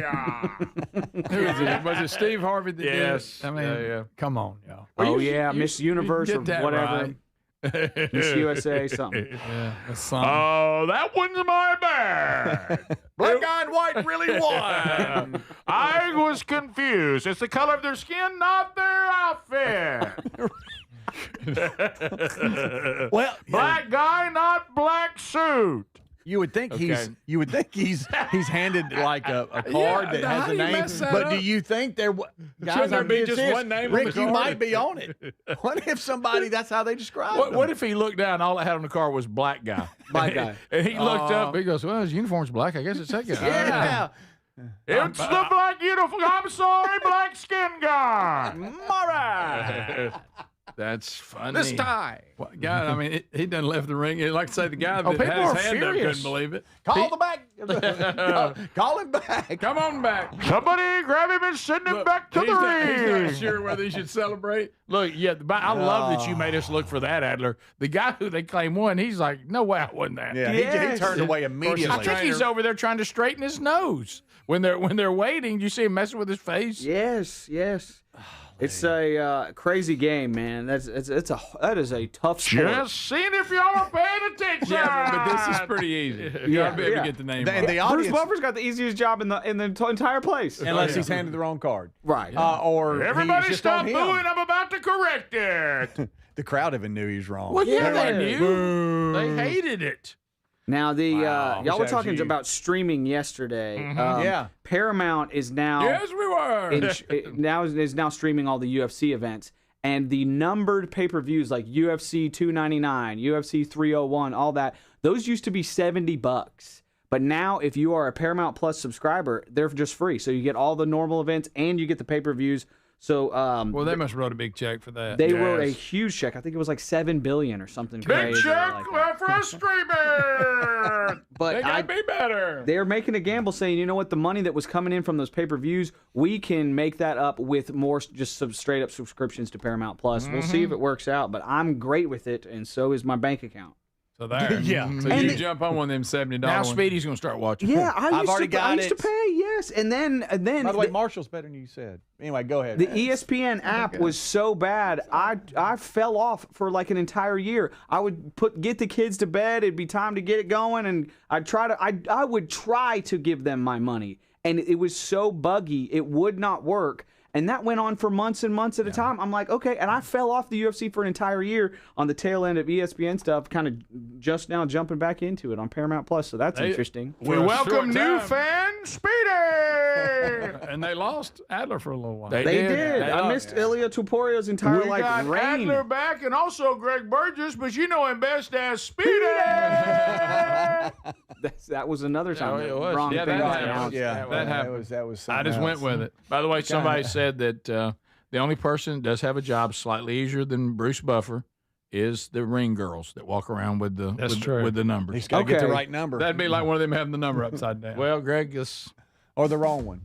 Who is it? Was it Steve Harvey that Yes. did it? I mean, Yeah. come on, y'all. Oh, yeah, Miss Universe you or did that whatever. right. Miss USA, something. Yeah, that's something. Oh, that one's my bad. Black guy and white really won. I was confused. It's the color of their skin, not their outfit. Well, Black guy, not black suit. you would think Okay. he's handed like a card that how has do a you name. mess that But up? do you think there? Guys, Shouldn't there I'm be being just serious. one name on Rick, the you card? might be on it. What if somebody? That's how they describe them. What if he looked down and all I had on the car was black guy? Black guy. And he looked up. He goes, well, his uniform's black. I guess it's that guy. Yeah. It's the black uniform. I'm sorry, black skin guy. Mara. That's funny. This tie. Well, God, I mean, he done left the ring. Like I say, the guy that people had are his hand furious. up couldn't believe it. Call the back. Call him back. Come on back. Somebody grab him and send him back to the He's ring. not sure whether he should celebrate. Look, yeah, I love that you made us look for that, Adler. The guy who they claim won, he's like, no way, I wasn't that. Yeah, Yes. he turned away immediately. I think he's over there trying to straighten his nose. When they're waiting, you see him messing with his face? Yes. It's a crazy game, man. That is a tough sport. Just seeing if y'all are paying attention. Yeah, but this is pretty easy. You gotta be able to get the name. And right. the Bruce audience, Buffer's got the easiest job in the entire place. unless he's handed the wrong card, Right. or Everybody he's just stop on him. booing. I'm about to correct it. The crowd even knew he was wrong. Well, yeah, They're they like, knew. "Boo." They hated it. Now the y'all were talking you. about streaming yesterday. Yeah. Paramount is now Yes, we were. is now streaming all the UFC events, and the numbered pay-per-views like UFC 299, UFC 301, all that. Those used to be $70, but now if you are a Paramount Plus subscriber, they're just free. So you get all the normal events and you get the pay-per-views. So well, they must have wrote a big check for that. They wrote a huge check. I think it was like $7 billion or something Big crazy. check like for a streamer. But they gotta be better. They're making a gamble saying, you know what, the money that was coming in from those pay-per-views, we can make that up with more just some straight-up subscriptions to Paramount Plus. We'll see if it works out, but I'm great with it, and so is my bank account. So there. Yeah. So And you jump on one of them $70 Now ones. Speedy's going to start watching. Yeah, I've already I got used to it. pay, yes. And then By the way, Marshall's better than you said. Anyway, go ahead. the ESPN app was so bad, I fell off for like an entire year. I would get the kids to bed, it'd be time to get it going, and I would try to give them my money. And it was so buggy, it would not work. And that went on for months and months at a time. I'm like, okay. And I fell off the UFC for an entire year on the tail end of ESPN stuff, kind of just now jumping back into it on Paramount Plus. So that's interesting. We welcome new fan Speedy. And they lost Adler for a little while. They did. I missed Ilya Tuporio's entire We got reign. Adler back and also Greg Burgess, but you know him best as Speedy. That was another time. it was. Wrong Yeah, thing that was happened. announced. Yeah, that happened. That was. I just went with it. By the way, somebody said that the only person that does have a job slightly easier than Bruce Buffer is the ring girls that walk around with the with the numbers. He's got to get the right number. That'd be like one of them having the number upside down. Well, Greg is or the wrong one.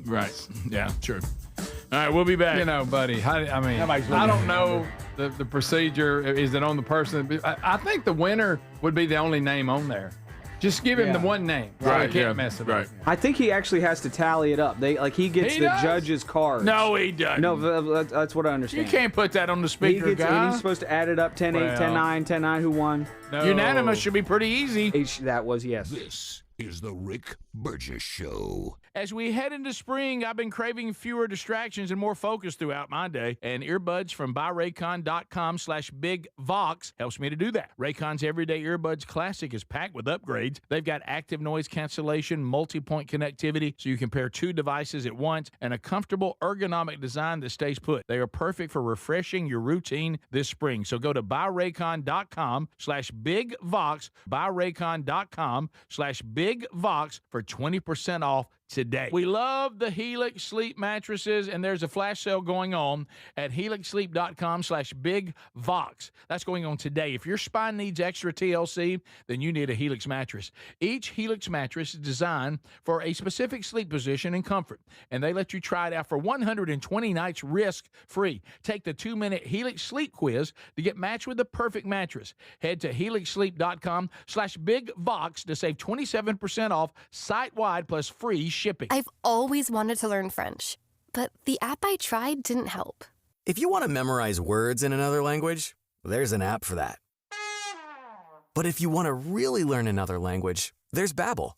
right. Yeah, true. All right, we'll be back. You know, buddy. I don't know the procedure. Is it on the person? I think the winner would be the only name on there. Just give him the one name. Right, So he can't mess it up. I think he actually has to tally it up. He gets He the does? judge's cards. No, he doesn't. No, that's what I understand. You can't put that on the He speaker, gets, and guy. he's supposed to add it up 10-8, Well. 10-9, 10-9, who won. No. Unanimous should be pretty easy. That was, yes. This is the Rick Burgess Show. As we head into spring, I've been craving fewer distractions and more focus throughout my day, and earbuds from buyraycon.com/bigvox helps me to do that. Raycon's Everyday Earbuds Classic is packed with upgrades. They've got active noise cancellation, multi-point connectivity, so you can pair two devices at once, and a comfortable ergonomic design that stays put. They are perfect for refreshing your routine this spring. So go to buyraycon.com/bigvox, buyraycon.com/bigvox for 20% off today. We love the Helix Sleep mattresses, and there's a flash sale going on at helixsleep.com/bigvox. That's going on today. If your spine needs extra TLC, then you need a Helix mattress. Each Helix mattress is designed for a specific sleep position and comfort, and they let you try it out for 120 nights risk-free. Take the 2-minute Helix Sleep quiz to get matched with the perfect mattress. Head to helixsleep.com/bigvox to save 27% off site-wide plus free shipping. I've always wanted to learn French, but the app I tried didn't help. If you want to memorize words in another language, there's an app for that. But if you want to really learn another language, there's Babbel.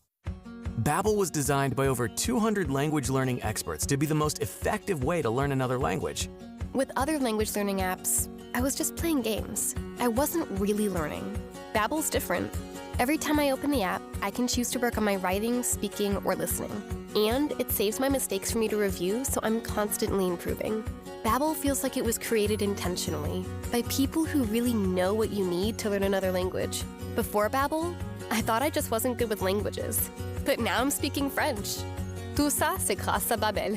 Babbel was designed by over 200 language learning experts to be the most effective way to learn another language. With other language learning apps, I was just playing games. I wasn't really learning. Babbel's different. Every time I open the app, I can choose to work on my writing, speaking, or listening. And it saves my mistakes for me to review, so I'm constantly improving. Babbel feels like it was created intentionally by people who really know what you need to learn another language. Before Babbel, I thought I just wasn't good with languages. But now I'm speaking French. Tout ça, c'est grâce à Babbel.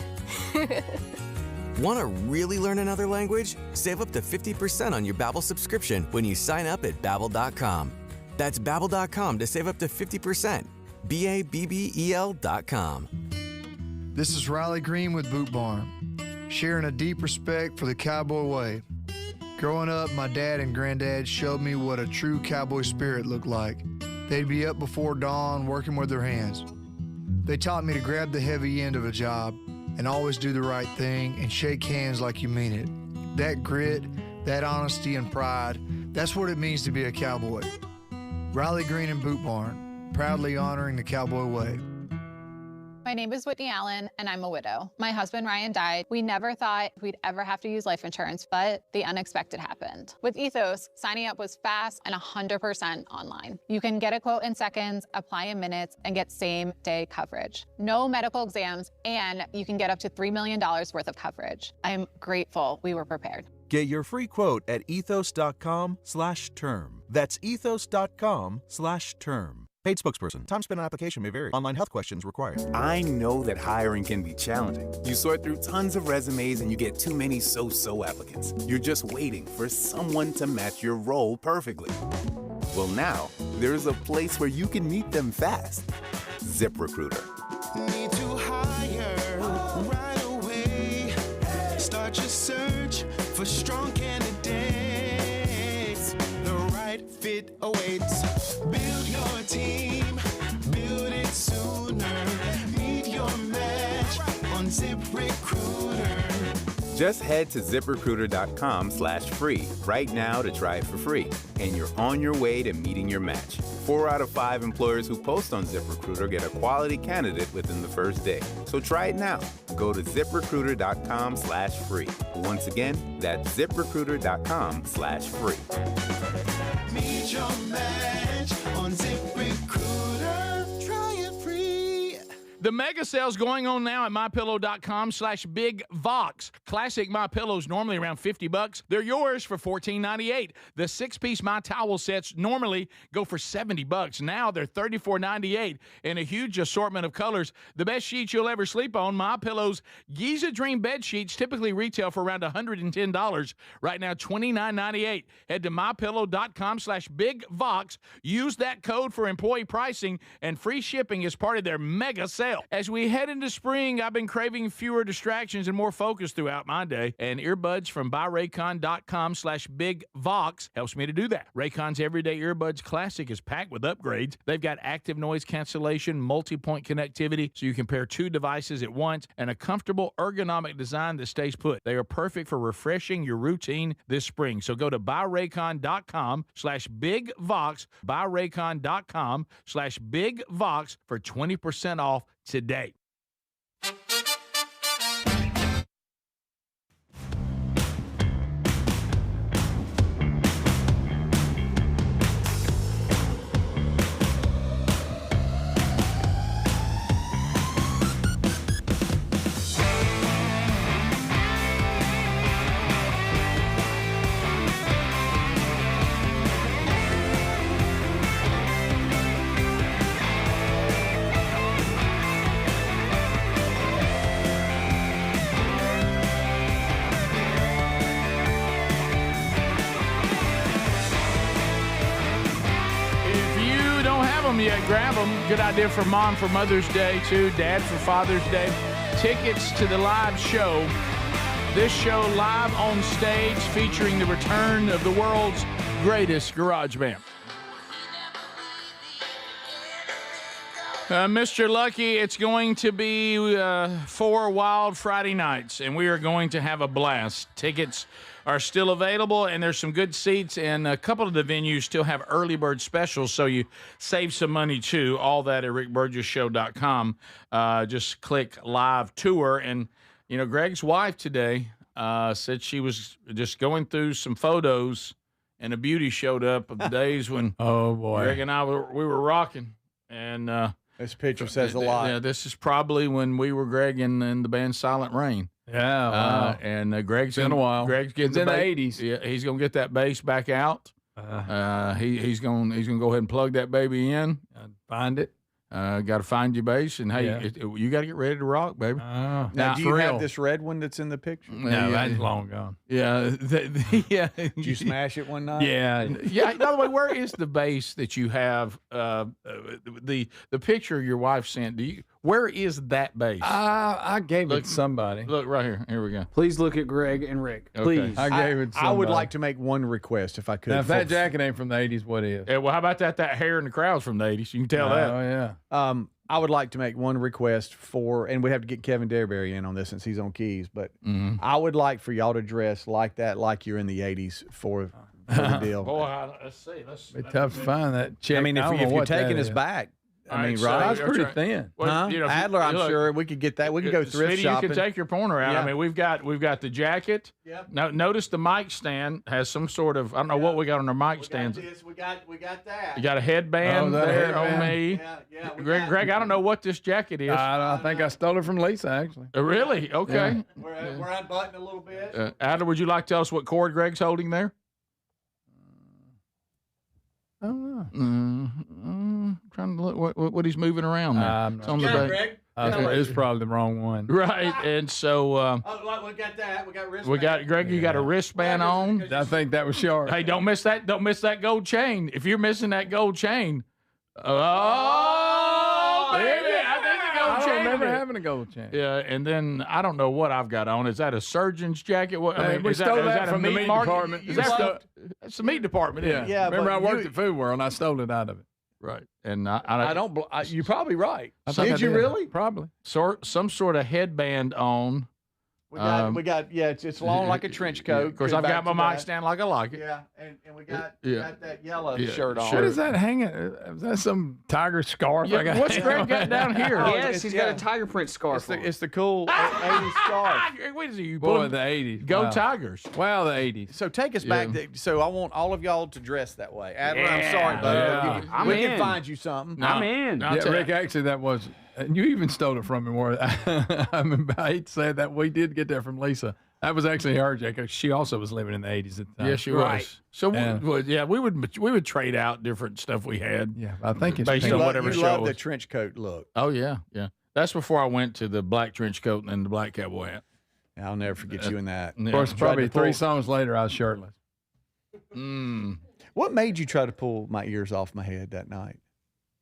Want to really learn another language? Save up to 50% on your Babbel subscription when you sign up at Babbel.com. That's Babbel.com to save up to 50%. Babbel.com. This is Riley Green with Boot Barn, sharing a deep respect for the cowboy way. Growing up, my dad and granddad showed me what a true cowboy spirit looked like. They'd be up before dawn working with their hands. They taught me to grab the heavy end of a job and always do the right thing and shake hands like you mean it. That grit, that honesty and pride, that's what it means to be a cowboy. Riley Green and Boot Barn, proudly honoring the cowboy way. My name is Whitney Allen, and I'm a widow. My husband, Ryan, died. We never thought we'd ever have to use life insurance, but the unexpected happened. With Ethos, signing up was fast and 100% online. You can get a quote in seconds, apply in minutes, and get same-day coverage. No medical exams, and you can get up to $3 million worth of coverage. I am grateful we were prepared. Get your free quote at ethos.com/term. That's ethos.com/term. Paid spokesperson. Time spent on application may vary. Online health questions required. I know that hiring can be challenging. You sort through tons of resumes and you get too many so-so applicants. You're just waiting for someone to match your role perfectly. Well, now, there's a place where you can meet them fast. ZipRecruiter. Need to hire right away. Start your search for strong candidates. The right fit awaits. Build your team, build it sooner. Meet your match on ZipRecruiter. Just head to ZipRecruiter.com/free right now to try it for free. And you're on your way to meeting your match. 4 out of 5 employers who post on ZipRecruiter get a quality candidate within the first day. So try it now. Go to ZipRecruiter.com/free. Once again, that's ZipRecruiter.com/free. Meet your match on ZipRecruiter. Try it free. The mega sale's going on now at MyPillow.com/BigVox. Classic MyPillows normally around $50. They're yours for $14.98. The 6-piece My Towel sets normally go for $70. Now they're $34.98 in a huge assortment of colors. The best sheets you'll ever sleep on. MyPillow's Giza Dream bed sheets typically retail for around $110. Right now, $29.98. Head to MyPillow.com/BigVox. Use that code for employee pricing and free shipping as part of their mega sale. As we head into spring, I've been craving fewer distractions and more focus throughout my day, and earbuds from buyraycon.com/BigVox helps me to do that. Raycon's Everyday Earbuds Classic is packed with upgrades. They've got active noise cancellation, multi-point connectivity, so you can pair 2 devices at once, and a comfortable ergonomic design that stays put. They are perfect for refreshing your routine this spring. So go to buyraycon.com/BigVox, buyraycon.com/BigVox for 20% off today. Yet, grab them. Good idea for Mom for Mother's Day, too. Dad for Father's Day. Tickets to the live show. This show live on stage featuring the return of the world's greatest garage band. Mr. Lucky, it's going to be 4 wild Friday nights, and we are going to have a blast. Tickets are still available, and there's some good seats, and a couple of the venues still have early bird specials, so you save some money, too. All that at rickburgessshow.com. Just click live tour, and, you know, Greg's wife today said she was just going through some photos, and a beauty showed up of the days when Greg and I we were rocking, and this picture says a lot. Yeah, this is probably when we were Greg in the band Silent Rain. Yeah, wow. And Greg's been a while. Greg's getting in the 80s. Yeah, he's gonna get that bass back out. He's gonna go ahead and plug that baby in. Find it. Got to find your bass, and hey, you got to get ready to rock, baby. Now, do you have this red one that's in the picture? No, that's long gone. Yeah, yeah. Did you smash it one night? Yeah, yeah. By the way, where is the bass that you have? The picture your wife sent. Where is that bass? I gave it to somebody. Look right here. Here we go. Please look at Greg and Rick. Please. I gave it to somebody. I would like to make one request if I could. Now, if that jacket ain't from the 80s, what is? Yeah, well, how about that hair in the crowd's from the 80s? You can tell that. Oh, yeah. I would like to make one request and we have to get Kevin Derberry in on this since he's on keys, but I would like for y'all to dress like that, like you're in the 80s for the deal. Boy, let's see. It's tough to find that chick. I mean, if you're taking us back, I mean, so right? that's pretty thin. Well, Huh? you know, Adler, I'm sure we could get that. We could go thrift Speedy, shopping. you can take your pointer out. Yeah. I mean, we've got the jacket. Yep. Now, notice the mic stand has some sort of, I don't know what we got on our mic stands. We got that. You got a headband there on me. Yeah, Greg, I don't know what this jacket is. I think I stole it from Lisa, actually. Really? Okay. We're unbuttoned a little bit. Adler, would you like to tell us what cord Greg's holding there? I don't know. Trying to look what he's moving around there. It's on the back. Greg. It's probably the wrong one. Right, and so we got that. We got wristband. we got Greg. You got a wristband on. I think that was sharp. Hey, don't miss that. Don't miss that gold chain. If you're missing that gold chain, baby, I think the gold I chain. don't remember having a gold chain. Yeah, and then I don't know what I've got on. Is that a surgeon's jacket? What? Hey, we is stole that that a from the meat market? department. Is that that's the meat department? Isn't it? Yeah, Remember, but I worked at Food World and I stole it out of it. Right, and I don't. You're probably right. think Did you really? Probably. some sort of headband on. We got. Yeah, it's long like a trench coat. Of course, I've got my mic stand like I like it. Yeah, and we got Yeah. that yellow Yeah, shirt on. sure. What is that hanging? Is that some tiger scarf? Yeah, I got what's Greg got down here? Yes, he's got a tiger print scarf. It's the cool 80s scarf. Wait a second, you Boy, the 80s. Go Wow. Tigers. Well, the 80s. So take us back. So I want all of y'all to dress that way. Adler, I'm sorry, buddy. Yeah. But we can find you something. I'm in. No, Yeah, Rick, actually, that was, and you even stole it from me more. I mean, I hate to say that. We did get that from Lisa. That was actually her jacket. She also was living in the 80s at the time. Yes, she was. So we would trade out different stuff we had. Yeah, I think it's based on whatever you show. love it the was. trench coat look. Oh yeah. That's before I went to the black trench coat and then the black cowboy hat. I'll never forget you in that. Of course, probably 3 songs later, I was shirtless. What made you try to pull my ears off my head that night?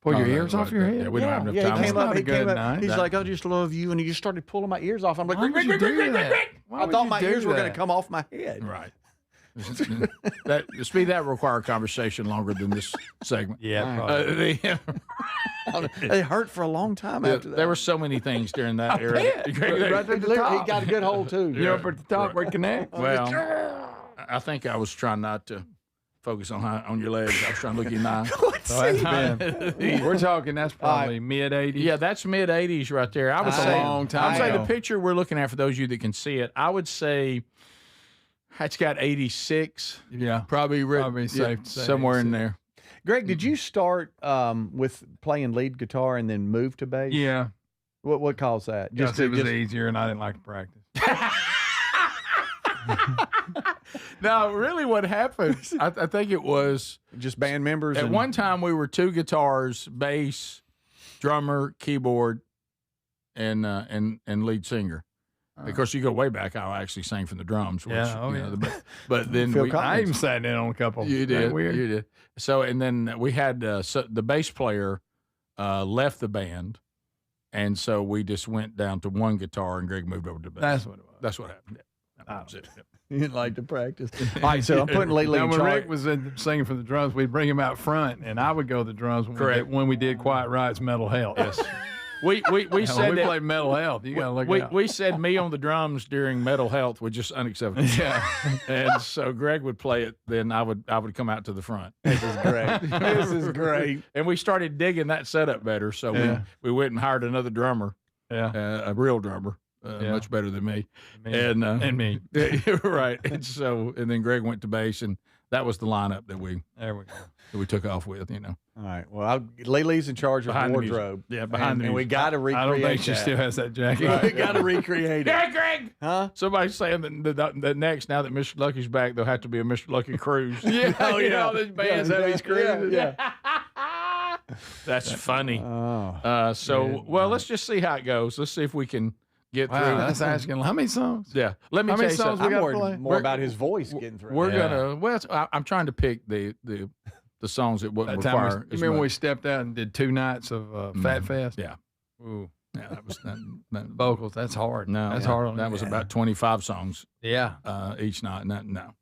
Pull your ears off your head? Yeah, we don't have enough time. He came up. not a good night. He's like, I just love you, and he just started pulling my ears off. I'm like, Why would you do that? Why I would thought you my do ears were going that? to come off my head. Right. that require a conversation longer than this segment. Yeah, probably. It hurt for a long time after that. There were so many things during that era. Right at the top. He got a good hold too. You up at the top where it connects? Well, I think I was trying not to focus on your legs. I was trying to look you in the eye. We're talking, that's probably mid-80s. Yeah, that's mid-80s right there. I would That's a say, long time I would say the ago. picture we're looking at, for those of you that can see it, I would say it's got 86. Yeah. Probably safe to say somewhere in 86. there. Greg, did you start with playing lead guitar and then move to bass? Yeah. What caused that? Just it was easier and I didn't like to practice. No, really what happened, I think it was just band members. At one time, we were 2 guitars, bass, drummer, keyboard, and lead singer. Of course, you go way back. I actually sang from the drums. Which, but then I even sat in on a couple. You did. Weird. You did. So, and then we had the bass player left the band, and so we just went down to 1 guitar, and Greg moved over to bass. That's what it was. That's what happened. That was it. You didn't like to practice. All right, so I'm putting Lee Now, in when charge. Rick was singing for the drums, we'd bring him out front, and I would go to the drums when we did Quiet Riot's Mental Health. Yes. We said we that played Mental Health. You got to look out. We said me on the drums during Mental Health was just unacceptable. Yeah. And so Greg would play it, then I would come out to the front. This is great. This is great. And we started digging that setup better, so we went and hired another drummer. Yeah. A real drummer. Much better than me. And me. Right. And so, and then Greg went to bass, and that was the lineup that we took off with, you know. All right. Well, Lily's in charge of Behind the music. wardrobe. Yeah, behind the and we music. got to recreate I don't think that. she still has that jacket. Right. We got to recreate it. Yeah, Greg. Huh? Somebody's saying that next, now that Mr. Lucky's back, there'll have to be a Mr. Lucky cruise. Yeah, you know, all these bands have these cruises. Yeah. That's funny. Oh. Well, let's just see how it goes. Let's see if we can get through. That's asking how many songs? Yeah. Let me How tell many you songs something. we I'm got to worried play? More about his voice getting through. We're gonna. Well, I'm trying to pick the songs that wouldn't That time require. you remember when we stepped out and did 2 nights of Fat Fest? Yeah. Ooh. Yeah, that was that Vocals, that's hard. No, that's hard on that you. was about 25 songs. Yeah. Each night. No.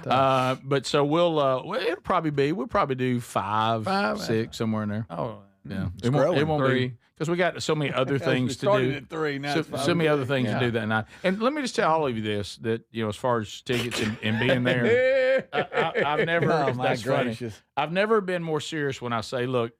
But so we'll probably do 5, 6, somewhere in there. Oh, yeah. It's growing. It won't 3. be because we got so many other things to started do. at 3, now it's 5. So many other things Yeah. to do that night. And let me just tell all of you this: that as far as tickets and being there, I've never. Oh, my that's funny. gracious. I've never been more serious when I say, look,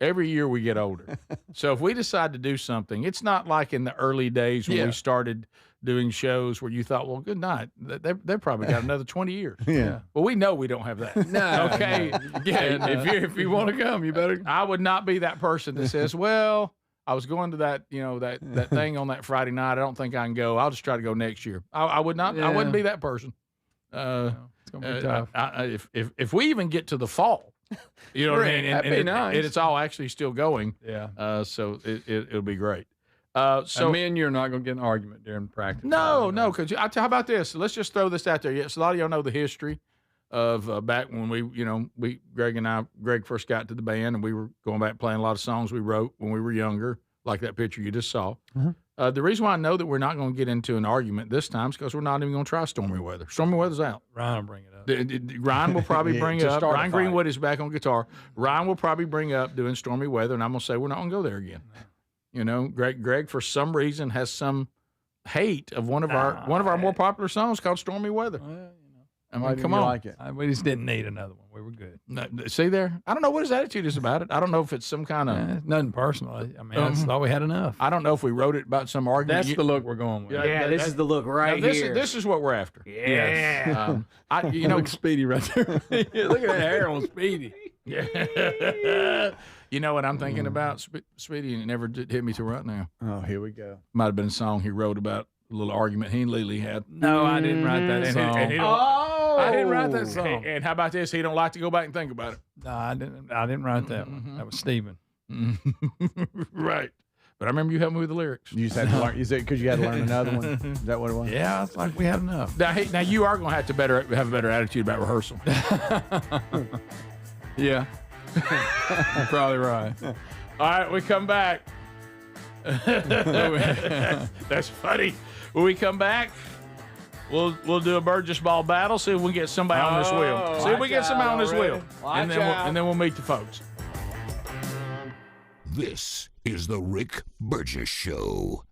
Every year we get older. So if we decide to do something, it's not like in the early days when we started doing shows where you thought, well, good night. They've probably got another 20 years. Yeah. Well, we know we don't have that. No. Okay. No. Yeah, if you want to come, you better. I would not be that person that says, well, I was going to that, that thing on that Friday night. I don't think I can go. I'll just try to go next year. I would not. I wouldn't be that person. It's gonna be tough. If we even get to the fall, you know what I mean? That'd be nice. And it's all actually still going. Yeah. So it'll be great. So me and you are not going to get an argument during practice. No. Because how about this? Let's just throw this out there. Yes, a lot of y'all know the history of back when Greg first got to the band, and we were going back playing a lot of songs we wrote when we were younger, like that picture you just saw. The reason why I know that we're not going to get into an argument this time is because we're not even going to try Stormy Weather. Stormy Weather's out. Ryan will bring it up. Ryan will probably bring up. start a Ryan fight. Greenwood is back on guitar. Ryan will probably bring up doing Stormy Weather, and I'm going to say we're not going to go there again. Greg for some reason has some hate of one of our more popular songs called Stormy Weather. I mean, come on. Like it? We just didn't need another one. We were good. No, see there? I don't know what his attitude is about it. I don't know if it's some kind of nothing personal. I mean, I thought we had enough. I don't know if we wrote it about some argument. That's the look we're going with. Yeah, this is the look right here. This is what we're after. Yeah. Look Speedy right there. Look at that hair on Speedy. You know what I'm thinking about, Speedy? And it never did hit me till right now. Oh, here we go. Might have been a song he wrote about a little argument he and Lily had. No, I didn't write that song. I didn't write that song. And how about this? He don't like to go back and think about it. No, I didn't write that one. That was Steven. Right. But I remember you helped me with the lyrics. You just had to learn. You said because you had to learn another one. Is that what it was? Yeah, it's like we had enough. Now you are going to have to have a better attitude about rehearsal. Yeah. You're probably right. All right, we come back. That's funny. When we come back, we'll do a Burgess ball battle. See if we can get somebody on this wheel. See if we get somebody on this wheel, and then we'll meet the folks. This is the Rick Burgess Show.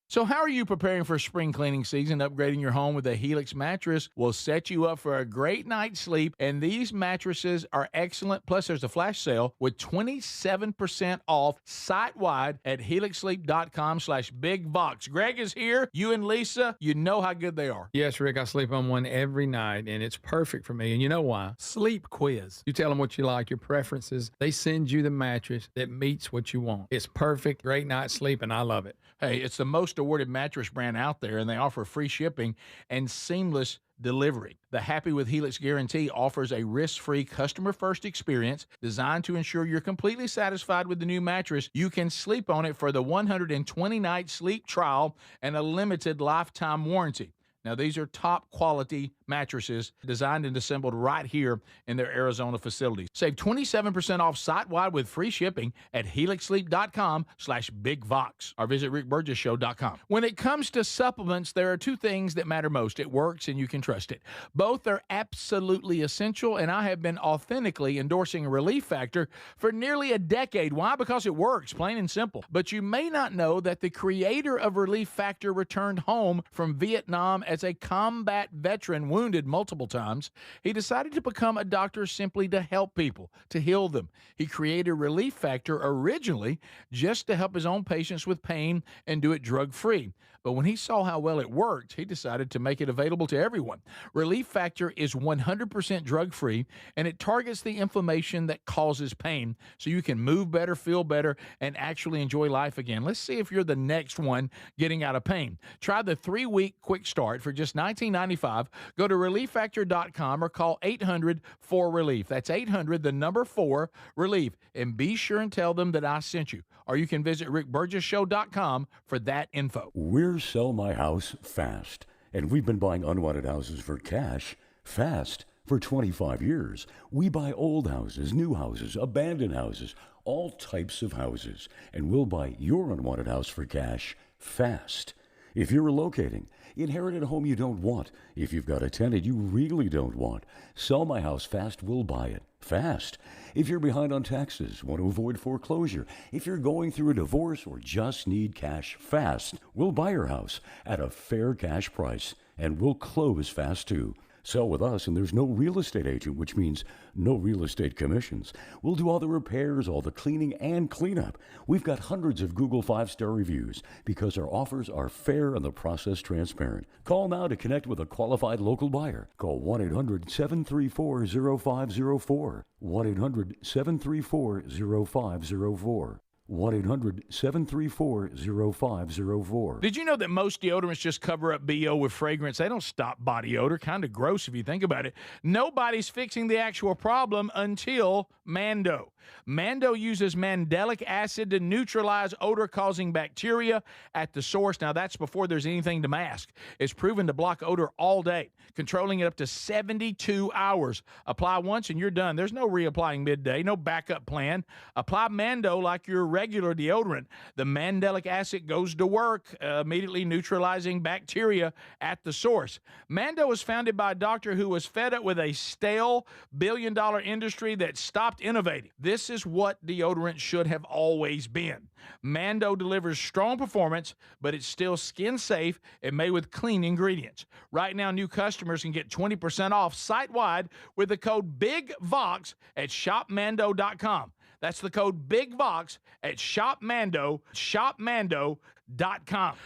So how are you preparing for spring cleaning season? Upgrading your home with a Helix mattress will set you up for a great night's sleep, and these mattresses are excellent. Plus, there's a flash sale with 27% off site-wide at helixsleep.com/bigbox. Greg is here. You and Lisa, you know how good they are. Yes, Rick, I sleep on one every night, and it's perfect for me. And you know why? Sleep quiz. You tell them what you like, your preferences. They send you the mattress that meets what you want. It's perfect, great night's sleep, and I love it. Hey, it's the most awarded mattress brand out there, and they offer free shipping and seamless delivery. The Happy with Helix guarantee offers a risk-free, customer-first experience designed to ensure you're completely satisfied with the new mattress. You can sleep on it for the 120-night sleep trial and a limited lifetime warranty. Now, these are top quality mattresses designed and assembled right here in their Arizona facilities. Save 27% off site-wide with free shipping at helixsleep.com/bigvox or visit rickburgesshow.com. When it comes to supplements, there are two things that matter most. It works and you can trust it. Both are absolutely essential, and I have been authentically endorsing Relief Factor for nearly a decade. Why? Because it works, plain and simple. But you may not know that the creator of Relief Factor returned home from Vietnam as a combat veteran, wounded multiple times. He decided to become a doctor simply to help people, to heal them. He created Relief Factor originally just to help his own patients with pain and do it drug-free. But when he saw how well it worked, he decided to make it available to everyone. Relief Factor is 100% drug-free, and it targets the inflammation that causes pain so you can move better, feel better, and actually enjoy life again. Let's see if you're the next one getting out of pain. Try the 3-week quick start for just $19.95. Go to relieffactor.com or call 800-4RELIEF. That's 800-4RELIEF. And be sure and tell them that I sent you. Or you can visit rickburgesshow.com for that info. We're Sell My House Fast, and we've been buying unwanted houses for cash fast for 25 years. We buy old houses, new houses, abandoned houses, all types of houses, and we'll buy your unwanted house for cash fast. If you're relocating, inherited a home you don't want. If you've got a tenant you really don't want, Sell My House Fast will buy it. Fast. If you're behind on taxes, want to avoid foreclosure, if you're going through a divorce or just need cash fast, we'll buy your house at a fair cash price, and we'll close fast too. Sell with us, and there's no real estate agent, which means no real estate commissions. We'll do all the repairs, all the cleaning, and cleanup. We've got hundreds of Google 5-star reviews because our offers are fair and the process transparent. Call now to connect with a qualified local buyer. Call 1-800-734-0504. 1-800-734-0504. 1-800-734-0504. Did you know that most deodorants just cover up BO with fragrance? They don't stop body odor. Kind of gross if you think about it. Nobody's fixing the actual problem until Mando. Mando uses mandelic acid to neutralize odor-causing bacteria at the source. Now, that's before there's anything to mask. It's proven to block odor all day, controlling it up to 72 hours. Apply once and you're done. There's no reapplying midday, no backup plan. Apply Mando like your regular deodorant. The mandelic acid goes to work, immediately neutralizing bacteria at the source. Mando was founded by a doctor who was fed up with a stale billion-dollar industry that stopped innovating. This is what deodorant should have always been. Mando delivers strong performance, but it's still skin safe and made with clean ingredients. Right now, new customers can get 20% off site-wide with the code BIGVOX at shopmando.com. That's the code BIGVOX at shopmando.com.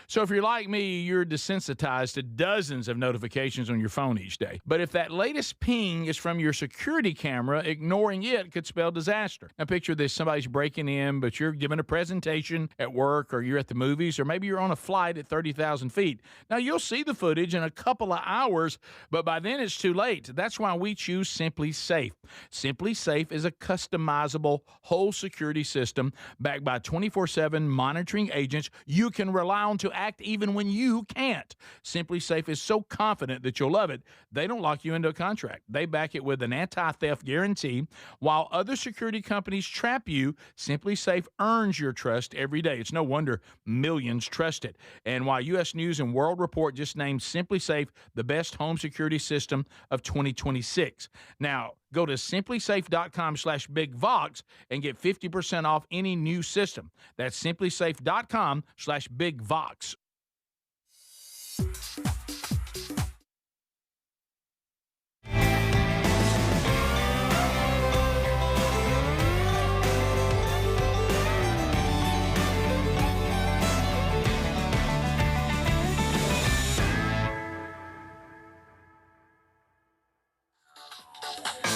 So if you're like me, you're desensitized to dozens of notifications on your phone each day. But if that latest ping is from your security camera, ignoring it could spell disaster. Now picture this, somebody's breaking in, but you're giving a presentation at work, or you're at the movies, or maybe you're on a flight at 30,000 feet. Now you'll see the footage in a couple of hours, but by then it's too late. That's why we choose Simply Safe. Simply Safe is a customizable whole security system backed by 24/7 monitoring agents you can rely on to act even when you can't. Simply Safe is so confident that you'll love it, they don't lock you into a contract. They back it with an anti-theft guarantee. While other security companies trap you, Simply Safe earns your trust every day. It's no wonder millions trust it. And while U.S. News and World Report just named Simply Safe the best home security system of 2026. Now, go to simplysafe.com/BigVox and get 50% off any new system. That's simplysafe.com/BigVox.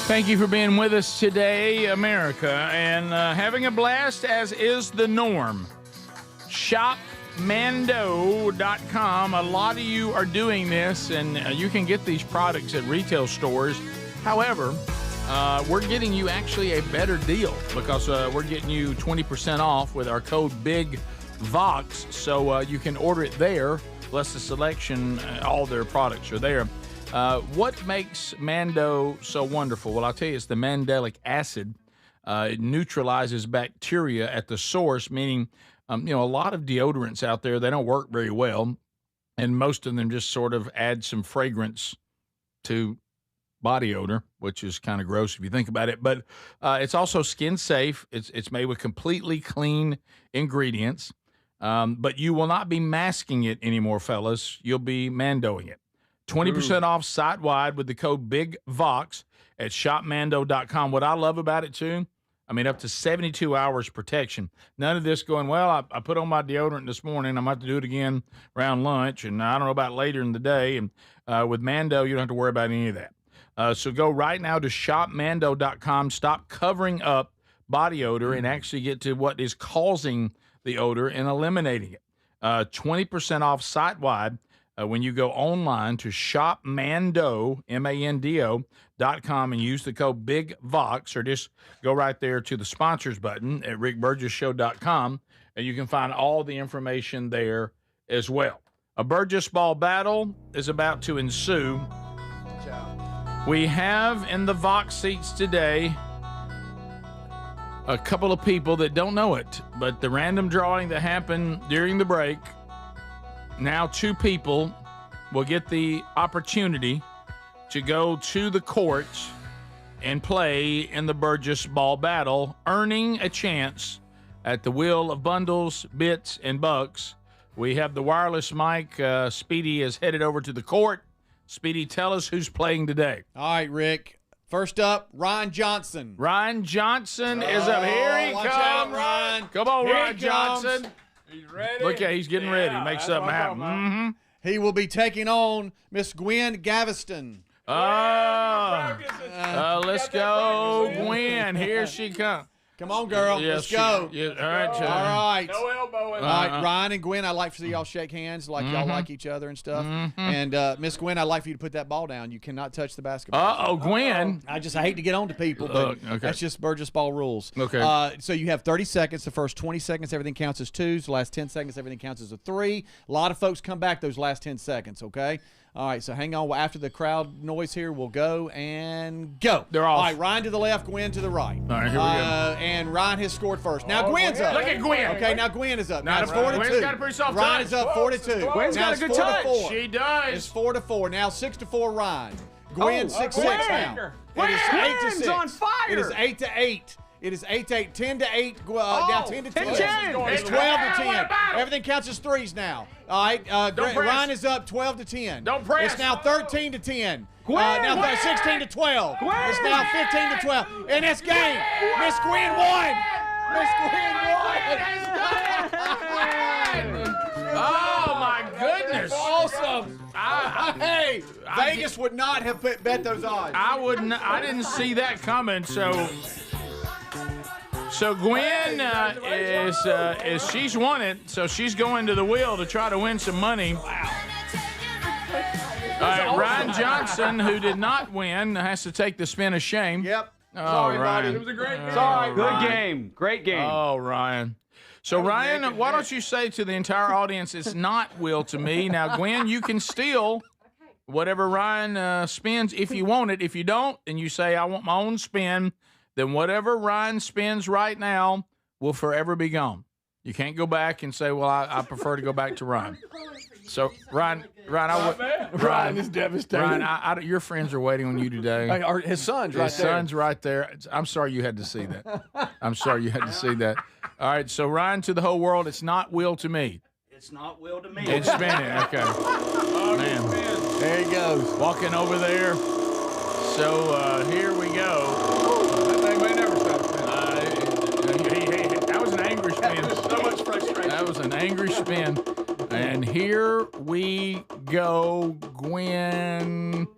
Thank you for being with us today, America, and having a blast, as is the norm. ShopMando.com. A lot of you are doing this, and you can get these products at retail stores. However, we're getting you actually a better deal because we're getting you 20% off with our code BIGVOX, so you can order it there, plus the selection, all their products are there. What makes Mando so wonderful? Well, I'll tell you, it's the mandelic acid. It neutralizes bacteria at the source, meaning, a lot of deodorants out there, they don't work very well, and most of them just sort of add some fragrance to body odor, which is kind of gross if you think about it. But it's also skin safe. It's made with completely clean ingredients, but you will not be masking it anymore, fellas. You'll be Mandoing it. 20% off site-wide with the code BIGVOX at shopmando.com. What I love about it, too, up to 72 hours protection. None of this going, well, I put on my deodorant this morning. I'm going to have to do it again around lunch, and I don't know about later in the day. And with Mando, you don't have to worry about any of that. So go right now to shopmando.com. Stop covering up body odor and actually get to what is causing the odor and eliminating it. 20% off site-wide. When you go online to shopmando, MANDO.com, and use the code BIGVOX, or just go right there to the sponsors button at rickburgesshow.com, and you can find all the information there as well. A Burgess Ball battle is about to ensue. We have in the Vox seats today a couple of people that don't know it, but the random drawing that happened during the break now 2 people will get the opportunity to go to the courts and play in the Burgess Ball Battle, earning a chance at the wheel of bundles, bits, and bucks. We have the wireless mic. Speedy is headed over to the court. Speedy, tell us who's playing today. All right, Rick. First up, Ryan Johnson. Ryan Johnson is up. Here he watch comes. out, Ryan. Come on, Here he Ryan Johnson. comes. He's ready. Look at he's getting ready. Make something happen. Mm-hmm. He will be taking on Miss Gwen Gaveston. Let's go, Gwen. Here she comes. Come on, girl. Yes, Let's go. All right, All right. No elbowing. All right, Ryan and Gwen, I'd like to see y'all shake hands like y'all like each other and stuff. And Miss Gwen, I'd like for you to put that ball down. You cannot touch the basketball. Gwen. I hate to get on to people, but okay. that's just Burgess Ball rules. Okay. So you have 30 seconds. The first 20 seconds, everything counts as 2s. The last 10 seconds, everything counts as a 3. A lot of folks come back those last 10 seconds, okay? All right, so hang on. After the crowd noise here, we'll go and go. They're off. All right, Ryan to the left, Gwen to the right. All right, here we go. And Ryan has scored first. Now Gwen's up. Look at Gwen. Okay, now Gwen is up. Now it's Gwen's 4-2. got a pretty soft Ryan touch. is up 4-2. Gwen's now got it's a good touch. 4-4. She does. It's 4-4. Now 6-4 Ryan. Gwen 6-6 now. Gwen! It is 8-6. Gwen's on fire. It is 8-8. It is 8-8. 10-8. Now 10-10. 10-10. It's 12-10. Everything counts as 3s now. All right. Ryan is up 12-10. Don't press. It's now 13-10. Gwen! Now Gwen! 16-12. Gwen! It's now 15-12. And it's game. Miss Gwen won. Miss Gwen won. Oh, my goodness. Awesome. Hey, Vegas would not have bet those odds. I didn't see that coming. So Gwen is she's won it. So she's going to the wheel to try to win some money. Wow. Ryan Johnson, who did not win, has to take the spin of shame. Yep. Sorry, Ryan. It was a great game. Sorry. Good game. Great game. Oh, Ryan. So, Ryan, why don't you say to the entire audience, it's not will to me. Now, Gwen, you can steal whatever Ryan spins if you want it. If you don't, and you say, I want my own spin, then whatever Ryan spins right now will forever be gone. You can't go back and say, well, I prefer to go back to Ryan. So, Ryan, Ryan is devastated. Ryan, your friends are waiting on you today. His son's right there. His son's right there. I'm sorry you had to see that. I'm sorry you had to see that. All right, so Ryan, to the whole world, it's not will to me. It's not will to me. It's spinning. Okay. Man. There he goes. Walking over there. So here we go. That thing may never stop spinning. That was an angry spin. So much frustration. That was an angry spin. And here we go, Gwen.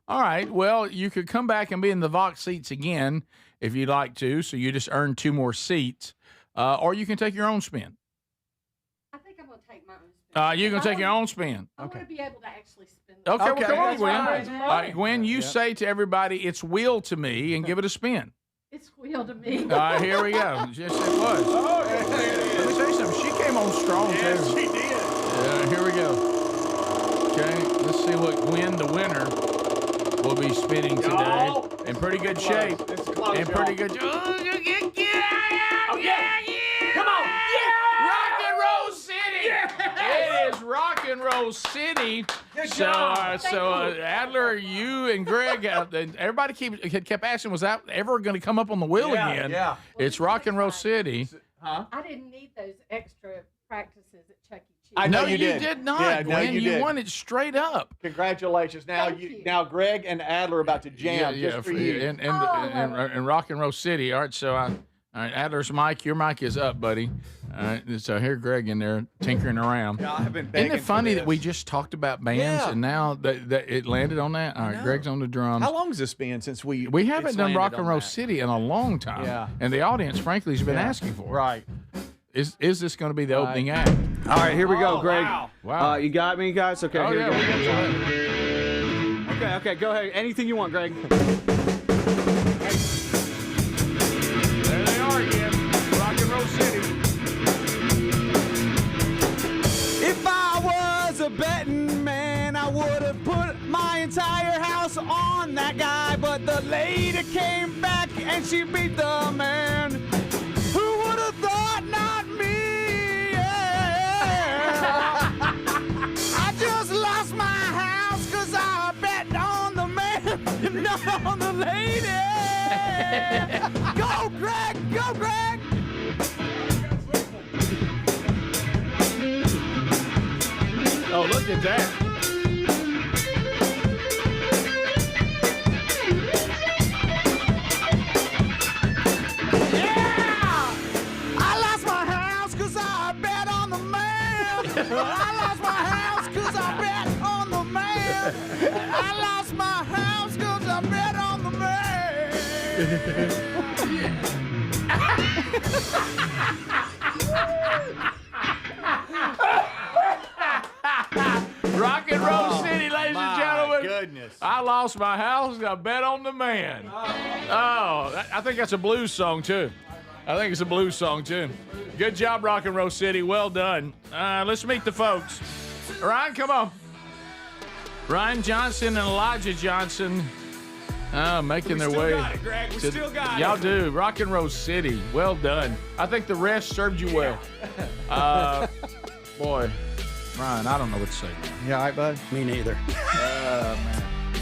All right, well, you could come back and be in the Vox seats again if you'd like to, so you just earn 2 more seats. Or you can take your own spin. I think I'm going to take my own spin. You're going to take your own spin. I want to be able to actually spin. Okay, well, come on, Gwen. fine. All right, Gwen, you say to everybody, it's will to me, and give it a spin. It's wheel to me. All right, here we go. Yes, it was. Let me tell you something. She came on strong, Yes, too. she did. Here we go. Okay, let's see what Gwen, the winner, will be spinning today. In pretty good shape. It's close, In pretty good. Oh, yeah. Come on. Rock and Roll City. It is Rock and Roll City. So Adler, you and Greg, everybody kept asking, was that ever going to come up on the wheel again? Yeah. It's Rock and Roll City. I didn't need those extra practices at Chuck E. Cheese. I know No, you did. did not, Yeah, Gwen. no, you you did. won it straight up. Congratulations. Now Thank you. now Greg and Adler are about to jam just for you. And Rock and Roll City. All right, so all right, Adler's mic, your mic is up, buddy. All right, so here Greg in there tinkering around. Yeah, I've been Isn't begging it funny for that this. we just talked about bands Yeah. and now that it landed on that? All right, Greg's on the drums. How long has this been since we haven't it's done landed Rock on and Roll that? City in a long time. Yeah. And the audience, frankly, has been Yeah. asking for it. Right. Is this going to be the opening act? All right, here we go, Greg. Wow. You got me, guys? Okay, Oh, here yeah, we we go. got you. Okay, go ahead. Anything you want, Greg. There they are again. Rock and Roll City. If I was a betting man, I would have put my entire house on that guy. But the lady came back and she beat the man. Who would have thought? Not me. Yeah. on the lady. Go, Greg! Go, Greg! Oh, look at that. I lost my house 'cause I bet on the man. I lost my house 'cause I bet on the man. I lost my house 'cause I bet on the Rock and Roll City, ladies and gentlemen. Goodness. I lost my house. I bet on the man. Oh, I think that's a blues song too. I think it's a blues song too. Good job, Rock and Roll City. Well done. Let's meet the folks. Ryan, come on. Ryan Johnson and Elijah Johnson making their way. Got it, Greg. We still got y'all it. do. Rock and Roll City. Well done. I think the rest served you well. Boy, Ryan, I don't know what to say. You all right, bud? Me neither. Man.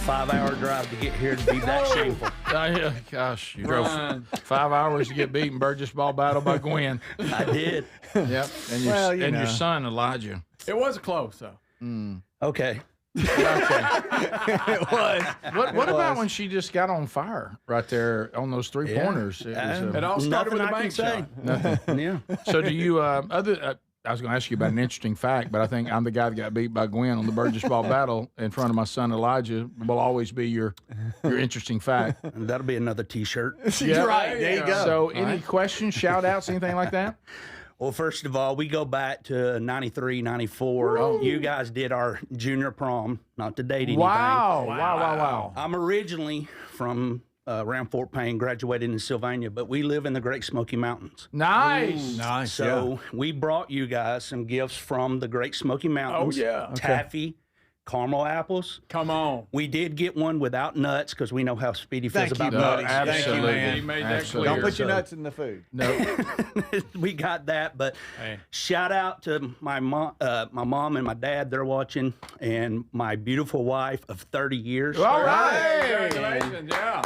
5-hour drive to get here to be that shameful. Yeah, gosh, you drove 5 hours to get beaten Burgess ball battle by Gwen. I did. Yep, and your son Elijah. It was close, though. Okay. It was. What about when she just got on fire right there on those three pointers? It all started with a bank shot. Nothing. Yeah. So do you I was going to ask you about an interesting fact, but I think I'm the guy that got beat by Gwen on the Burgess ball battle in front of my son Elijah. Will always be your interesting fact. That'll be another T-shirt. Yeah, right. There you go. So any questions, shout outs, anything like that? Well, first of all, we go back to 93, 94. Woo. You guys did our junior prom, not to date anything. Wow. I'm originally from around Fort Payne, graduated in Sylvania, but we live in the Great Smoky Mountains. Nice. Nice. So we brought you guys some gifts from the Great Smoky Mountains. Oh, yeah. Taffy, caramel apples. Come on. We did get one without nuts because we know how Speedy feels Thank about you, nuts. buddy. Thank you, man. He made that Absolutely. clear. Don't put your nuts in the food. No. We got that, but Hey. shout out to my mom and my dad. They're watching, and my beautiful wife of 30 years. All right. Congratulations, yeah.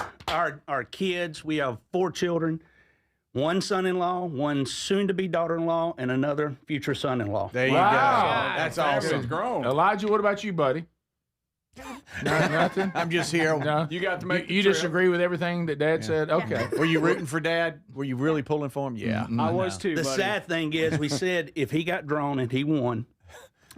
Our kids. We have 4 children. One son-in-law, one soon-to-be daughter-in-law, and another future son-in-law. There you Wow. go. That's Family's awesome. grown. Elijah, what about you, buddy? Nothing. I'm just here. No. You got to make You the trip. disagree with everything that Dad said? Okay. Were you rooting for Dad? Were you really pulling for him? Yeah. I was too, The buddy. sad thing is, we said if he got drawn and he won,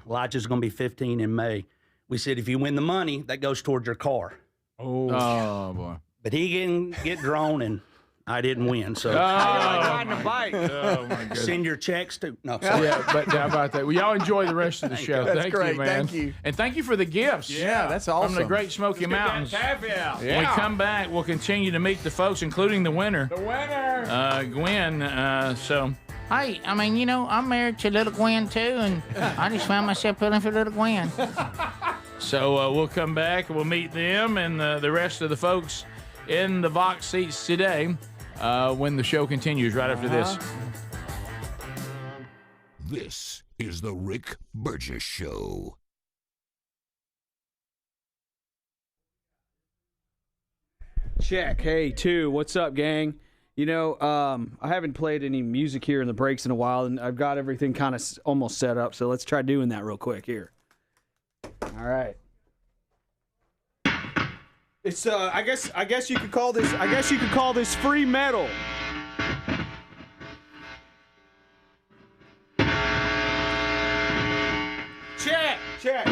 Elijah's going to be 15 in May. We said if you win the money, that goes towards your car. Oh, boy. But he didn't get drawn, and I didn't win. So Riding a bike. Oh, my goodness. send your checks to no. Yeah, but how about that? Well, y'all enjoy the rest of the show. That's Thank great. you, man. Thank you. And thank you for the gifts. Yeah, that's awesome. From the Great Smoky Mountains. Taffy out. When we come back, we'll continue to meet the folks, including the winner, The winner. Gwen. So, Hey, I mean, you know, I'm married to little Gwen too, and I just found myself pulling for little Gwen. we'll come back and we'll meet them and the rest of the folks in the Vox seats today when the show continues right after this. This is the Rick Burgess Show. Check. Hey, 2. What's up, gang? You know, I haven't played any music here in the breaks in a while, and I've got everything kind of almost set up. So let's try doing that real quick here. All right. It's I guess you could call this free metal. Check.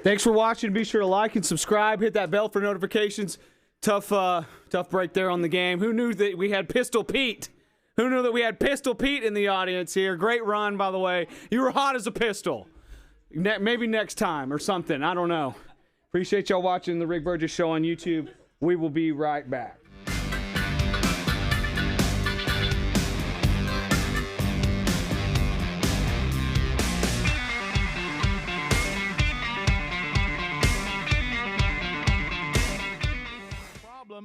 Thanks for watching. Be sure to like and subscribe. Hit that bell for notifications. Tough break there on the game. Who knew that we had Pistol Pete? Who knew that we had Pistol Pete in the audience here? Great run, by the way. You were hot as a pistol. Maybe next time or something. I don't know. Appreciate y'all watching the Rick Burgess Show on YouTube. We will be right back.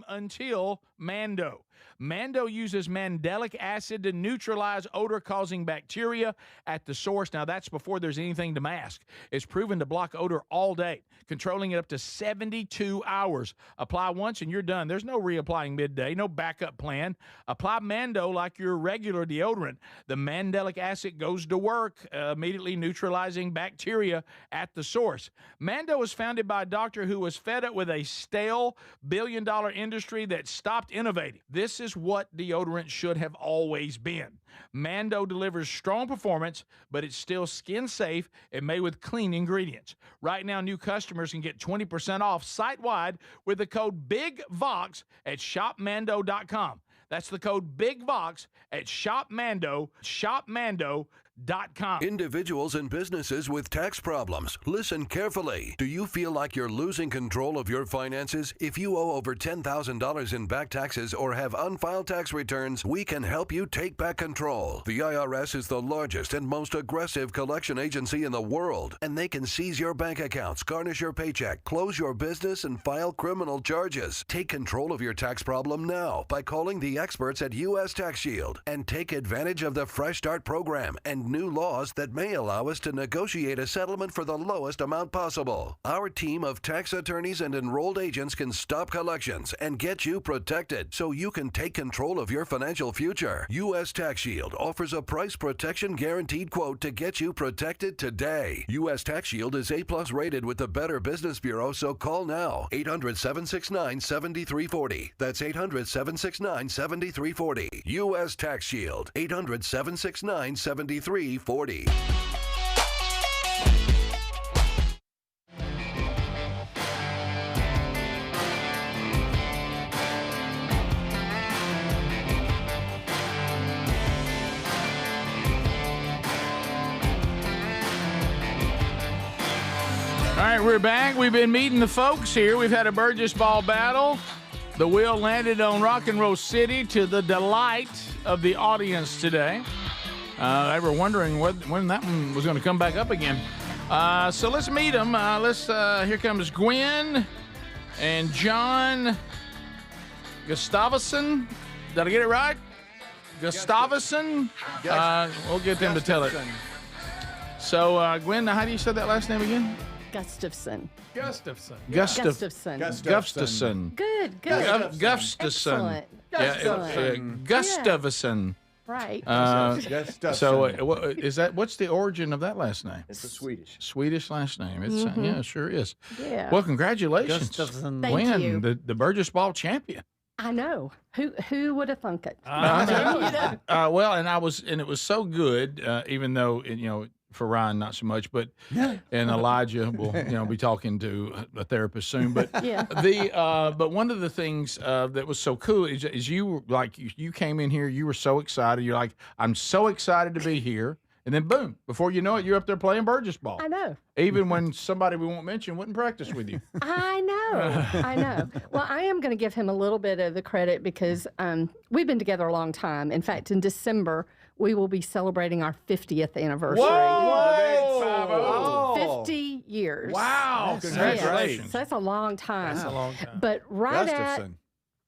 Until Mando. Mando uses mandelic acid to neutralize odor-causing bacteria at the source. Now, that's before there's anything to mask. It's proven to block odor all day, controlling it up to 72 hours. Apply once and you're done. There's no reapplying midday, no backup plan. Apply Mando like your regular deodorant. The mandelic acid goes to work, immediately neutralizing bacteria at the source. Mando was founded by a doctor who was fed up with a stale billion-dollar industry that stopped innovating. This is what deodorant should have always been. Mando delivers strong performance, but it's still skin safe and made with clean ingredients. Right now, new customers can get 20% off site-wide with the code BIGVOX at shopmando.com. That's the code BIGVOX at shopmando.com. Individuals and businesses with tax problems, listen carefully. Do you feel like you're losing control of your finances? If you owe over $10,000 in back taxes or have unfiled tax returns, we can help you take back control. The IRS is the largest and most aggressive collection agency in the world, and they can seize your bank accounts, garnish your paycheck, close your business, and file criminal charges. Take control of your tax problem now by calling the experts at U.S. Tax Shield and take advantage of the Fresh Start program and new laws that may allow us to negotiate a settlement for the lowest amount possible. Our team of tax attorneys and enrolled agents can stop collections and get you protected so you can take control of your financial future. U.S. Tax Shield offers a price protection guaranteed quote to get you protected today. U.S. Tax Shield is A+ rated with the Better Business Bureau, so call now. 800-769-7340. That's 800-769-7340. U.S. Tax Shield. 800-769-7340. All right, we're back. We've been meeting the folks here. We've had a Burgess ball battle. The wheel landed on Rock and Roll City to the delight of the audience today. They were wondering when that one was going to come back up again. So let's meet them. Here comes Gwen and John Gustavson. Did I get it right? Gustavson? We'll get them to tell it. So, Gwen, how do you say that last name again? Gustafson. Gustafson. Gustafson. Gustafson. Good. Gustafson. Excellent. Gustavson. Right. So, is that? What's the origin of that last name? It's a Swedish last name. It's yeah, it sure is. Yeah. Well, congratulations, Thank Gwen, you. the Burgess ball champion. I know. Who would have thunk it? Well, and it was so good, even though for Ryan not so much, but and Elijah will be talking to a therapist soon. But but one of the things that was so cool is you came in here, you were so excited. You're like, I'm so excited to be here. And then boom, before you know it, you're up there playing Burgess ball. I know. Even when somebody we won't mention wouldn't practice with you. I know. Well, I am going to give him a little bit of the credit because we've been together a long time. In fact, in December, we will be celebrating our 50th anniversary. Whoa! 50 years. Wow. Congratulations. So that's a long time. That's a long time. But right at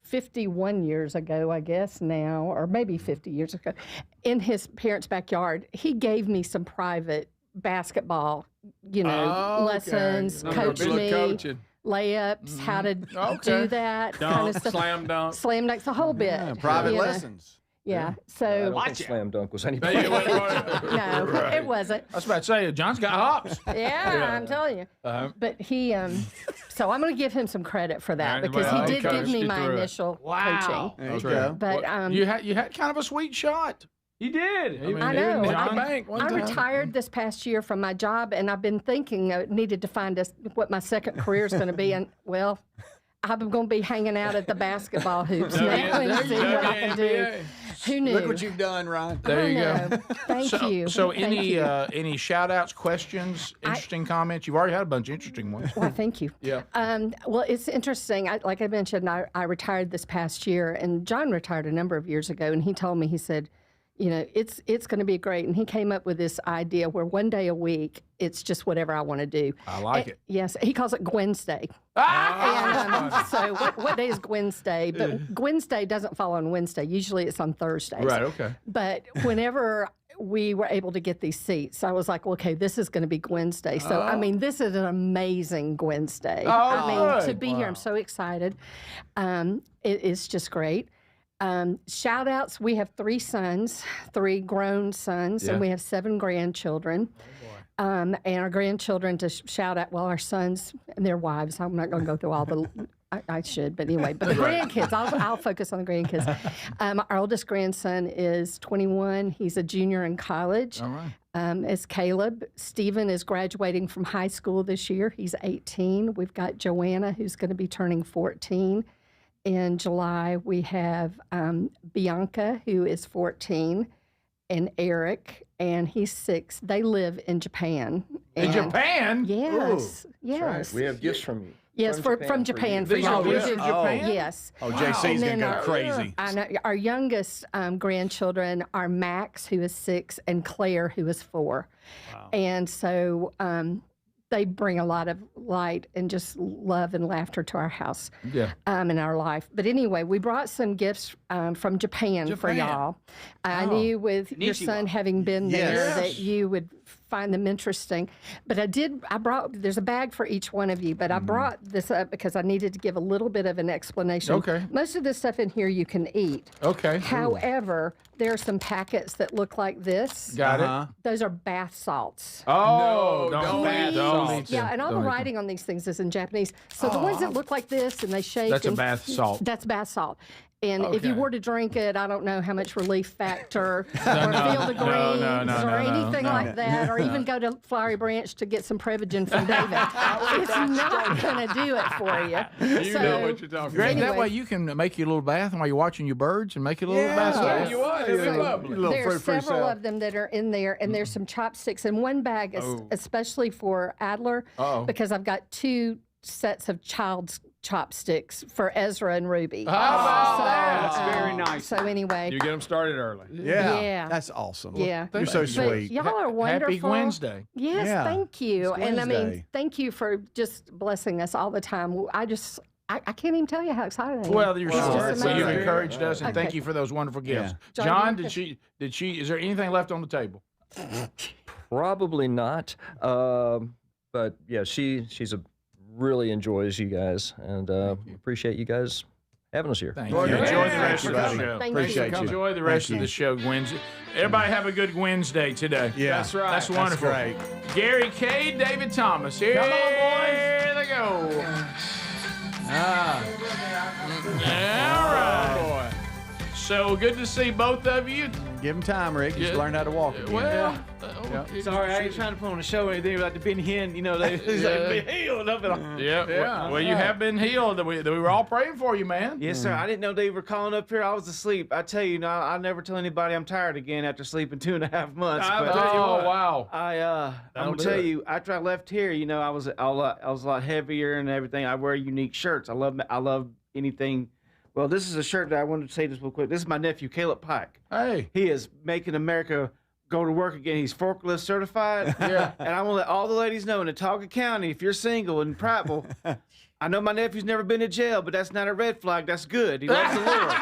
51 years ago, I guess now, or maybe 50 years ago, in his parents' backyard, he gave me some private basketball, lessons, coached me, layups, how to do that, kind of stuff. Slam dunk. Slam dunks, the whole bit. Private lessons. Yeah, so Watch it. Slam dunk was anybody. No, it wasn't. I was about to say, John's got hops. Yeah, I'm telling you. But he, so I'm going to give him some credit for that because he did give me my initial coaching. There you go. But you had kind of a sweet shot. You did. I know. Bank one I time. retired this past year from my job, and I've been thinking I needed to find what my second career is going to be. And, well, I'm going to be hanging out at the basketball hoops now and see what I can do. Who knew? Look what you've done, Ryan. There you go. Thank you. So Thank you. any shout outs, questions, interesting comments? You've already had a bunch of interesting ones. Well, thank you. Yeah. Well, it's interesting. Like I mentioned, I retired this past year, and John retired a number of years ago, and he told me, he said, you know, it's going to be great. And he came up with this idea where one day a week, it's just whatever I want to do. I like it. Yes, he calls it Wednesday. Ah! So what day is Wednesday? But Wednesday doesn't fall on Wednesday. Usually it's on Thursdays. Right, okay. But whenever we were able to get these seats, I was like, well, okay, this is going to be Wednesday. So, I mean, this is an amazing Wednesday. I mean, to be here, I'm so excited. It is just great. Shout outs, we have 3 sons, 3 grown sons, and we have 7 grandchildren. And our grandchildren to shout out, well, our sons and their wives. I'm not going to go through all the, I should, but anyway. But the grandkids, I'll focus on the grandkids. Our oldest grandson is 21. He's a junior in college. All right. Is Caleb. Stephen is graduating from high school this year. He's 18. We've got Joanna, who's going to be turning 14. In July, we have Bianca, who is 14, and Eric, and he's 6. They live in Japan. In Japan? Yes. Ooh, yes. Right. We have gifts from you. Yes, from Japan for These you. are gifts from Japan? Yes. Oh, JC's going to go crazy. I know, our youngest grandchildren are Max, who is 6, and Claire, who is 4. Wow. And so they bring a lot of light and just love and laughter to our house in our life. But anyway, we brought some gifts from Japan for y'all. I knew with your son having been there that you would find them interesting. But there's a bag for each one of you, but I brought this up because I needed to give a little bit of an explanation. Okay. Most of the stuff in here you can eat. Okay. However, there are some packets that look like this. Got it. Those are bath salts. Oh, don't. Yeah, and all the writing on these things is in Japanese. So the ones that look like this and they shake. That's a bath salt. That's bath salt. And if you were to drink it, I don't know how much relief factor or Field of Greens or anything like that, or even go to Flowery Branch to get some Prevagen from David. It's not going to do it for you. You know what you're talking about. That way you can make you a little bath while you're watching your birds and make you a little bath salt. You are. There's several of them that are in there, and there's some chopsticks. And one bag is especially for Adler because I've got 2 sets of child's chopsticks for Ezra and Ruby. That's very nice. So anyway. You get them started early. Yeah. That's awesome. Yeah. You're so sweet. Y'all are wonderful. Happy Wednesday. Yes, thank you. It's And I mean, Wednesday. thank you for just blessing us all the time. I can't even tell you how excited I am. Well, you're It's just smart. So you've amazing. encouraged us, and Okay. thank you for those wonderful gifts. John, John, do you did she? Is there anything left on the table? Probably not. But yeah, she's really enjoys you guys, and appreciate you guys having us here. Thank you. Enjoy the rest of the buddy. show. Appreciate you. Enjoy the rest of the show, Wednesday. Everybody have a good Wednesday today. Yeah. That's right. That's wonderful. That's great. Gary Cade, David Thomas. Here Come on, boys. Here they go. All right. So good to see both of you. Give him time, Rick. He's learned how to walk again. Well, Sorry, I ain't trying to put on a show or anything about the Benny Hinn. You know, they like, be healed up and all. Yeah. Well, you have been healed. We were all praying for you, man. Yes, sir. I didn't know they were calling up here. I was asleep. I tell you, now I never tell anybody I'm tired again after sleeping 2.5 months. Wow. I'm gonna tell you, after I left here, you know, I was a lot heavier and everything. I wear unique shirts. I love anything. Well, this is a shirt that I wanted to say this real quick. This is my nephew, Caleb Pike. Hey. He is making America go to work again. He's forklift certified. Yeah. And I want to let all the ladies know in Autauga County, if you're single and Prattville, I know my nephew's never been to jail, but that's not a red flag. That's good. He loves the Lord.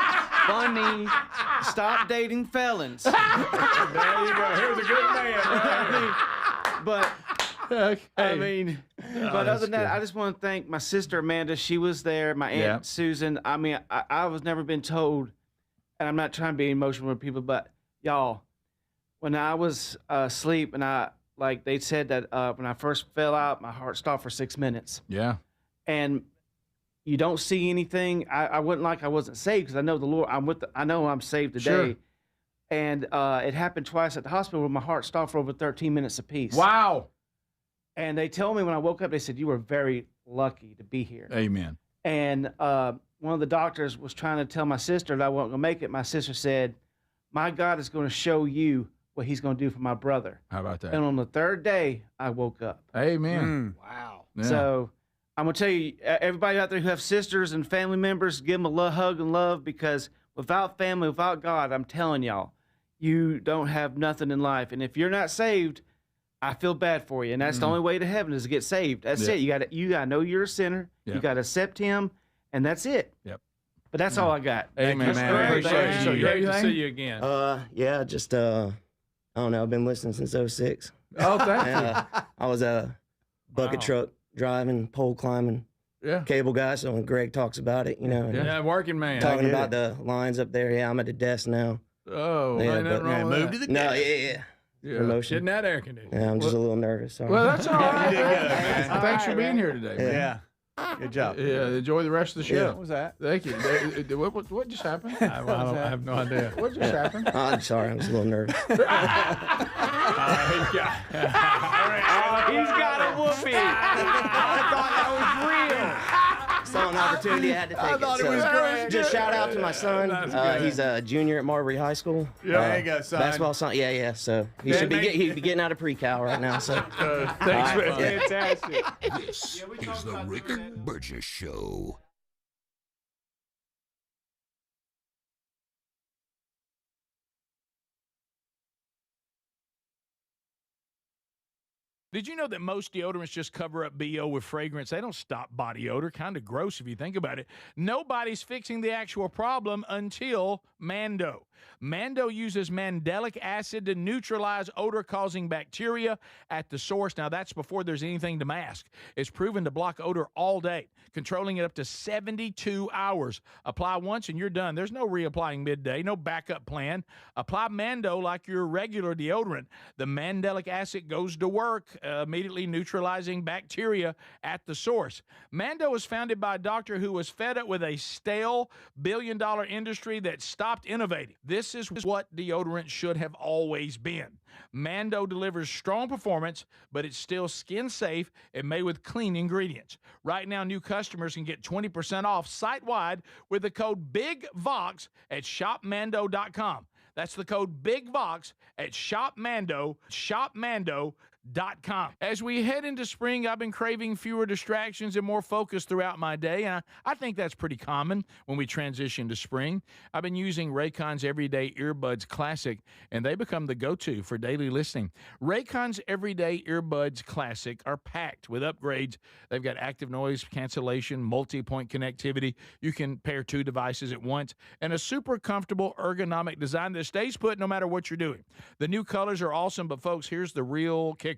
Funny. Stop dating felons. There you go. Here's a good man. Right? But Okay. I mean, but other than that, I just want to thank my sister Amanda. She was there. My aunt Susan. I mean, I was never been told, and I'm not trying to be emotional with people, but y'all, when I was asleep and they said that when I first fell out, my heart stopped for 6 minutes. Yeah. And you don't see anything. I wasn't like I wasn't saved because I know the Lord. I know I'm saved today. Sure. And it happened twice at the hospital where my heart stopped for over 13 minutes apiece. Wow. And they told me when I woke up, they said, you were very lucky to be here. Amen. And one of the doctors was trying to tell my sister that I wasn't going to make it. My sister said, my God is going to show you what he's going to do for my brother. How about that? And on the third day, I woke up. Amen. Wow. Yeah. So I'm going to tell you, everybody out there who have sisters and family members, give them a hug and love, because without family, without God, I'm telling y'all, you don't have nothing in life. And if you're not saved, I feel bad for you. And that's the only way to heaven is to get saved. That's it. You gotta know you're a sinner. Yeah. You got to accept him, and that's it. Yep. But that's all I got. Amen, man. Great Great to see you again. Yeah, just I don't know. I've been listening since '06. Oh, thank you. I was a bucket truck driving, pole climbing, cable guy. So when Greg talks about it, and working man. talking about the lines up there. Yeah, I'm at the desk now. Oh, ain't nothing wrong with that. No, yeah. Promotion. Getting that air conditioning. Yeah, I'm just a little nervous. Sorry. Well, that's all right. You did good, man. Thanks for being here today, man. Yeah. Good job. Yeah, enjoy the rest of the show. What was that? Thank you. What just happened? I have no idea. What just happened? I'm sorry, I'm just a little nervous. He's got a whoopee. I thought that was real. Saw an opportunity, I had to take it. thought it was great. Just shout out to my son. He's a junior at Marbury High School. There you go, son. Basketball son. Yeah. So he should be he'd be getting out of pre-cal right now. So thanks, man. Fantastic. This is the Rick Burgess Show. Did you know that most deodorants just cover up BO with fragrance? They don't stop body odor. Kind of gross if you think about it. Nobody's fixing the actual problem until Mando. Mando uses mandelic acid to neutralize odor-causing bacteria at the source. Now, that's before there's anything to mask. It's proven to block odor all day, controlling it up to 72 hours. Apply once and you're done. There's no reapplying midday, no backup plan. Apply Mando like your regular deodorant. The mandelic acid goes to work, immediately neutralizing bacteria at the source. Mando was founded by a doctor who was fed up with a stale billion-dollar industry that stopped innovating. This is what deodorant should have always been. Mando delivers strong performance, but it's still skin safe and made with clean ingredients. Right now, new customers can get 20% off site-wide with the code BIGVOX at shopmando.com. That's the code BIGVOX at shopmando.com. As we head into spring, I've been craving fewer distractions and more focus throughout my day, and I think that's pretty common when we transition to spring. I've been using Raycon's Everyday Earbuds Classic, and they become the go-to for daily listening. Raycon's Everyday Earbuds Classic are packed with upgrades. They've got active noise cancellation, multi-point connectivity. You can pair two devices at once, and a super comfortable ergonomic design that stays put no matter what you're doing. The new colors are awesome, but folks, here's the real kicker.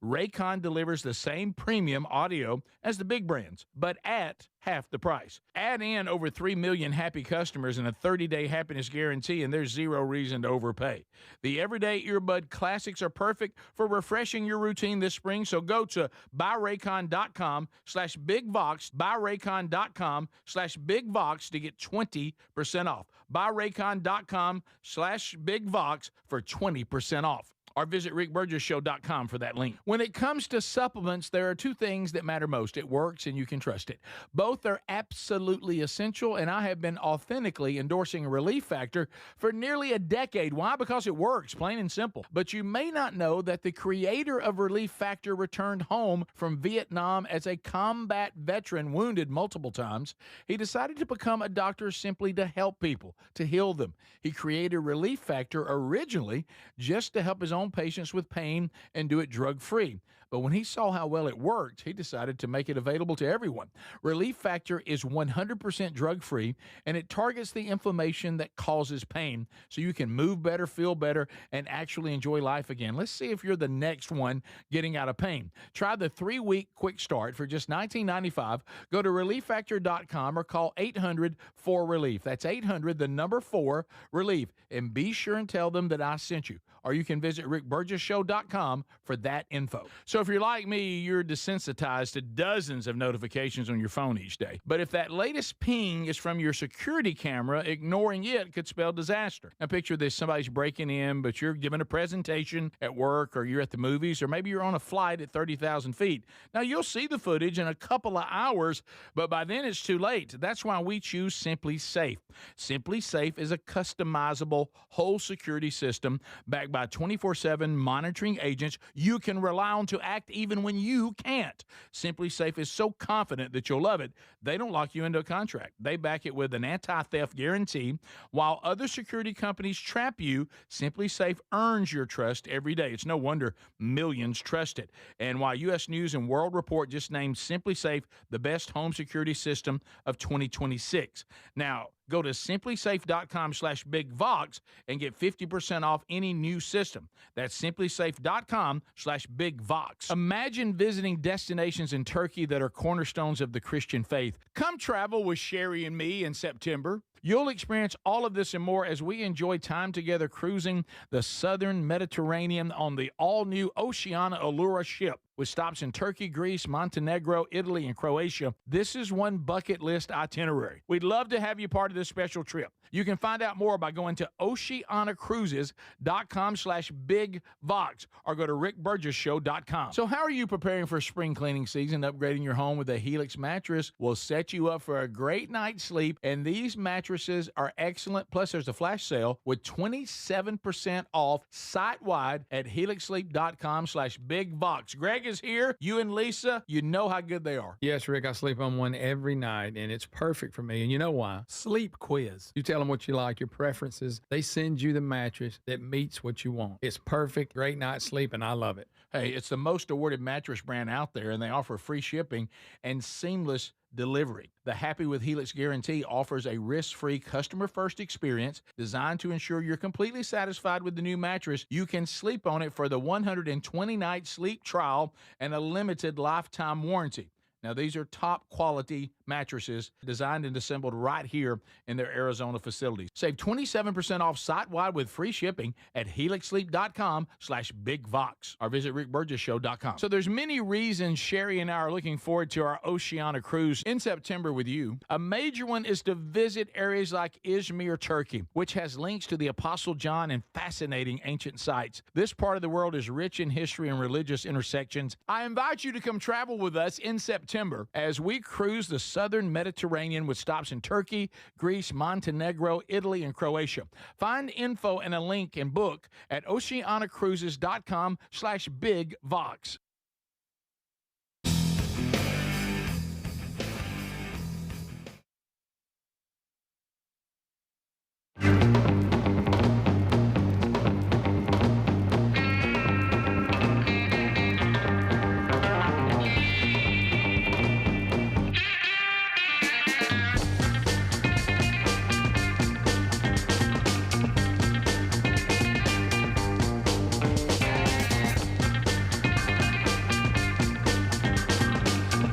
Raycon delivers the same premium audio as the big brands, but at half the price. Add in over 3 million happy customers and a 30-day happiness guarantee, and there's zero reason to overpay. The Everyday Earbud Classics are perfect for refreshing your routine this spring, so go to buyraycon.com/bigvox, buyraycon.com/bigvox to get 20% off. Buyraycon.com/bigvox for 20% off. Or visit rickburgesshow.com for that link. When it comes to supplements, there are two things that matter most. It works and you can trust it. Both are absolutely essential, and I have been authentically endorsing Relief Factor for nearly a decade. Why? Because it works, plain and simple. But you may not know that the creator of Relief Factor returned home from Vietnam as a combat veteran, wounded multiple times. He decided to become a doctor simply to help people, to heal them. He created Relief Factor originally just to help his own patients with pain and do it drug-free. But when he saw how well it worked, he decided to make it available to everyone. Relief Factor is 100% drug-free, and it targets the inflammation that causes pain, so you can move better, feel better, and actually enjoy life again. Let's see if you're the next one getting out of pain. Try the 3-week quick start for just $19.95. Go to relieffactor.com or call 800-4RELIEF. That's 800, the number 4, RELIEF. And be sure and tell them that I sent you. Or you can visit rickburgesshow.com for that info. So if you're like me, you're desensitized to dozens of notifications on your phone each day. But if that latest ping is from your security camera, ignoring it could spell disaster. Now picture this, somebody's breaking in, but you're giving a presentation at work, or you're at the movies, or maybe you're on a flight at 30,000 feet. Now you'll see the footage in a couple of hours, but by then it's too late. That's why we choose Simply Safe. Simply Safe is a customizable whole security system backed by 24/7 monitoring agents you can rely on to act even when you can't. Simply Safe is so confident that you'll love it, they don't lock you into a contract. They back it with an anti-theft guarantee. While other security companies trap you, Simply Safe earns your trust every day. It's no wonder millions trust it. And while U.S. News and World Report just named Simply Safe the best home security system of 2026. Now, go to simplysafe.com/bigvox and get 50% off any new system. That's simplysafe.com/bigvox. Imagine visiting destinations in Turkey that are cornerstones of the Christian faith. Come travel with Sherry and me in September. You'll experience all of this and more as we enjoy time together cruising the southern Mediterranean on the all-new Oceana Allura ship. With stops in Turkey, Greece, Montenegro, Italy, and Croatia, this is one bucket list itinerary. We'd love to have you part of this special trip. You can find out more by going to oceanacruises.com/bigvox or go to rickburgesshow.com. So how are you preparing for spring cleaning season? Upgrading your home with a Helix mattress will set you up for a great night's sleep, and these mattresses are excellent. Plus, there's a flash sale with 27% off site-wide at helixsleep.com/bigvox. Greg is here. You and Lisa, you know how good they are. Yes, Rick, I sleep on one every night, and it's perfect for me. And you know why? Sleep quiz. You tell them what you like, your preferences. They send you the mattress that meets what you want. It's perfect, great night's sleep, and I love it. Hey, it's the most awarded mattress brand out there, and they offer free shipping and seamless delivery. The Happy with Helix guarantee offers a risk-free customer-first experience designed to ensure you're completely satisfied with the new mattress. You can sleep on it for the 120-night sleep trial and a limited lifetime warranty. Now, these are top quality mattresses designed and assembled right here in their Arizona facilities. Save 27% off site-wide with free shipping at helixsleep.com/bigvox or visit rickburgesshow.com. So there's many reasons Sherry and I are looking forward to our Oceana cruise in September with you. A major one is to visit areas like Izmir, Turkey, which has links to the Apostle John and fascinating ancient sites. This part of the world is rich in history and religious intersections. I invite you to come travel with us in September as we cruise the southern Mediterranean with stops in Turkey, Greece, Montenegro, Italy, and Croatia. Find info and a link and book at oceanacruises.com/bigvox.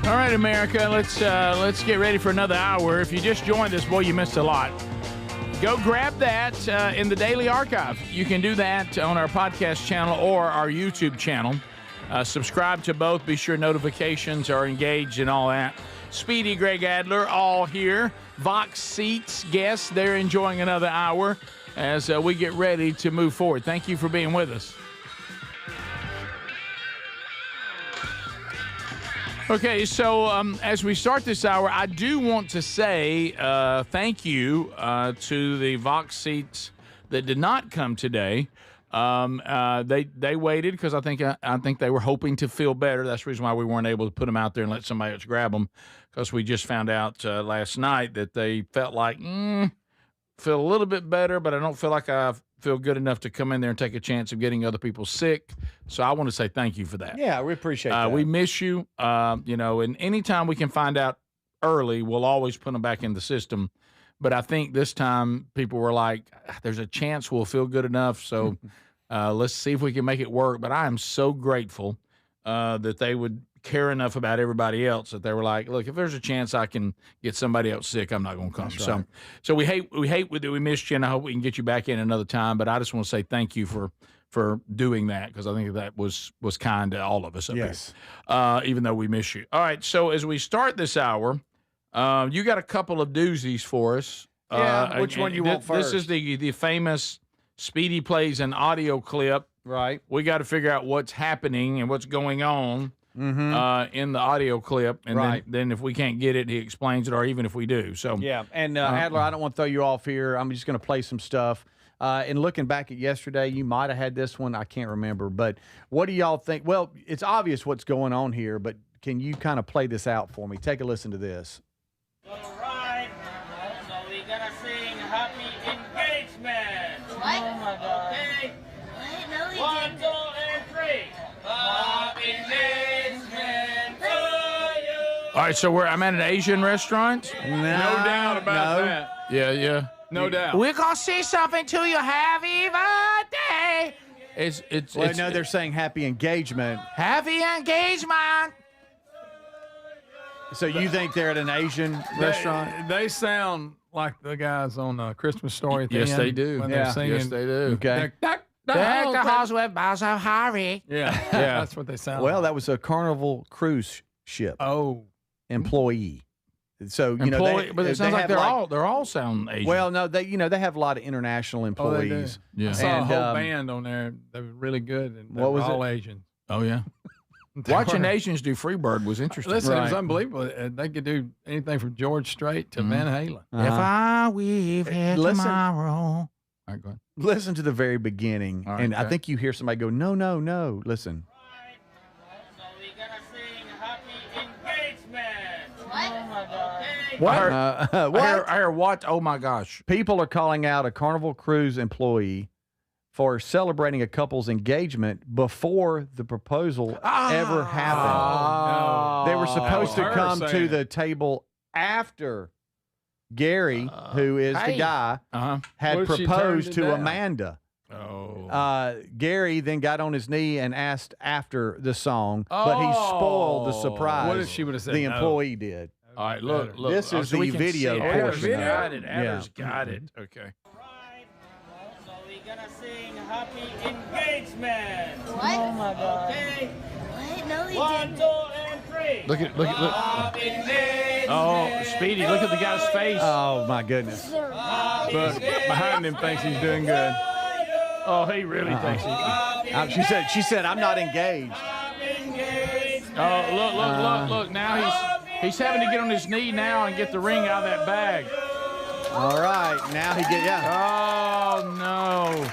All right, America, let's get ready for another hour. If you just joined us, boy, you missed a lot. Go grab that in the Daily Archive. You can do that on our podcast channel or our YouTube channel. Subscribe to both. Be sure notifications are engaged and all that. Speedy, Greg Adler, all here. Vox Seats guests, they're enjoying another hour as we get ready to move forward. Thank you for being with us. Okay, so as we start this hour, I do want to say thank you to the Vox Seats that did not come today. They waited because I think they were hoping to feel better. That's the reason why we weren't able to put them out there and let somebody else grab them, because we just found out last night that they felt like feel a little bit better, but I don't feel like I feel good enough to come in there and take a chance of getting other people sick. So I want to say thank you for that. Yeah, we appreciate that. We miss you. And anytime we can find out early, we'll always put them back in the system. But I think this time people were like, there's a chance we'll feel good enough. So let's see if we can make it work. But I am so grateful that they would care enough about everybody else that they were like, look, if there's a chance I can get somebody else sick, I'm not going to come. That's right. So we hate that we missed you, and I hope we can get you back in another time. But I just want to say thank you for doing that, because I think that was kind to all of us up here, even though we miss you. All right, so as we start this hour, you got a couple of doozies for us. Which one you want first? This is the famous Speedy plays an audio clip. Right. We got to figure out what's happening and what's going on in the audio clip, and then if we can't get it, he explains it, or even if we do. So yeah, and Adler, I don't want to throw you off here. I'm just going to play some stuff. And looking back at yesterday, you might have had this one. I can't remember, but what do y'all think? Well, it's obvious what's going on here, but can you kind of play this out for me? Take a listen to this. All right, so we're gonna sing Happy Engagement. What? Oh my God. Okay. What? No, we 1, didn't. 2, and 3. Happy Engagement to you. all right, so I'm at an Asian restaurant. No doubt about that. Yeah. No doubt. We're gonna say something to you. Happy birthday. No, they're saying happy engagement. Happy engagement. So you think they're at an Asian restaurant? They sound like the guys on Christmas Story at the Yes, end they do. when they're singing. Yes, they do. Okay. Deck the halls with boughs of Harry. Yeah, that's what they sound Well, like. that was a Carnival cruise ship. Oh. Employee. So but it sounds like they're all sound Asian. Well, no, they have a lot of international employees. I saw a whole band on there. They were really good. And they were all Asian. Oh yeah. Watching Asians do Freebird was interesting. Listen, it was unbelievable. They could do anything from George Strait to Van Halen. If I weave here tomorrow. All right, go ahead. Listen to the very beginning, All right, and I okay. think you hear somebody go, no, no, no. Listen. So we're gonna sing Happy Engagement. What? Oh my God. Okay. What? What? I heard what? Oh my gosh. People are calling out a Carnival Cruise employee for celebrating a couple's engagement before the proposal ever happened. They were supposed to come to the table after Gary, who is the guy, had proposed to Amanda. Gary then got on his knee and asked after the song, but he spoiled the surprise. What if she would have said the no? employee did. All right, look. This is the video portion. Got it. Adler's got it. Okay. So we're gonna sing Happy Engagement. What? Oh my God. Okay. What? No, we 1, didn't. 2, and 3. Look. Happy Engagement. Oh, Speedy, look at the guy's face. Oh my goodness. But behind him thinks he's doing good. Oh, he really thinks he. She said, I'm not engaged. Oh, look. Now he's having to get on his knee now and get the ring out of that bag. All right, now he get Oh no.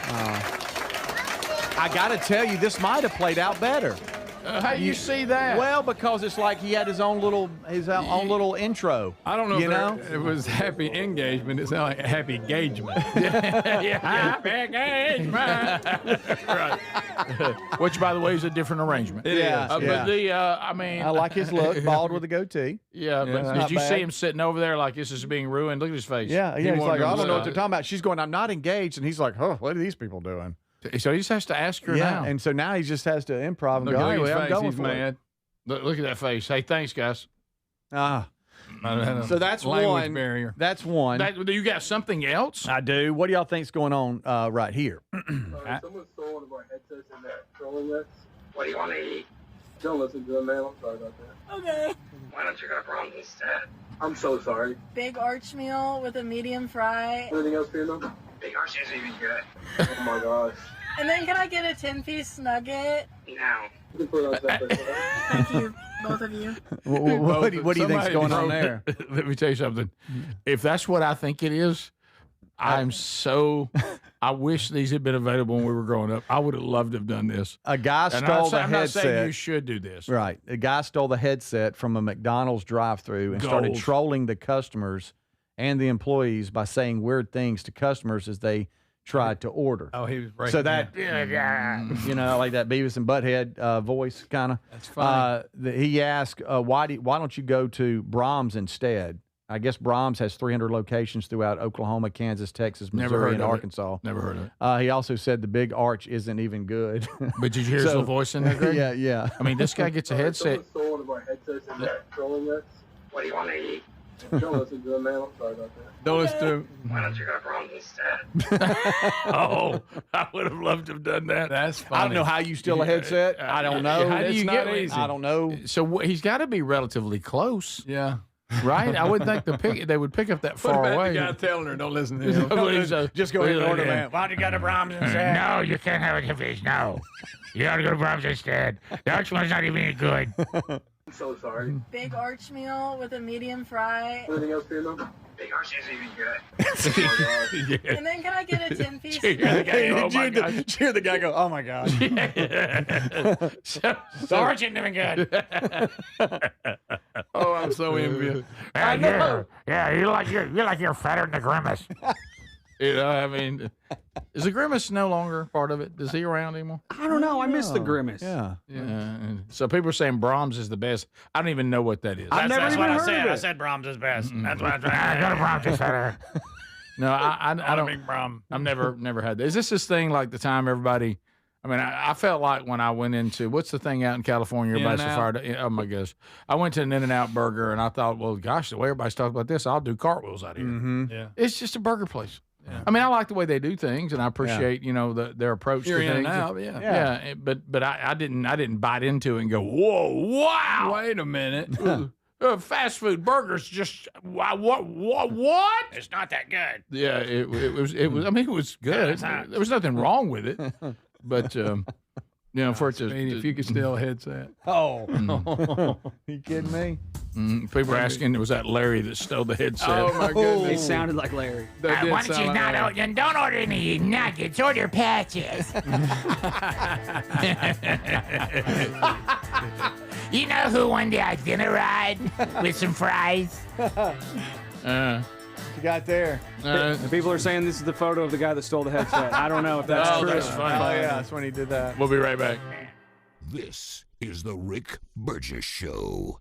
I got to tell you, this might have played out better. How do you see that? Well, because it's like he had his own little intro. I don't know if it was happy engagement. It sounded like happy engagement. Happy engagement. Right. Which, by the way, is a different arrangement. It is. But I like his look, bald with a goatee. Yeah, but did you see him sitting over there like this is being ruined? Look at his face. Yeah, he's like, I don't know what they're talking about. She's going, I'm not engaged. And he's like, oh, what are these people doing? So he just has to ask her now. And so now he just has to improv and Look go, at anyway, his I'm face. going He's for mad. Look at that face. Hey, thanks, guys. So that's Language one. barrier. That's one. You got something else? I do. What do y'all think's going on right here? Someone stole one of our headsets in that trolling us. What do you want to eat? Don't listen to him, man. I'm sorry about that. Okay. Why don't you go to Ron's instead? I'm so sorry. Big arch meal with a medium fry. Anything else for you, though? Big arch isn't even good. Oh my gosh. And then can I get a 10-piece nugget? Now. You can put it on separate. Thank you, both of you. What do you think's going on there? Let me tell you something. If that's what I think it is, I wish these had been available when we were growing up. I would have loved to have done this. A guy stole the I'm not saying headset. you should do this. Right. A guy stole the headset from a McDonald's drive-thru and started trolling the customers and the employees by saying weird things to customers as they tried to order. Oh, he was breaking So that, down. like that Beavis and Butthead voice kind of. That's funny. He asked, why don't you go to Brahms instead? I guess Brahms has 300 locations throughout Oklahoma, Kansas, Texas, Missouri, and Arkansas. Never heard of it. He also said the big arch isn't even good. But did you hear his little voice in there, Greg? Yeah. I mean, this guy gets a headset. Someone stole one of in there trolling this. What do you want to eat? Don't listen to him, man. I'm sorry about that. Don't listen to him. Why don't you go Brahms instead? Oh, I would have loved to have done that. That's funny. I don't know how you steal a headset. I don't know. How do you It's get not one? easy. I don't know. So he's got to be relatively close, Yeah. right? I would think they would pick up that What far about away. the guy telling her, don't listen to him? Just go ahead and order, man. Why'd you go to Brahms instead? No, you can't have it if it's no. You gotta go to Brahms instead. The arch one's not even any good. I'm so sorry. Big arch meal with a medium fry. Anything else for you, Mom? Big arch isn't even good. And then can I get a 10-piece? Cheer the guy go, oh my God. The arch isn't even good. Oh, I'm so envious. Yeah, you're like you're fatter than the Grimace. You know, I mean, is the Grimace no longer part of it? Is he around anymore? I don't know. I miss the Grimace. Yeah. And so people are saying Brahms is the best. I don't even know what that is. I've never even heard of it. I said Brahms is best. That's what I'm trying. Go to Brahms is better. No, I don't. I've never had that. Is this thing like the time everybody? I mean, I felt like when I went into what's the thing out in California? Everybody's so fired up. Oh my gosh! I went to an In-N-Out Burger and I thought, well, gosh, the way everybody's talking about this, I'll do cartwheels out here. Mm-hmm. Yeah. It's just a burger place. Yeah. I mean, I like the way they do things, and I appreciate their approach You're to in things. and out, Yeah. But I didn't bite into it and go, whoa, wow, Wait a minute. fast food burgers just what? It's not that good. Yeah, it was. I mean, it was good. There was nothing wrong with it, but for it to, If you could steal a headset. Oh. You kidding me? people were asking, was that Larry that stole the headset? Oh, my goodness. He sounded like Larry. Why don't you don't order any nuggets, order patches. You know who won the dinner ride with some fries? You got there. People are saying this is the photo of the guy that stole the headset. I don't know if that's true. That's funny. Oh, yeah, that's when he did that. We'll be right back. This is the Rick Burgess Show.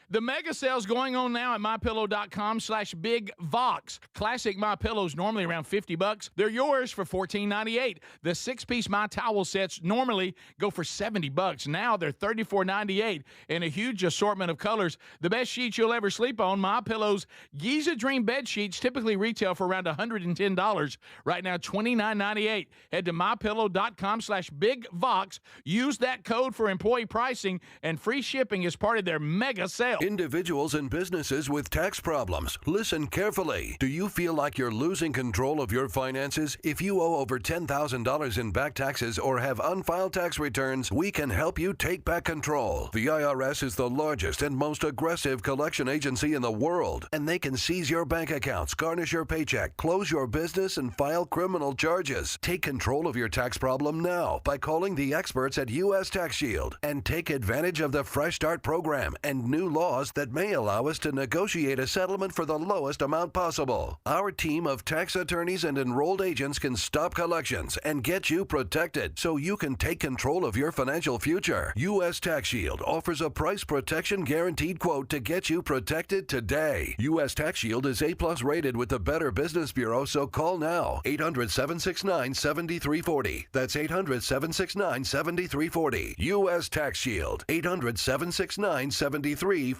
The mega sale's going on now at MyPillow.com/BigVox. Classic MyPillows normally around $50. They're yours for $14.98. The 6-piece My Towel sets normally go for $70. Now they're $34.98 in a huge assortment of colors. The best sheets you'll ever sleep on. MyPillow's Giza Dream bed sheets typically retail for around $110. Right now, $29.98. Head to MyPillow.com/BigVox. Use that code for employee pricing and free shipping as part of their mega sale. Individuals and businesses with tax problems, listen carefully. Do you feel like you're losing control of your finances? If you owe over $10,000 in back taxes or have unfiled tax returns, we can help you take back control. The IRS is the largest and most aggressive collection agency in the world, and they can seize your bank accounts, garnish your paycheck, close your business, and file criminal charges. Take control of your tax problem now by calling the experts at U.S. Tax Shield and take advantage of the Fresh Start program and new laws that may allow us to negotiate a settlement for the lowest amount possible. Our team of tax attorneys and enrolled agents can stop collections and get you protected so you can take control of your financial future. U.S. Tax Shield offers a price protection guaranteed quote to get you protected today. U.S. Tax Shield is A+ rated with the Better Business Bureau, so call now. 800-769-7340. That's 800-769-7340. U.S. Tax Shield. 800-769-7340.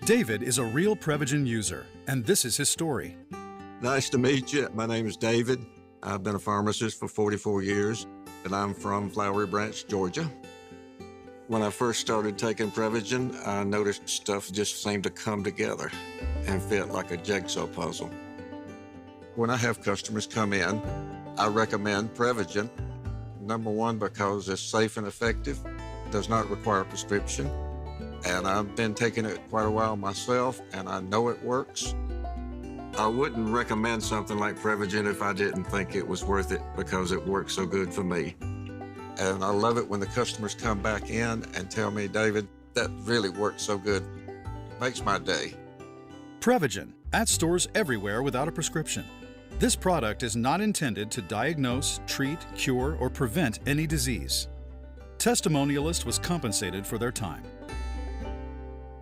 David is a real Prevagen user, and this is his story. Nice to meet you. My name is David. I've been a pharmacist for 44 years, and I'm from Flowery Branch, Georgia. When I first started taking Prevagen, I noticed stuff just seemed to come together and fit like a jigsaw puzzle. When I have customers come in, I recommend Prevagen. Number one, because it's safe and effective, does not require a prescription. And I've been taking it quite a while myself, and I know it works. I wouldn't recommend something like Prevagen if I didn't think it was worth it because it works so good for me. And I love it when the customers come back in and tell me, David, that really worked so good. It makes my day. Prevagen, at stores everywhere without a prescription. This product is not intended to diagnose, treat, cure, or prevent any disease. Testimonialist was compensated for their time.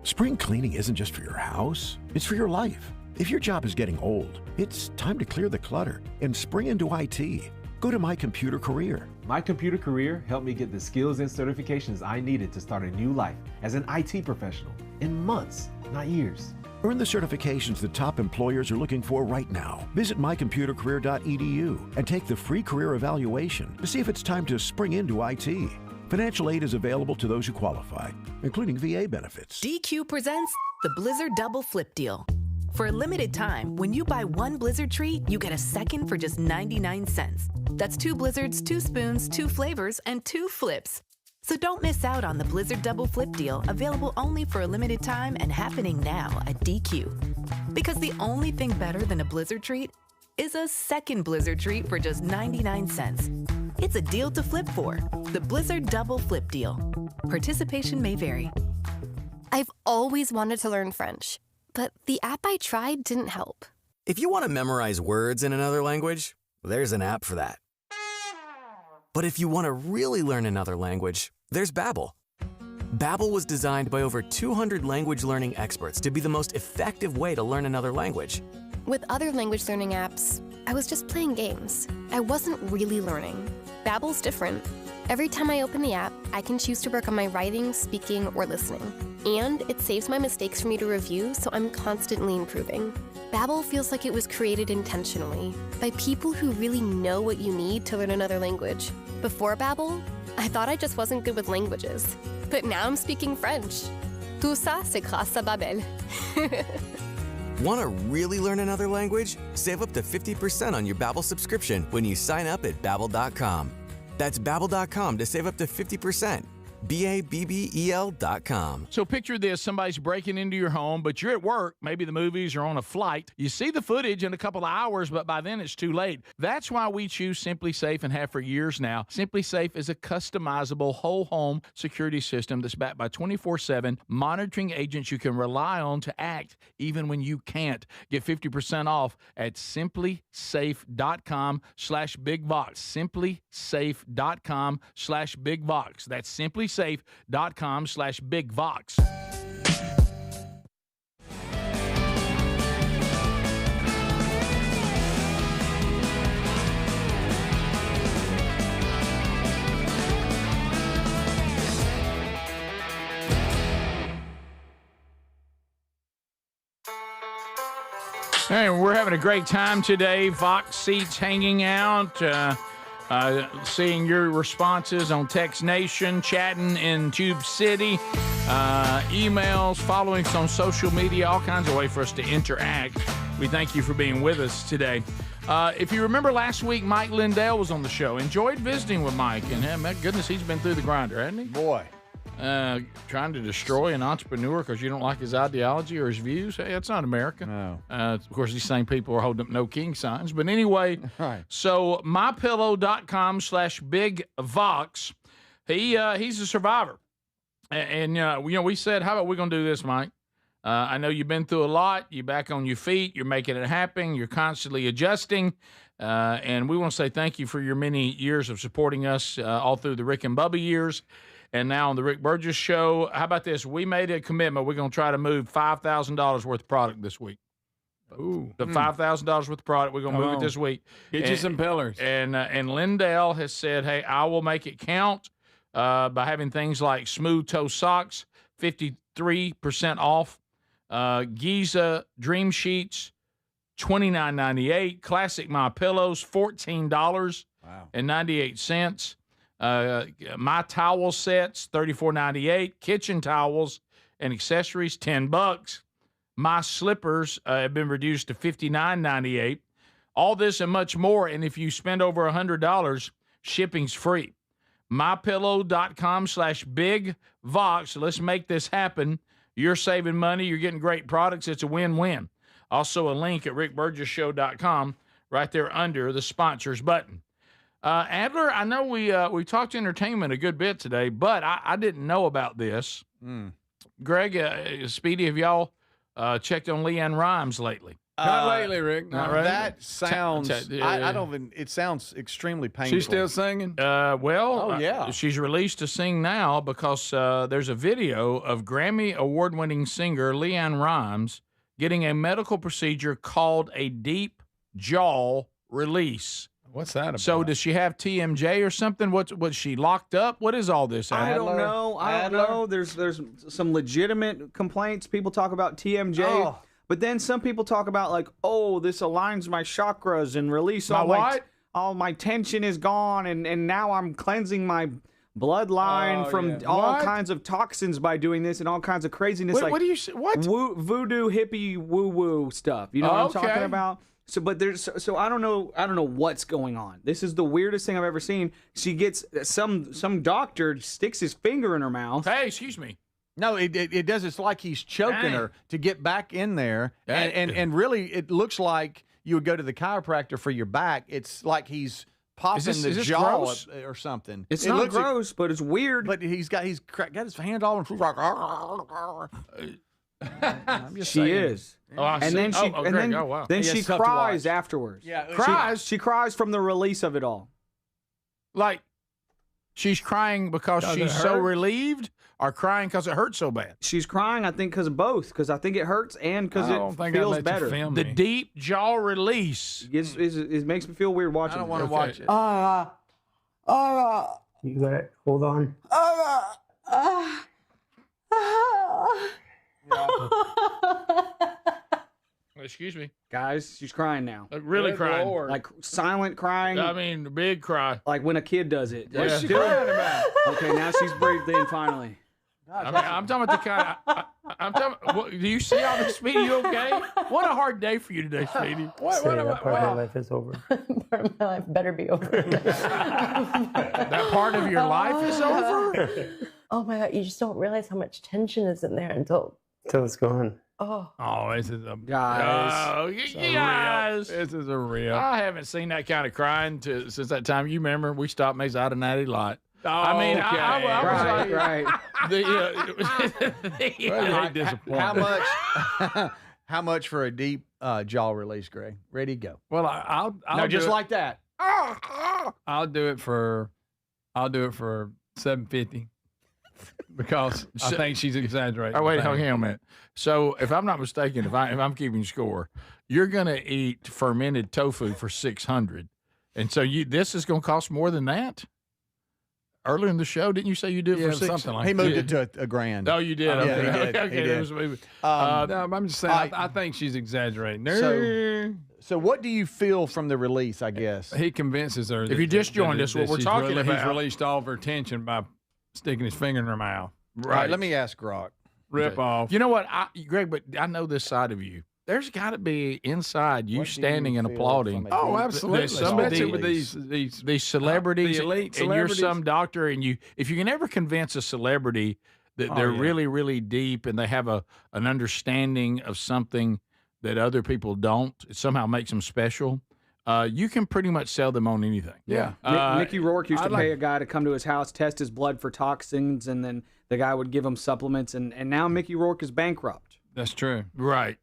Spring cleaning isn't just for your house, it's for your life. If your job is getting old, it's time to clear the clutter and spring into IT. Go to My Computer Career. My Computer Career helped me get the skills and certifications I needed to start a new life as an IT professional in months, not years. Earn the certifications that top employers are looking for right now. Visit mycomputercareer.edu and take the free career evaluation to see if it's time to spring into IT. Financial aid is available to those who qualify, including VA benefits. DQ presents the Blizzard Double Flip Deal. For a limited time, when you buy one Blizzard treat, you get a second for just 99 cents. That's 2 Blizzards, 2 spoons, 2 flavors, and 2 flips. So don't miss out on the Blizzard Double Flip Deal, available only for a limited time and happening now at DQ. Because the only thing better than a Blizzard treat is a second Blizzard treat for just 99 cents. It's a deal to flip for. The Blizzard Double Flip Deal. Participation may vary. I've always wanted to learn French, but the app I tried didn't help. If you want to memorize words in another language, there's an app for that. But if you want to really learn another language, there's Babbel. Babbel was designed by over 200 language learning experts to be the most effective way to learn another language. With other language learning apps, I was just playing games. I wasn't really learning. Babbel's different. Every time I open the app, I can choose to work on my writing, speaking, or listening. And it saves my mistakes for me to review, so I'm constantly improving. Babbel feels like it was created intentionally by people who really know what you need to learn another language. Before Babbel, I thought I just wasn't good with languages. But now I'm speaking French. Tout ça, c'est grâce à Babbel. Want to really learn another language? Save up to 50% on your Babbel subscription when you sign up at Babbel.com. That's Babbel.com to save up to 50%. Babbel.com. So picture this, somebody's breaking into your home, but you're at work, maybe the movies or on a flight. You see the footage in a couple of hours, but by then it's too late. That's why we choose Simply Safe and have for years now. Simply Safe is a customizable whole home security system that's backed by 24/7 monitoring agents you can rely on to act even when you can't. Get 50% off at simplysafe.com/bigvox. simplysafe.com/bigvox. That's simplysafe.com/bigvox. Hey, we're having a great time today. Vox seats hanging out. Seeing your responses on Text Nation, chatting in Tube City, emails, following us on social media, all kinds of ways for us to interact. We thank you for being with us today. If you remember last week, Mike Lindell was on the show. Enjoyed visiting with Mike, and my goodness, he's been through the grinder, hasn't he? Boy. Trying to destroy an entrepreneur because you don't like his ideology or his views. Hey, that's not America. No. Of course, these same people are holding up no king signs. But anyway, right. So mypillow.com/bigvox. He's a survivor. And we said, how about we going to do this, Mike? I know you've been through a lot. You're back on your feet. You're making it happen. You're constantly adjusting. And we want to say thank you for your many years of supporting us all through the Rick and Bubba years. And now on the Rick Burgess Show, how about this? We made a commitment. We're going to try to move $5,000 worth of product this week. Ooh. The $5,000 worth of product, we're going to move it this week. Get you some pillars. And Lindell has said, hey, I will make it count by having things like smooth toe socks, 53% off, Giza Dream Sheets, $29.98, Classic My Pillows, $14.98. My towel sets, $34.98. Kitchen towels and accessories, $10. My slippers have been reduced to $59.98. All this and much more. And if you spend over $100, shipping's free. MyPillow.com/bigvox. Let's make this happen. You're saving money. You're getting great products. It's a win-win. Also a link at rickburgessshow.com right there under the sponsors button. Adler, I know we talked entertainment a good bit today, but I didn't know about this. Greg, Speedy, have y'all checked on Leanne Rimes lately? Not lately, Rick. Not right. That sounds. I don't even. It sounds extremely painful. She's still singing. Yeah. She's released to sing now because there's a video of Grammy award-winning singer Leanne Rimes getting a medical procedure called a deep jaw release. What's that about? So does she have TMJ or something? Was she locked up? What is all this? I don't know. I don't know. There's some legitimate complaints. People talk about TMJ, but then some people talk about like, oh, this aligns my chakras and release all my tension is gone, and now I'm cleansing my bloodline from all kinds of toxins by doing this and all kinds of craziness. Wait, like what do you say? What? Voodoo hippie woo woo stuff. You know what I'm talking about? So, but so I don't know what's going on. This is the weirdest thing I've ever seen. She gets some doctor sticks his finger in her mouth. Hey, excuse me. No, it does. It's like he's choking her to get back in there, and really, it looks like you would go to the chiropractor for your back. It's like he's popping the jaw up or something. It's not gross, but it's weird. But he's got his hand all, and she's like, I'm just she saying. is. Oh, I and see. then she, then she cries afterwards. Yeah, cries. She cries from the release of it all. Like she's crying because she's so relieved, or crying because it hurts so bad. She's crying, I think, because of both. Because I think it hurts and because it feels better. The deep jaw release. It makes me feel weird watching. I don't want to watch it. You got it. Hold on. Excuse me, guys. She's crying now. Really crying, like silent crying. I mean, big cry, like when a kid does it. What's she crying about? Okay, now she's breathed in finally. I mean, I'm talking about the kind. I'm talking. Do you see all this, Speedy? You okay? What a hard day for you today, Speedy. That part of my life is over. Part of my life better be over. That part of your life is over. Oh my God! You just don't realize how much tension is in there until it's gone. Oh, this is a guys. Oh, guys. This is a real. I haven't seen that kind of crying since that time. You remember we stopped Maze out of Natty Lot. Oh, I mean, okay. I was right. How much for a deep jaw release, Greg? Ready to go. Well, I'll just like that. I'll do it for $750 because I think she's exaggerating. Oh, wait, hang on a minute. So, if I'm not mistaken, if I'm keeping score, you're gonna eat fermented tofu for $600, and so this is gonna cost more than that. Earlier in the show, didn't you say you did it for something like He moved it to $1,000. Oh, you did. Yeah, Okay, he did. okay. He did. No, I'm just saying. I think she's exaggerating. So what do you feel from the release? I guess he convinces her. If you just joined us, what we're talking about, he's released all of her tension by sticking his finger in her mouth. Right. Let me ask Grok. Rip off. You know what, Greg? But I know this side of you. There's got to be inside you standing and applauding. Oh, absolutely. Somebody with these celebrities, the elite and you're celebrities. some doctor, and if you can ever convince a celebrity that they're really, really deep and they have an understanding of something that other people don't, it somehow makes them special. You can pretty much sell them on anything. Yeah. Mickey Rourke used to pay a guy to come to his house, test his blood for toxins, and then the guy would give him supplements. And now Mickey Rourke is bankrupt. That's true. Right.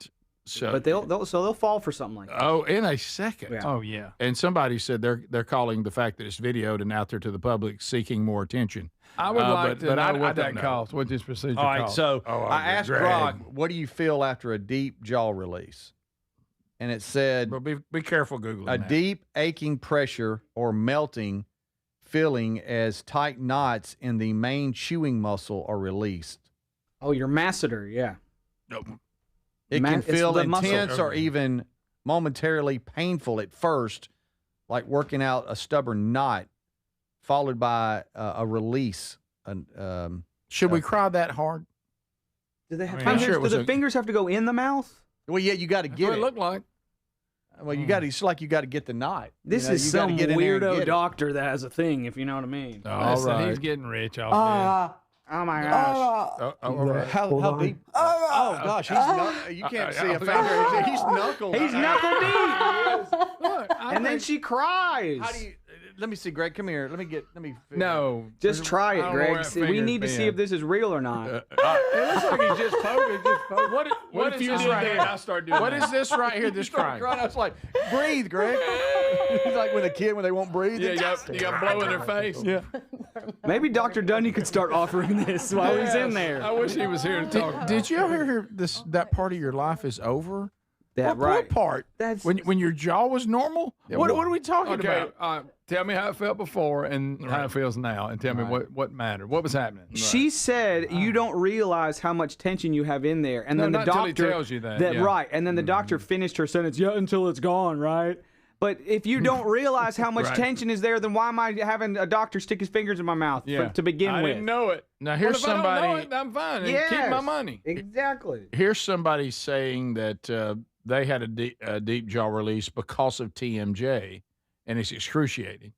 So, but they'll fall for something like that. Oh, in a second. Yeah. Oh yeah. And somebody said they're calling the fact that it's videoed and out there to the public seeking more attention. I would like to know what that costs. costs, what this procedure All right, costs. so I asked Greg. Grok, what do you feel after a deep jaw release? And it said, But be careful Googling a that. deep aching pressure or melting feeling as tight knots in the main chewing muscle are released. Oh, your masseter, yeah. Nope. It can it's feel the intense muscle. or even momentarily painful at first, like working out a stubborn knot, followed by a release. Should we cry that hard? Do they have I'm fingers? sure it Do was the a- fingers have to go in the mouth? Well, yeah, you got to That's get what it. it looked like. Well, you got to. It's like you got to get the knot. This You know, is you gotta some get in there and weirdo get it. doctor that has a thing, if you know what I mean. All right. He's getting rich off Oh my gosh. How deep? Oh gosh, you can't see a finger. He's knuckled. He's knuckle deep. And then she cries. How do you? Let me see, Greg. Come here. Let me. No. Just try I it, don't know where Greg. that See, we finger's need to see been. if this is real or not. It looks like he's just poking. What if is you this did right that here? and I start doing What that? is this right here? This crying. I was like, breathe, Greg. He's like when a kid when they won't breathe. Yeah, you got blow in their face. Yeah. Maybe Dr. Dunny could start offering this while he's in there. I wish he was here to talk. Did you ever hear that part of your life is over? What part? That's when your jaw was normal. What are we talking about? Tell me how it felt before and how it feels now, and tell me what mattered. What was happening? She said you don't realize how much tension you have in there, and then the not till doctor he tells you that. Yeah. right, and then the doctor finished her sentence. Yeah, until it's gone, right? But if you don't realize how much Right. tension is there, then why am I having a doctor stick his fingers in my mouth to begin I with? didn't know it. Now here's Well, if I don't know somebody. it, I'm fine. And Yes, keep my money. Exactly. Here's somebody saying that they had a deep jaw release because of TMJ, and it's excruciating.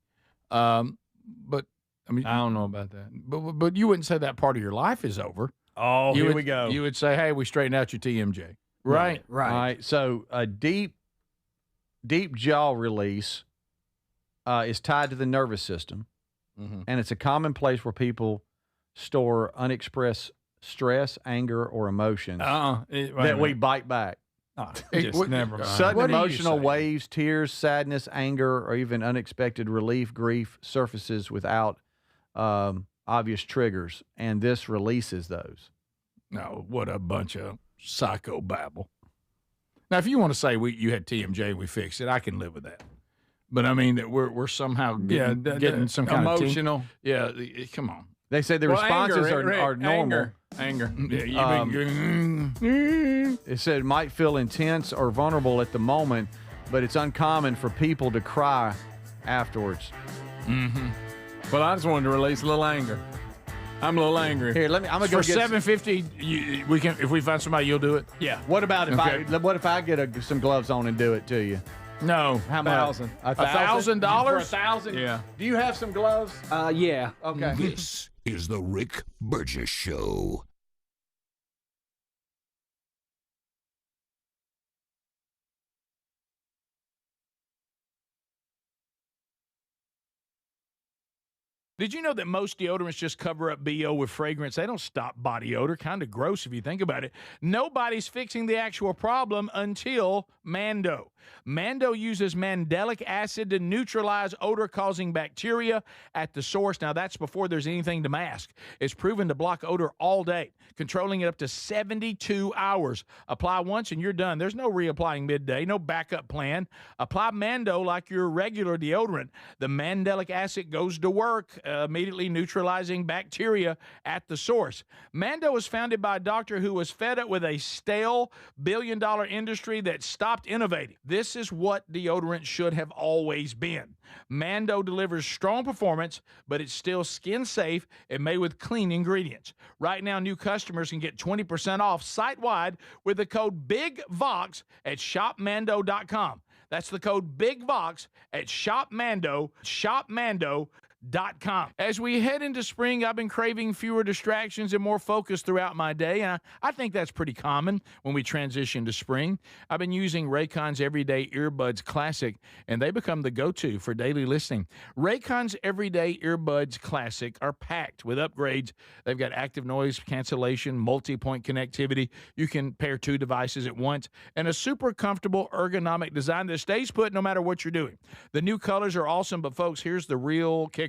But I mean, I don't know about that. But you wouldn't say that part of your life is over. Oh, Here we go. You would say, "Hey, we straightened out your TMJ." Right. All right. So a deep jaw release is tied to the nervous system, and it's a common place where people store unexpressed stress, anger, or emotions that we bite back. Never mind. Sudden emotional waves, tears, sadness, anger, or even unexpected relief, grief surfaces without obvious triggers, and this releases those. No, what a bunch of psychobabble. Now, if you want to say you had TMJ and we fixed it, I can live with that. But I mean that we're somehow getting some kind emotional. of yeah. Come on. They say the responses are normal. Anger. Yeah, It said it might feel intense or vulnerable at the moment, but it's uncommon for people to cry afterwards. Well, I just wanted to release a little anger. I'm a little angry. Here, I'm gonna go for get $750. We can if we find somebody, you'll do it. Yeah. What about if I get some gloves on and do it to you? No. How much? $1,000. $1,000? For $1,000? Yeah. Do you have some gloves? Yeah. Okay. This is the Rick Burgess Show. Did you know that most deodorants just cover up BO with fragrance? They don't stop body odor. Kind of gross if you think about it. Nobody's fixing the actual problem until Mando. Mando uses mandelic acid to neutralize odor-causing bacteria at the source. Now, that's before there's anything to mask. It's proven to block odor all day, controlling it up to 72 hours. Apply once and you're done. There's no reapplying midday, no backup plan. Apply Mando like your regular deodorant. The mandelic acid goes to work, immediately neutralizing bacteria at the source. Mando was founded by a doctor who was fed up with a stale billion-dollar industry that stopped innovating. This is what deodorant should have always been. Mando delivers strong performance, but it's still skin safe and made with clean ingredients. Right now, new customers can get 20% off site-wide with the code BIGVOX at shopmando.com. That's the code BIGVOX at shopmando.com. As we head into spring, I've been craving fewer distractions and more focus throughout my day, and I think that's pretty common when we transition to spring. I've been using Raycon's Everyday Earbuds Classic, and they become the go-to for daily listening. Raycon's Everyday Earbuds Classic are packed with upgrades. They've got active noise cancellation, multi-point connectivity. You can pair two devices at once, and a super comfortable ergonomic design that stays put no matter what you're doing. The new colors are awesome, but folks, here's the real kicker.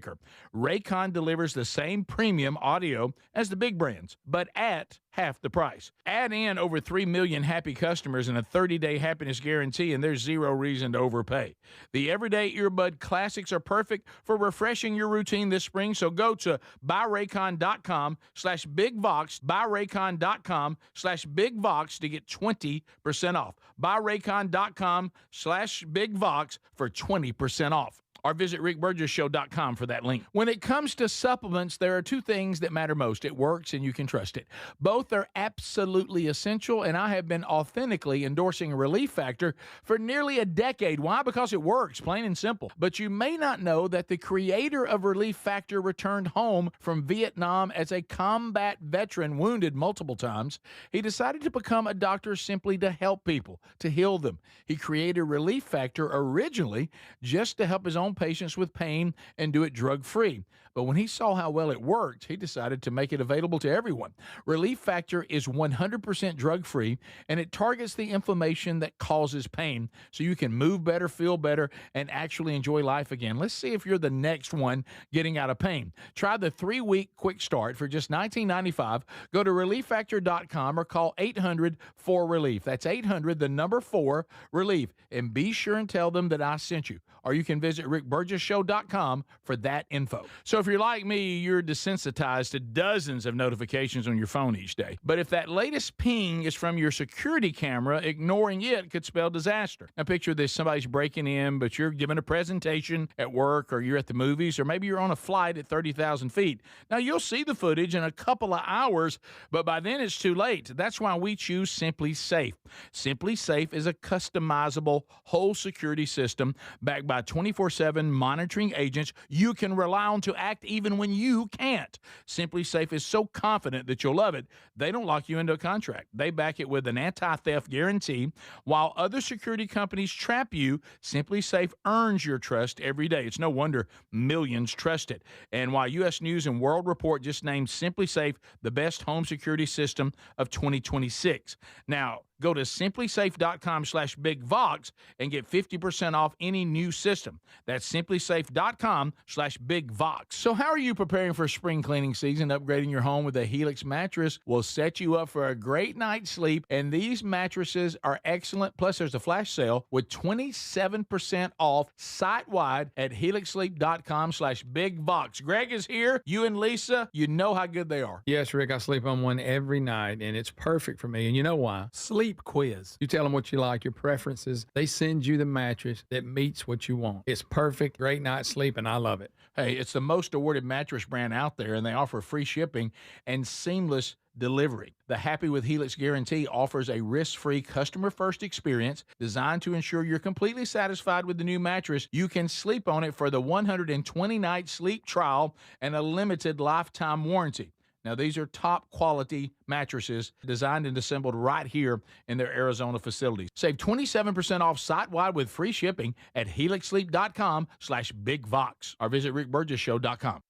Raycon delivers the same premium audio as the big brands, but at half the price. Add in over 3 million happy customers and a 30-day happiness guarantee, and there's zero reason to overpay. The Everyday Earbud Classics are perfect for refreshing your routine this spring, so go to buyraycon.com/bigvox, buyraycon.com/bigvox to get 20% off. Buyraycon.com/bigvox for 20% off. Or visit rickburgesshow.com for that link. When it comes to supplements, there are two things that matter most. It works and you can trust it. Both are absolutely essential, and I have been authentically endorsing Relief Factor for nearly a decade. Why? Because it works, plain and simple. But you may not know that the creator of Relief Factor returned home from Vietnam as a combat veteran, wounded multiple times. He decided to become a doctor simply to help people, to heal them. He created Relief Factor originally just to help his own patients with pain and do it drug-free. But when he saw how well it worked, he decided to make it available to everyone. Relief Factor is 100% drug-free, and it targets the inflammation that causes pain so you can move better, feel better, and actually enjoy life again. Let's see if you're the next one getting out of pain. Try the 3-week quick start for just $19.95. Go to relieffactor.com or call 800-4RELIEF. That's 800-4RELIEF. And be sure and tell them that I sent you. Or you can visit rickburgessshow.com for that info. So if you're like me, you're desensitized to dozens of notifications on your phone each day. But if that latest ping is from your security camera, ignoring it could spell disaster. Now picture this, somebody's breaking in, but you're giving a presentation at work, or you're at the movies, or maybe you're on a flight at 30,000 feet. Now you'll see the footage in a couple of hours, but by then it's too late. That's why we choose Simply Safe. Simply Safe is a customizable whole security system backed by 24/7 monitoring agents you can rely on to act even when you can't. Simply Safe is so confident that you'll love it, they don't lock you into a contract. They back it with an anti-theft guarantee. While other security companies trap you, Simply Safe earns your trust every day. It's no wonder millions trust it. And while U.S. News and World Report just named Simply Safe the best home security system of 2026. Now, go to simplysafe.com/bigvox and get 50% off any new system. That's simplysafe.com/bigvox. So how are you preparing for spring cleaning season? Upgrading your home with a Helix mattress will set you up for a great night's sleep, and these mattresses are excellent. Plus, there's a flash sale with 27% off site-wide at helixsleep.com/bigvox. Greg is here. You and Lisa, you know how good they are. Yes, Rick, I sleep on one every night, and it's perfect for me. And you know why? Sleep quiz. You tell them what you like, your preferences. They send you the mattress that meets what you want. It's perfect, great night's sleep, and I love it. Hey, it's the most awarded mattress brand out there, and they offer free shipping and seamless delivery. The Happy with Helix guarantee offers a risk-free, customer-first experience designed to ensure you're completely satisfied with the new mattress. You can sleep on it for the 120-night sleep trial and a limited lifetime warranty. Now, these are top quality mattresses designed and assembled right here in their Arizona facilities. Save 27% off site-wide with free shipping at helixsleep.com/bigvox or visit rickburgessshow.com.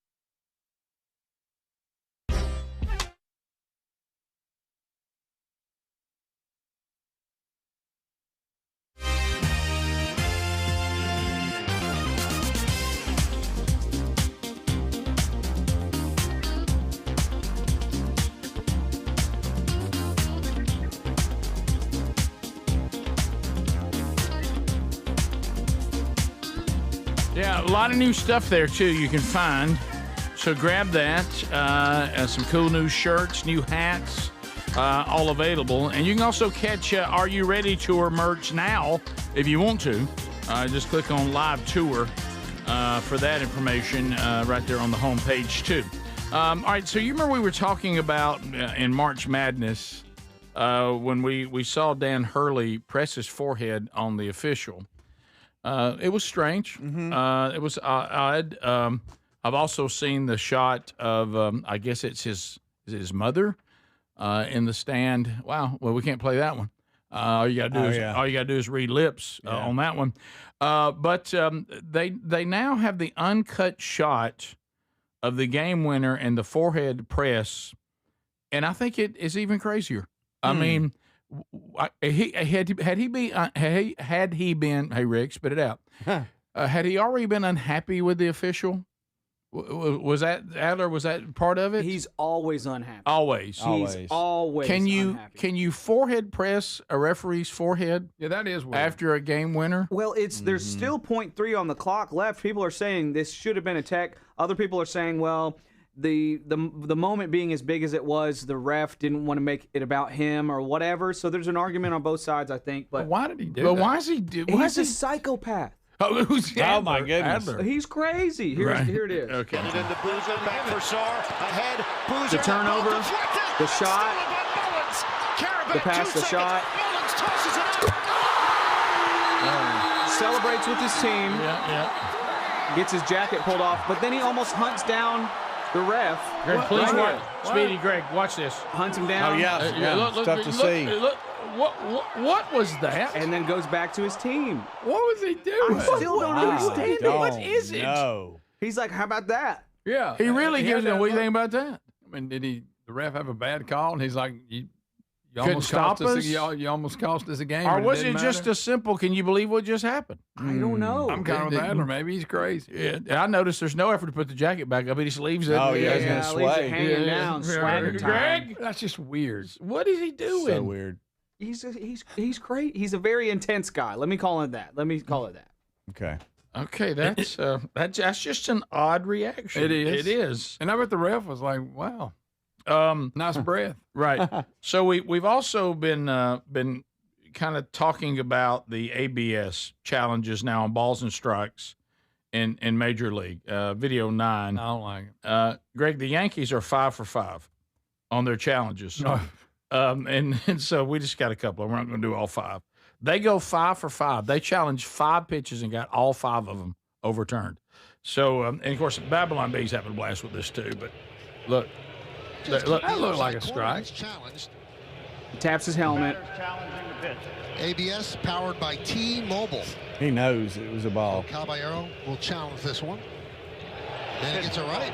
Yeah, a lot of new stuff there, too, you can find. So grab that. Some cool new shirts, new hats, all available. And you can also catch Are You Ready Tour merch now if you want to. Just click on Live Tour for that information right there on the homepage, too. All right, so you remember we were talking about in March Madness when we saw Dan Hurley press his forehead on the official. It was strange. Mm-hmm. It was odd. I've also seen the shot of, I guess it's his mother in the stand. Wow. Well, we can't play that one. All you gotta do is read lips on that one. But they now have the uncut shot of the game winner and the forehead press, and I think it is even crazier. I mean, had he been, hey Rick, spit it out. Had he already been unhappy with the official? Was that Adler? Was that part of it? He's always unhappy. Always. He's always unhappy. Can you forehead press a referee's forehead? Yeah, that is weird. After a game winner? Well, there's still 0.3 on the clock left. People are saying this should have been a tech. Other people are saying, well, the moment being as big as it was, the ref didn't want to make it about him or whatever. So there's an argument on both sides, I think. But why did he do that? Why is he do? He's a psychopath. Oh, who's Adler? Oh my goodness! Adler. He's crazy. Here it is. Okay. Get it into Boozer, back for Sarr, ahead. Boozer. The turnover, the shot, the pass, the shot. Celebrates with his team. Yeah. Gets his jacket pulled off, but then he almost hunts down the ref. Greg, please watch. Speedy, Greg, watch this. Hunts him down. Oh yeah, Look, tough to see. Look, what was that? And then goes back to his team. What was he doing? I still don't understand it. What is it? No. He's like, how about that? Yeah, He really gives had it. that What do you look. think about that? I mean, did the ref have a bad call? And he's like, you Couldn't almost stop cost us. us? You almost cost us a game. Or but was it didn't just matter. a simple, can you believe what just happened? I don't know. I'm kind of with Adler. Maybe he's crazy. Yeah, I noticed there's no effort to put the jacket back up. He just leaves it. Oh, yeah, he's gonna leaves sway. it hanging down, swagger time. Greg, That's just weird. what is he doing? So weird. He's great. He's a very intense guy. Let me call it that. Okay. Okay, that's just an odd reaction. It is. It is. And I bet the ref was like, wow, nice breath. Right. So we've also been kind of talking about the ABS challenges now on balls and strikes in Major League. Video 9. I don't like it. Greg, the Yankees are 5 for 5 on their challenges. No. And so we just got a couple. We're not going to do all 5. They go 5 for 5. They challenged 5 pitches and got all 5 of them overturned. So, and of course, Babylon Bees having a blast with this too. But look, That looked like a strike. He taps his helmet. ABS powered by T-Mobile. He knows it was a ball. Caballero will challenge this one. Then he gets it right.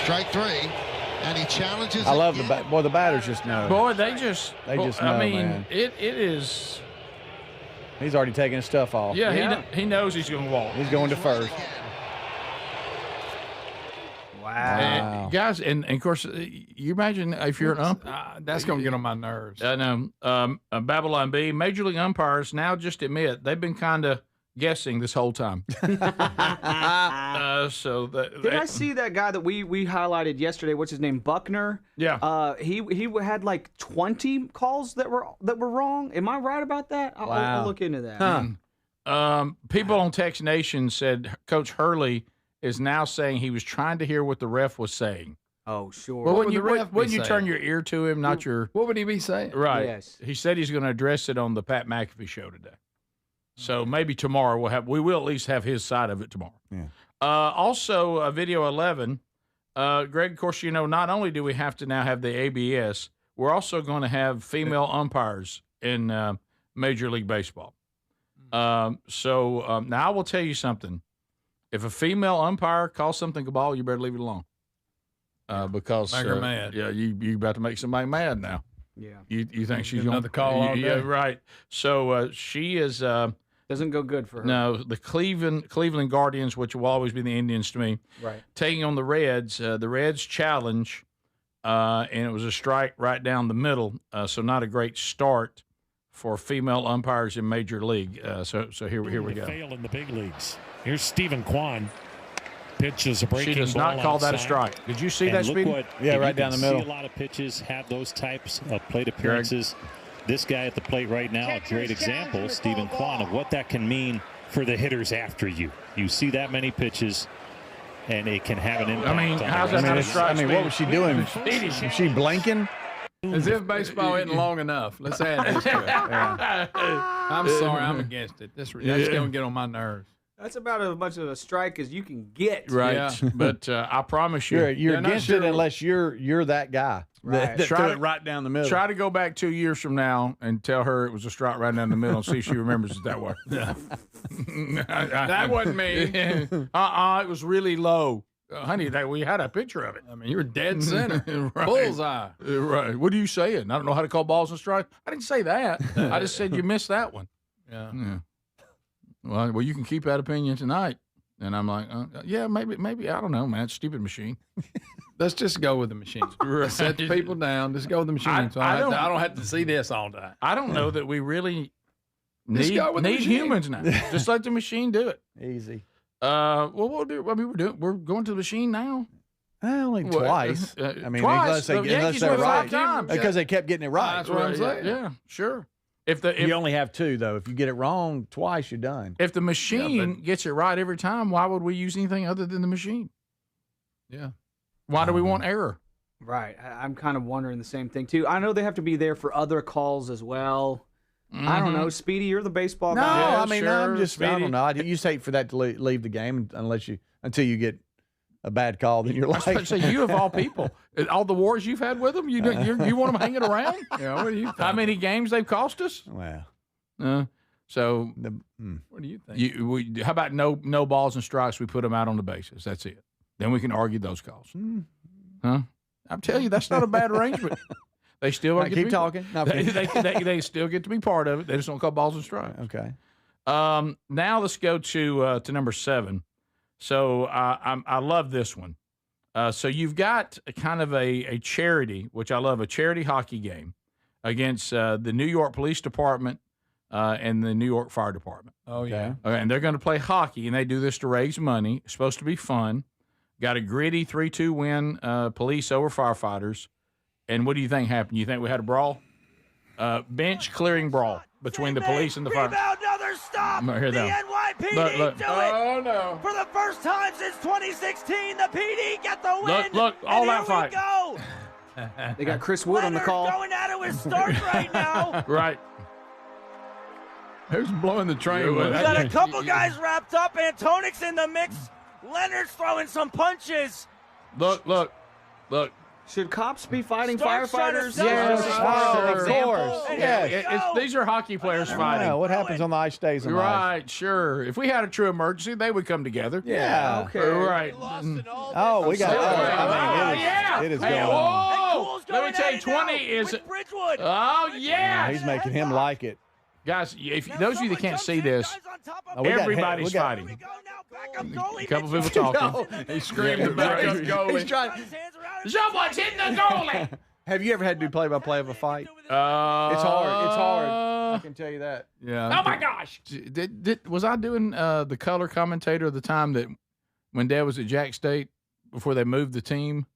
Strike 3. And he challenges. I love the the batters just know. Boy, they just know, I mean, man. It is. He's already taking his stuff off. Yeah, he knows he's going to walk. He's going to first. Wow. Guys, and of course, you imagine if you're an ump. That's going to get on my nerves. I know. Babylon B, Major League umpires now just admit they've been kind of guessing this whole time. Did I see that guy that we highlighted yesterday? What's his name? Buckner. Yeah. He had like 20 calls that were wrong. Am I right about that? I'll look into that. People on Text Nation said Coach Hurley is now saying he was trying to hear what the ref was saying. Oh, sure. Well, What would the ref be wouldn't you saying? turn your ear to him, not your What would he be saying? right? Yes. He said he's going to address it on the Pat McAfee show today. So maybe tomorrow we will at least have his side of it tomorrow. Yeah. Also, video 11, Greg. Of course, not only do we have to now have the ABS, we're also going to have female umpires in Major League Baseball. So now I will tell you something. If a female umpire calls something a ball, you better leave it alone. Because Make her mad. Yeah, you about to make somebody mad now. Yeah. You think she's Get another call all day. Yeah, right. So she is. Doesn't go good for her. No, the Cleveland Guardians, which will always be the Indians to me, Right. taking on the Reds. The Reds challenge, and it was a strike right down the middle. So not a great start for female umpires in Major League. So here we go. Fail in the big leagues. Here's Stephen Kwan. Pitches a breaking She does ball not call that a outside. strike. Did you see And that, look Speedy? what- Yeah, if right you down can the middle. See a lot of pitches have those types of plate appearances. This guy at the plate right now, a great example, Stephen Kwan, of what that can mean for the hitters after you. You see that many pitches, and it can have an impact. I mean, on the how's that rest not of a the strike? I mean, what was she doing? Was she blinking? As if baseball isn't long enough. Let's add this to it. I'm sorry, I'm against it. That's going to get on my nerves. That's about as much of a strike as you can get. Right. Yeah. But I promise you. You're not against sure. it unless you're that guy. Right. That Try threw to- it right down the middle. Try to go back 2 years from now and tell her it was a strike right down the middle and see if she remembers it that way. That wasn't me. It was really low. Honey, we had a picture of it. I mean, you were dead center. Right. Bullseye. Right. What are you saying? I don't know how to call balls and strikes. I didn't say that. I just said you missed that one. Yeah. Yeah. Well, you can keep that opinion tonight. And I'm like, yeah, maybe. I don't know, man. It's a stupid machine. Let's just go with the machine. Set the people down. Just go with the machine. I don't have to see this all day. I don't know that we really Just need go with the machine. humans now. Just let the machine do it. Easy. Well, we'll do. I mean, we're going to the machine now. Only What? twice. I mean, Twice? unless The Yankees they're went right. 5 times. Because they kept getting it right. That's what I'm saying. Yeah, sure. If You only have 2, though. If you get it wrong twice, you're done. the machine gets it right every time, why would we use anything other than the machine? Yeah. Why do we want error? Right. I'm kind of wondering the same thing, too. I know they have to be there for other calls as well. I don't know. Speedy, you're the baseball No, guy. I mean, I'm just, I don't know. You just hate for that to leave the game until you get a bad call. Then you're I was like, about to say, you of all people, all the wars you've had with them, you want them hanging around? Yeah. What do you think? How many games they've cost us? well, So what do you think? How about no balls and strikes? We put them out on the bases. That's it. Then we can argue those calls. Huh? I'm telling you, that's not a bad arrangement. They still keep talking. They still get to be part of it. They just don't call balls and strikes. Okay. Now let's go to number 7. So I love this one. So you've got a kind of a charity, which I love, a charity hockey game against the New York Police Department and the New York Fire Department. Oh, yeah. Okay, and they're going to play hockey, and they do this to raise money. It's supposed to be fun. Got a gritty 3-2 win, police over firefighters. And what do you think happened? You think we had a brawl? Bench clearing brawl between the police and the fire. Rebound, another stop. Here the NYPD look. do it. Oh, no. For the first time since 2016, the PD get the win. Look, all that fight. Go. They got Chris Wood on the call. Going at it with Stark right now. Right. Who's blowing the train? We got a couple guys wrapped up. Antonic's in the mix. Leonard's throwing some punches. Look. Should cops be fighting Stark's firefighters? Yes, of course. Yes. These are hockey players fighting. Yeah, what happens on the ice stays on the ice. Right, sure. If we had a true emergency, they would come together. Yeah. Okay. Right. Oh, we got it is going on. Whoa! Let me tell you, 20 is. Bridgewood. Oh, yeah. He's making him like it. Guys, if those of you that can't see this, everybody's fighting. A couple people talking. He screamed the backup goalie. He's trying. Someone's hitting the goalie. Have you ever had to do play-by-play of a fight? It's hard. It's hard. I can tell you that. Yeah. Oh my gosh! Was I doing the color commentator of the time that when Dad was at Jack State before they moved the team,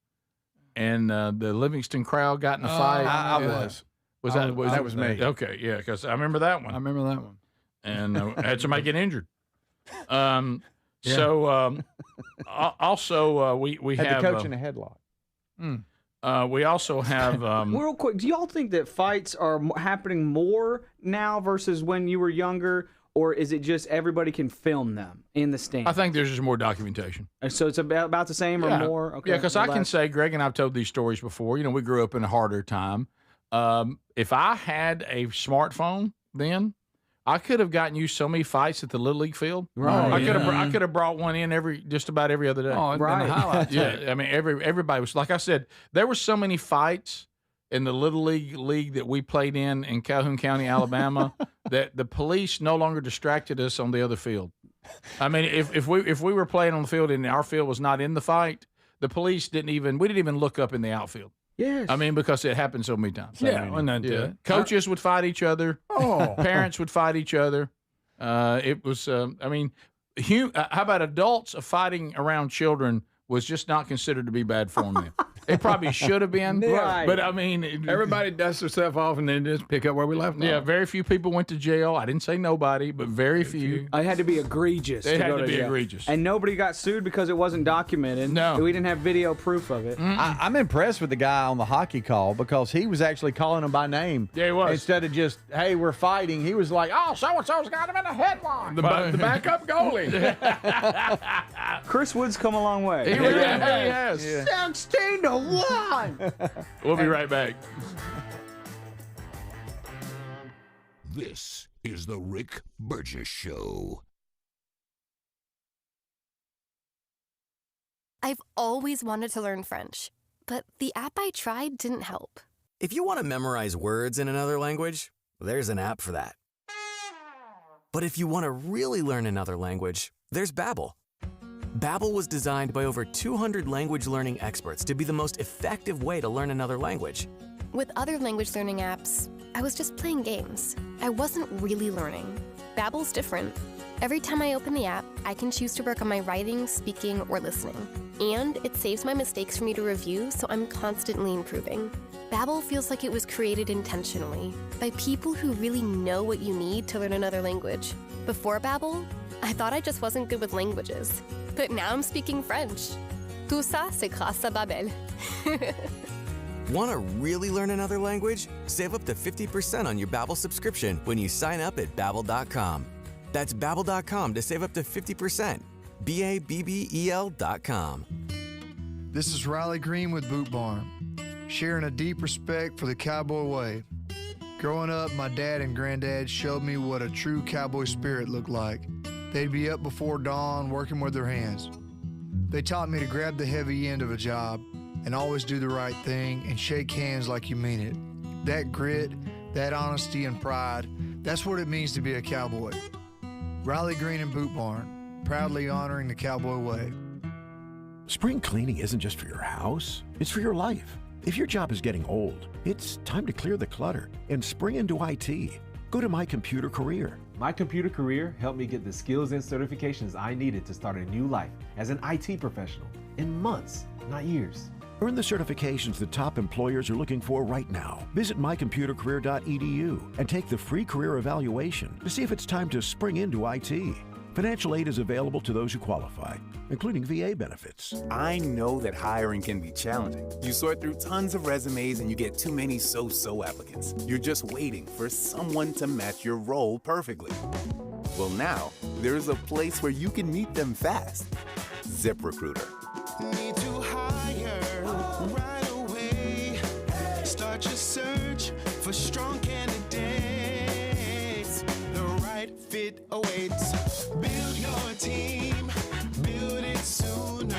and the Livingston crowd got in a fight? I was. That was me. Okay, yeah, because I remember that one. I remember that one. And had somebody get injured. So also we had have the coach in a headlock. We also have real quick. Do y'all think that fights are happening more now versus when you were younger, or is it just everybody can film them in the stand? I think there's just more documentation. So it's about the same or more. Okay. Yeah, because I can say, Greg and I've told these stories before. You know, we grew up in a harder time. If I had a smartphone then, I could have gotten you so many fights at the Little League field. Right. I could have brought one in just about every other day. Oh, right. Highlights. Yeah. I mean, everybody was, like I said, there were so many fights in the Little League that we played in Calhoun County, Alabama, that the police no longer distracted us on the other field. I mean, if we were playing on the field and our field was not in the fight, the police didn't even look up in the outfield. Yes. I mean, because it happened so many times. Yeah. Coaches would fight each other. Oh. Parents would fight each other. It was, how about adults fighting around children was just not considered to be bad form then. It probably should have been. Right. But, I mean. Everybody dusts herself off and then just pick up where we left off. Yeah, very few people went to jail. I didn't say nobody, but very few. It had to be egregious. It had go to be jail. egregious. And nobody got sued because it wasn't documented. No. We didn't have video proof of it. I'm impressed with the guy on the hockey call because he was actually calling them by name. Yeah, he was. Instead of just, hey, we're fighting. He was like, oh, so-and-so's got him in a headlock. The backup goalie. Chris Wood's come a long way. He really has. 16-1. We'll be right back. This is the Rick Burgess Show. I've always wanted to learn French, but the app I tried didn't help. If you want to memorize words in another language, there's an app for that. But if you want to really learn another language, there's Babbel. Babbel was designed by over 200 language learning experts to be the most effective way to learn another language. With other language learning apps, I was just playing games. I wasn't really learning. Babbel's different. Every time I open the app, I can choose to work on my writing, speaking, or listening. And it saves my mistakes for me to review, so I'm constantly improving. Babbel feels like it was created intentionally by people who really know what you need to learn another language. Before Babbel, I thought I just wasn't good with languages. But now I'm speaking French. Tout ça, c'est grâce à Babbel. Want to really learn another language? Save up to 50% on your Babbel subscription when you sign up at Babbel.com. That's Babbel.com to save up to 50%. Babbel.com. This is Riley Green with Boot Barn, sharing a deep respect for the cowboy way. Growing up, my dad and granddad showed me what a true cowboy spirit looked like. They'd be up before dawn working with their hands. They taught me to grab the heavy end of a job and always do the right thing and shake hands like you mean it. That grit, that honesty and pride, that's what it means to be a cowboy. Riley Green and Boot Barn, proudly honoring the cowboy way. Spring cleaning isn't just for your house, it's for your life. If your job is getting old, it's time to clear the clutter and spring into IT. Go to My Computer Career. My Computer Career helped me get the skills and certifications I needed to start a new life as an IT professional in months, not years. Earn the certifications that top employers are looking for right now. Visit mycomputercareer.edu and take the free career evaluation to see if it's time to spring into IT. Financial aid is available to those who qualify, including VA benefits. I know that hiring can be challenging. You sort through tons of resumes and you get too many so-so applicants. You're just waiting for someone to match your role perfectly. Well, now, there's a place where you can meet them fast. ZipRecruiter. Need to hire right away. Start your search for strong candidates. The right fit awaits. Build your team, build it sooner.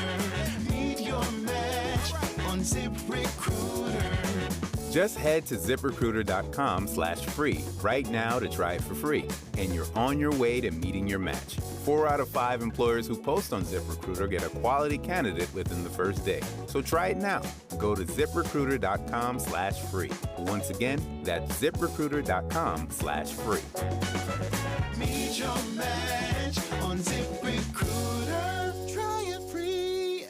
Meet your match on ZipRecruiter. Just head to ZipRecruiter.com/free right now to try it for free, and you're on your way to meeting your match. 4 out of 5 employers who post on ZipRecruiter get a quality candidate within the first day. So try it now. Go to ZipRecruiter.com/free. Once again, that's ZipRecruiter.com/free. Meet your match on ZipRecruiter. Try it free.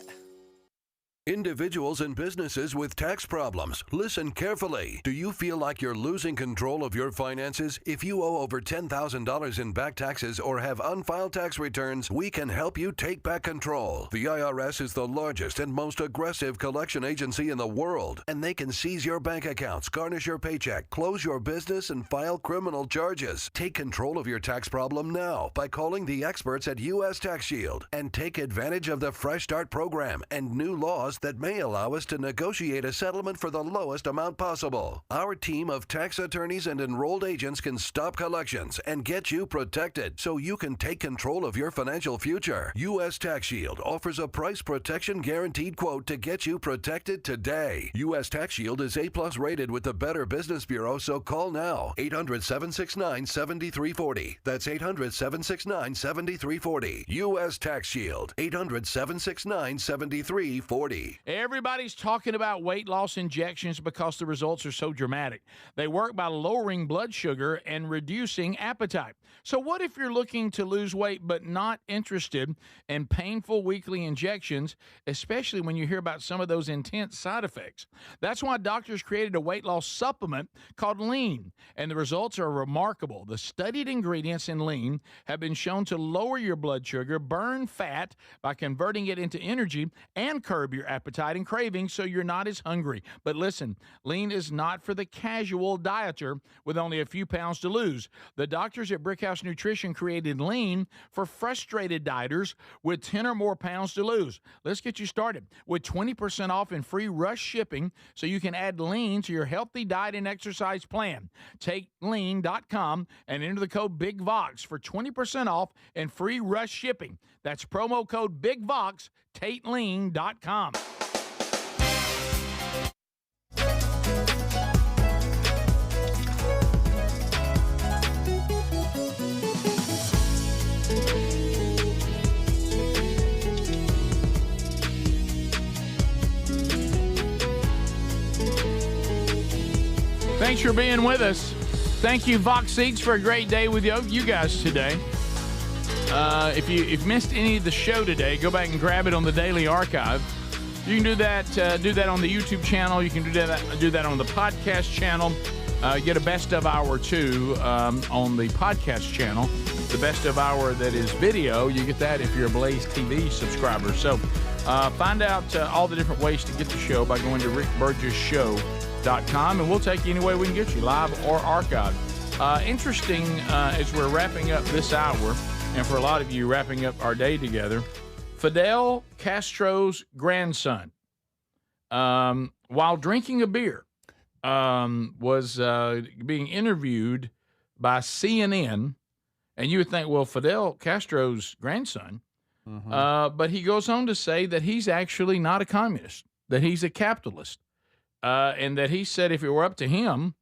Individuals and businesses with tax problems, listen carefully. Do you feel like you're losing control of your finances? If you owe over $10,000 in back taxes or have unfiled tax returns, we can help you take back control. The IRS is the largest and most aggressive collection agency in the world, and they can seize your bank accounts, garnish your paycheck, close your business, and file criminal charges. Take control of your tax problem now by calling the experts at U.S. Tax Shield and take advantage of the Fresh Start program and new laws that may allow us to negotiate a settlement for the lowest amount possible. Our team of tax attorneys and enrolled agents can stop collections and get you protected so you can take control of your financial future. U.S. Tax Shield offers a price protection guaranteed quote to get you protected today. U.S. Tax Shield is A+ rated with the Better Business Bureau, so call now. 800-769-7340. That's 800-769-7340. U.S. Tax Shield. 800-769-7340. Everybody's talking about weight loss injections because the results are so dramatic. They work by lowering blood sugar and reducing appetite. So what if you're looking to lose weight but not interested in painful weekly injections, especially when you hear about some of those intense side effects? That's why doctors created a weight loss supplement called Lean, and the results are remarkable. The studied ingredients in Lean have been shown to lower your blood sugar, burn fat by converting it into energy, and curb your appetite and cravings so you're not as hungry. But listen, Lean is not for the casual dieter with only a few pounds to lose. The doctors at Brickhouse Nutrition created Lean for frustrated dieters with 10 or more pounds to lose. Let's get you started with 20% off and free rush shipping so you can add Lean to your healthy diet and exercise plan. Take lean.com and enter the code BIGVOX for 20% off and free rush shipping. That's promo code BIGVOX, TateLean.com. Thanks for being with us. Thank you, Vox Seats, for a great day with you guys today. If you've missed any of the show today, go back and grab it on the Daily Archive. You can do that on the YouTube channel. You can do that on the podcast channel. Get a best of hour too on the podcast channel. The best of hour that is video, you get that if you're a Blaze TV subscriber. So find out all the different ways to get the show by going to rickburgessshow.com, and we'll take you any way we can get you, live or archived. Interesting as we're wrapping up this hour, and for a lot of you wrapping up our day together, Fidel Castro's grandson, while drinking a beer, was being interviewed by CNN, and you would think, well, Fidel Castro's grandson, but he goes on to say that he's actually not a communist, that he's a capitalist, and that he said if it were up to him,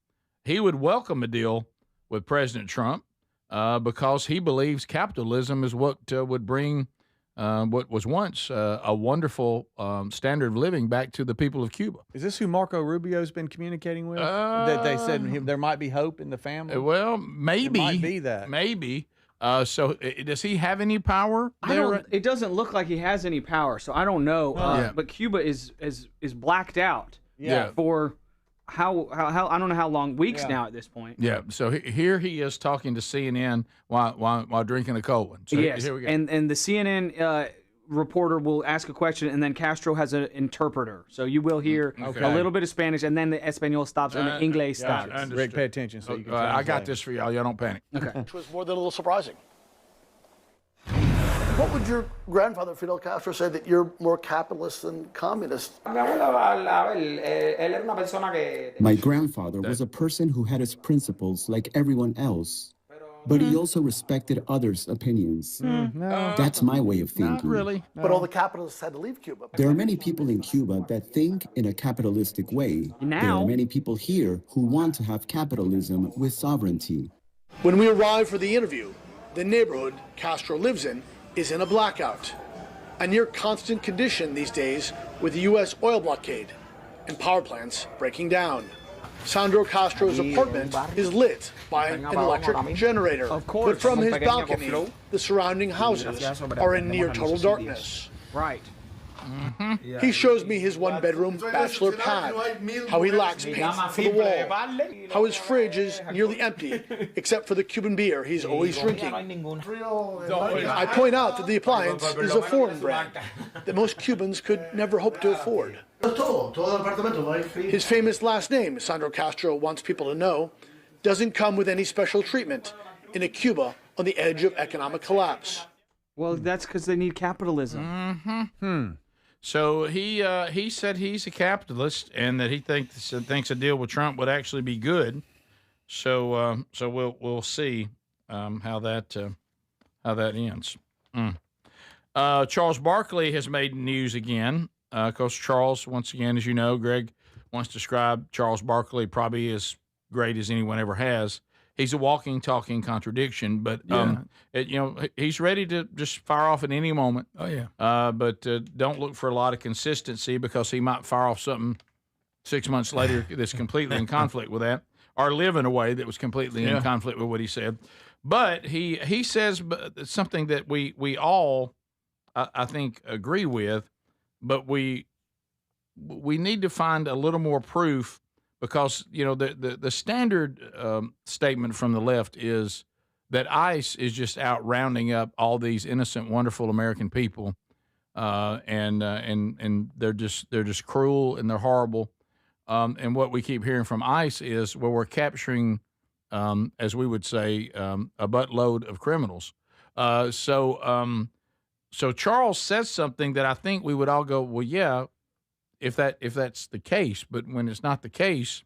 he would welcome a deal with President Trump because he believes capitalism is what would bring what was once a wonderful standard of living back to the people of Cuba. Is this who Marco Rubio's been communicating with? That they said there might be hope in the family? Well, maybe. It might be that. Maybe. So does he have any power? It doesn't look like he has any power, so I don't know. But Cuba is blacked out for how I don't know how long, weeks now at this point. Yeah. So here he is talking to CNN while drinking a cold one. So yes. Here we go. And the CNN reporter will ask a question, and then Castro has an interpreter. So you will hear a little bit of Spanish, and then the Espanol stops and the Inglés stops. Rick, pay attention so you can I got this for y'all. Y'all don't panic. Okay. Which was more than a little surprising. What would your grandfather, Fidel Castro, say that you're more capitalist than communist? My grandfather was a person who had his principles like everyone else, but he also respected others' opinions. That's my way of thinking. Not really. But all the capitalists had to leave Cuba. There are many people in Cuba that think in a capitalistic way. There are many people here who want to have capitalism with sovereignty. When we arrived for the interview, the neighborhood Castro lives in is in a blackout, a near constant condition these days with the U.S. oil blockade and power plants breaking down. Sandro Castro's apartment is lit by an electric generator, but from his balcony, the surrounding houses are in near total darkness. Right. He shows me his one-bedroom bachelor pad, how he lacks paint for the wall, how his fridge is nearly empty, except for the Cuban beer he's always drinking. I point out that the appliance is a foreign brand that most Cubans could never hope to afford. His famous last name, Sandro Castro wants people to know, doesn't come with any special treatment in a Cuba on the edge of economic collapse. Well, that's because they need capitalism. So he said he's a capitalist and that he thinks a deal with Trump would actually be good. So we'll see how that ends. Charles Barkley has made news again. Because Charles, once again, as you know, Greg once described Charles Barkley probably as great as anyone ever has. He's a walking, talking contradiction, but he's ready to just fire off at any moment. Oh yeah. But don't look for a lot of consistency because he might fire off something 6 months later that's completely in conflict with that, or live in a way that was completely in conflict with what he said. But he says something that we all, I think, agree with, but we need to find a little more proof. Because, the standard statement from the left is that ICE is just out rounding up all these innocent, wonderful American people, and they're just cruel and they're horrible. And what we keep hearing from ICE is, well, we're capturing, as we would say, a buttload of criminals. So Charles says something that I think we would all go, well, yeah. If that's the case, but when it's not the case,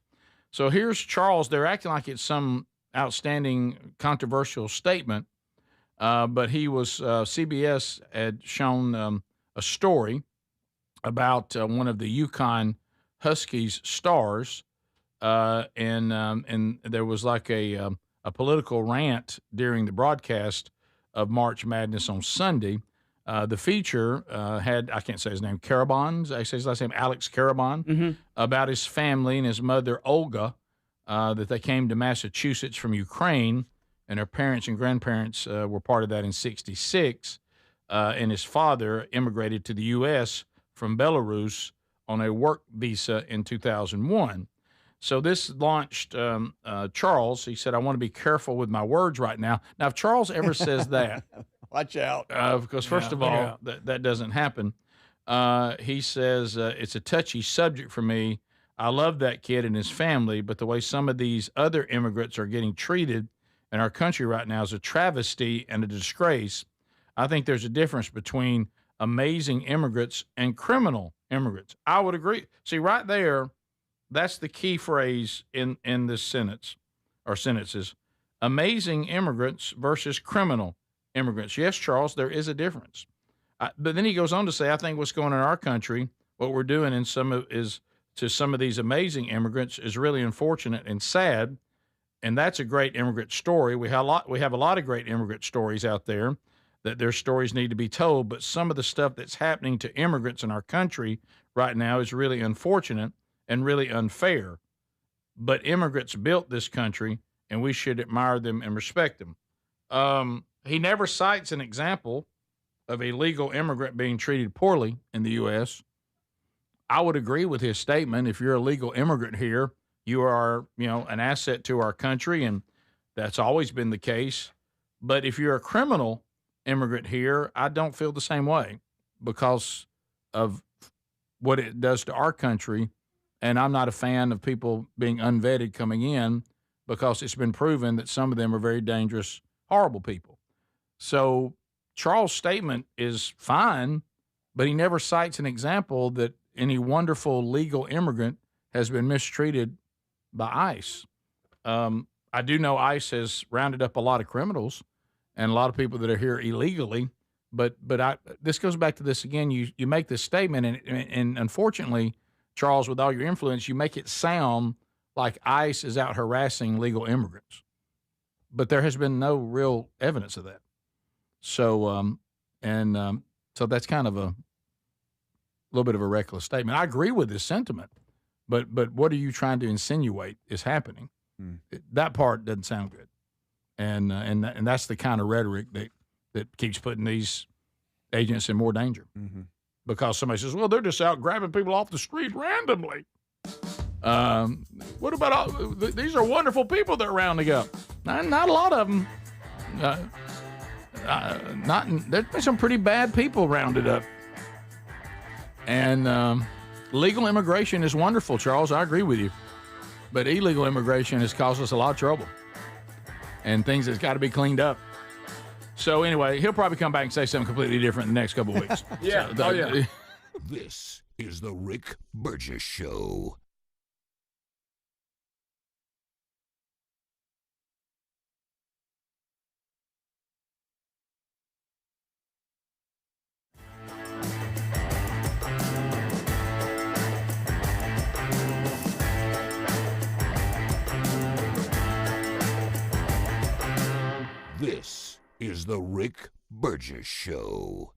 so here's Charles. They're acting like it's some outstanding controversial statement, but he was CBS had shown a story about one of the Yukon Huskies stars, and there was like a political rant during the broadcast of March Madness on Sunday. The feature had, I can't say his name, Karabon, I say his last name, Alex Karabon, about his family and his mother, Olga, that they came to Massachusetts from Ukraine, and her parents and grandparents were part of that in 1966, and his father immigrated to the U.S. from Belarus on a work visa in 2001. So this launched Charles. He said, I want to be careful with my words right now. Now, if Charles ever says that, watch out. Because first of all, that doesn't happen. He says, it's a touchy subject for me. I love that kid and his family, but the way some of these other immigrants are getting treated in our country right now is a travesty and a disgrace. I think there's a difference between amazing immigrants and criminal immigrants. I would agree. See, right there, that's the key phrase in this sentence or sentences. Amazing immigrants versus criminal immigrants. Yes, Charles, there is a difference. But then he goes on to say, I think what's going on in our country, what we're doing to some of these amazing immigrants is really unfortunate and sad. And that's a great immigrant story. We have a lot of great immigrant stories out there that their stories need to be told. But some of the stuff that's happening to immigrants in our country right now is really unfortunate and really unfair. But immigrants built this country, and we should admire them and respect them. He never cites an example of a legal immigrant being treated poorly in the U.S. I would agree with his statement. If you're a legal immigrant here, you are, an asset to our country, and that's always been the case. But if you're a criminal immigrant here, I don't feel the same way because of what it does to our country. And I'm not a fan of people being unvetted coming in because it's been proven that some of them are very dangerous, horrible people. So Charles' statement is fine, but he never cites an example that any wonderful legal immigrant has been mistreated by ICE. I do know ICE has rounded up a lot of criminals and a lot of people that are here illegally, but this goes back to this again. You make this statement, and unfortunately, Charles, with all your influence, you make it sound like ICE is out harassing legal immigrants, but there has been no real evidence of that. So, so that's kind of a little bit of a reckless statement. I agree with this sentiment, but what are you trying to insinuate is happening? That part doesn't sound good, and that's the kind of rhetoric that keeps putting these agents in more danger. Because somebody says, well, they're just out grabbing people off the street randomly. What about these are wonderful people they're rounding up? Not a lot of them. There's been some pretty bad people rounded up. And legal immigration is wonderful, Charles. I agree with you. But illegal immigration has caused us a lot of trouble. And things that's got to be cleaned up. So anyway, he'll probably come back and say something completely different in the next couple of weeks. Yeah. So, yeah. This is the Rick Burgess Show. This is the Rick Burgess Show.